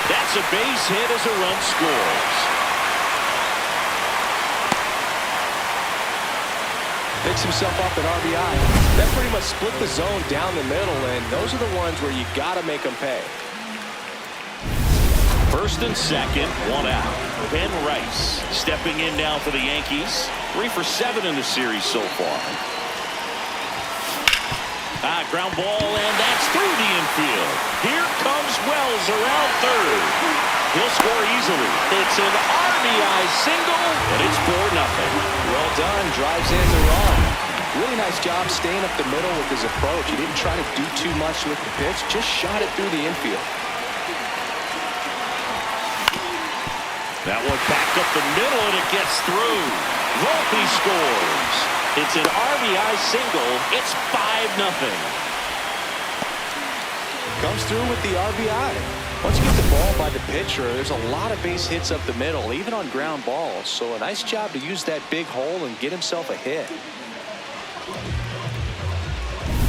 That's a base hit as a run scores. Picks himself up an RBI. That pretty much split the zone down the middle, and those are the ones where you got to make them pay. First and second, one out. Ben Rice stepping in now for the Yankees. 3 for 7 in the series so far. Ground ball, and that's through the infield. Here comes Wells around third. He'll score easily. It's an RBI single, and it's 4-0. Well done. Drives in the run. Really nice job staying up the middle with his approach. He didn't try to do too much with the pitch. Just shot it through the infield. That one back up the middle, and it gets through. Volpe scores. It's an RBI single. It's 5-0. Comes through with the RBI. Once you get the ball by the pitcher, there's a lot of base hits up the middle, even on ground balls. So a nice job to use that big hole and get himself a hit.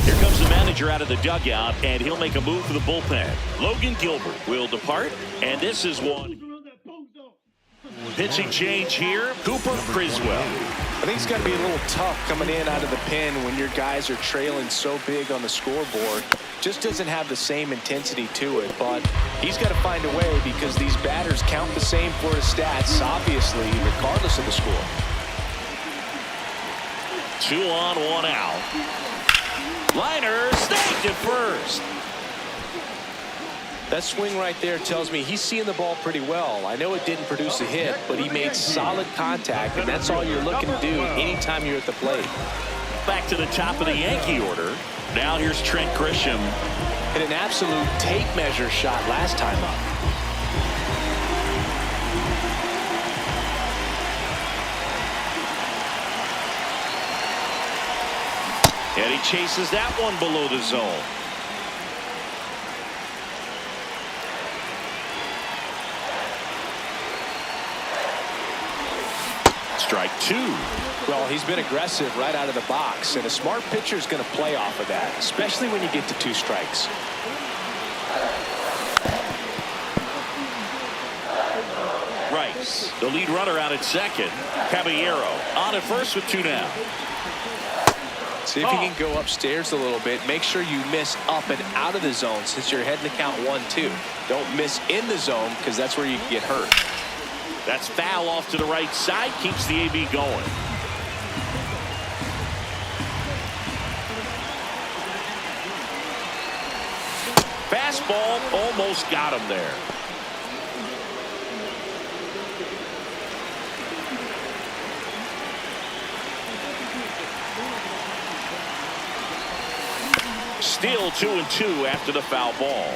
Here comes the manager out of the dugout, and he'll make a move for the bullpen. Logan Gilbert will depart, and this is one. Pitching change here, Cooper Criswell. I think it's got to be a little tough coming in out of the pen when your guys are trailing so big on the scoreboard. Just doesn't have the same intensity to it, but he's got to find a way because these batters count the same for his stats, obviously, regardless of the score. 2 on, 1 out. Liner snagged at first. That swing right there tells me he's seeing the ball pretty well. I know it didn't produce a hit, but he made solid contact, and that's all you're looking to do anytime you're at the plate. Back to the top of the Yankee order. Now here's Trent Grisham. Hit an absolute tape measure shot last time up. And he chases that one below the zone. Strike 2. Well, he's been aggressive right out of the box, and a smart pitcher is going to play off of that, especially when you get to 2 strikes. Rice, the lead runner out at second. Caballero on at first with 2 down. See if you can go upstairs a little bit. Make sure you miss up and out of the zone since you're heading to count 1-2. Don't miss in the zone because that's where you can get hurt. That's foul off to the right side. Keeps the AB going. Fastball almost got him there. Still 2-2 after the foul ball.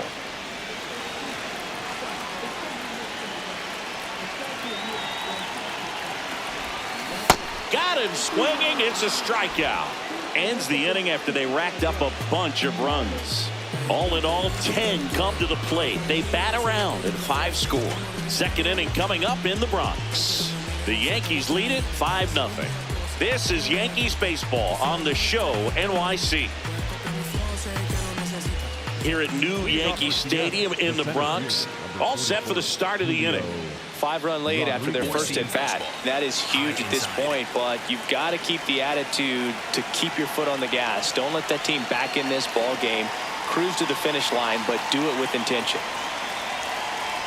Got him swinging. It's a strikeout. Ends the inning after they racked up a bunch of runs. All in all, 10 come to the plate. They bat around and 5 score. Second inning coming up in the Bronx. The Yankees lead it 5-0. This is Yankees baseball on the show NYC. Here at New Yankee Stadium in the Bronx. All set for the start of the inning. 5-run lead after their first at bat. That is huge at this point, but you've got to keep the attitude to keep your foot on the gas. Don't let that team back in this ball game. Cruise to the finish line, but do it with intention.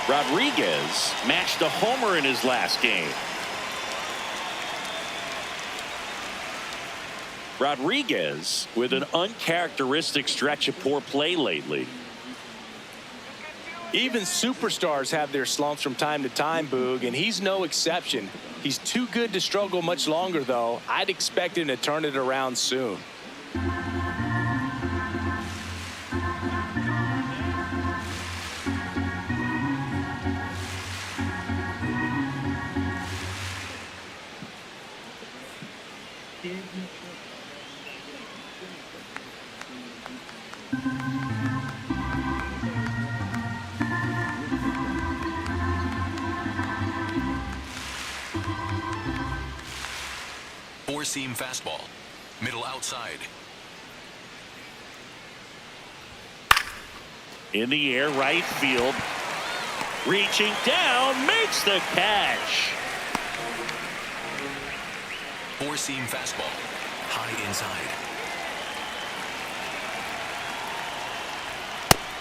Rodriguez matched a homer in his last game. Rodriguez with an uncharacteristic stretch of poor play lately. Even superstars have their slumps from time to time, Boog, and he's no exception. He's too good to struggle much longer, though. I'd expect him to turn it around soon. Four-seam fastball. Middle outside. In the air, right field. Reaching down, makes the catch. Four-seam fastball. High inside.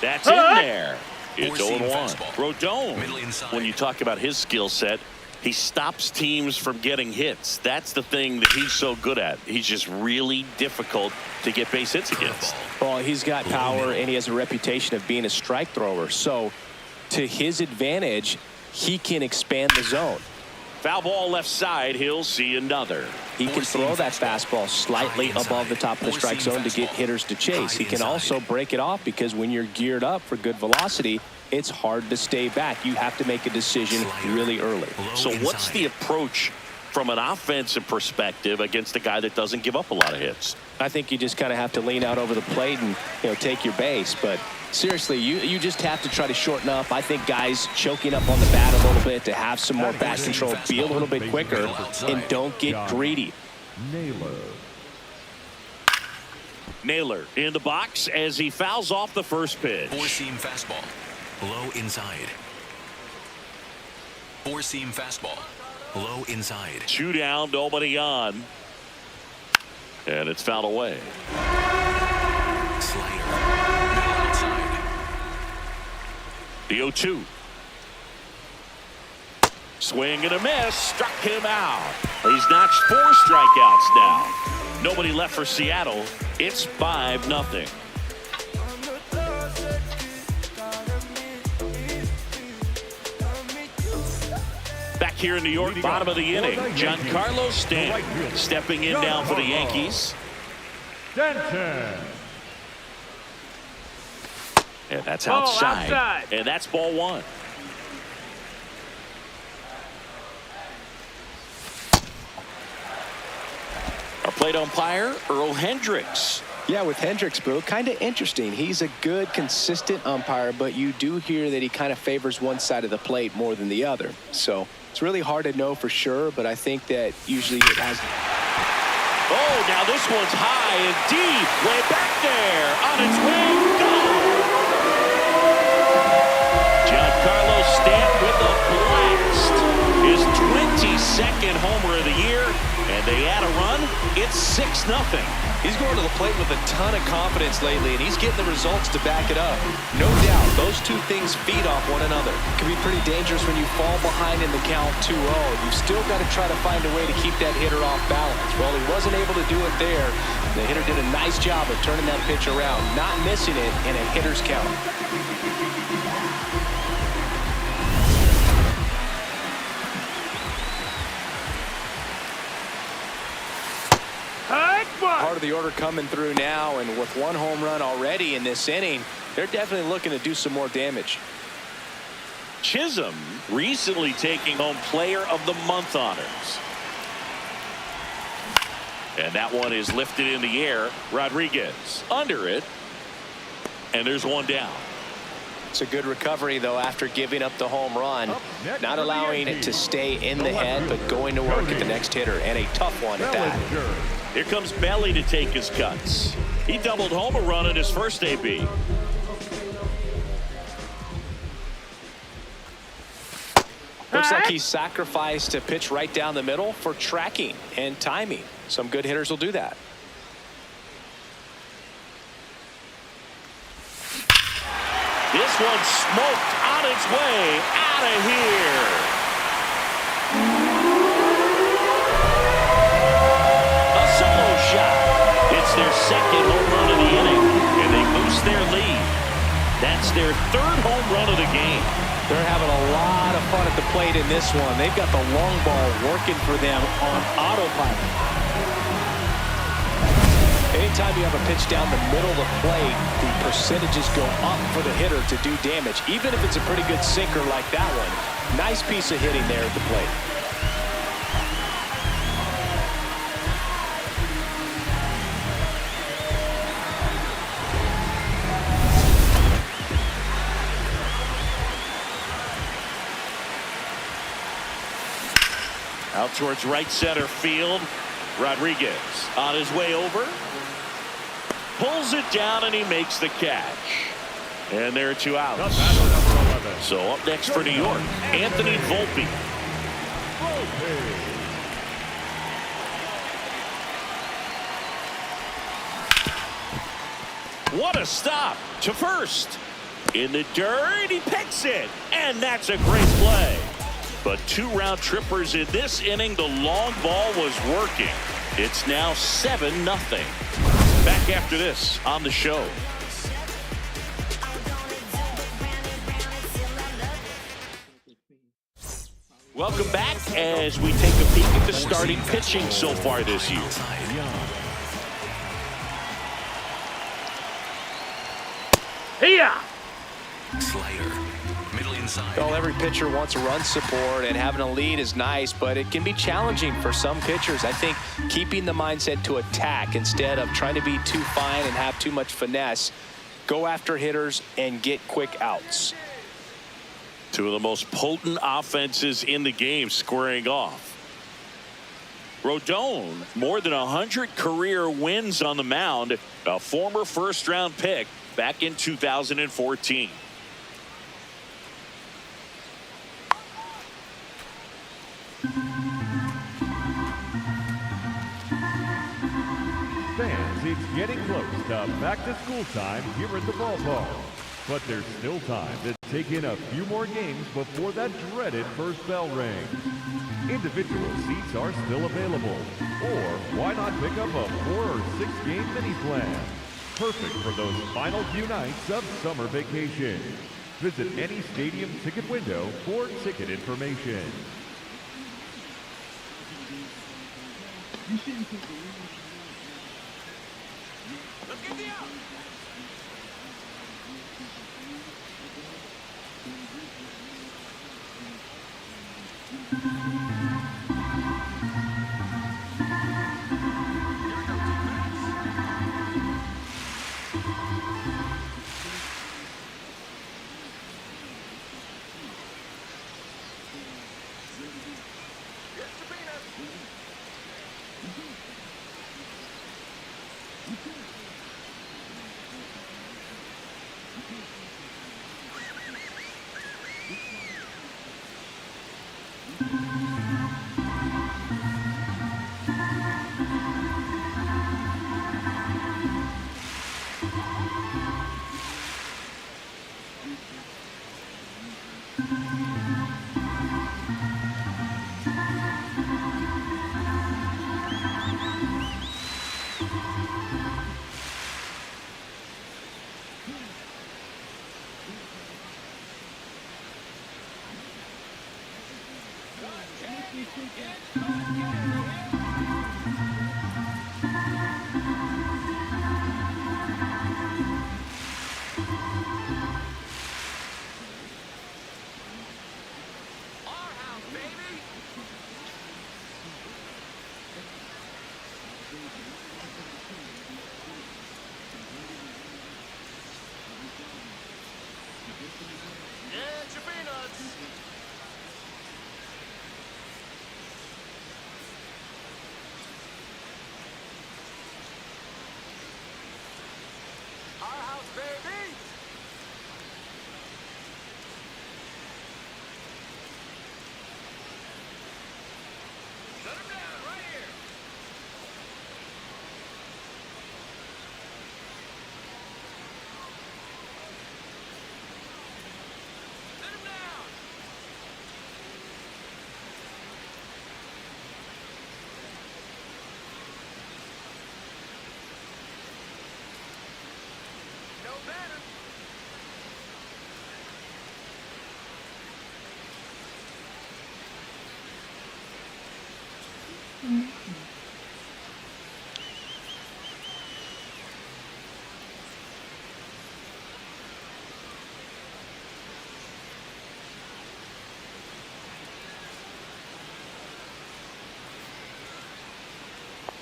That's in there. It's 0-1. Rodon, when you talk about his skill set, he stops teams from getting hits. That's the thing that he's so good at. He's just really difficult to get base hits against. Well, he's got power, and he has a reputation of being a strike thrower. So, to his advantage, he can expand the zone. Foul ball left side. He'll see another. He can throw that fastball slightly above the top of the strike zone to get hitters to chase. He can also break it off because when you're geared up for good velocity, it's hard to stay back. You have to make a decision really early. So what's the approach from an offensive perspective against a guy that doesn't give up a lot of hits? I think you just kind of have to lean out over the plate and take your base. But seriously, you just have to try to shorten up. I think guys choking up on the bat a little bit to have some more bat control, be a little bit quicker, and don't get greedy. Naylor in the box as he fouls off the first pitch. Four-seam fastball. Low inside. Four-seam fastball. Low inside. 2 down, nobody on. And it's fouled away. Slider. Middle outside. The 0-2. Swing and a miss. Struck him out. He's notched 4 strikeouts now. Nobody left for Seattle. It's 5-0. Back here in New York, bottom of the inning, Giancarlo Stanton stepping in down for the Yankees. Stanton. And that's outside. And that's ball one. Our plate umpire, Earl Hendricks. Yeah, with Hendricks, Boo, kind of interesting. He's a good, consistent umpire, but you do hear that he kind of favors one side of the plate more than the other. So it's really hard to know for sure, but I think that usually it has. Oh, now this one's high and deep, way back there, on its way, gone. Giancarlo Stanton with a blast. His 22nd homer of the year, and they add a run. It's 6-0. He's going to the plate with a ton of confidence lately, and he's getting the results to back it up. No doubt, those two things feed off one another. It can be pretty dangerous when you fall behind in the count 2-0. You've still got to try to find a way to keep that hitter off balance. Well, he wasn't able to do it there. The hitter did a nice job of turning that pitch around, not missing it in a hitter's count. Part of the order coming through now, and with one home run already in this inning, they're definitely looking to do some more damage. Chisholm recently taking home Player of the Month honors. And that one is lifted in the air. Rodriguez under it. And there's one down. It's a good recovery, though, after giving up the home run. Not allowing it to stay in the head, but going to work at the next hitter, and a tough one at that. Here comes Belly to take his cuts. He doubled home a run in his first AB. Looks like he sacrificed a pitch right down the middle for tracking and timing. Some good hitters will do that. This one smoked on its way out of here. A solo shot. It's their second home run of the inning, and they boost their lead. That's their third home run of the game. They're having a lot of fun at the plate in this one. They've got the long ball working for them on autopilot. Anytime you have a pitch down the middle of the plate, the percentages go up for the hitter to do damage, even if it's a pretty good sinker like that one. Nice piece of hitting there at the plate. Out towards right center field. Rodriguez on his way over. Pulls it down and he makes the catch. And there are two outs. So up next for New York, Anthony Volpe. What a stop to first. In the dirt, he picks it. And that's a great play. But two round trippers in this inning. The long ball was working. It's now 7-0. Back after this on the show. Welcome back as we take a peek at the starting pitching so far this year. Here. Slider. Middle inside. Well, every pitcher wants run support, and having a lead is nice, but it can be challenging for some pitchers. I think keeping the mindset to attack instead of trying to be too fine and have too much finesse. Go after hitters and get quick outs. Two of the most potent offenses in the game squaring off. Rodon, more than 100 career wins on the mound, a former first-round pick back in 2014. Fans, it's getting close to back-to-school time here at the ballpark. But there's still time to take in a few more games before that dreaded first bell rings. Individual seats are still available, or why not pick up a 4 or 6 game mini plan? Perfect for those final few nights of summer vacation. Visit any stadium ticket window for ticket information. Let's get the out. Get your peanuts. Our house, baby. Shut him down right here. Sit him down. No better.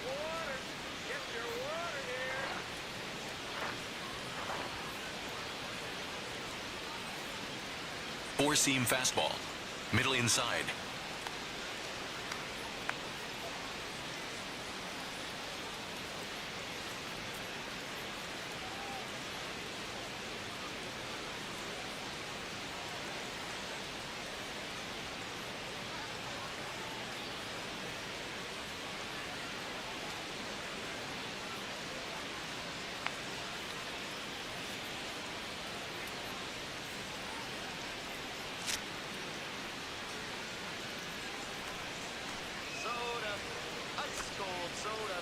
Water. Get your water here. Four-seam fastball. Middle inside. Soda. Ice cold soda.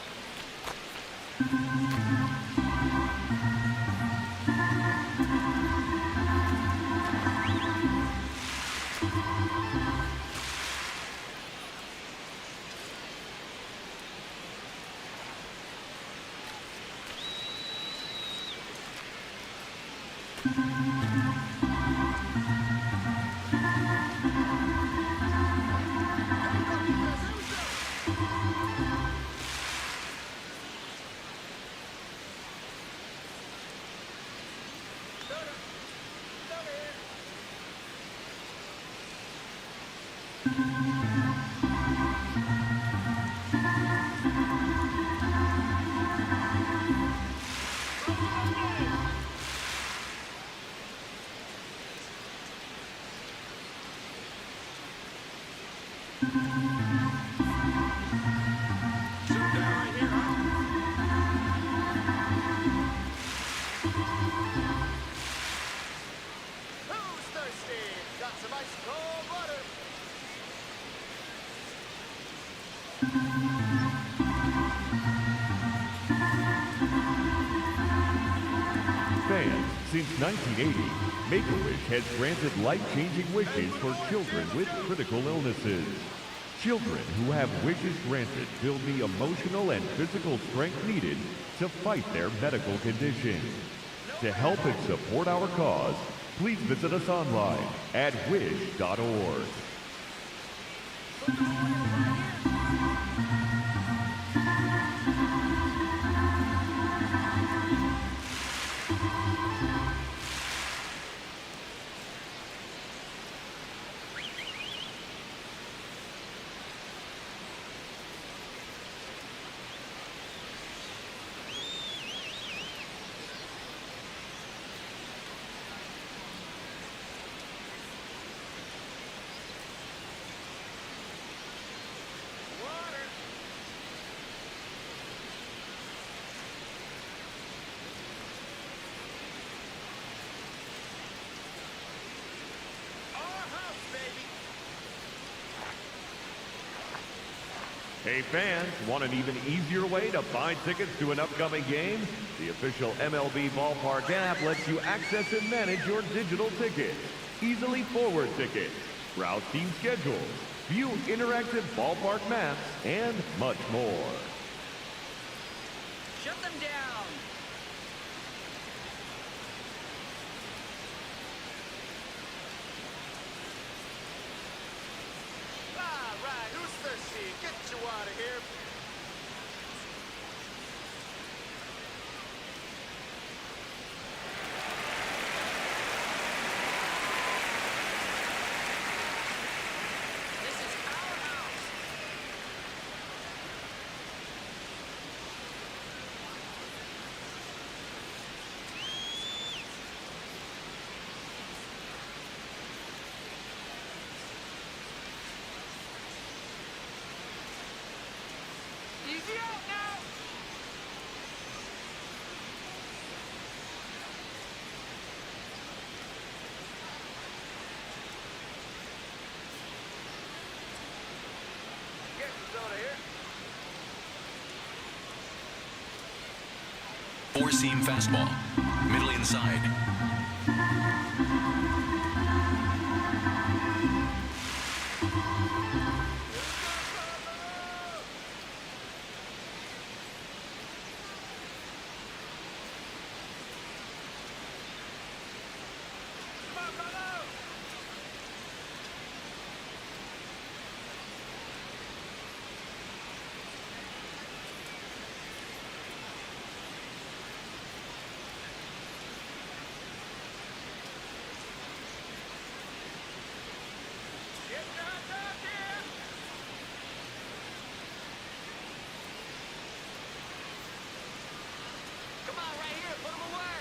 Fans, since 1980, Make-A-Wish has granted life-changing wishes for children with critical illnesses. Children who have wishes granted build the emotional and physical strength needed to fight their medical condition. To help and support our cause, please visit us online at wish.org. Hey fans, want an even easier way to buy tickets to an upcoming game? The official MLB Ballpark app lets you access and manage your digital tickets, easily forward tickets, browse team schedules, view interactive ballpark maps, and much more. Shut them down! All right, who's thirsty? Get your water here. This is our house! Easy out now! Get some soda here. Four-seam fastball. Middle inside. Come on, right here, put them away!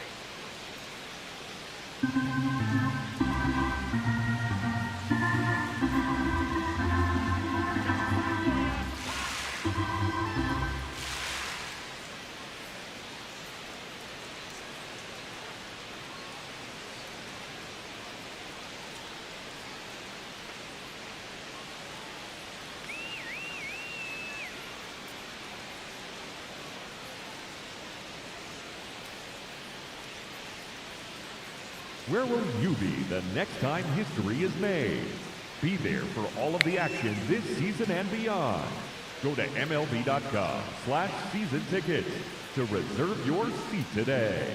Where will you be the next time history is made? Be there for all of the action this season and beyond. Go to MLB.com/season tickets to reserve your seat today.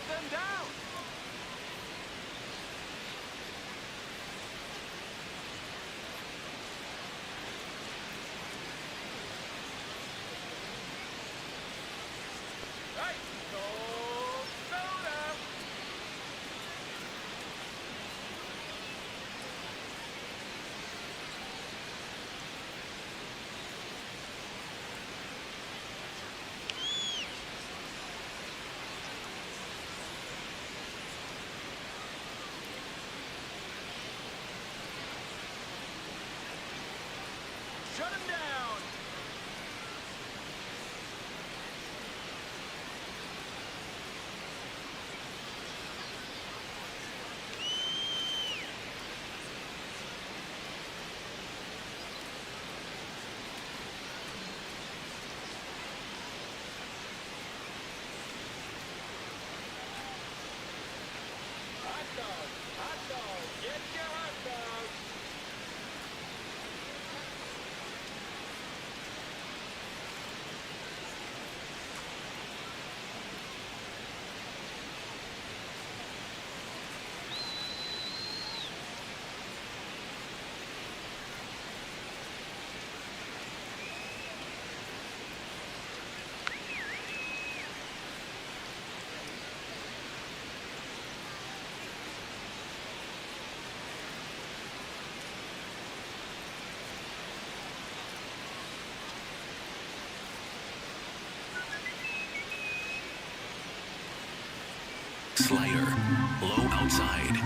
them down. Right, go soda. Shut him down. Hot dog, get your hot dog. Slider. Low outside.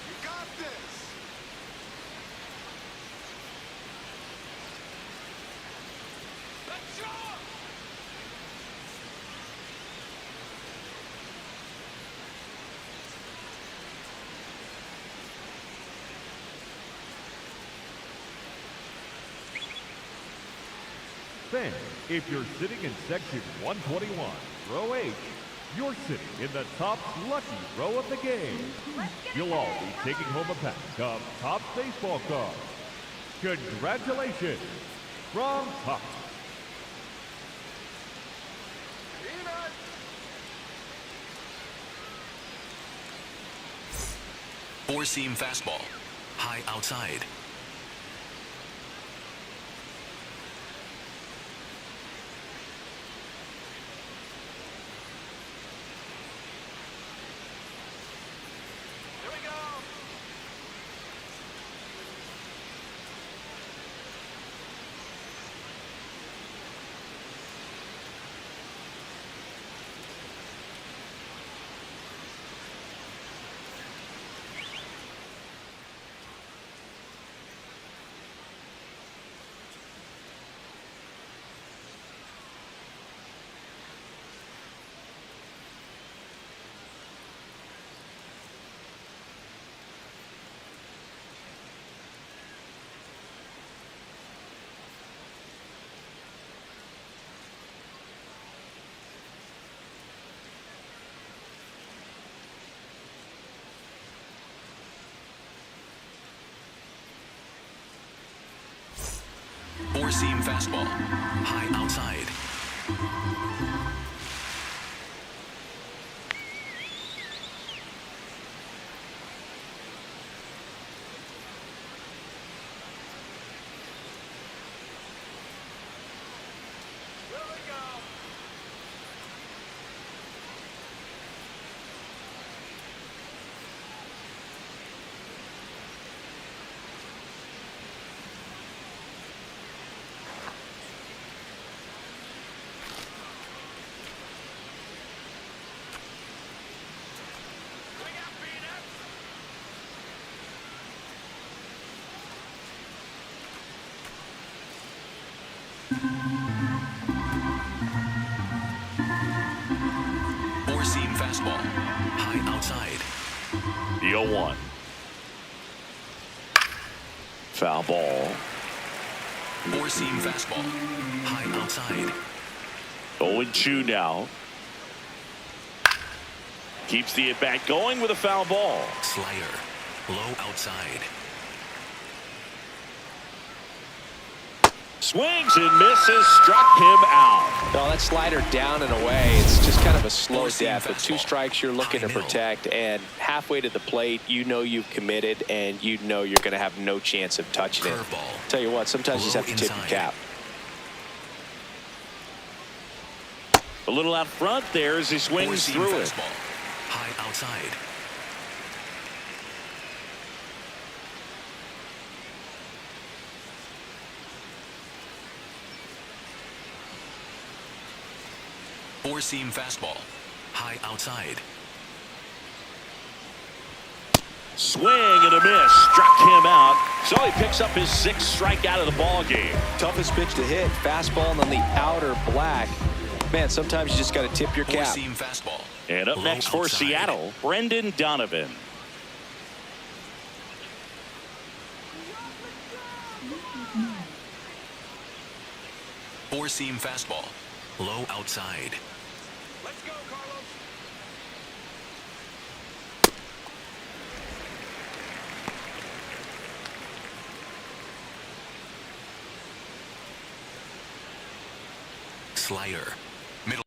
You got this. Let's go. Fans, if you're sitting in section 121, row H, you're sitting in the top lucky row of the game. You'll all be taking home a pack of top baseball cards. Congratulations from Top. Four-seam fastball. High outside. Here we go. Four-seam fastball. High outside. Four-seam fastball. High outside. The 0-1. Foul ball. Four-seam fastball. High outside. 0-2 now. Keeps the at-bat going with a foul ball. Slider. Low outside. Swings and misses, struck him out. No, that slider down and away. It's just kind of a slow death. With 2 strikes, you're looking to protect, and halfway to the plate, you know you've committed, and you know you're going to have no chance of touching it. Tell you what, sometimes you just have to tip your cap. A little out front there as he swings through it. High outside. Four-seam fastball. High outside. Swing and a miss. Struck him out. So he picks up his 6th strikeout of the ball game. Toughest pitch to hit. Fastball on the outer black. Man, sometimes you just got to tip your cap. Four-seam fastball. And up next for Seattle, Brendan Donovan. Four-seam fastball. Low outside. Let's go, Carlos. Slider. Middle.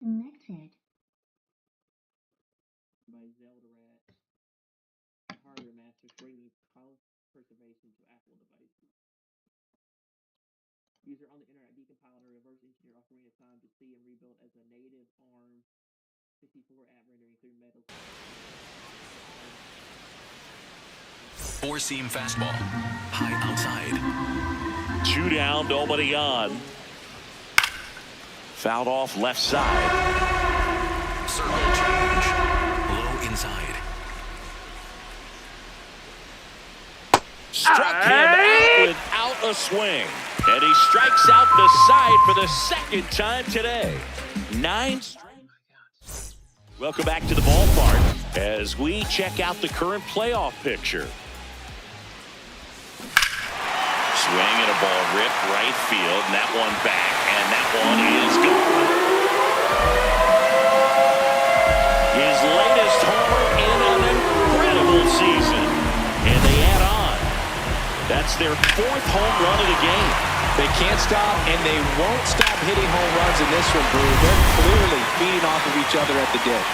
Connected. By Zelda Rat. Hardware Masters bringing cloud preservation to Apple devices. User on the internet decompiled and reverse engineer Ocarina of Time to see and rebuild as a native ARM 64 app rendering including metal. Four-seam fastball. High outside. 2 down, nobody on. Fouled off left side. Circle change. Low inside. Struck him out without a swing. And he strikes out the side for the 2nd time today. 9 strikes. Welcome back to the ballpark as we check out the current playoff picture. Swing and a ball ripped right field, and that one back, and that one is gone. His latest homer in an incredible season, and they add on. That's their 4th home run of the game. They can't stop, and they won't stop hitting home runs in this one, Brew. They're clearly feeding off of each other at the dish.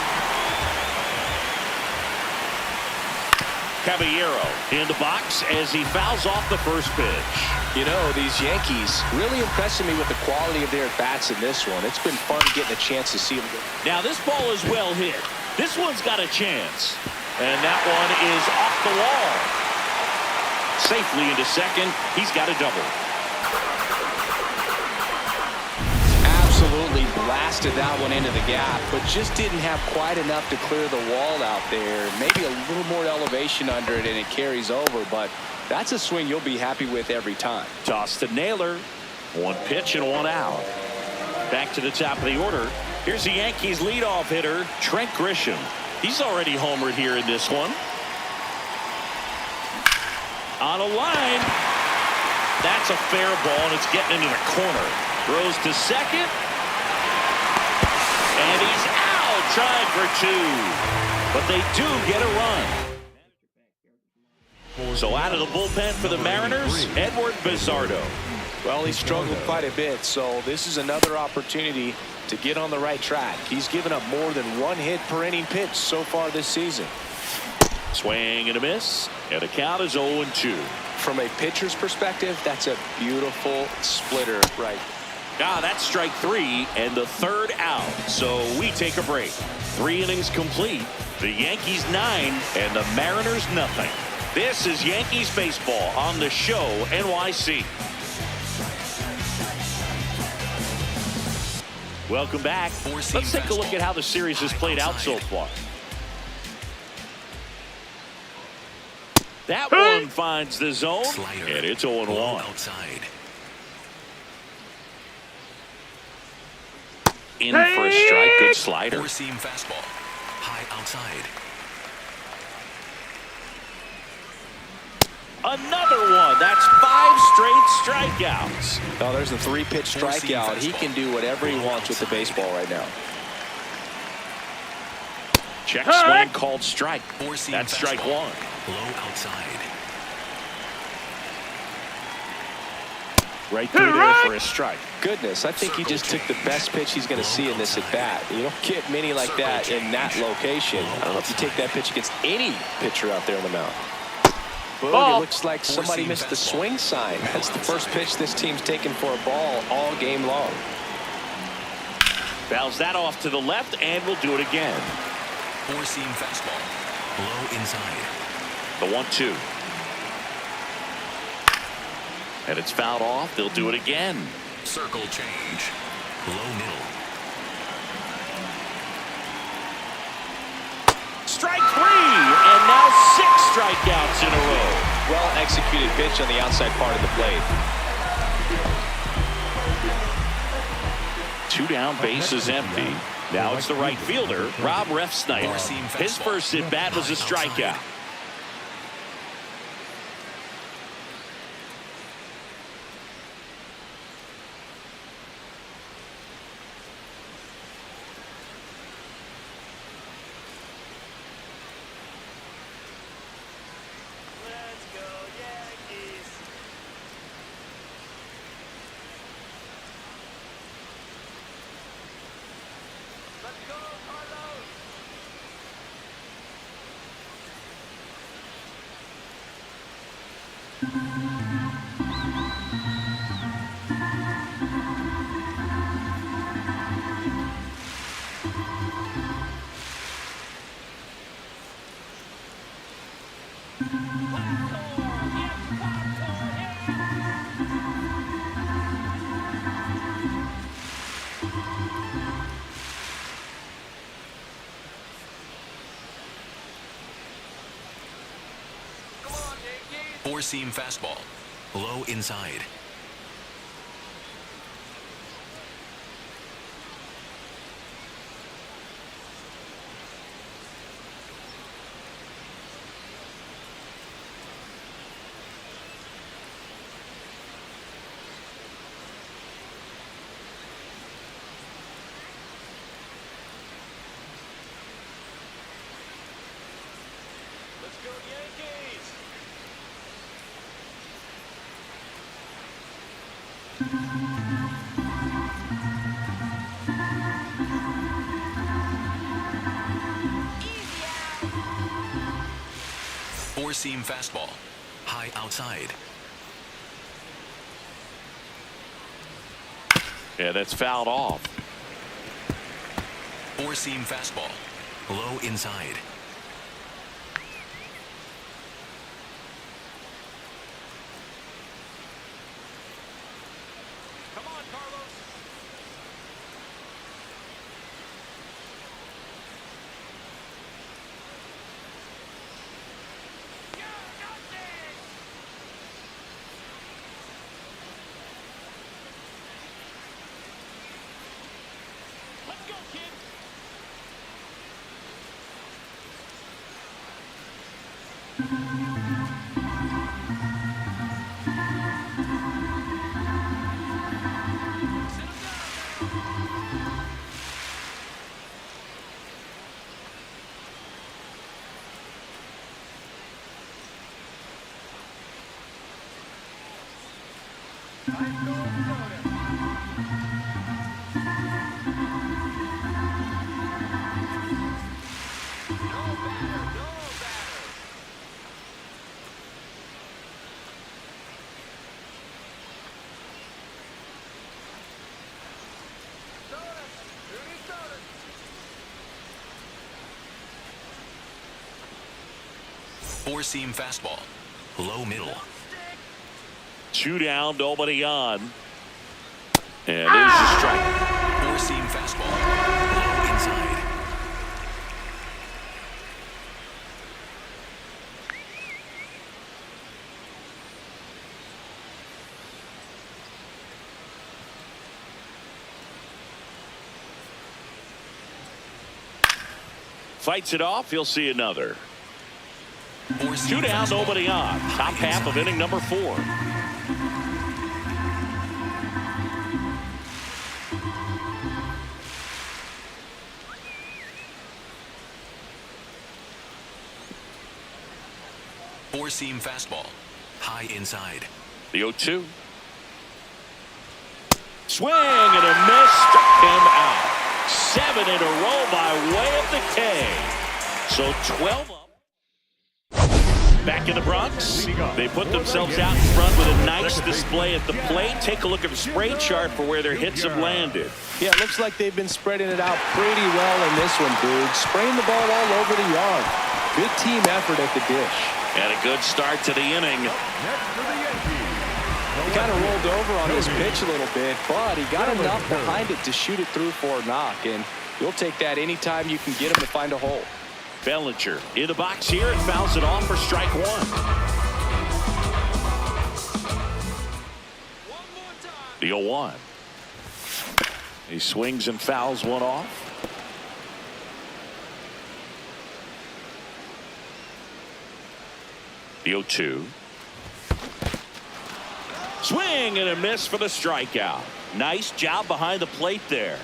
Caballero in the box as he fouls off the first pitch. You know, these Yankees really impressing me with the quality of their at-bats in this one. It's been fun getting a chance to see them go. Now this ball is well hit. This one's got a chance. And that one is off the wall. Safely into second. He's got a double. Absolutely blasted that one into the gap, but just didn't have quite enough to clear the wall out there. Maybe a little more elevation under it and it carries over, but that's a swing you'll be happy with every time. Toss to Naylor. 1 pitch and 1 out. Back to the top of the order. Here's the Yankees leadoff hitter, Trent Grisham. He's already homered here in this one. On a line. That's a fair ball, and it's getting into the corner. Throws to second. And he's out, trying for 2. But they do get a run. So out of the bullpen for the Mariners, Edward Bizardo. Well, he struggled quite a bit, so this is another opportunity to get on the right track. He's given up more than 1 hit per inning pitch so far this season. Swing and a miss, and the count is 0-2. From a pitcher's perspective, that's a beautiful splitter right. That's strike 3 and the 3rd out. So we take a break. 3 innings complete. The Yankees 9 and the Mariners nothing. This is Yankees baseball on the show NYC. Welcome back. Let's take a look at how the series has played out so far. That one finds the zone, and it's 0-1. Outside. In for a strike. Good slider. Four-seam fastball. High outside. Another one. That's 5 straight strikeouts. Oh, there's the 3-pitch strikeout. He can do whatever he wants with the baseball right now. Check swing called strike. That's strike 1. Low outside. Right through there for a strike. Goodness, I think he just took the best pitch he's going to see in this at-bat. You don't get many like that in that location. I don't know if you take that pitch against any pitcher out there on the mound. Boog, it looks like somebody missed the swing sign. That's the first pitch this team's taken for a ball all game long. Fouls that off to the left, and we'll do it again. Four-seam fastball. Low inside. The 1-2. And it's fouled off. They'll do it again. Circle change. Low middle. Strike 3, and now 6 strikeouts in a row. Well executed pitch on the outside part of the plate. 2 down, bases empty. Now it's the right fielder, Rob Refsnyder. His first at bat was a strikeout. Four-seam fastball. Low inside. Let's go Yankees! Four-seam fastball. High outside. Yeah, that's fouled off. Four-seam fastball. Low inside. Come on, Carlos! Let's go, kid! Four-seam fastball. Low middle. 2 down, nobody on. And there's a strike. Four-seam fastball. Low inside. fights it off. He'll see another. 2 down, nobody on. Top half of inning number 4. Four-seam fastball. High inside. The 0-2. Swing and a miss. Struck him out. 7 in a row by way of the K. So 12 up. Back in the Bronx. They put themselves out in front with a nice display at the plate. Take a look at the spray chart for where their hits have landed. Yeah, it looks like they've been spreading it out pretty well in this one, Boog. Spraying the ball all over the yard. Good team effort at the dish. And a good start to the inning. He kind of rolled over on his pitch a little bit, but he got enough behind it to shoot it through for a knock. And you'll take that anytime you can get him to find a hole. Bellinger in the box here and fouls it off for strike 1. The 0-1. He swings and fouls one off. The 0-2. Swing and a miss for the strikeout. Nice job behind the plate there.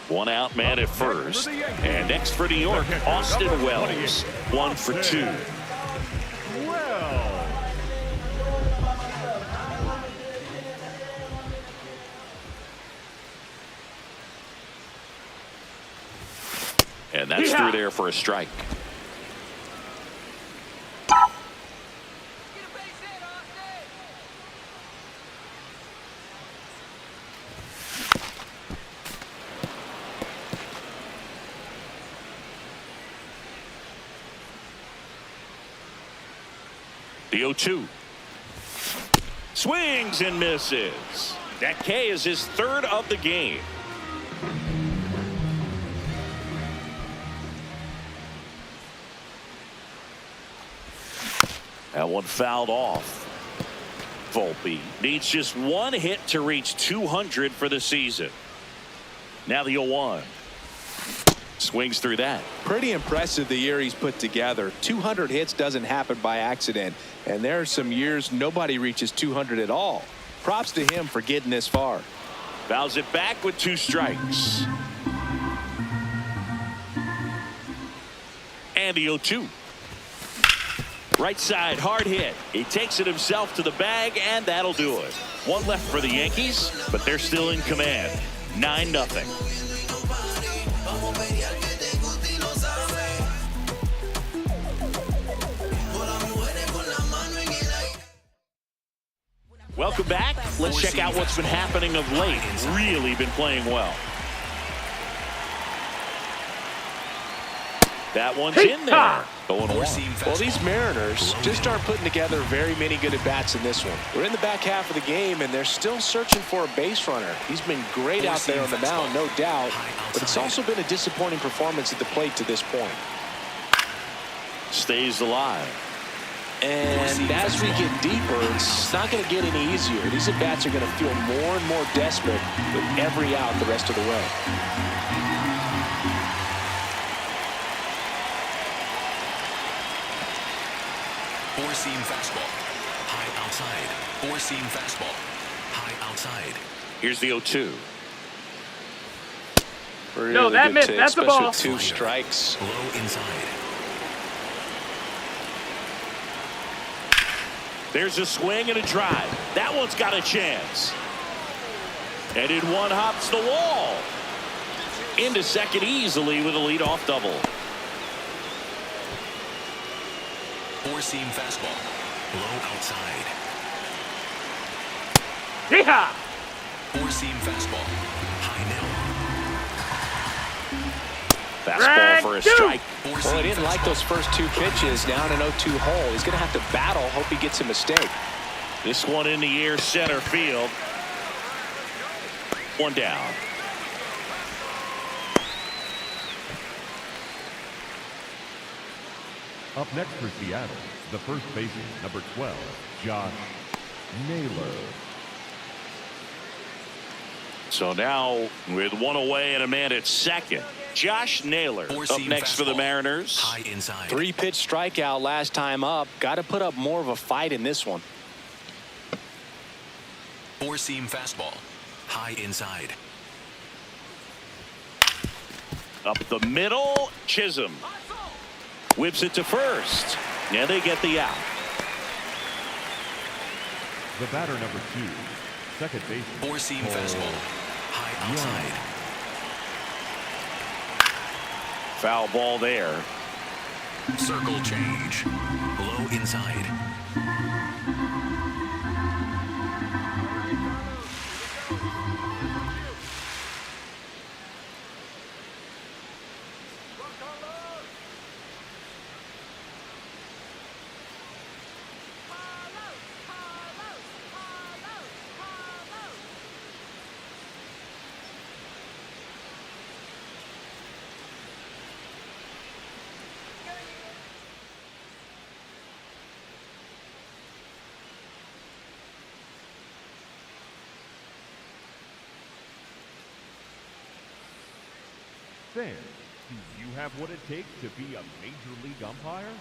1 out man at first. And next for New York, Austin Wells. 1 for 2. And that's through there for a strike. The 0-2. Swings and misses. That K is his 3rd of the game. That one fouled off. Volpe needs just 1 hit to reach 200 for the season. Now the 0-1. Swings through that. Pretty impressive the year he's put together. 200 hits doesn't happen by accident. And there are some years nobody reaches 200 at all. Props to him for getting this far. Fouls it back with 2 strikes. And the 0-2. Right side, hard hit. He takes it himself to the bag, and that'll do it. 1 left for the Yankees, but they're still in command. 9-0. Welcome back. Let's check out what's been happening of late. Really been playing well. That one's in there. Going well, these Mariners just aren't putting together very many good at-bats in this one. We're in the back half of the game, and they're still searching for a base runner. He's been great out there on the mound, no doubt, but it's also been a disappointing performance at the plate to this point. Stays alive. And as we get deeper, it's not going to get any easier. These at-bats are going to feel more and more desperate with every out the rest of the way. Four-seam fastball. High outside. Four-seam fastball. High outside. Here's the 0-2. Really no, that missed. That's the ball. With 2 strikes. Low inside. There's a swing and a drive. That one's got a chance. And in one hops the wall. Into second easily with a leadoff double. Four-seam fastball. Low outside. Yeehaw! Four-seam fastball. High middle. Fastball for a strike. Well, he didn't like those first 2 pitches down an 0-2 hole. He's going to have to battle. Hope he gets a mistake. This one in the air, center field. 1 down. Up next for Seattle, the first baseman, number 12, Josh Naylor. So now with one away and a man at second. Josh Naylor up next for the Mariners. High inside. 3-pitch strikeout last time up. Got to put up more of a fight in this one. 4-seam fastball. High inside. Up the middle, Chisholm whips it to first. Yeah, they get the out. The batter number 2, second base. 4-seam fastball. High outside. Foul ball there. Circle change. Low inside. Fans, do you have what it takes to be a major league umpire?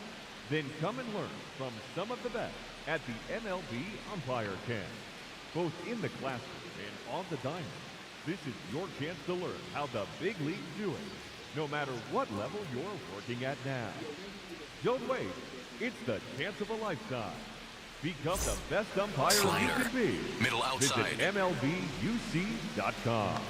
Then come and learn from some of the best at the MLB Umpire Camp. Both in the classroom and on the diamond, this is your chance to learn how the big leagues do it, no matter what level you're working at now. Don't wait. It's the chance of a lifetime. Become the best umpire you can be. Middle outside. Visit MLBUC.com.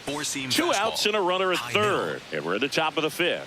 Four-seam 2 fastball. outs and a runner at High third. And we're at the top of the 5th.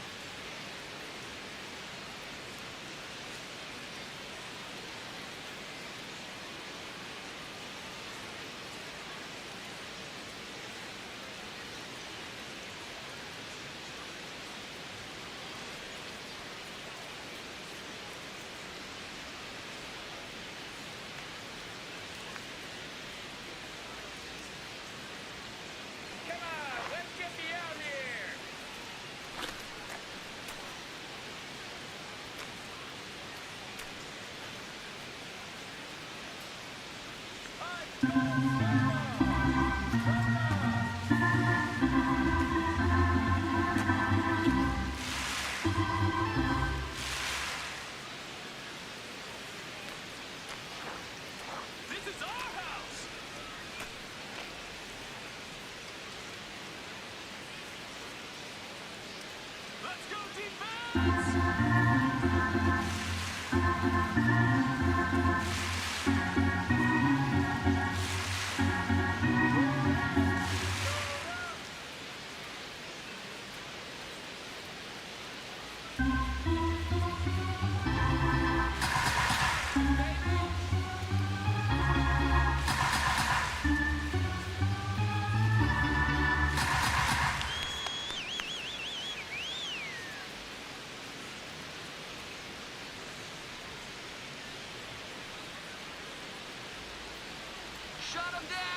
Shut him down!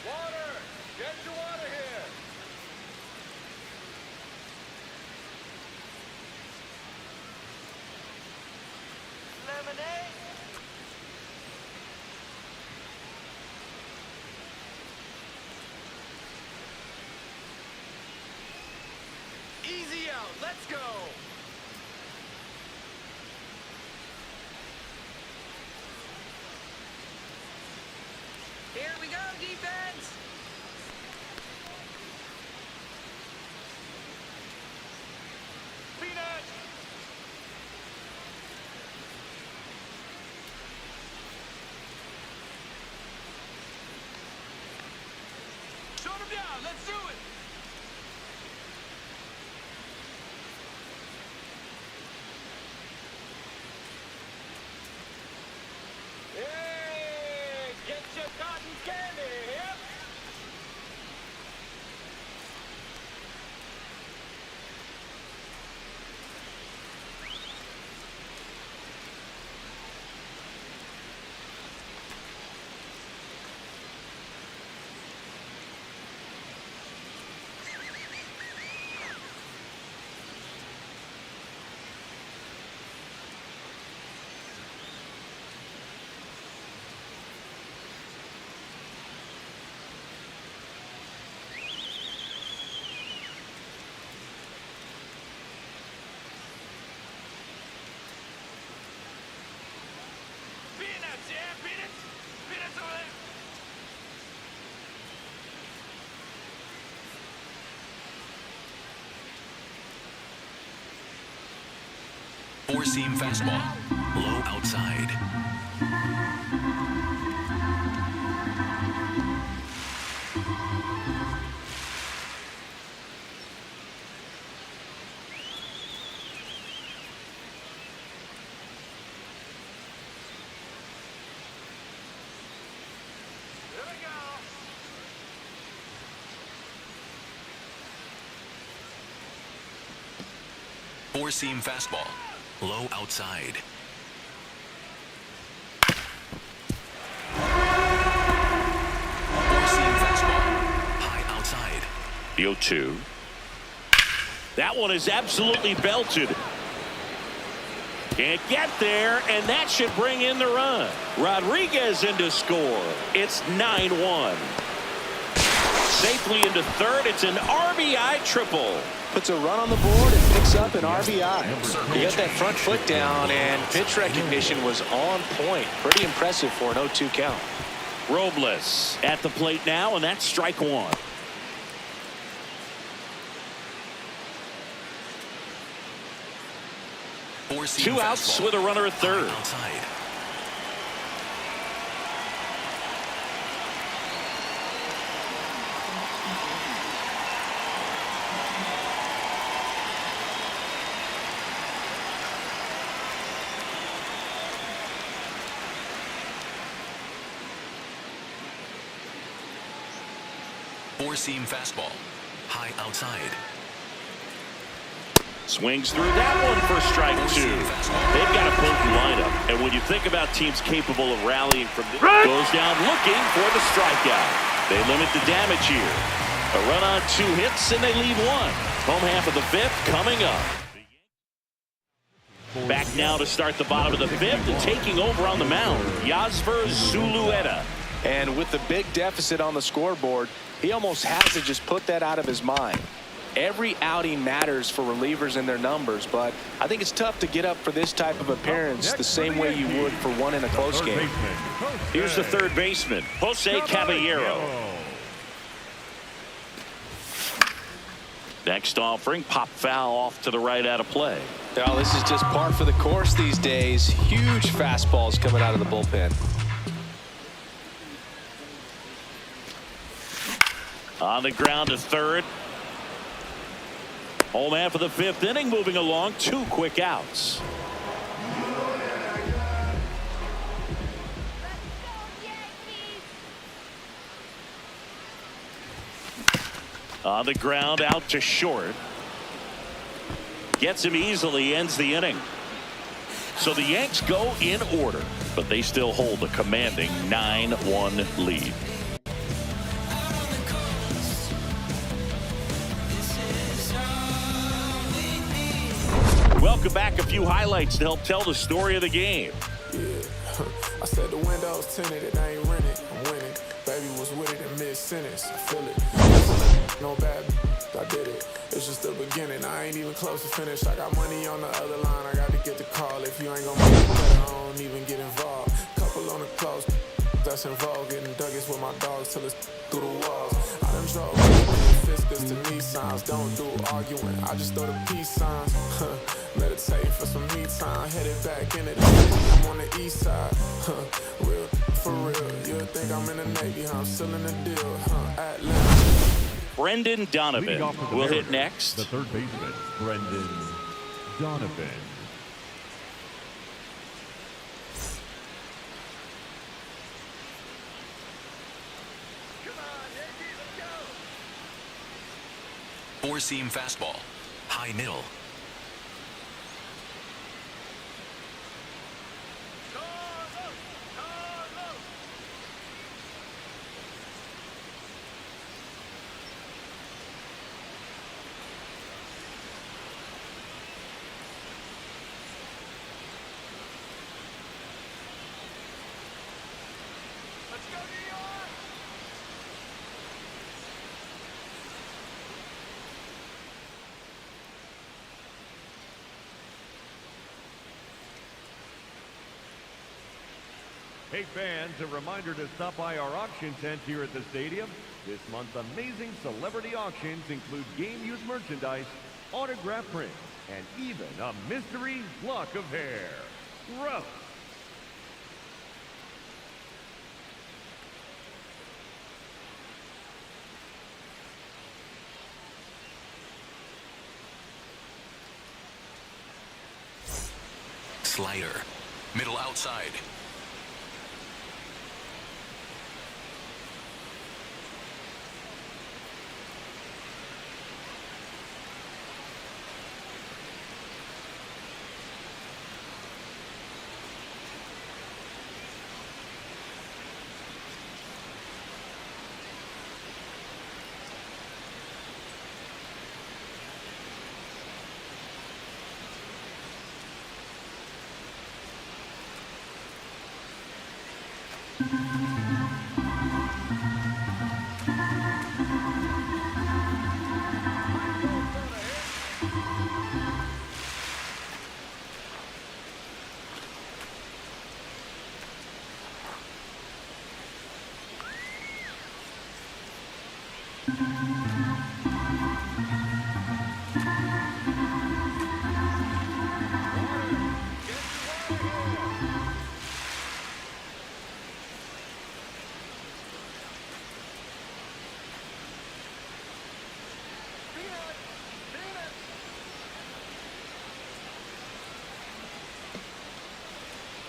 Water! Get your water here! Lemonade! Easy out, let's go! Here we go, defense! Peanut! Shut him down, let's do it! Hey, get your cotton candy here! Four-seam fastball. Low outside. Four-seam fastball. Low outside. Four-seam fastball. High outside. The 0-2. That one is absolutely belted. Can't get there, and that should bring in the run. Rodriguez in to score. It's 9-1. Safely into third. It's an RBI triple. Puts a run on the board and picks up an RBI. He got that front foot down, and pitch recognition was on point. Pretty impressive for an 0-2 count. Robles at the plate now, and that's strike one. Two outs with a runner at third. Outside. Four-seam fastball. High outside. Swings through that one for strike two. They've got a potent lineup, and when you think about teams capable of rallying from this, goes down looking for the strikeout. They limit the damage here. A run on 2 hits, and they leave one. Home half of the fifth coming up. Back now to start the bottom of the fifth, and taking over on the mound, Yasver Zulueta. And with the big deficit on the scoreboard, he almost has to just put that out of his mind. Every outing matters for relievers and their numbers, but I think it's tough to get up for this type of appearance the same way you would for one in a close game. Here's the third baseman, Jose Caballero. Next offering, pop foul off to the right out of play. Now, this is just par for the course these days. Huge fastballs coming out of the bullpen. On the ground to third. Home half of the fifth inning, moving along, 2 quick outs. On the ground, out to short. Gets him easily, ends the inning. So the Yanks go in order, but they still hold a commanding 9-1 lead. Welcome back. A few highlights to help tell the story of the game. Yeah, I said the windows tinted, it ain't rented. I'm winning. Baby was with it in mid-sentence. I feel it. No bad, I did it. It's just the beginning. I ain't even close to finish. I got money on the other line. I got to get the call. If you ain't gonna make it better, I don't even get involved. Couple on the close, that's involved. Getting duggies with my dogs till it's through the walls. I done drove Fiscus to Nissans. Don't do arguing. I just throw the peace signs. Meditate for some me time. Headed back into the city. I'm on the east side. Real for real. You'll think I'm in the Navy. I'm still in the deal. Atlanta. Brendan Donovan will hit next. The third baseman, Brendan Donovan. Four-seam fastball. High middle. Hey fans, a reminder to stop by our auction tent here at the stadium. This month's amazing celebrity auctions include game used merchandise, autograph print, and even a mystery lock of hair. Gross. Slider. Middle outside.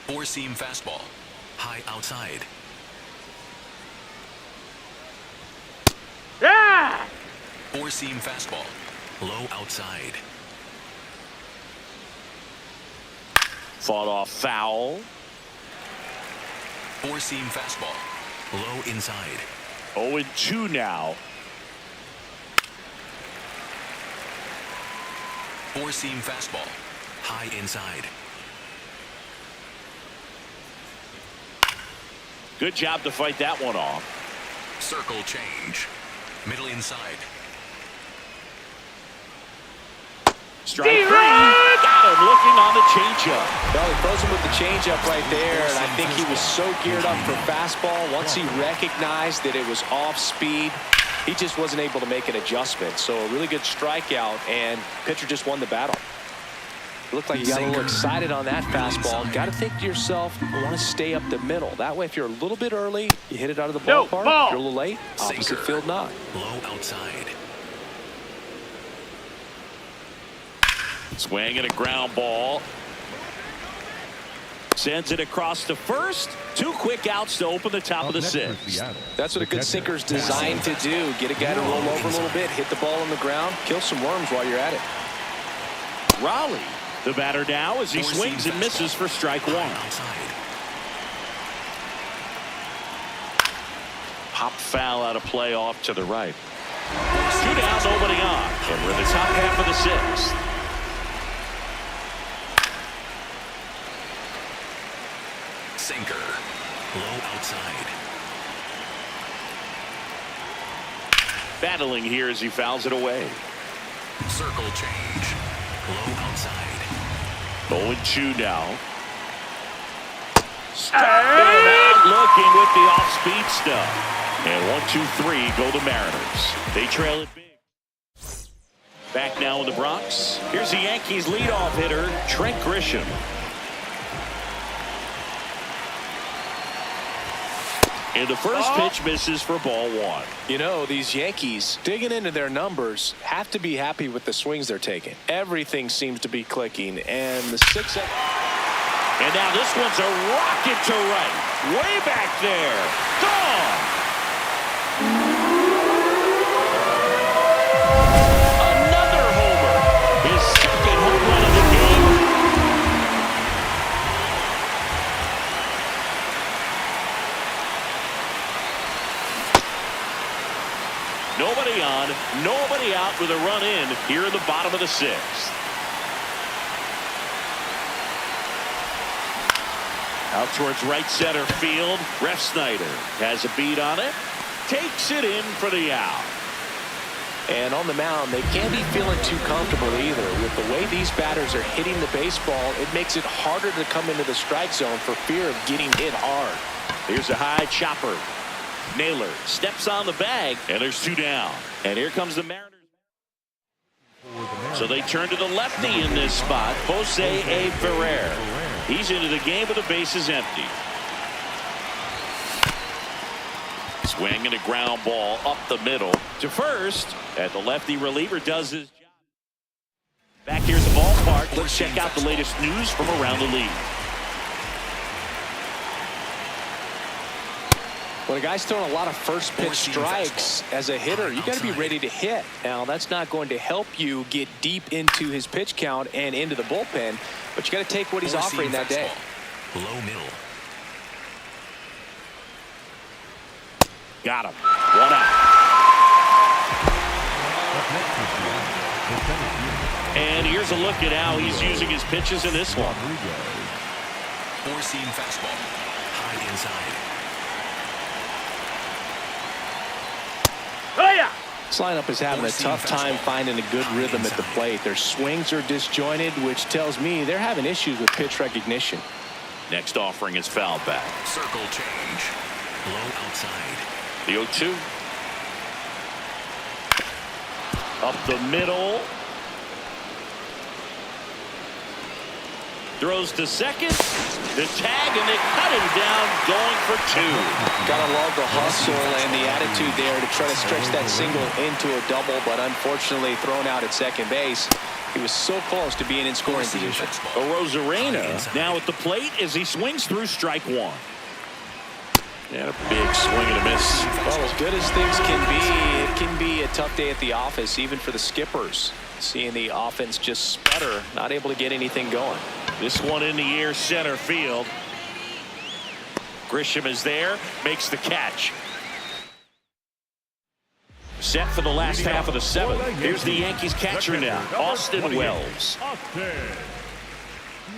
Four-seam fastball. High outside. Yeah! Four-seam fastball. Low outside. Fought off foul. Four-seam fastball. Low inside. 0-2 now. Four-seam fastball. High inside. Good job to fight that one off. Circle change. Middle inside. Strike three. Got him looking on the changeup. Well, he throws him with the changeup right there, and I think he was so geared up for fastball. Once he recognized that it was off speed, he just wasn't able to make an adjustment. So a really good strikeout, and pitcher just won the battle. Looked like you got a little excited on that fastball. Got to think to yourself, I want to stay up the middle. That way, if you're a little bit early, you hit it out of the ballpark. If you're a little late, opposite field knock. Low outside. Swing and a ground ball. Sends it across to first. 2 quick outs to open the top of the 6th. That's what a good sinker's designed to do. Get a guy to roll over a little bit, hit the ball on the ground, kill some worms while you're at it. Raleigh, the batter now, as he swings and misses for strike 1. Pop foul out of play off to the right. 2 down, nobody on. And we're in the top half of the 6th. Sinker. Low outside. Battling here as he fouls it away. Circle change. Low outside. 0-2 now. Out looking with the off-speed stuff. And 1-2-3 go the Mariners. They trail it big. Back now in the Bronx. Here's the Yankees leadoff hitter, Trent Grisham. And the first pitch misses for ball 1. You know, these Yankees, digging into their numbers, have to be happy with the swings they're taking. Everything seems to be clicking, and the 6. And now this one's a rocket to right. Way back there. Gone. Another homer. His second home run of the game. Nobody on, nobody out with a run in here in the bottom of the 6th. Out towards right center field. Ref Snyder has a beat on it. Takes it in for the out. And on the mound, they can't be feeling too comfortable either. With the way these batters are hitting the baseball, it makes it harder to come into the strike zone for fear of getting hit hard. Here's a high chopper. Naylor steps on the bag, and there's 2 down. And here comes the Mariners. For the So they turn to the lefty in this spot, Jose A. Ferrer. He's into the game with the bases empty. Swing and a ground ball up the middle to first. And the lefty reliever does his job. Back here at the ballpark, let's check out the latest news from around the league. When a guy's throwing a lot of first pitch strikes as a hitter, you got to be ready to hit. Now, that's not going to help you get deep into his pitch count and into the bullpen, but you got to take what he's offering that day. Low middle. Got him. 1 out. And here's a look at how he's using his pitches in this one. Four-seam fastball. High inside. This lineup is having a tough time finding a good rhythm at the plate. Their swings are disjointed, which tells me they're having issues with pitch recognition. Next offering is foul back. Circle change. Low outside. The 0-2. Up the middle. Throws to second. The tag, and they cut him down, going for 2. Gotta love the hustle and the attitude there to try to stretch that single into a double, but unfortunately thrown out at second base. He was so close to being in scoring position. Rosarena now at the plate as he swings through strike 1. And a big swing and a miss. Well, as good as things can be, it can be a tough day at the office, even for the skippers. Seeing the offense just sputter, not able to get anything going. This one in the air, center field. Grisham is there, makes the catch. Set for the last half of the 7th. Here's the Yankees catcher now, Austin Wells. Austin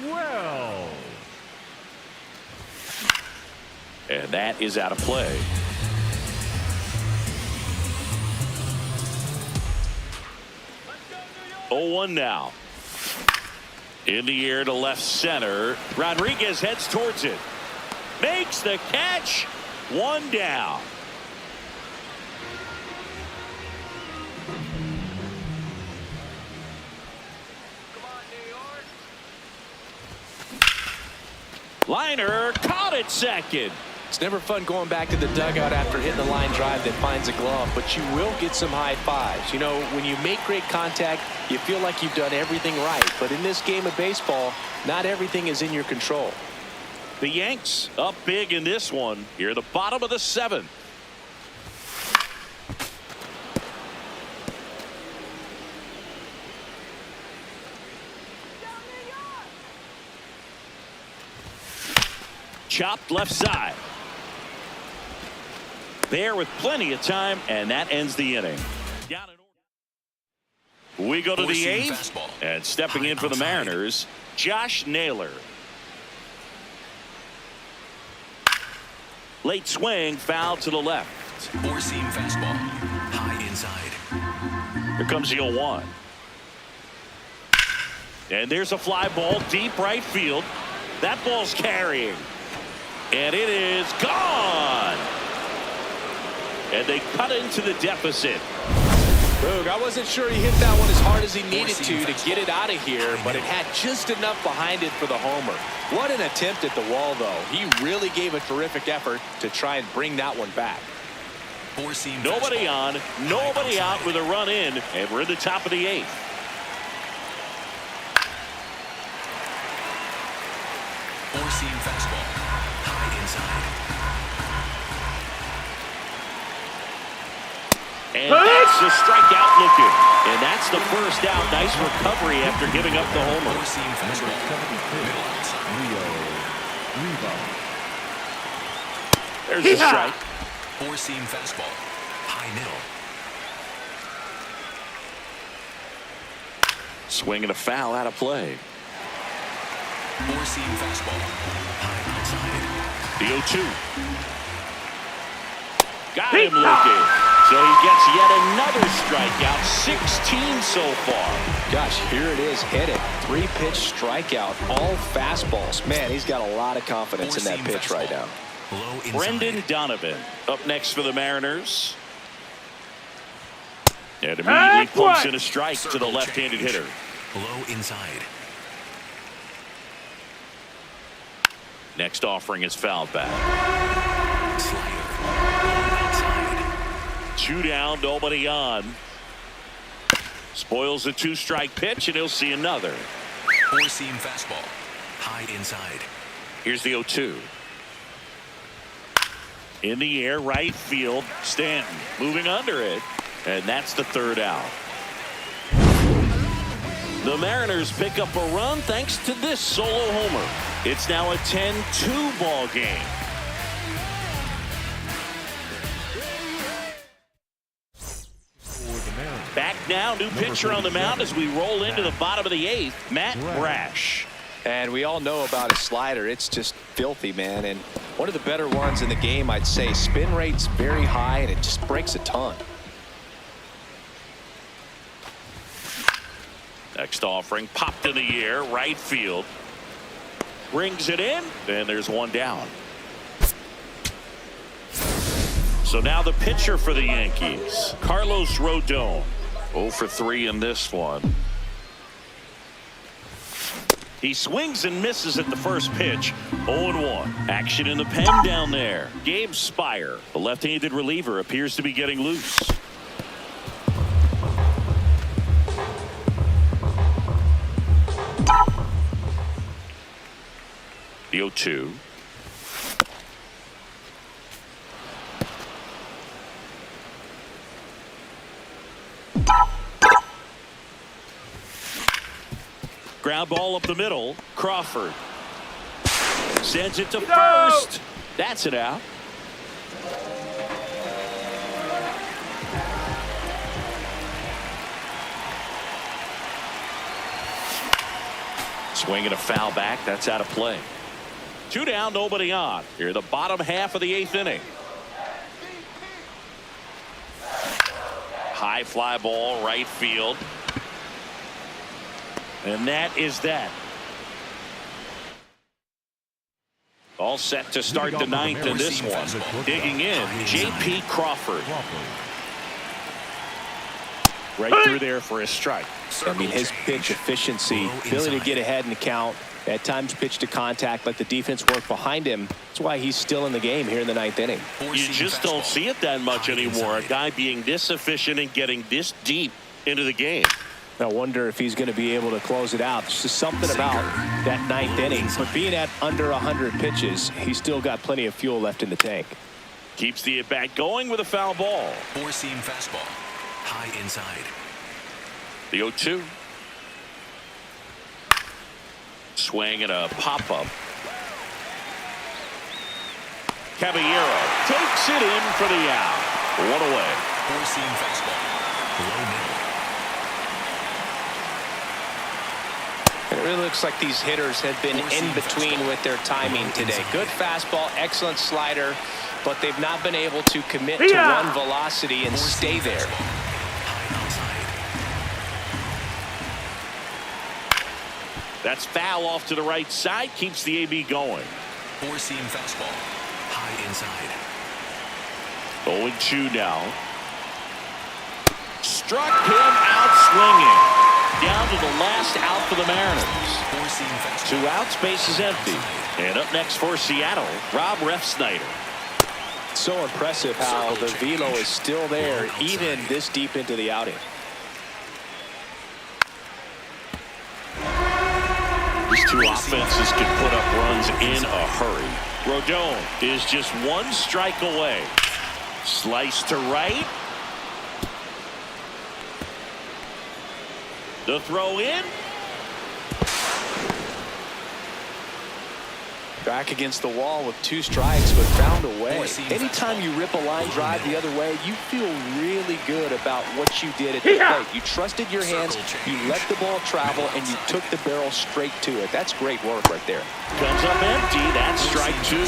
Wells. And that is out of play. Oh, 1 now. In the air to left center. Rodriguez heads towards it. Makes the catch. 1 down. Liner caught at second. It's never fun going back to the dugout after hitting a line drive that finds a glove, but you will get some high fives. You know, when you make great contact, you feel like you've done everything right. But in this game of baseball, not everything is in your control. The Yanks up big in this one. Here at the bottom of the 7th. Chopped left side. There with plenty of time, and that ends the inning. We go to the 8th, and stepping in for the Mariners, Josh Naylor. Late swing, foul to the left. Four-seam fastball. High inside. Here comes the 0-1. And there's a fly ball deep right field. That ball's carrying. And it is gone. And they cut into the deficit. Boog, I wasn't sure he hit that one as hard as he needed to get it out of here, but it had just enough behind it for the homer. What an attempt at the wall, though. He really gave a terrific effort to try and bring that one back. Nobody on, nobody out with a run in, and we're in the top of the 8th. Four-seam fastball. High inside. And that's the strikeout looking. And that's the first out. Nice recovery after giving up the homer. There's the strike. Four-seam fastball. High middle. Swing and a foul out of play. Four-seam fastball. High outside. The 0-2. Got him looking. So he gets yet another strikeout. 16 so far. Gosh, here it is. Hit it. 3-pitch strikeout. All fastballs. Man, he's got a lot of confidence in that pitch right now. Brendan Donovan up next for the Mariners. And immediately pumps in a strike to the left-handed hitter. Low inside. Next offering is fouled back. Slider. 2 down, nobody on. Spoils the 2-strike pitch, and he'll see another. 4-seam fastball. High inside. Here's the 0-2. In the air, right field. Stanton moving under it. And that's the 3rd out. The Mariners pick up a run thanks to this solo homer. It's now a 10-2 ball game. Back now, new pitcher on the mound as we roll into the bottom of the 8th, Matt Brash. And we all know about his slider. It's just filthy, man. And one of the better ones in the game, I'd say. Spin rate's very high, and it just breaks a ton. Next offering popped in the air, right field. Brings it in, and there's 1 down. So now the pitcher for the Yankees, Carlos Rodon. 0 for 3 in this one. He swings and misses at the first pitch. 0-1. Action in the pen down there. Gabe Spire, the left-handed reliever, appears to be getting loose. The 0-2. Ground ball up the middle. Crawford sends it to first. That's it out. Swinging a foul back. That's out of play. 2 down, nobody on. Here, the bottom half of the 8th inning. High fly ball, right field. And that is that. All set to start the 9th in this one. Digging in, J.P. Crawford. Right through there for a strike. I mean, his pitch efficiency, ability to get ahead in the count, at times pitch to contact, let the defense work behind him. That's why he's still in the game here in the 9th inning. You just don't see it that much anymore. A guy being this efficient and getting this deep into the game. I wonder if he's going to be able to close it out. There's just something about that 9th inning. But being at under 100 pitches, he's still got plenty of fuel left in the tank. Keeps the at-bat going with a foul ball. 4-seam fastball. High inside. The 0-2. Swing and a pop-up. Caballero takes it in for the out. 1 away. 4-seam fastball. Low middle. It really looks like these hitters have been in between with their timing today. Good fastball, excellent slider, but they've not been able to commit to one velocity and stay there. That's foul off to the right side. Keeps the AB going. 4-seam fastball. High inside. 0-2 now. Struck him out swinging. Down to the last out for the Mariners. 2 outs, base is empty. And up next for Seattle, Rob Refsnyder. So impressive how the velo is still there even this deep into the outing. These 2 offenses can put up runs in a hurry. Rodon is just 1 strike away. Slice to right. The throw in. Back against the wall with 2 strikes, but found a way. Anytime you rip a line drive the other way, you feel really good about what you did at the plate. You trusted your hands, you let the ball travel, and you took the barrel straight to it. That's great work right there. Comes up empty. That's strike 2.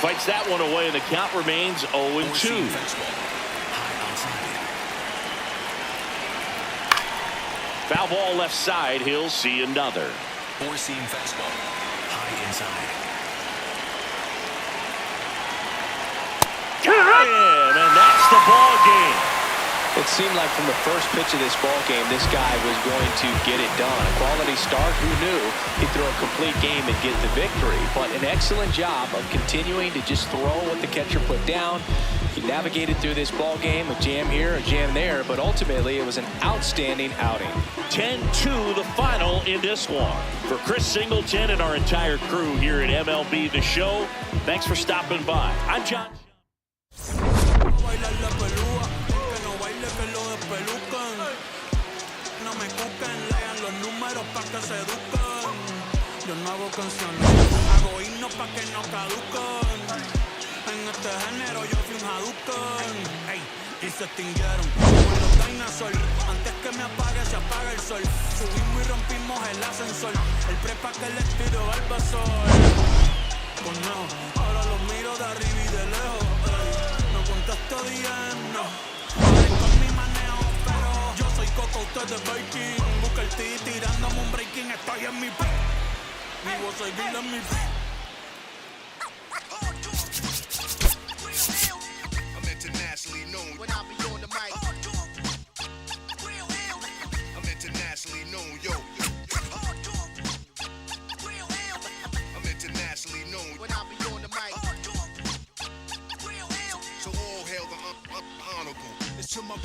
Fights that one away, and the count remains 0-2. Foul ball left side. He'll see another. 4-seam fastball. High inside. him, and that's the ball game. It seemed like from the first pitch of this ball game, this guy was going to get it done. A quality start, who knew he'd throw a complete game and get the victory. But an excellent job of continuing to just throw what the catcher put down. He navigated through this ball game, a jam here, a jam there, but ultimately it was an outstanding outing. 10-2 the final in this one. For Chris Singleton and our entire crew here at MLB The Show, thanks for stopping by. I'm John. No me cuquen, lean los números pa' que se eduquen. Yo no hago canciones, hago himnos pa' que no caduquen. En este género yo fui un Hadouken. Ey, y se extinguieron como los dinosaurs. Antes que me apague se apaga el sol. Subimos y rompimos el ascensor. El prepa que les tiro al vasor. Conejo, ahora los miro de arriba y de lejos. Ey, no contesto bien, no. Con mi manejo, pero yo soy Coco, usted de Baking. Busca el T tirándome un breaking. Estoy en mi peak. Y voy a seguir en mi peak. I'm internationally known when I be on the mic. I'm internationally known, yo. I'm internationally known when I be on the mic. So all hail the honorable. It's to my